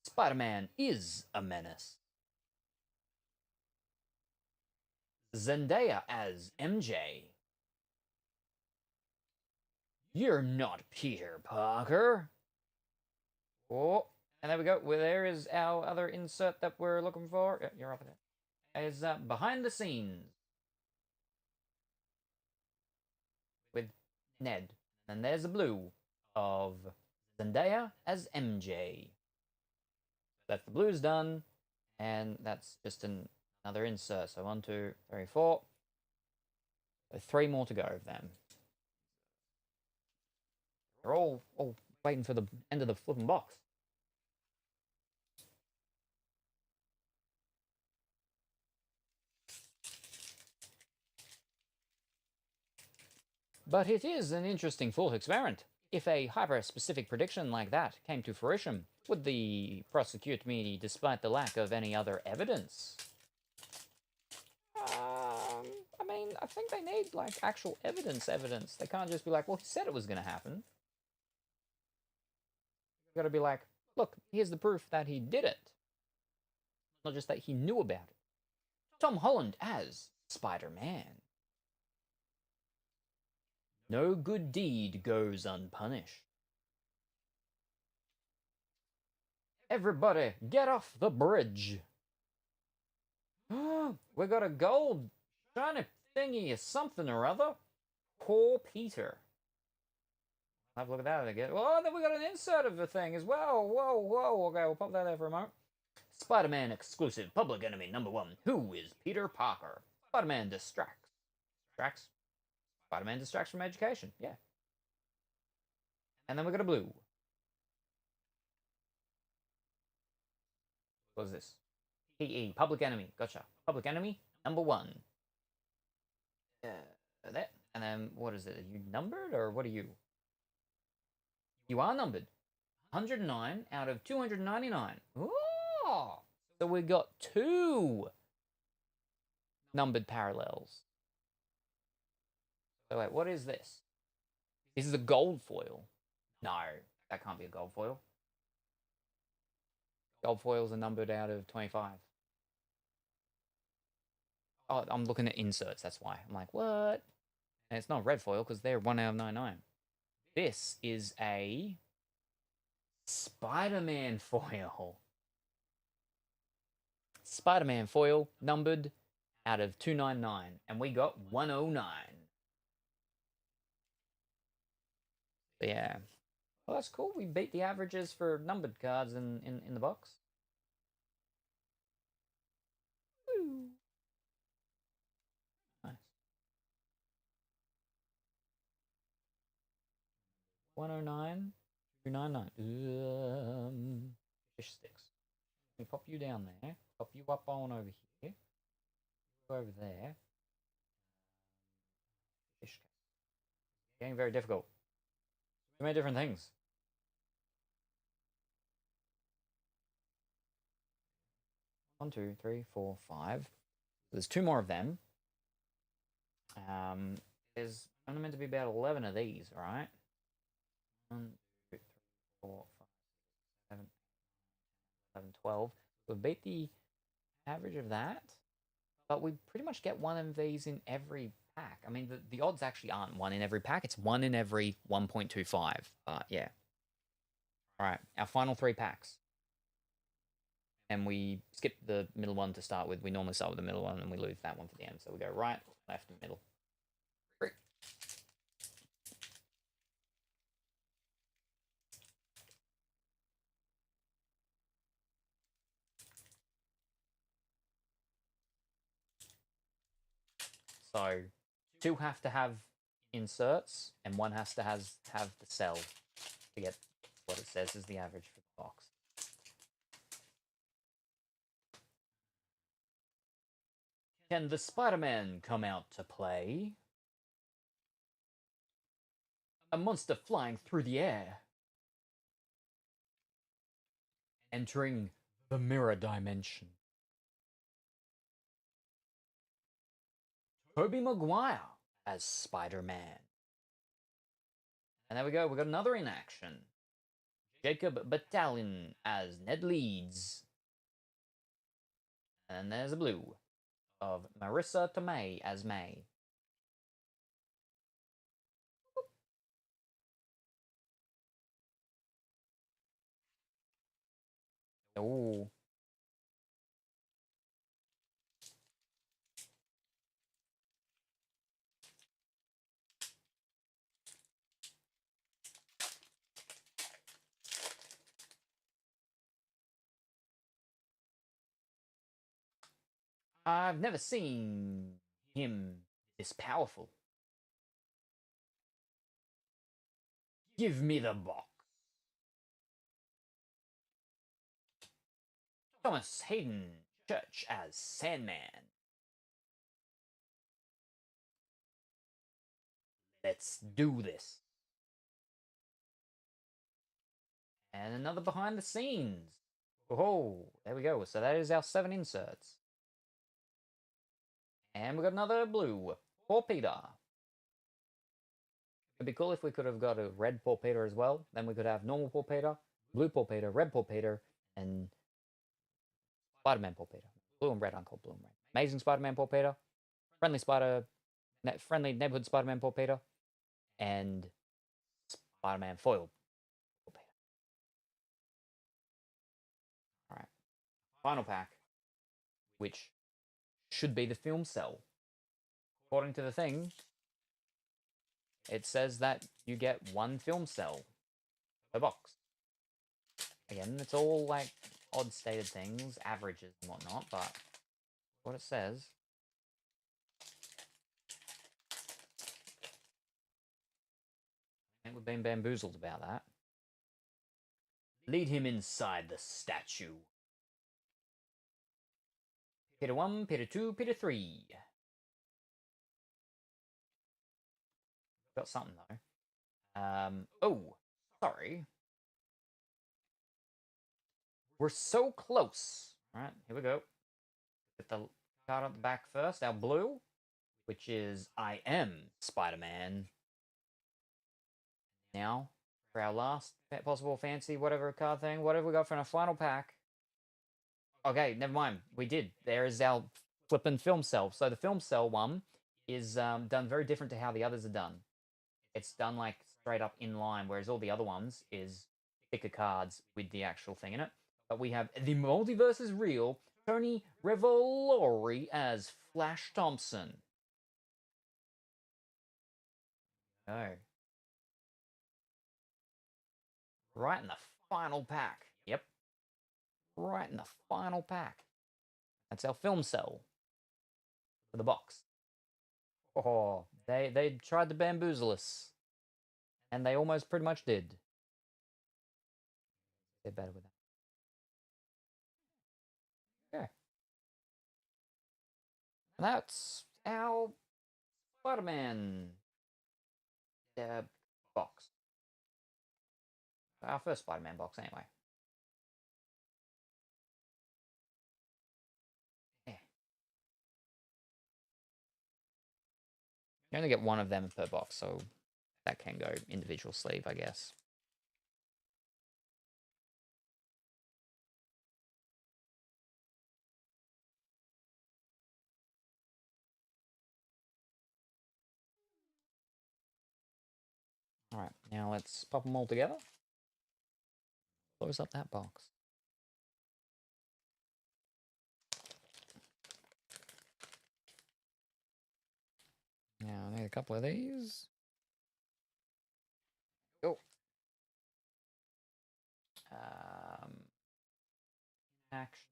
Spider-Man is a menace. Zendaya as MJ. You're not Peter Parker. Oh, and there we go. Well, there is our other insert that we're looking for. Yeah, you're up there. Is behind the scenes with Ned. And there's the blue of Zendaya as MJ. That's the blues done. And that's just another insert. So 1, 2, 3, 4. So 3 more to go of them. They're all waiting for the end of the flipping box. But it is an interesting thought experiment. If a hyper-specific prediction like that came to fruition, would they prosecute me despite the lack of any other evidence? I mean, I think they need like actual evidence. They can't just be like, well, he said it was going to happen. You've got to be like, look, here's the proof that he did it. Not just that he knew about it. Tom Holland as Spider-Man. No good deed goes unpunished. Everybody, get off the bridge. We got a gold shiny thingy or something or other. Poor Peter. Have a look at that again. Oh, then we got an insert of the thing as well. Whoa. Okay, we'll pop that there for a moment. Spider-Man exclusive public enemy #1. Who is Peter Parker? Spider-Man distracts. Spider-Man distracts from education. Yeah. And then we got a blue. What is this? PE, public enemy. Gotcha. Public enemy #1. That. And then what is it? Are you numbered or what are you? You are numbered. 109 out of 299. Oh! So we got 2 numbered parallels. So wait, what is this? This is a gold foil. No, that can't be a gold foil. Gold foils are numbered out of 25. Oh, I'm looking at inserts, that's why. I'm like, what? And it's not red foil because they're 1 out of 99. This is a Spider-Man foil. Spider-Man foil numbered out of 299. And we got 109. But yeah. Well, that's cool. We beat the averages for numbered cards in the box. Woo. Nice. 109, 299. Fish sticks. Let me pop you down there. Pop you up on over here. Go over there. Fish. Getting very difficult. Too many different things. One, two, three, four, 5. There's 2 more of them. There's only meant to be about 11 of these, right? 1, 2, 3, 4, 5, 6, 7, 11, 12. We beat the average of that, but we pretty much get 1 of these in every pack. I mean, the odds actually aren't 1 in every pack. It's 1 in every 1.25. But yeah. All right, our final 3 packs. And we skip the middle one to start with. We normally start with the middle one and we lose that one for the end. So we go right, left, and middle. Great. So 2 have to have inserts and 1 has to have the cell to get what it says is the average for the box. Can the Spider-Man come out to play? A monster flying through the air. Entering the mirror dimension. Tobey Maguire as Spider-Man. And there we go, we got another in action. Jacob Batalon as Ned Leeds. And there's a blue of Marissa Tomei as May. Oh. I've never seen him this powerful. Give me the box. Thomas Hayden Church as Sandman. Let's do this. And another behind the scenes. Oh, there we go. So that is our 7 inserts. And we got another blue. Poor Peter. It'd be cool if we could have got a red Poor Peter as well. Then we could have normal Poor Peter, blue Poor Peter, red Poor Peter, and Spider-Man Poor Peter. Blue and red, uncalled blue and red. Amazing Spider-Man Poor Peter, friendly neighborhood Spider-Man Poor Peter, and Spider-Man foil Poor Peter. All right, final pack, which should be the film cell. According to the thing, it says that you get one film cell per box. Again, it's all like odd stated things, averages and whatnot, but what it says. I think we've been bamboozled about that. Lead him inside the statue. Peter 1, Peter 2, Peter 3. Got something though. Oh, sorry. We're so close. All right, here we go. Get the card on the back first. Our blue, which is I am Spider-Man. Now, for our last possible fancy whatever card thing, what have we got for our final pack? Okay, never mind. We did. There is our flippin' film cell. So the film cell one is done very different to how the others are done. It's done like straight up in line, whereas all the other ones is thicker cards with the actual thing in it. But we have the multiverse is real, Tony Revolori as Flash Thompson. Oh. Right in the final pack. Yep. Right in the final pack. That's our film cell for the box. Oh, they tried to bamboozle us. And they almost pretty much did. They're better with that. Okay. And that's our Spider-Man box. Our first Spider-Man box, anyway. Yeah. You only get one of them per box, so that can go individual sleeve, I guess. All right, now let's pop them all together. Close up that box. Now I need a couple of these. Go. Action.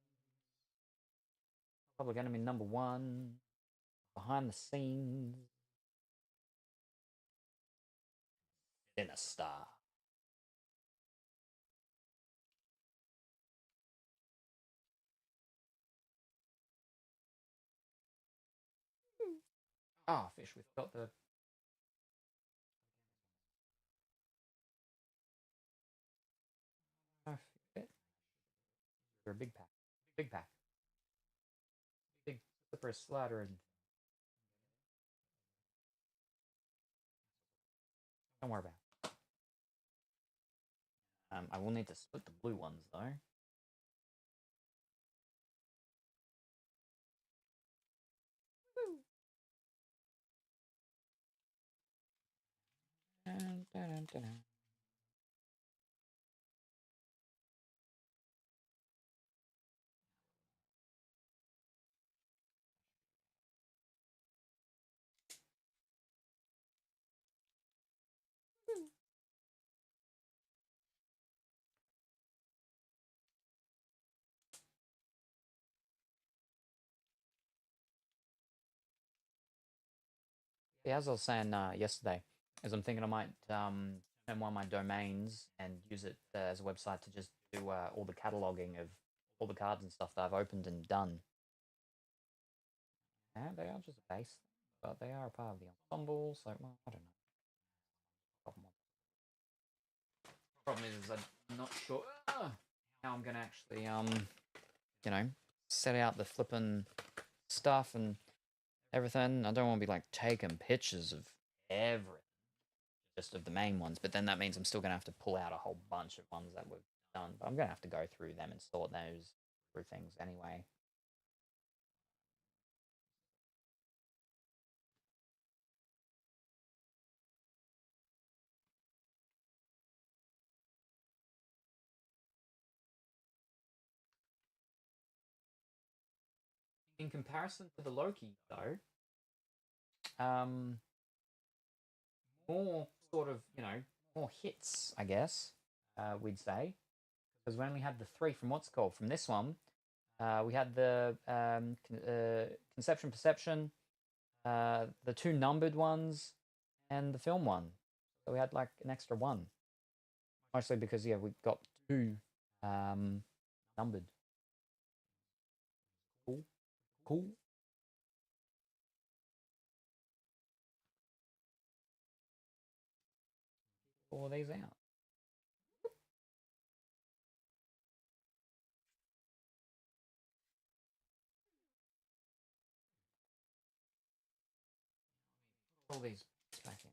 Public Enemy #1. Behind the scenes. In a star. Ah, oh, fish, we've got the... They're a big pack. Big pack. Big slipper slider. And... Don't worry about it. I will need to split the blue ones, though. Dun, dun, dun, dun. Yeah, as I was saying yesterday, as I'm thinking I might turn one of my domains and use it as a website to just do all the cataloging of all the cards and stuff that I've opened and done. Yeah, they are just a base, but they are a part of the ensemble, so well, I don't know. Problem is I'm not sure how I'm gonna actually you know, set out the flippin' stuff and everything. I don't want to be like taking pictures of everything, just of the main ones. But then that means I'm still gonna have to pull out a whole bunch of ones that we've done. But I'm gonna have to go through them and sort those through things anyway. In comparison to the Loki, though, more sort of, more hits, I guess, we'd say. Because we only had the three from what's called. From this one, we had the Conception Perception, the two numbered ones, and the film one. So we had like an extra one. Mostly because, yeah, we got two numbered. Cool. Cool. All these out. All these back in.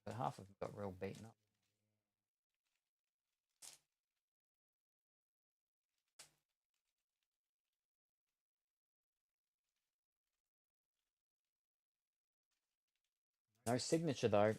But half of them got real beaten up. No signature though.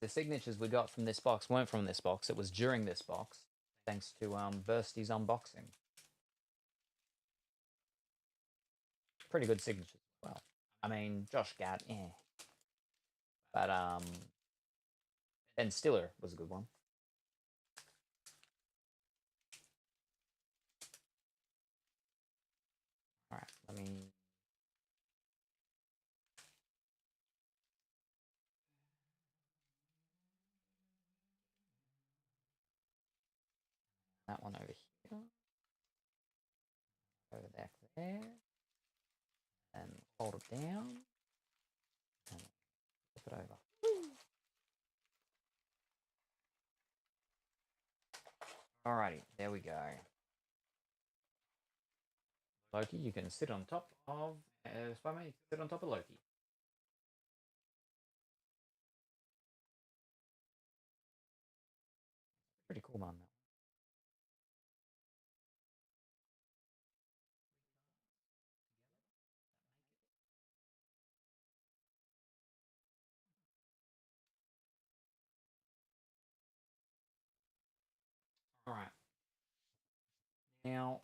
The signatures we got from this box weren't from this box. It was during this box, thanks to Bursty's unboxing. Pretty good signatures as well. I mean, Josh Gad, but Ben Stiller was a good one. All right, let me. That one over here. Over there. And hold it down. And flip it over. Alrighty, there we go. Loki, you can sit on top of Spider-Man. You can sit on top of Loki. Pretty cool, man. All right. Now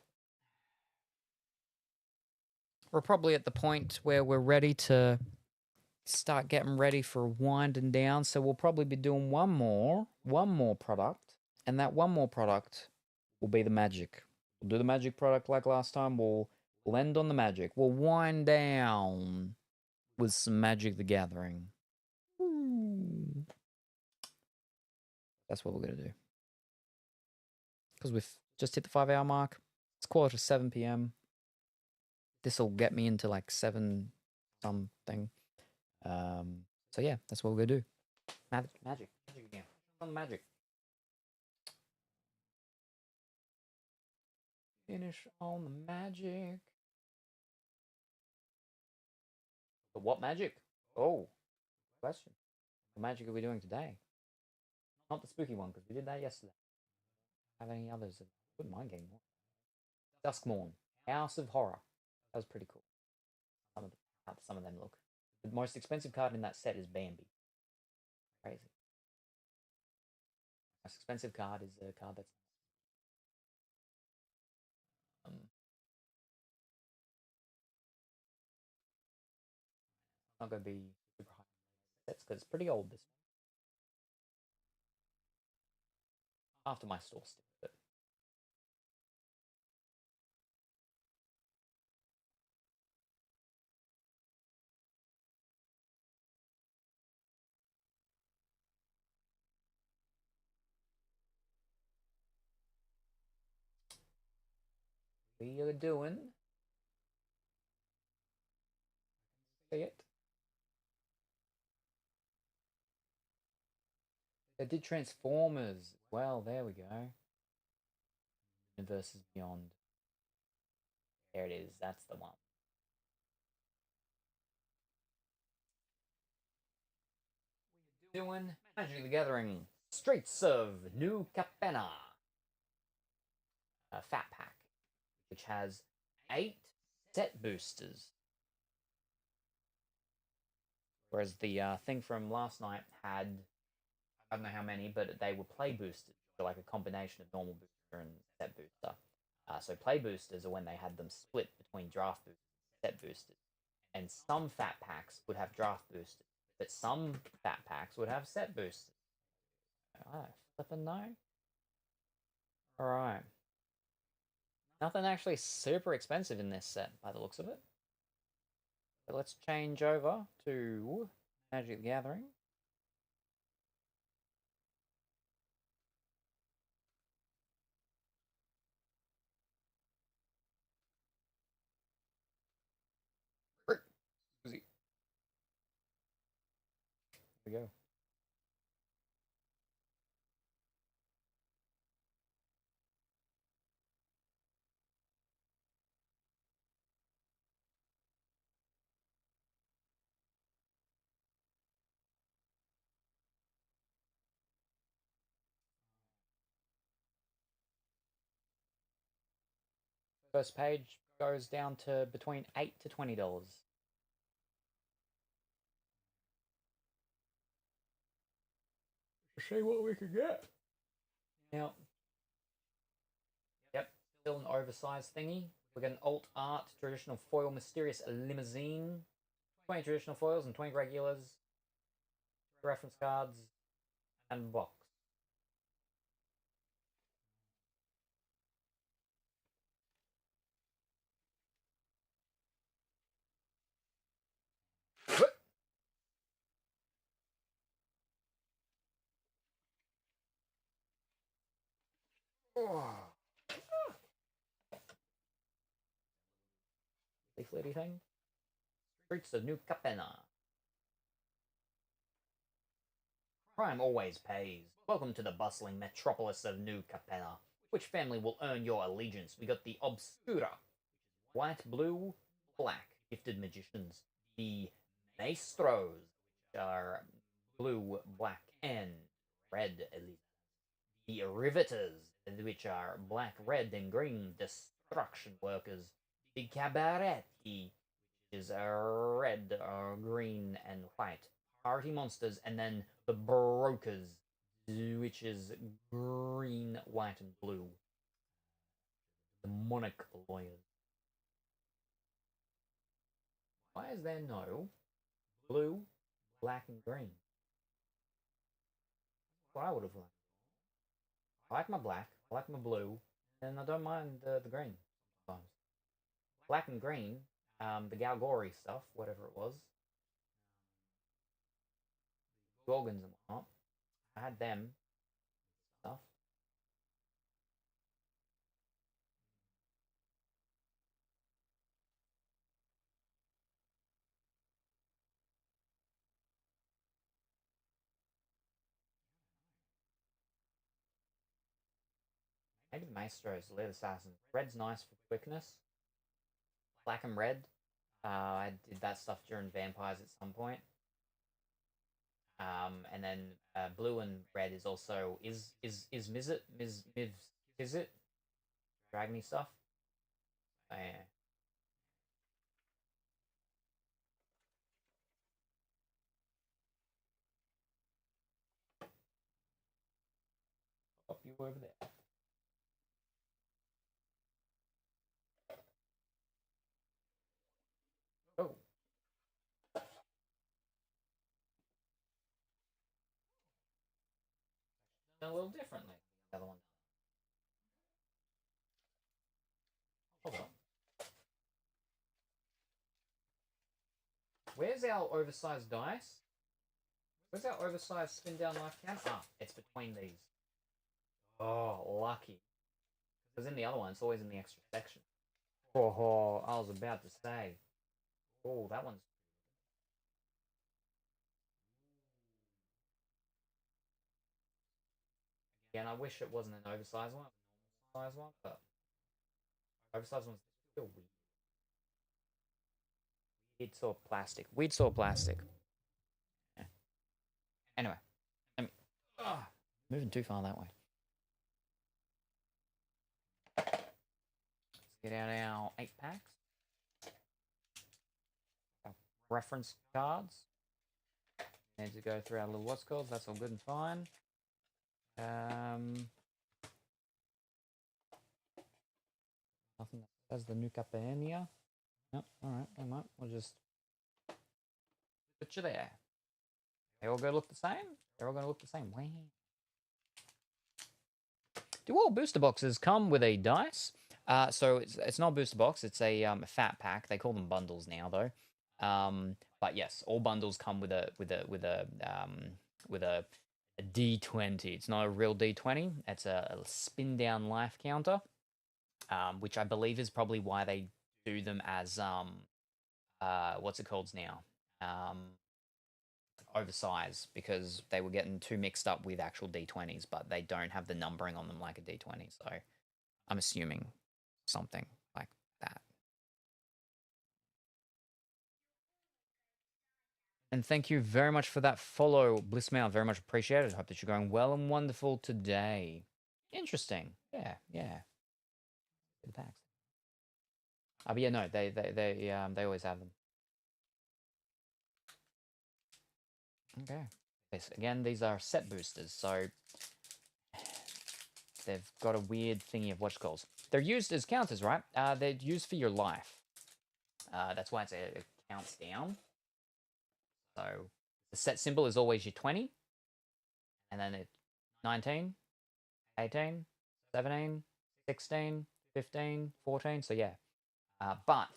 we're probably at the point where we're ready to start getting ready for winding down. So we'll probably be doing one more product, and that one more product will be the magic. We'll do the magic product like last time. We'll end on the magic. We'll wind down with some Magic the Gathering. Ooh. That's what we're gonna do. Because we've just hit the 5 hour mark. It's 7:15 p.m. This will get me into like 7 something. So yeah, that's what we're gonna do. Magic again. On magic. Finish on the magic. But what magic? Oh, question. What magic are we doing today? Not the spooky one, because we did that yesterday. Have any others? I wouldn't mind getting more. Duskmorn, House of Horror. That was pretty cool. Some of them look. The most expensive card in that set is Bambi. Crazy. Most expensive card is a card that's not going to be super high sets because it's pretty old. This one. After my store still, but we are doing. See it. They did Transformers. Well, there we go. Universes Beyond. There it is. That's the one. Doing Magic the Gathering Streets of New Capenna. A fat pack, which has 8 set boosters. Whereas the thing from last night had, I don't know how many, but they were play boosters, so like a combination of normal booster and set booster. So play boosters are when they had them split between draft boosters and set boosters. And some fat packs would have draft boosters, but some fat packs would have set boosters. Oh, flippin' no. Alright. Nothing actually super expensive in this set, by the looks of it. So let's change over to Magic the Gathering. Here we go. First page goes down to between $8 to $20. See what we can get. Now, yep, still an oversized thingy. We got an alt art, traditional foil, mysterious limousine, 20 traditional foils and 20 regulars, reference cards, and box. Leaflety thing. Streets of New Capenna. Crime always pays. Welcome to the bustling metropolis of New Capenna. Which family will earn your allegiance? We got the Obscura. White, blue, black. Gifted magicians. The Maestros, which are blue, black, and red elite. The Riveters, which are black, red, and green destruction workers. The Cabaretti, which is red, green, and white. Party monsters, and then the Brokers, which is green, white, and blue. The Monarch lawyers. Why is there no blue, black, and green? That's what I would have liked. I like my black, I like my blue, and I don't mind the green sometimes. Black and green, the Galgori stuff, whatever it was, Gorgons and whatnot. I had them stuff. Maybe the Maestros, the Lead Assassin. Red's nice for quickness. Black and red. I did that stuff during Vampires at some point. And then blue and red is also is Mizzet is it Dragony stuff? Oh, yeah. Pop you over there. Oh. A little differently. The other one. Hold on. Where's our oversized dice? Where's our oversized spin down life count? Ah, it's between these. Oh, lucky. Because in the other one, it's always in the extra section. Oh, I was about to say. Oh, that one's. Again, I wish it wasn't an oversized one, a normal size one, but oversized ones still weird. Weird sort of plastic. Weird sort of plastic. Yeah. Anyway, let me, moving too far that way. Let's get out our 8-packs. Our reference cards. Need to go through our little what's called. That's all good and fine. Nothing that says the new Capania. Nope. Alright, never mind. We'll just put you there. They're all gonna look the same? They're all gonna look the same. Wow. Do all booster boxes come with a dice? So it's not a booster box. It's a fat pack. They call them bundles now, though. But yes, all bundles come with a D20. It's not a real D20. It's a spin down life counter, which I believe is probably why they do them as what's it called now? Oversized, because they were getting too mixed up with actual D20s, but they don't have the numbering on them like a D20. So I'm assuming something like that. And thank you very much for that follow, Blissmail. Very much appreciated. Hope that you're going well and wonderful today. Interesting. Yeah. Good packs. But yeah, no, they always have them. Okay. Again, these are set boosters, so they've got a weird thingy of watch calls. They're used as counters, right? They're used for your life. That's why it counts down. So the set symbol is always your 20. And then it's 19, 18, 17, 16, 15, 14. So yeah. But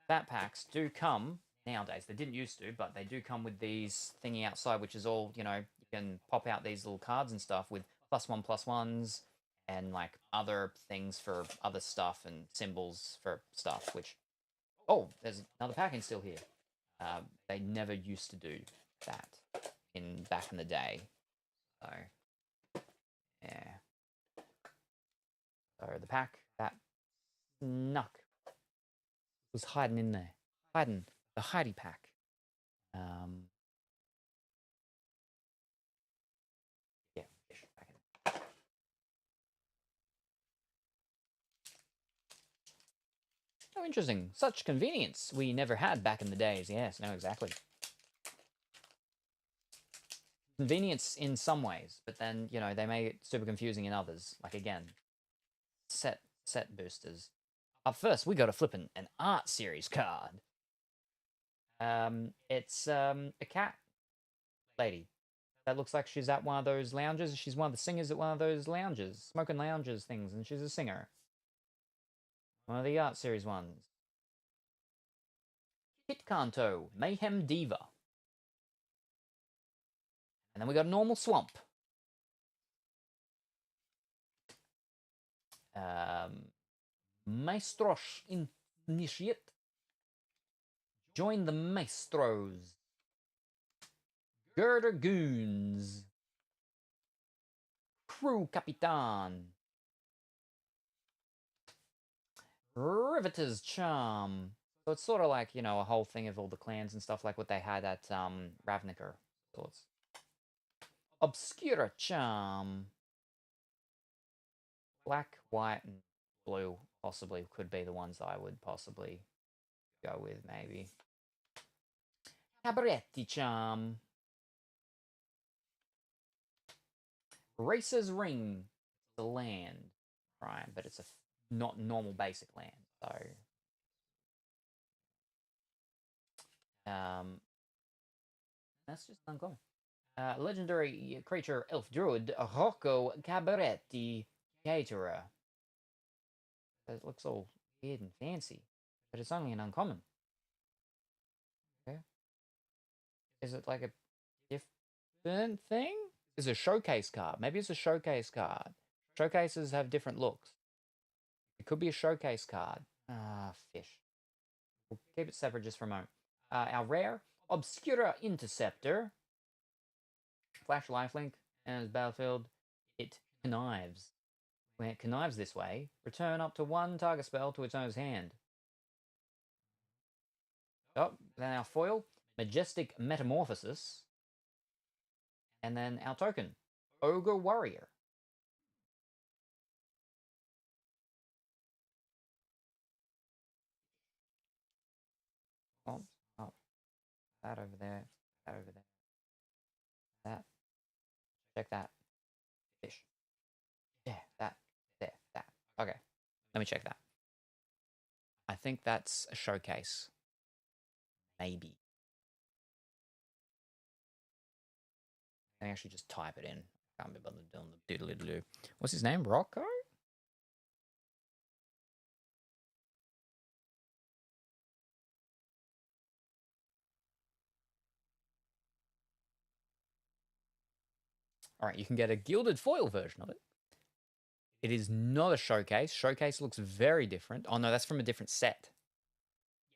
fat packs do come nowadays. They didn't used to, but they do come with these thingy outside, which is all, you can pop out these little cards and stuff with +1/+1s and like other things for other stuff and symbols for stuff, which, oh, there's another packing still here. They never used to do that back in the day. So, yeah. So the pack that snuck was hiding in there. Hiding. The hidey pack. Yeah. Back in. Oh, interesting. Such convenience we never had back in the days. Yes, no, exactly. Convenience in some ways, but then, they make it super confusing in others. Like, again, set boosters. Up first, we got a flippin' an art series card. It's a cat lady that looks like she's at one of those lounges. She's one of the singers at one of those lounges, smoking lounges things, and she's a singer. One of the art series ones. Kit Kanto, Mayhem Diva. And then we got a normal swamp. Maestros Initiate. Join the Maestros. Girder Goons. Crew Capitan. Riveter's Charm. So it's sort of like, a whole thing of all the clans and stuff like what they had at Ravnica. Sorts. Obscura Charm. Black, white, and blue possibly could be the ones I would possibly go with, maybe. Cabaretti Charm. Racer's Ring. It's a land, right? But it's a not normal basic land, so that's just uncommon. Legendary creature elf druid Rocco Cabaretti Caterer. It looks all weird and fancy, but it's only an uncommon. Okay. Is it like a different thing? Is it a showcase card? Maybe it's a showcase card. Showcases have different looks. It could be a showcase card. Fish. We'll keep it separate just for a moment. Our rare Obscura Interceptor. Flash lifelink and as battlefield, it Connives. When it connives this way, return up to 1 target spell to its owner's hand. Oh, then our foil, Majestic Metamorphosis. And then our token, Ogre Warrior. Oh, that over there, that over there, that. Check that. Fish. Yeah, that, there, that. Okay, let me check that. I think that's a showcase. Maybe. I can actually just type it in. Can't be bothered doing the doodly-doo. What's his name? Rocco? All right, you can get a gilded foil version of it. It is not a showcase. Showcase looks very different. Oh, no, that's from a different set.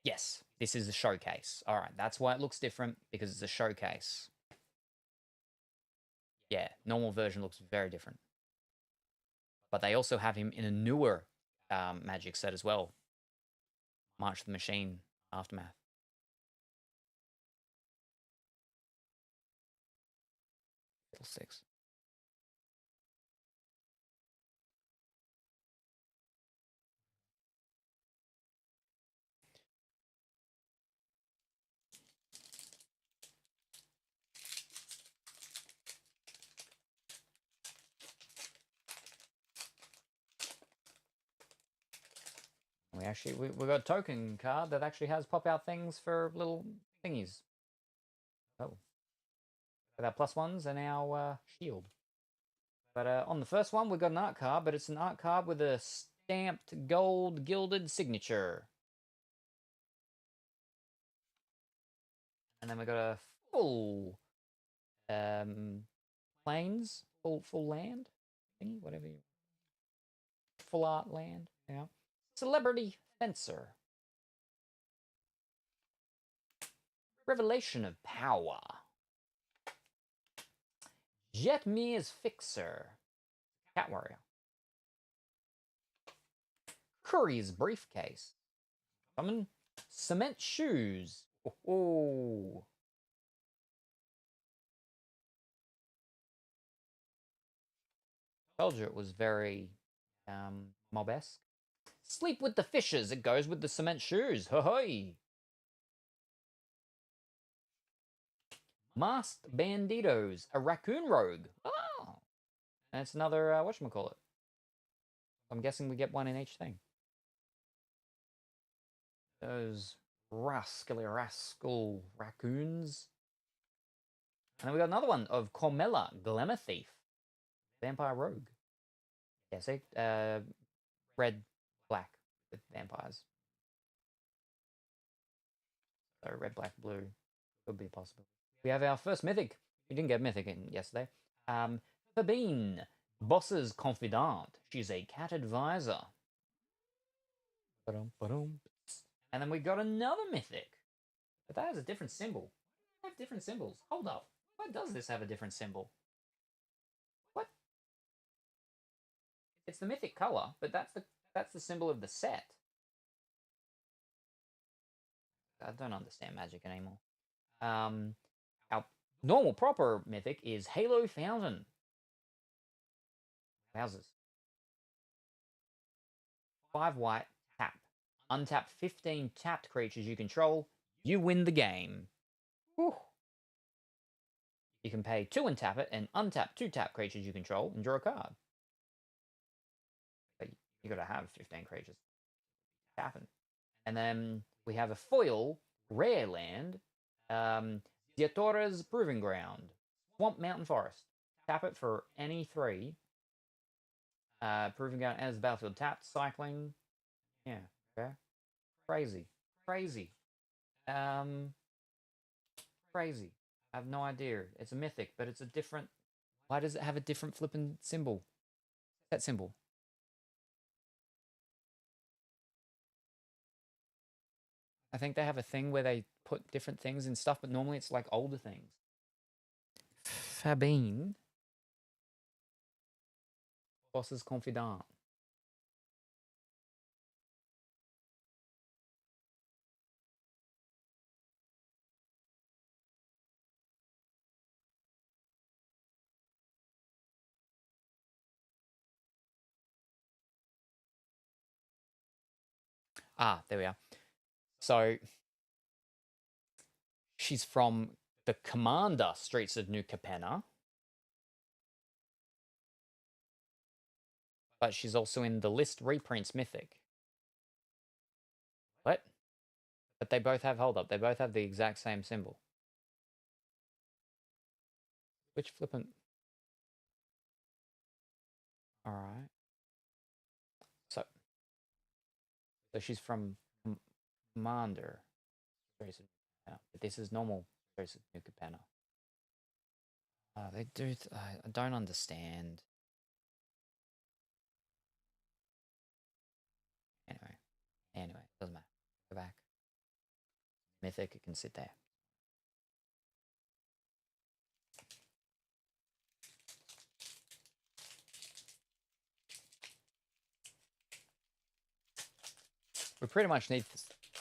Yes, this is a showcase. All right, that's why it looks different, because it's a showcase. Yeah, normal version looks very different. But they also have him in a newer Magic set as well. March the Machine Aftermath. Level 6. We got a token card that actually has pop out things for little thingies. Oh, with our +1s and our shield. But on the first one, we got an art card, but it's an art card with a stamped gold gilded signature. And then we got a full plains, full land thingy, whatever you. Full art land, yeah. Celebrity Fencer. Revelation of Power. Jetmir's Fixer. Cat Warrior. Curry's Briefcase. Summon Cement Shoes. Oh. Told you it was very mob-esque. Sleep with the Fishes. It goes with the Cement Shoes. Ho-hoy. Masked Banditos. A Raccoon Rogue. Oh. And it's another, whatchamacallit. I'm guessing we get one in each thing. Those rascally rascal raccoons. And then we got another one of Cormella, Glamour Thief. Vampire Rogue. Yeah, see? Red, black with vampires. So red, black, blue. Could be possible. We have our first mythic. We didn't get mythic in yesterday. Fabine, Boss's Confidant. She's a cat advisor. And then we got another mythic. But that has a different symbol. Why do they have different symbols? Hold up. Why does this have a different symbol? What? It's the mythic color, but that's the symbol of the set. I don't understand Magic anymore. Our normal proper mythic is Halo Fountain. Wowzers. 5 white, tap. Untap 15 tapped creatures you control. You win the game. Whew. You can pay 2 and tap it, and untap 2 tap creatures you control and draw a card. But you gotta have 15 creatures. Tapping. And then we have a foil, rare land, Ziatora's Proving Ground. Swamp Mountain Forest. Tap it for any 3. Proving Ground as battlefield tapped, cycling. Yeah, okay. Crazy. Crazy. Crazy. I have no idea. It's a mythic, but it's a different. Why does it have a different flipping symbol? That symbol. I think they have a thing where they put different things in stuff, but normally it's like older things. Fabine. Boss's confidant. Ah, there we are. So she's from the Commander Streets of New Capenna, but she's also in the list reprints Mythic. What? But they both have, hold up, they both have the exact same symbol. Which flippant? Alright. So she's from Commander Streets of New Capenna, but this is normal Streets of New Capenna. They do, I don't understand. Anyway, doesn't matter. Go back. Mythic, it can sit there. We pretty much need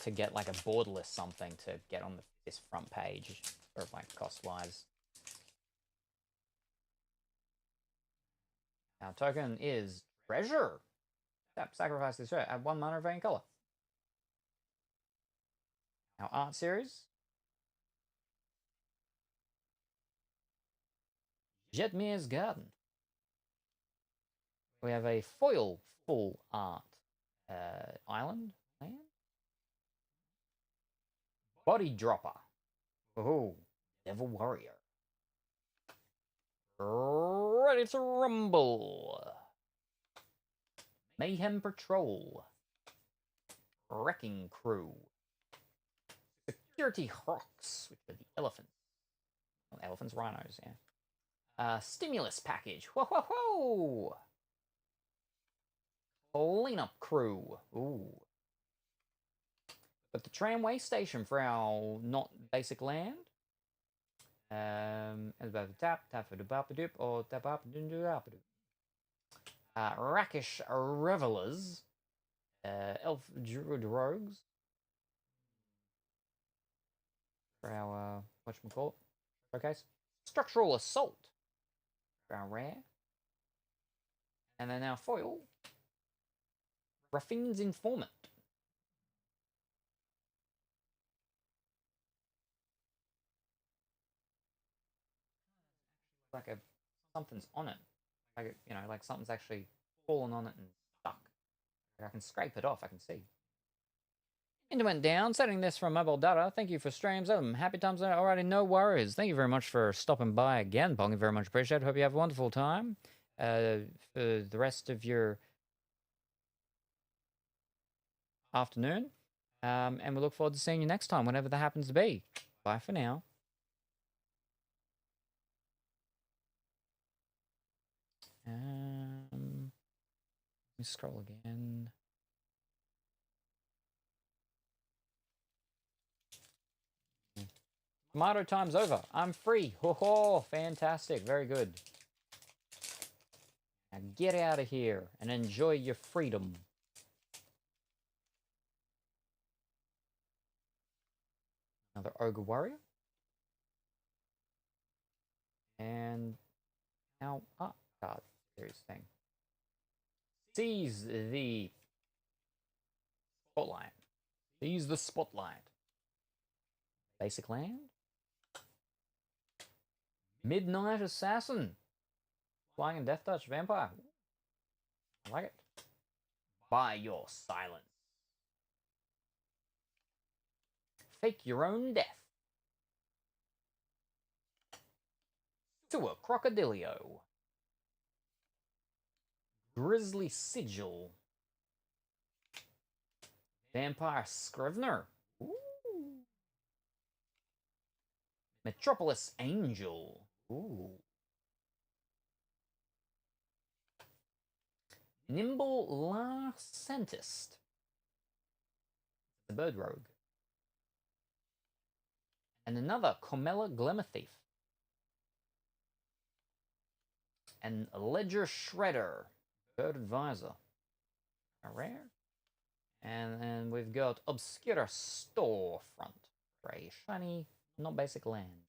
to get like a borderless something to get on this front page, or like cost-wise. Our token is Treasure. Tap, sacrifice this shirt. Add 1 mana of any color. Our art series. Jetmir's Garden. We have a foil full art island land. Body Dropper. Oh, Devil Warrior. Ready to rumble. Mayhem Patrol. Wrecking Crew. Security Hawks, which are the elephants. Well, elephants, rhinos, yeah. Stimulus Package. Whoa, whoa, whoa! Cleanup Crew. Ooh. But the tramway station for our not basic land. As about the tap for the bapadoop, or tap up and do bapadoop. Rakish Revelers. Elf Druid Rogues. For our, whatchamacallit, showcase. Structural Assault. For our rare. And then our foil. Ruffin's Informant. Like something's on it. Like, you know, like something's actually fallen on it and stuck. Like I can scrape it off, I can see. Internet went down, setting this from mobile data. Thank you for streams. Happy times already, no worries. Thank you very much for stopping by again, Bong. Very much appreciate it. Hope you have a wonderful time. For the rest of your afternoon. And we look forward to seeing you next time, whenever that happens to be. Bye for now. Let me scroll again. Tomato time's over. I'm free. Ho ho, fantastic. Very good. Now get out of here and enjoy your freedom. Another Ogre Warrior. And now up card series thing. Seize the spotlight. Seize the spotlight. Basic land. Midnight Assassin. Flying and Death Touch Vampire. I like it. By your silence. Fake your own death. To a Crocodilio. Grizzly Sigil. Vampire Scrivener. Ooh. Metropolis Angel. Ooh. Nimble Larcentist. The Bird Rogue. And another Comella Glimmer Thief. And Ledger Shredder. Bird Advisor. A rare. And then we've got Obscura Storefront. For a shiny, not basic land.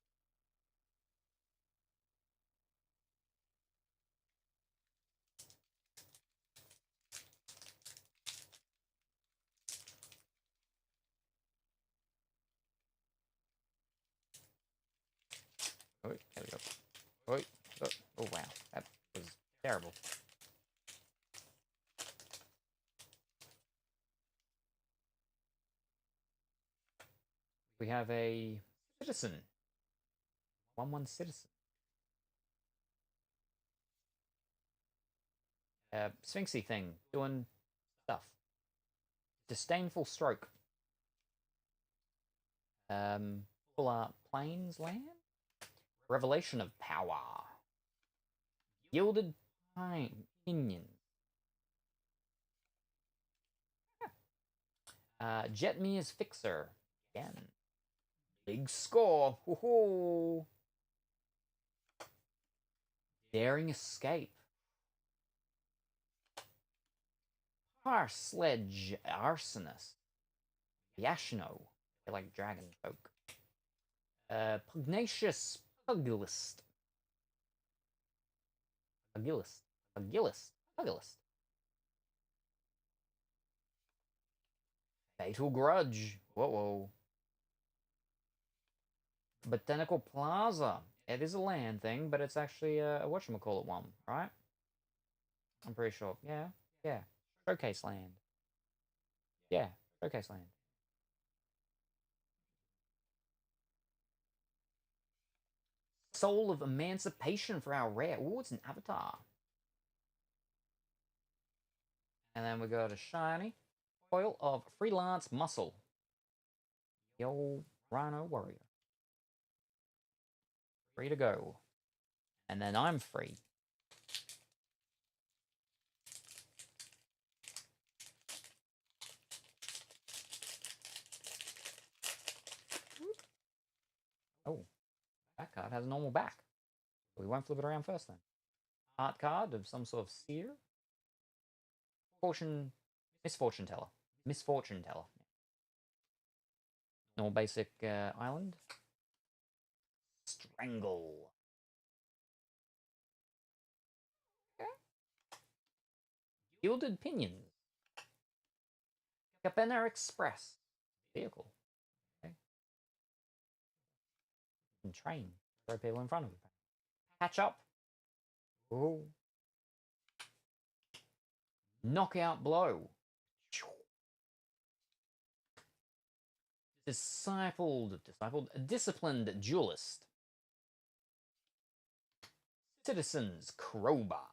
Oh, there we go. Oh, wow. That was terrible. We have a citizen. 1/1 citizen. Sphinxy thing, doing stuff. Disdainful Stroke. Full art Plains land? Revelation of Power. Gilded Pinion. Jetmir's Fixer. Again. Big score. Woohoo! Daring Escape. Par Sledge Arsonist. Yashino. They like dragon folk. Pugnacious Pugilist. Pugilist. Fatal Grudge. Whoa. Botanical Plaza. It is a land thing, but it's actually a whatchamacallit one, right? I'm pretty sure. Yeah. Showcase land. Yeah, showcase land. Soul of Emancipation for our rare. Ooh, it's an avatar. And then we got a shiny foil of Freelance Muscle. The old Rhino Warrior. Free to go. And then I'm free. Oh, that card has a normal back. We won't flip it around first then. Art card of some sort of seer. Misfortune Teller. Normal basic island. Strangle. Okay. Gilded Pinions. Capena Express. Vehicle. Okay. And train. Throw people in front of you. Patch up. Oh. Knockout Blow. Disciplined Duelist. Citizen's Crowbar.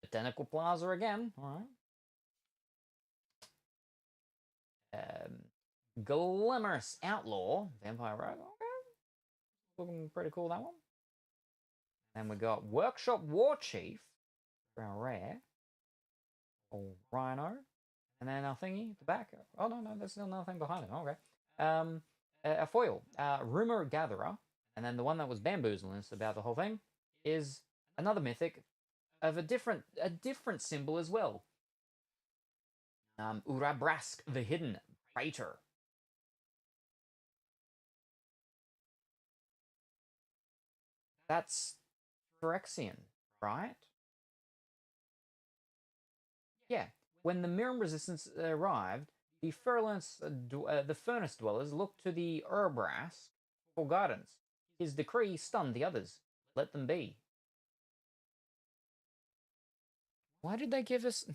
Botanical Plaza again. Alright. Glamorous Outlaw. Vampire Rogue. Okay. Looking pretty cool, that one. And we got Workshop War Chief. For our rare. Or Rhino. And then our thingy at the back. Oh, no, there's still another thing behind it. Okay. A foil. Rumor Gatherer. And then the one that was bamboozling us about the whole thing is another mythic of a different symbol as well. Urabrask the Hidden Praetor. That's Phyrexian, right? Yeah. When the Miram resistance arrived, the Furnace Dwellers looked to the Urabrask for guidance. His decree stunned the others. Let them be. Why did they give us...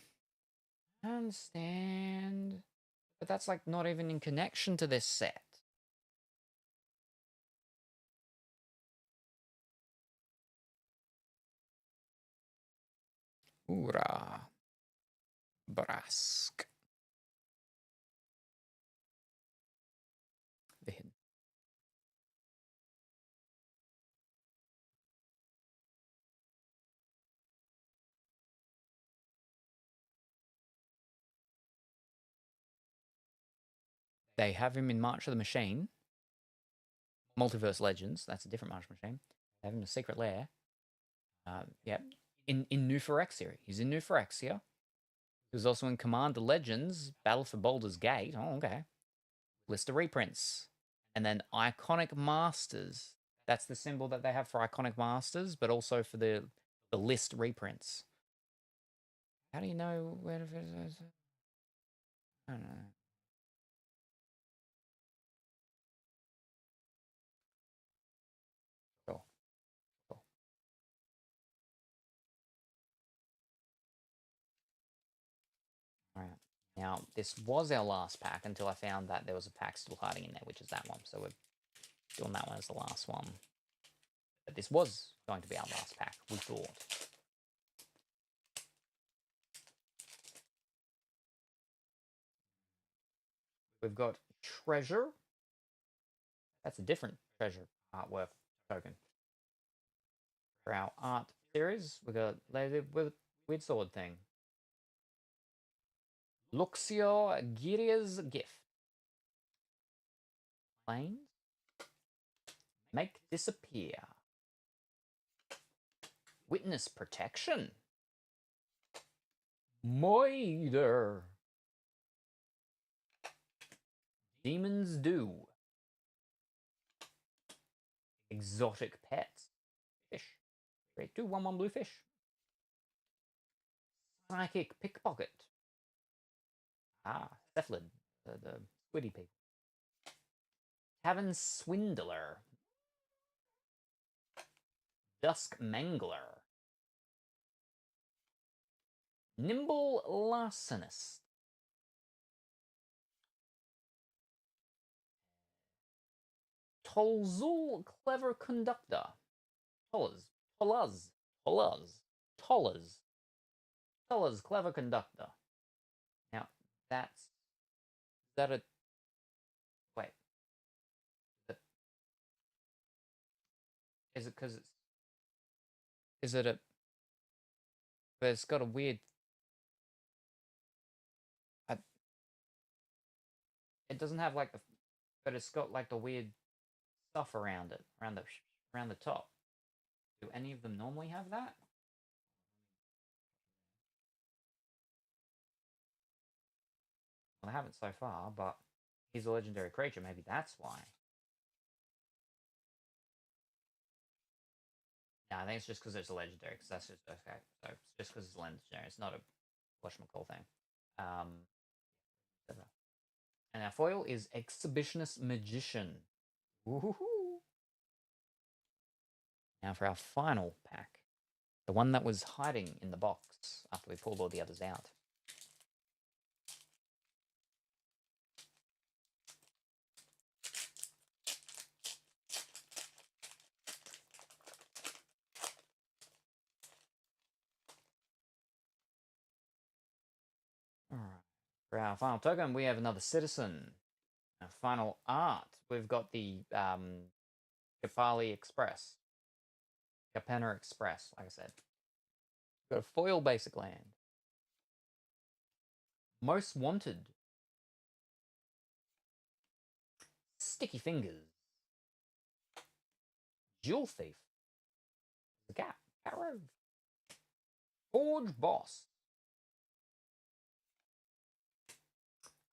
I understand. But that's like not even in connection to this set. Ura. Brask. The Hidden. They have him in March of the Machine. Multiverse Legends. That's a different March Machine. They have him in a Secret Lair. Yeah. in New Phyrexia. He's in New Phyrexia. He was also in Commander Legends, Battle for Baldur's Gate. Oh, okay. List of reprints. And then Iconic Masters. That's the symbol that they have for Iconic Masters, but also for the list reprints. How do you know where to... I don't know. Cool. Cool. All right. Now, this was our last pack until I found that there was a pack still hiding in there, which is that one. So we're doing that one as the last one. But this was going to be our last pack, we thought. We've got Treasure. That's a different Treasure artwork token. For our art series, we've got Lady with Weird Sword thing. Luxio Giria's Gift. Planes. Make Disappear. Witness Protection. Moider. Demons Do. Exotic Pets. Fish. Great. 2/1/1 blue fish. Psychic Pickpocket. Ah, Cephalid. The squiddy people. Tavern Swindler. Dusk Mangler. Nimble Larcenist. Tolzul Clever Conductor. Tollaz Clever Conductor. Now, that's... Is that a... Wait. Is it because it's... Is it a... But it's got a weird... It doesn't have like the... But it's got like the weird stuff around it. Around the top. Do any of them normally have that? Well, I haven't so far, but he's a legendary creature. Maybe that's why. Yeah, I think it's just because it's a legendary. Because that's just okay. So it's just because it's legendary. It's not a whatchamacall thing. And our foil is Exhibitionist Magician. Woohoo! Now for our final pack, the one that was hiding in the box after we pulled all the others out. All right. For our final token, we have another citizen. Our final art, we've got the Kapali Express. Kapana Express, like I said. We've got a foil basic land. Most Wanted. Sticky Fingers. Jewel Thief. The Gap. Arrow. Forge Boss.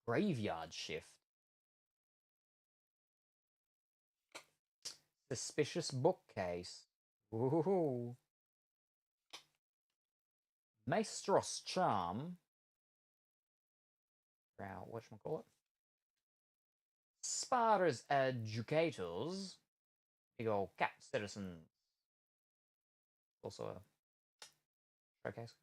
Graveyard Shift. Suspicious Bookcase. Ooh. Maestros Charm. Wow, whatchamacallit? Sparta's Educators. Big old cat citizens. Also a showcase.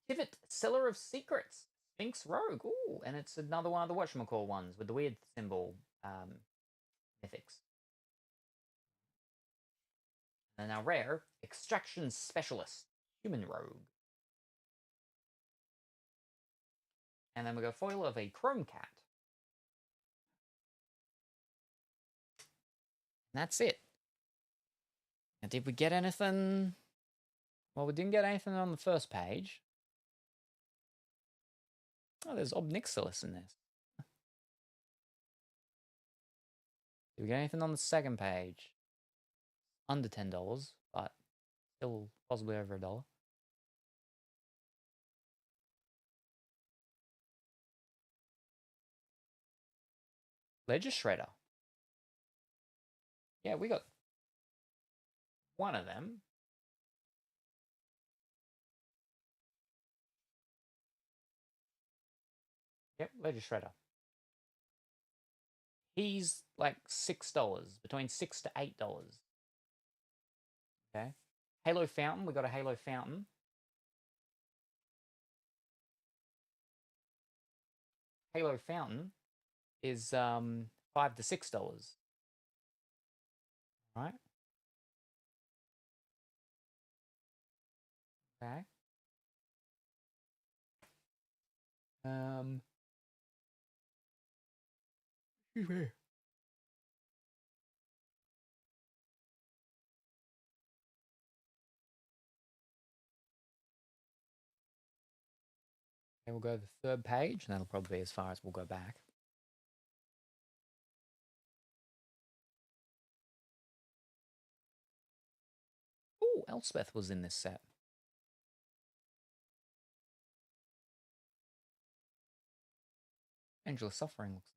Pivot, Seller of Secrets. Sphinx Rogue. Ooh, and it's another one of the whatchamacall ones with the weird symbol mythics. And our rare, Extraction Specialist. Human Rogue. And then we go foil of a Chrome Cat. And that's it. Now, did we get anything? Well, we didn't get anything on the first page. Oh, there's Obnixilis in this. Did we get anything on the second page? Under $10, but still possibly over $1. Ledger Shredder. Yeah, we got one of them. Yep, Ledger Shredder. He's like $6, between $6 to $8. Okay. Halo Fountain, we got a Halo Fountain. Halo Fountain is $5 to $6. Right? Okay. Excuse me. Okay, we'll go to the third page, and that'll probably be as far as we'll go back. Oh, Elspeth was in this set. Angel of Suffering looks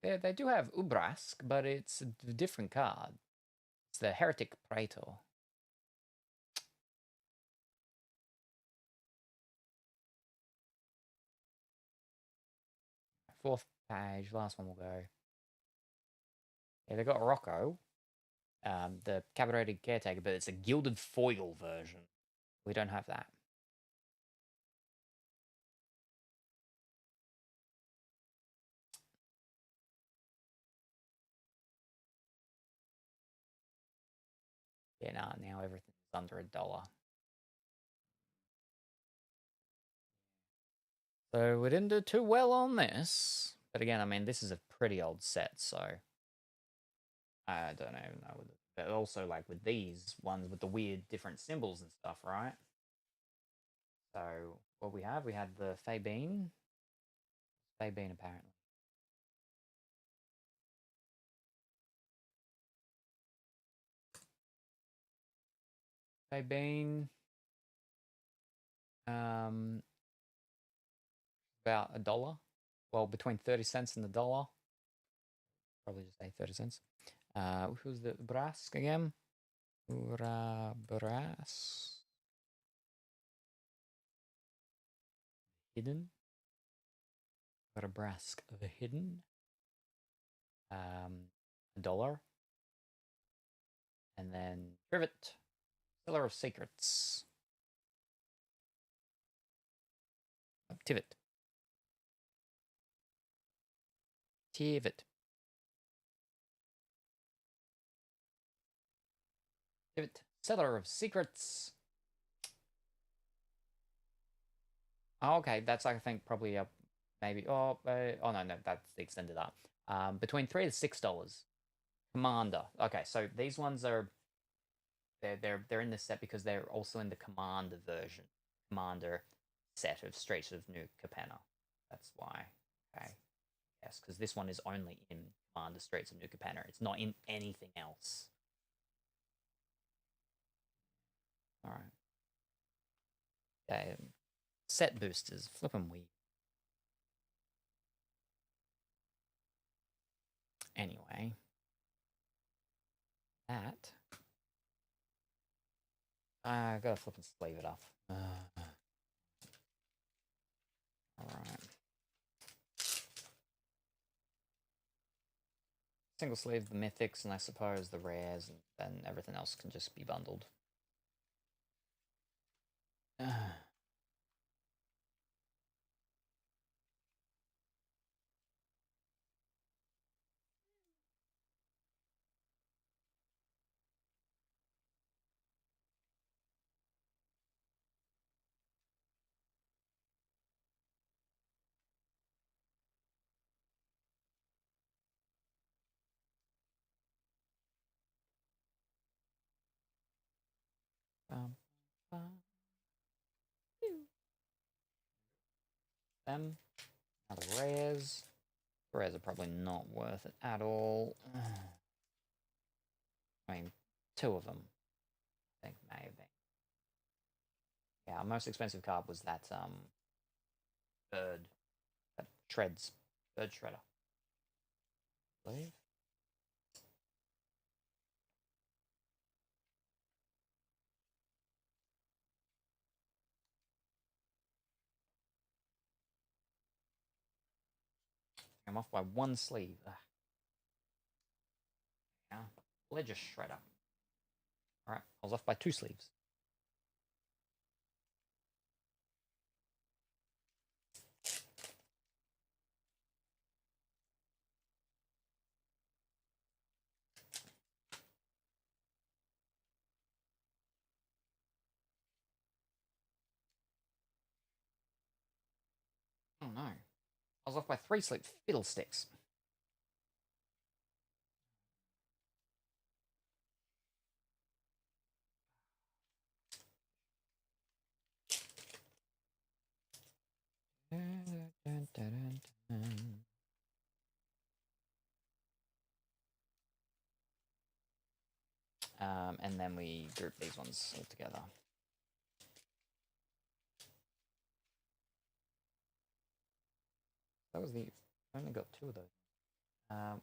nice. They do have Ubrask, but it's a different card. It's the Heretic Praetor. Fourth page, last one will go. Yeah, they got Rocco, the Cabareted Caretaker, but it's a gilded foil version. We don't have that. Yeah, nah, now everything's under $1. So we didn't do too well on this. But again, I mean, this is a pretty old set, so I don't even know. But also, like, with these ones with the weird different symbols and stuff, right? So what we had the Fabine. Fabine, apparently. Fabine. About $1. Well, between 30 cents and $1. Probably just say 30 cents. Who's the Brask again? Brass. Hidden. Brask the Hidden. $1. And then Trivet. Seller of Secrets. Tivet. Tivet. Tivet. Seller of Secrets. Oh, okay, that's I think probably up maybe. Oh no, that's the extended art. Between $3 to $6. Commander. Okay, so these ones are they're in this set because they're also in the Commander version. Commander set of Streets of New Capenna. That's why. Okay. Yes, because this one is only in Commander Streets of New Capenna. It's not in anything else. All right. Okay. Set boosters. Flippin' weird. Anyway. That. I gotta flip and sleeve it off. Alright. Single sleeve the mythics, and I suppose the rares, and then everything else can just be bundled. Them. Now the rares. The rares are probably not worth it at all. I mean, 2 of them. Maybe. Yeah, our most expensive card was that bird. That shreds. Bird shredder. I believe. I'm off by one sleeve. Ugh. Yeah. Ledger shredder. Alright, I was off by 2 sleeves. Oh no. I was off by 3 sleeves. Fiddlesticks. And then we group these ones all together. That was the... I only got 2 of those.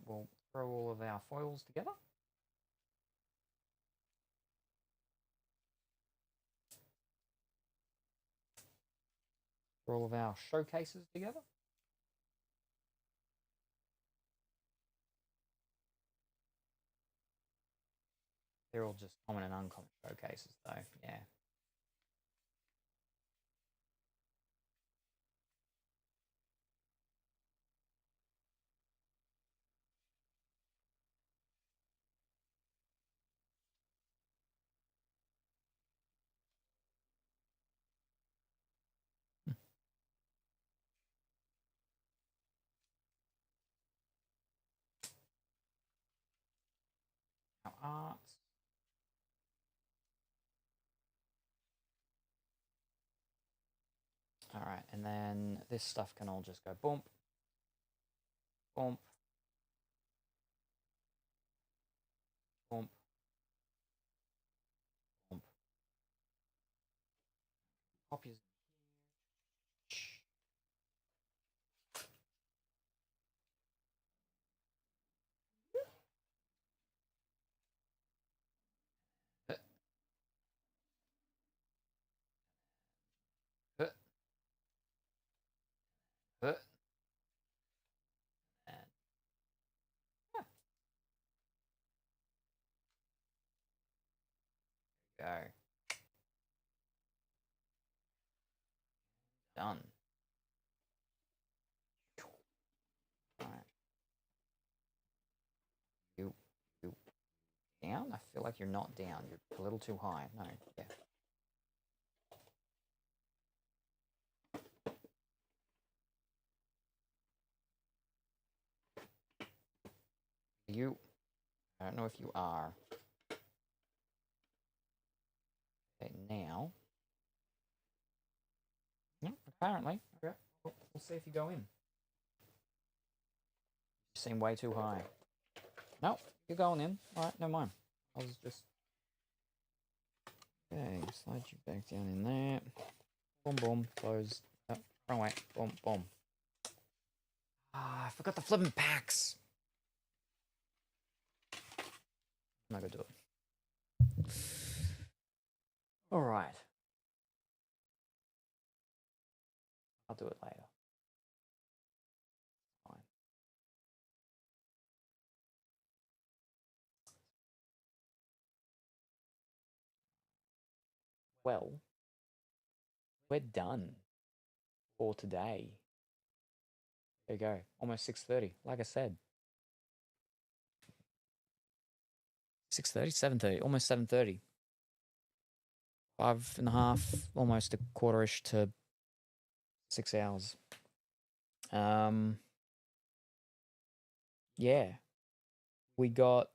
We'll throw all of our foils together. Throw all of our showcases together. They're all just common and uncommon showcases, though. Yeah. Our arts. All right, and then this stuff can all just go bump, bump, bump, bump. Copies. And yeah, go. Done. All right. You down? I feel like you're not down. You're a little too high. No, yeah. You, I don't know if you are. Okay, now. Yeah, apparently. Okay, we'll see if you go in. You seem way too high. No, you're going in. All right, never mind. I was just... Okay, slide you back down in there. Boom, boom, close. Oh, wrong way. Boom, boom. Ah, I forgot the flipping packs. I'm not gonna do it. All right. I'll do it later. Fine. Well, we're done for today. There you go. Almost 6:30. Like I said. 6:30? 7:30. Almost 7:30. 5.5, almost a quarterish to 6 hours. Yeah. We got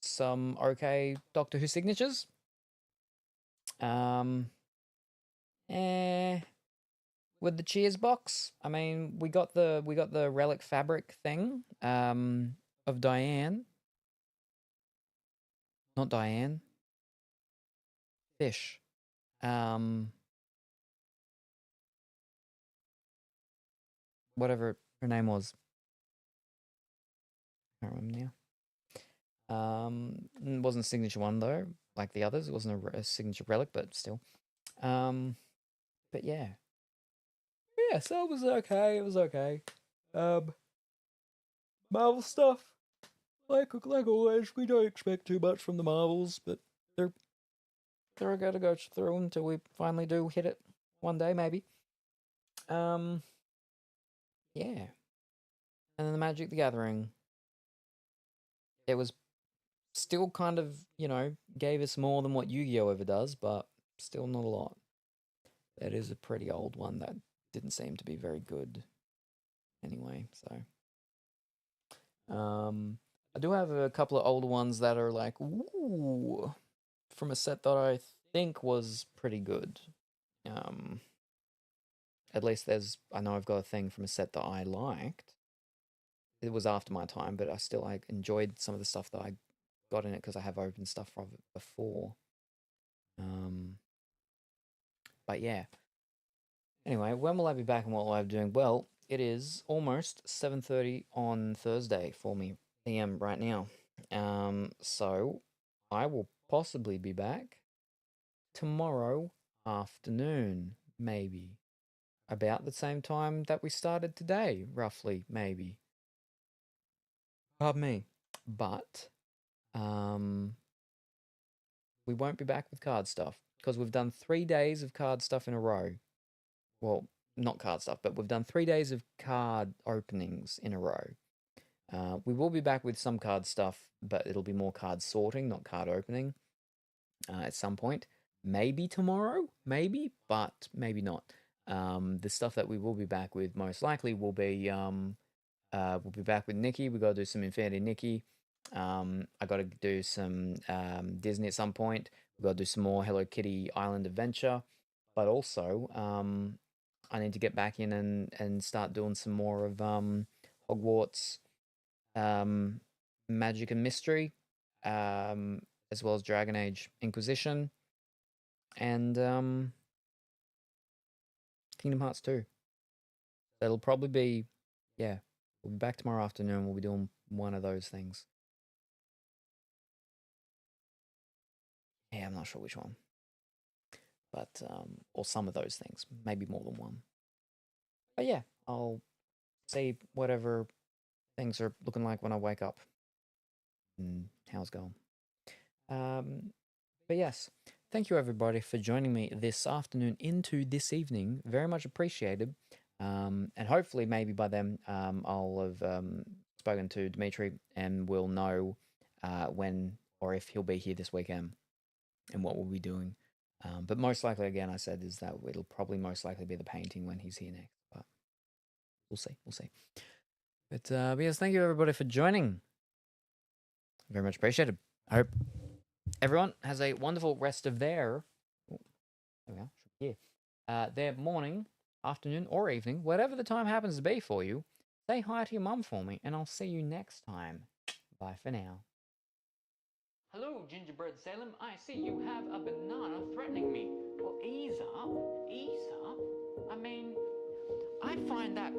some okay Doctor Who signatures. With the cheers box. I mean, we got the relic fabric thing of Diane. Not Diane. fish. Whatever her name was. I can't remember now. It wasn't a signature one though, like the others. It wasn't a signature relic, but still. But yeah. Yeah, so it was okay. It was okay. Marvel stuff. Like always, we don't expect too much from the Marvels, but they're going to go through until we finally do hit it one day, maybe. Yeah. And then the Magic the Gathering. It was still kind of, gave us more than what Yu-Gi-Oh! Ever does, but still not a lot. It is a pretty old one that didn't seem to be very good anyway, so. I do have a couple of older ones that are like, ooh, from a set that I think was pretty good. At least I know I've got a thing from a set that I liked. It was after my time, but I enjoyed some of the stuff that I got in it because I have opened stuff from it before. But yeah. Anyway, when will I be back and what will I be doing? Well, it is almost 7:30 on Thursday for me PM right now. So I will possibly be back tomorrow afternoon, maybe. About the same time that we started today, roughly, maybe. Pardon me. But we won't be back with card stuff because we've done 3 days of card stuff in a row. Well, not card stuff, but we've done 3 days of card openings in a row. We will be back with some card stuff, but it'll be more card sorting, not card opening at some point. Maybe tomorrow, maybe, but maybe not. The stuff that we will be back with most likely will be we'll be back with Nikki. We got to do some Infinity Nikki. I got to do some Disney at some point. We got to do some more Hello Kitty Island Adventure, but also I need to get back in and start doing some more of Hogwarts, Magic and Mystery, as well as Dragon Age Inquisition, and Kingdom Hearts 2. That'll probably be, yeah, we'll be back tomorrow afternoon. We'll be doing one of those things. Yeah, I'm not sure which one. But, or some of those things, maybe more than one. But yeah, I'll see whatever things are looking like when I wake up and how it's going. But yes, thank you everybody for joining me this afternoon into this evening. Very much appreciated. And hopefully, maybe by then, I'll have spoken to Dimitri and we'll know when or if he'll be here this weekend and what we'll be doing. But most likely, again, I said, is that it'll probably most likely be the painting when he's here next. But we'll see. We'll see. But yes, thank you everybody for joining. Very much appreciated. I hope everyone has a wonderful rest of their their morning, afternoon, or evening, whatever the time happens to be for you. Say hi to your mum for me, and I'll see you next time. Bye for now. Hello, Gingerbread Salem. I see you have a banana threatening me. Well, ease up. Ease up. I mean, I find that